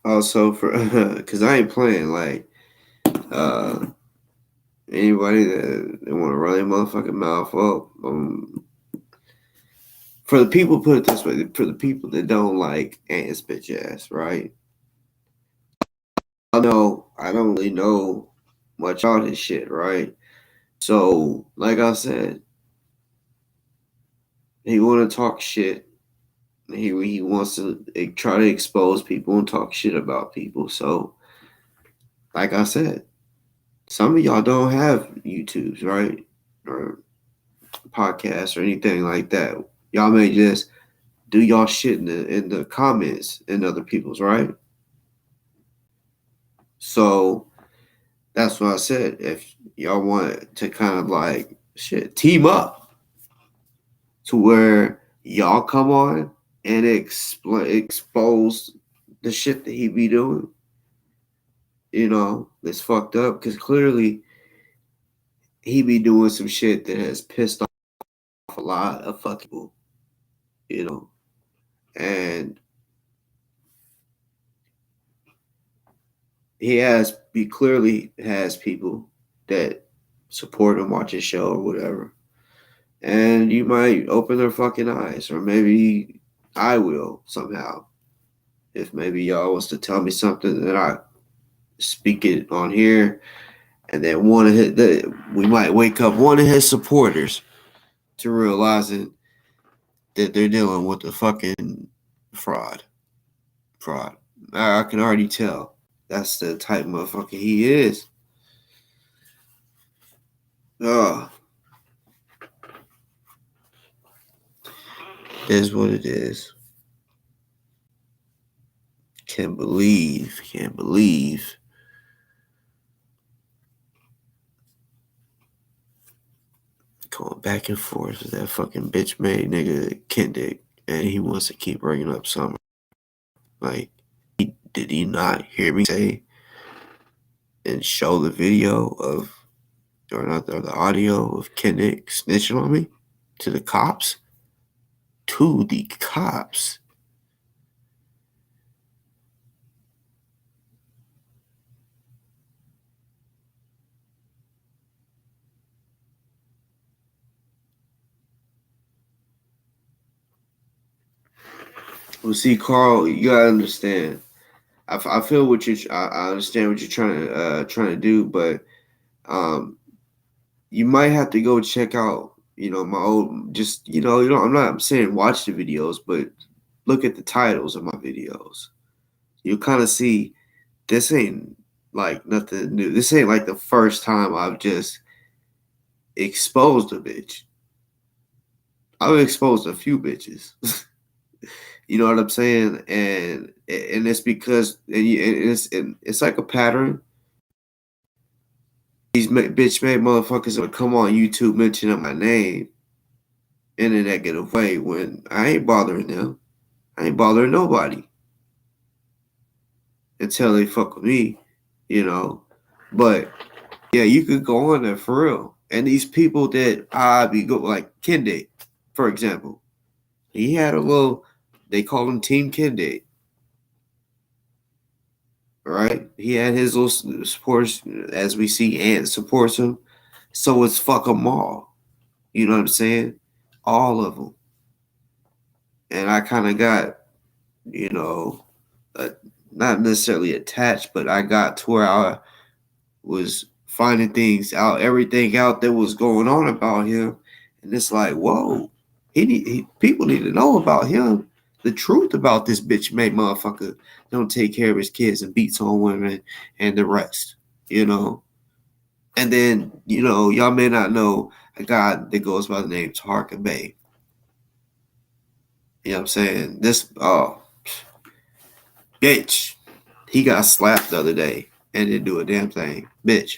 Also for because I ain't playing like anybody that want to run their motherfucking mouth up. For the people, put it this way, for the people that don't like Ant's bitch ass, right? I don't really know much on this shit, right? So, like I said, he want to talk shit. He wants to try to expose people and talk shit about people. So, like I said, some of y'all don't have YouTubes, right? Or podcasts or anything like that. Y'all may just do y'all shit in the comments in other people's, right? So that's what I said. If y'all want to kind of like team up to where y'all come on and expose the shit that he be doing, that's fucked up, because clearly he be doing some shit that has pissed off a lot of fucking people, and he clearly has people that support him, watch his show or whatever. And you might open their fucking eyes, or maybe I will somehow. If maybe y'all wants to tell me something that I speak it on here, and then we might wake up one of his supporters to realizing that they're dealing with a fucking fraud. I can already tell. That's the type of motherfucker he is. Is what it is. Can't believe. Going back and forth with that fucking bitch made nigga Kendrick, and he wants to keep bringing up Summer. Like, did he not hear me say and show the video of, or not the audio of Kendrick snitching on me to the cops? To the cops. Well, see, Carl, you gotta understand. I feel what I understand what you're trying to do, but you might have to go check out, my old, just, I'm not saying watch the videos, but look at the titles of my videos. You'll kind of see this ain't like nothing new. This ain't like the first time I've just exposed a bitch. I've exposed a few bitches. You know what I'm saying? And it's because it's like a pattern. These bitch made motherfuckers would come on YouTube mentioning my name in a negative way when I ain't bothering them. I ain't bothering nobody until they fuck with me, But yeah, you could go on there for real. And these people that I be go like Kendrick, for example, he had they call him Team Kendrick. Right? He had his little supporters, as we see Ant supports him. So it's fuck them all. You know what I'm saying? All of them. And I kind of got, not necessarily attached, but I got to where I was finding everything out that was going on about him. And it's like, whoa, people need to know about him. The truth about this bitch made motherfucker don't take care of his kids and beats on women and the rest, And then, y'all may not know a guy that goes by the name Tarka Bay. You know what I'm saying? Bitch, he got slapped the other day and didn't do a damn thing. Bitch.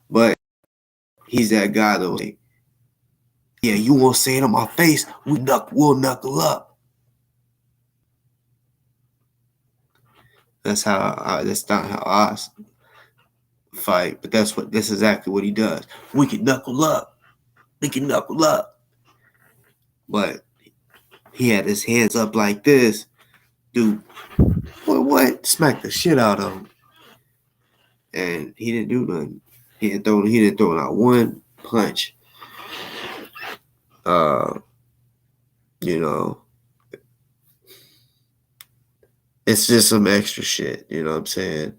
But he's that guy though. Like, yeah, you won't say it on my face. We'll knuckle up. That's not how I fight, but that's exactly what he does. We can knuckle up. But he had his hands up like this dude, what? Smacked the shit out of him. And he didn't do nothing. He didn't throw out one punch. You know, it's just some extra shit, you know what I'm saying?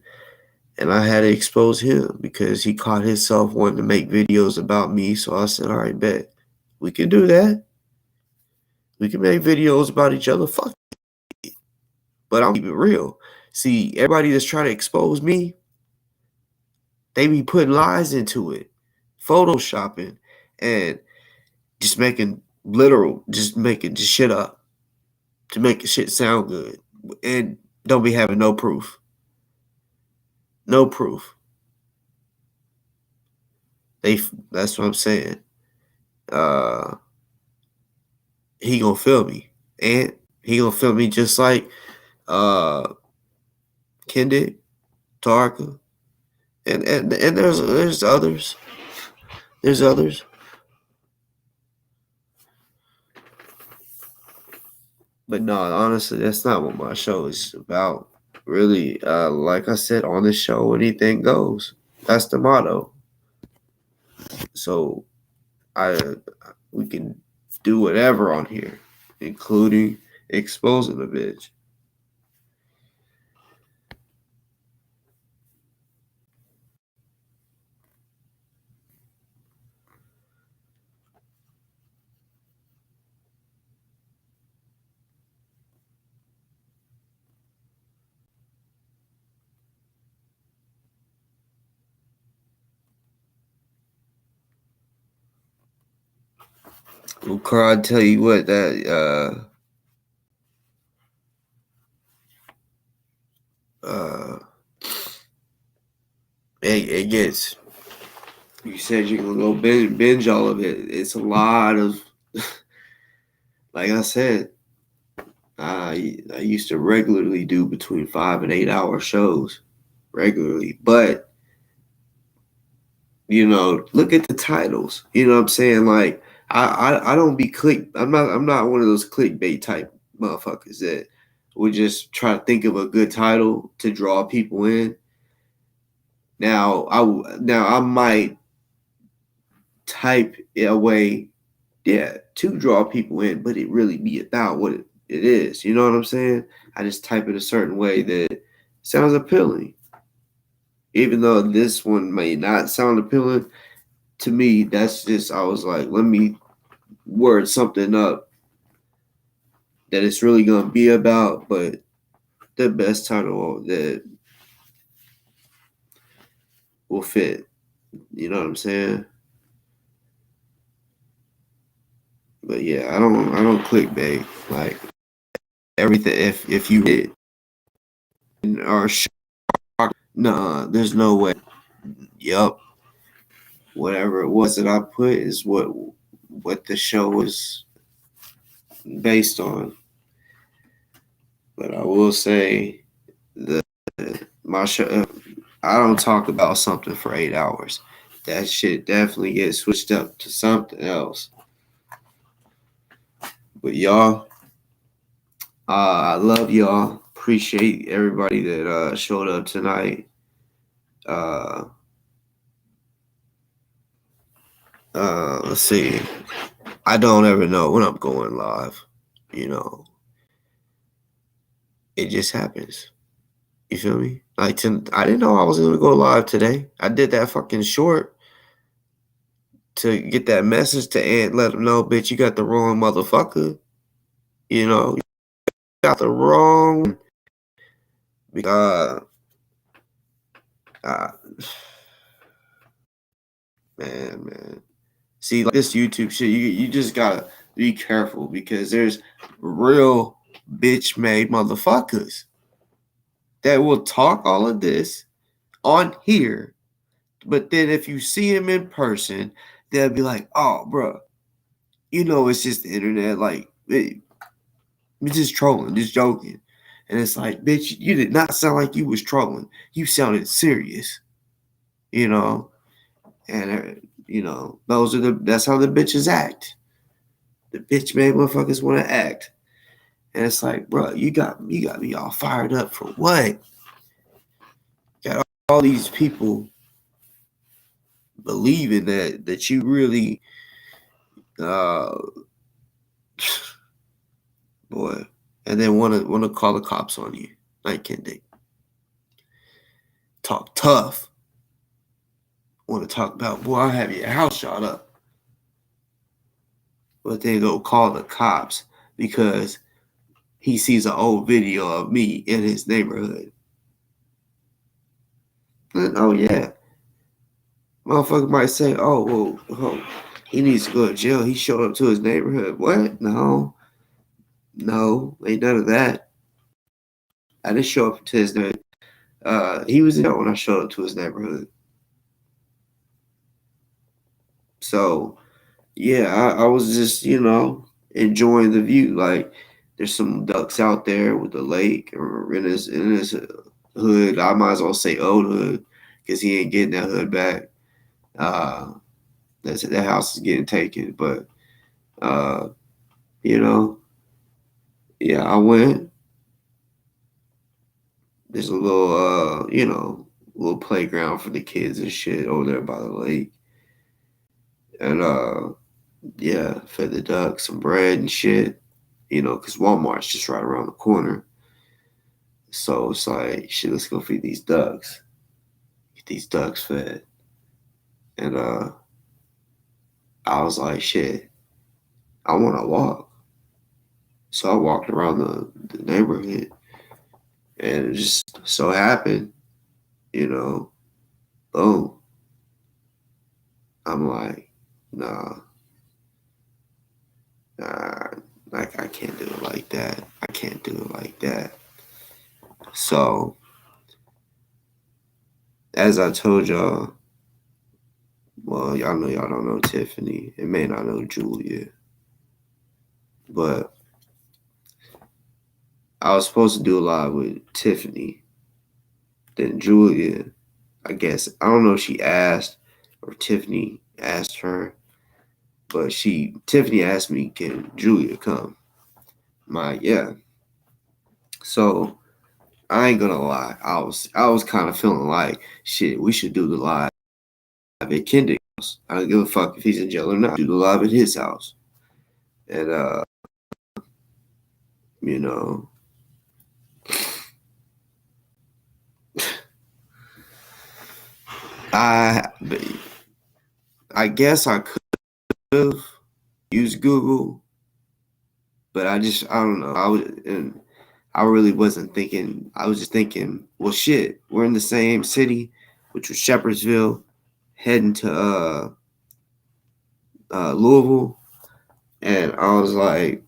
And I had to expose him because he caught himself wanting to make videos about me. So I said, all right, bet. We can do that. We can make videos about each other. Fuck it. But I'll keep it real. See, everybody that's trying to expose me, they be putting lies into it. Photoshopping and just making just shit up to make shit sound good. And don't be having no proof. No proof. That's what I'm saying. He gonna feel me. And he gonna feel me just like Kendrick, Tarka. And there's others. There's others. But no, honestly, that's not what my show is about. Really, like I said, on the show, anything goes. That's the motto. So we can do whatever on here, including exposing the bitch. Well, Carl, I tell you what, that it gets. You said you're gonna go binge all of it. It's a lot of, like I said, I used to regularly do between 5 and 8 hour shows regularly, but you know, look at the titles. You know what I'm saying? Like I don't be I'm not one of those clickbait type motherfuckers that would just try to think of a good title to draw people in. Now I might type it away, yeah, to draw people in, but it really be about what it is. You know what I'm saying? I just type it a certain way that sounds appealing. Even though this one may not sound appealing, to me, that's just, I was like, let me word something up that it's really going to be about, but the best title that will fit. You know what I'm saying? But yeah, I don't clickbait. Like everything, if you did or nah, there's no way. Yup. Whatever it was that I put is what the show was based on. But I will say my show, I don't talk about something for 8 hours. That shit definitely gets switched up to something else. But y'all, I love y'all. Appreciate everybody that showed up tonight. Let's see. I don't ever know when I'm going live. You know, it just happens. You feel me? I didn't know I was gonna go live today. I did that fucking short to get that message to Ant, let him know, bitch, you got the wrong motherfucker. You know, you got the wrong. Man. See, like this YouTube shit, you just gotta be careful because there's real bitch made motherfuckers that will talk all of this on here, but then if you see him in person, they'll be like, "Oh, bro, you know it's just the internet. Like, we're just trolling, just joking." And it's like, bitch, you did not sound like you was trolling. You sounded serious, you know. And you know, that's how the bitches act. The bitch made motherfuckers want to act. And it's like, bro, you got me all fired up for what? Got all these people believing that you really, boy, and then want to call the cops on you, like Kendrick. Talk tough. Want to talk about, boy, I'll have your house shot up. But then go call the cops because he sees an old video of me in his neighborhood. And, oh, yeah. Motherfucker might say, he needs to go to jail. He showed up to his neighborhood. What? No, ain't none of that. I didn't show up to his neighborhood. He was in jail when I showed up to his neighborhood. So, yeah, I was just, enjoying the view. Like, there's some ducks out there with the lake or in his hood. I might as well say old hood because he ain't getting that hood back. That house is getting taken. But, yeah, I went. There's a little, little playground for the kids and shit over there by the lake. And, yeah, fed the ducks some bread and shit, because Walmart's just right around the corner. So it's like, shit, let's go feed these ducks. Get these ducks fed. And I was like, shit, I want to walk. So I walked around the neighborhood. And it just so happened, boom. I'm like, nah, like I can't do it like that. I can't do it like that. So, as I told y'all, well, y'all know y'all don't know Tiffany. It may not know Julia. But I was supposed to do a live with Tiffany. Then Julia, I guess, I don't know if she asked or Tiffany asked her. But Tiffany asked me, can Julia come? I'm like, yeah. So I ain't gonna lie. I was kind of feeling like, shit, we should do the live at Kendrick's house. I don't give a fuck if he's in jail or not. Do the live at his house. And I guess I could have used Google, but I don't know. I really wasn't thinking. I was just thinking, well, shit, we're in the same city, which was Shepherdsville, heading to Louisville, and I was like,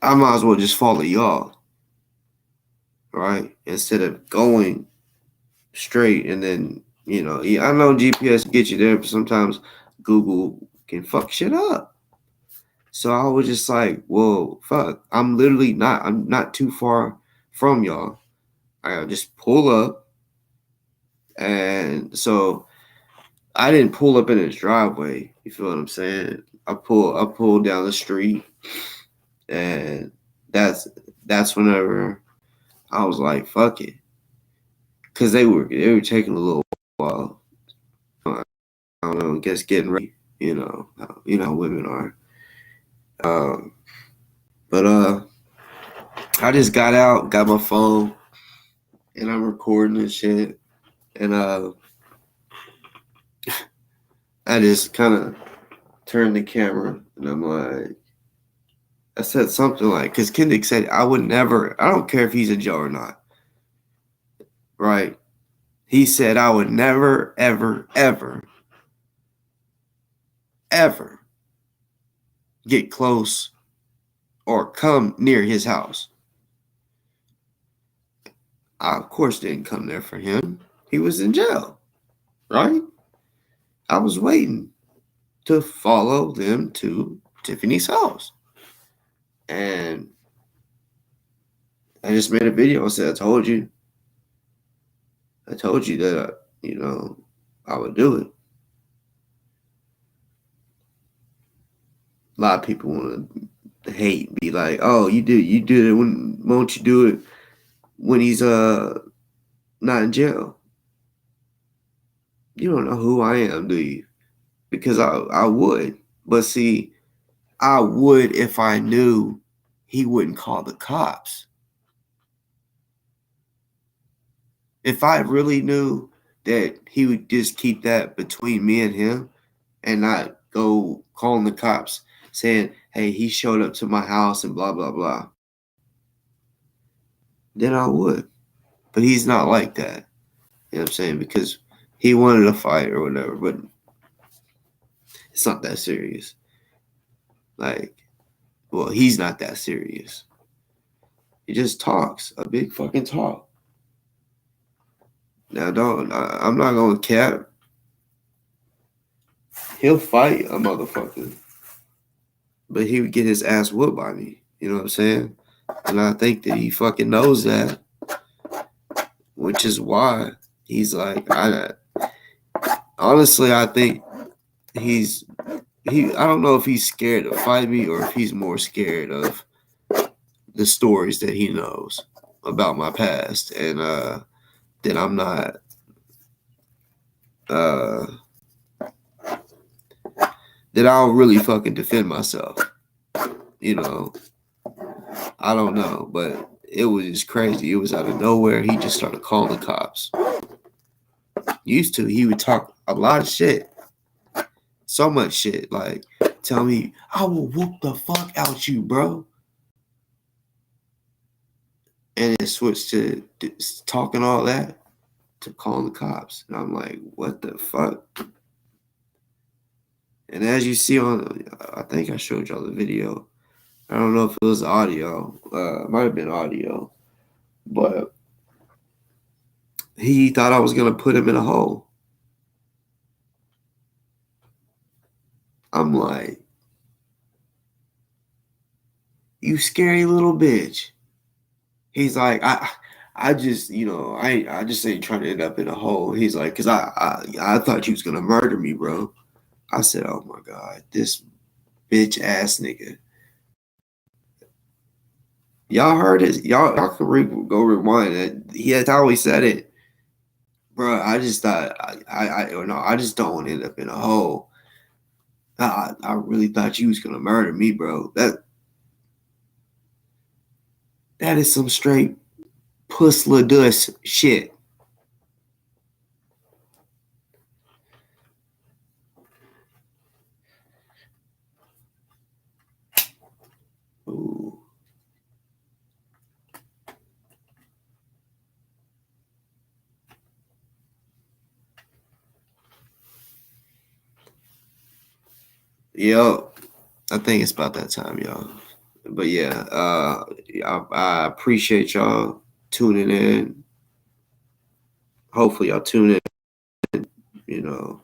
I might as well just follow y'all, right? Instead of going straight and then, I know GPS gets you there, but sometimes Google can fuck shit up. So I was just like, whoa, fuck. I'm not too far from y'all. I just pull up. And so I didn't pull up in his driveway. You feel what I'm saying? I pulled down the street, and that's whenever I was like, fuck it. Cause they were taking a little while. I don't know, I guess getting ready, how women are. But I just got out, got my phone, and I'm recording and shit. And I just kind of turned the camera, and I'm like, I said something like, because Kendrick said, I don't care if he's in jail or not. Right? He said, I would never, ever, ever, ever get close or come near his house. I, of course, didn't come there for him. He was in jail. Right? I was waiting to follow them to Tiffany's house. And I just made a video and said, I told you that, I would do it. A lot of people want to hate, be like, oh, you did it. Won't you do it when he's not in jail? You don't know who I am, do you? Because I would. But see, I would if I knew he wouldn't call the cops. If I really knew that he would just keep that between me and him and not go calling the cops saying, hey, he showed up to my house and blah, blah, blah, then I would. But he's not like that. You know what I'm saying? Because he wanted a fight or whatever, but it's not that serious. Like, well, he's not that serious. He just talks a big fucking talk. Now, I'm not going to cap. He'll fight a motherfucker. But he would get his ass whooped by me. You know what I'm saying? And I think that he fucking knows that. Which is why he's like, honestly, I think I don't know if he's scared to fight me or if he's more scared of the stories that he knows about my past. And that I'm not that I'll really fucking defend myself. You know, I don't know, but it was just crazy. It was out of nowhere. He just started calling the cops. Used to, he would talk a lot of shit. So much shit. Like, tell me, I will whoop the fuck out you, bro. And it switched to talking all that to calling the cops. And I'm like, what the fuck? And as you see on, I think I showed y'all the video. I don't know if it was audio. It might have been audio. But he thought I was going to put him in a hole. I'm like, you scary little bitch. He's like, I just, you know, I just ain't trying to end up in a hole. He's like, because I thought you was going to murder me, bro. I said, oh, my God, this bitch ass nigga. Y'all heard it. Y'all can go rewind it. He had always said it. Bro, I just thought, I just don't want to end up in a hole. I really thought you was going to murder me, bro. That is some straight pussla dust shit. Ooh. Yo, I think it's about that time, y'all. But yeah, I appreciate y'all tuning in. Hopefully y'all tune in. You know,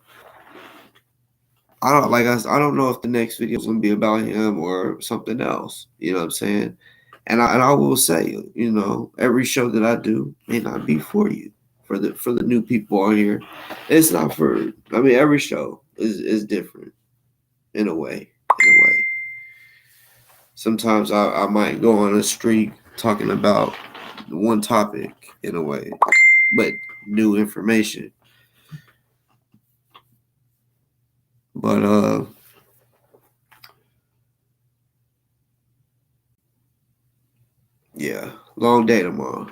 I don't know if the next video is gonna be about him or something else. You know what I'm saying? And I will say, you know, every show that I do may not be for you. For the new people on here, it's not for. I mean, every show is different in a way. Sometimes I might go on a streak talking about one topic in a way, but new information. But yeah, long day tomorrow.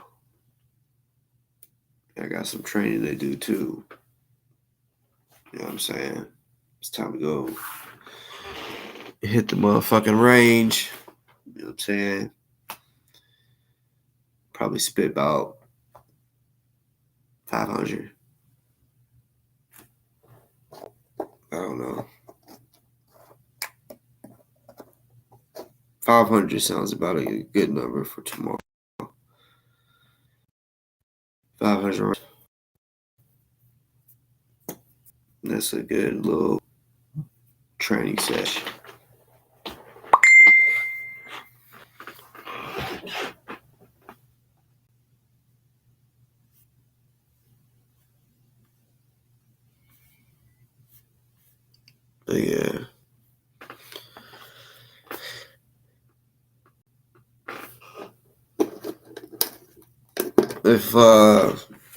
I got some training to do too. You know what I'm saying? It's time to go hit the motherfucking range. You know what I'm saying? Probably spit about 500. I don't know. 500 sounds about a good number for tomorrow. 500. That's a good little training session. But yeah. if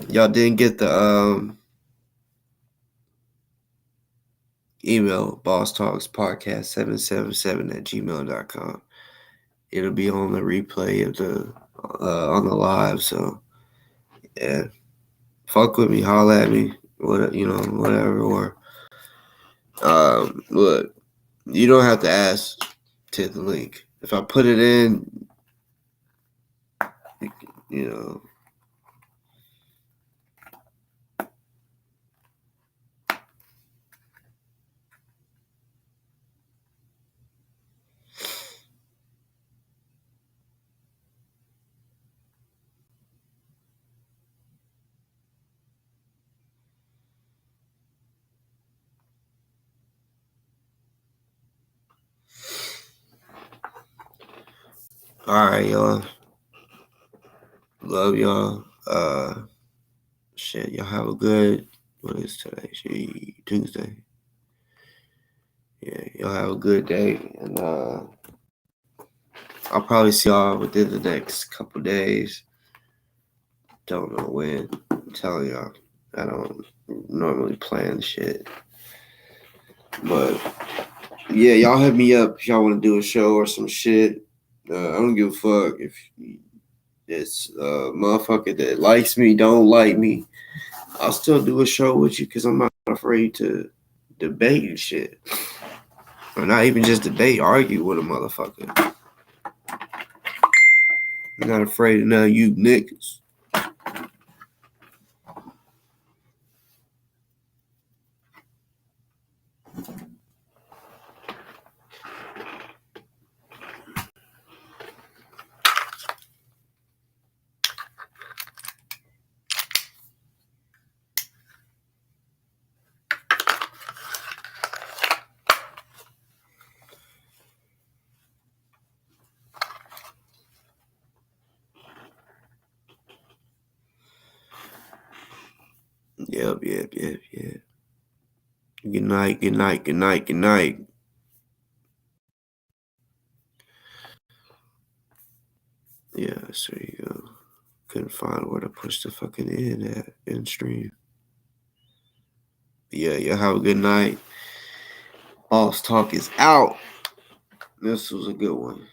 y'all didn't get the email, BossTalkPodcast777 @gmail.com. It'll be on the replay of the on the live. So yeah, fuck with me, holla at me, whatever. Or look, you don't have to ask to the link. If I put it in, you know. All right, y'all. Love y'all. Shit, y'all have a good. What is today? Tuesday. Yeah, y'all have a good day, and I'll probably see y'all within the next couple days. Don't know when. I'm telling y'all, I don't normally plan shit, but yeah, y'all hit me up if y'all want to do a show or some shit. I don't give a fuck if it's a motherfucker that likes me, don't like me. I'll still do a show with you because I'm not afraid to debate and shit. Or not even just debate, argue with a motherfucker. I'm not afraid of none of you niggas. Yep. Good night. Yeah, so you go. Couldn't find where to push the fucking in stream. Yeah, y'all have a good night. Boss Talk is out. This was a good one.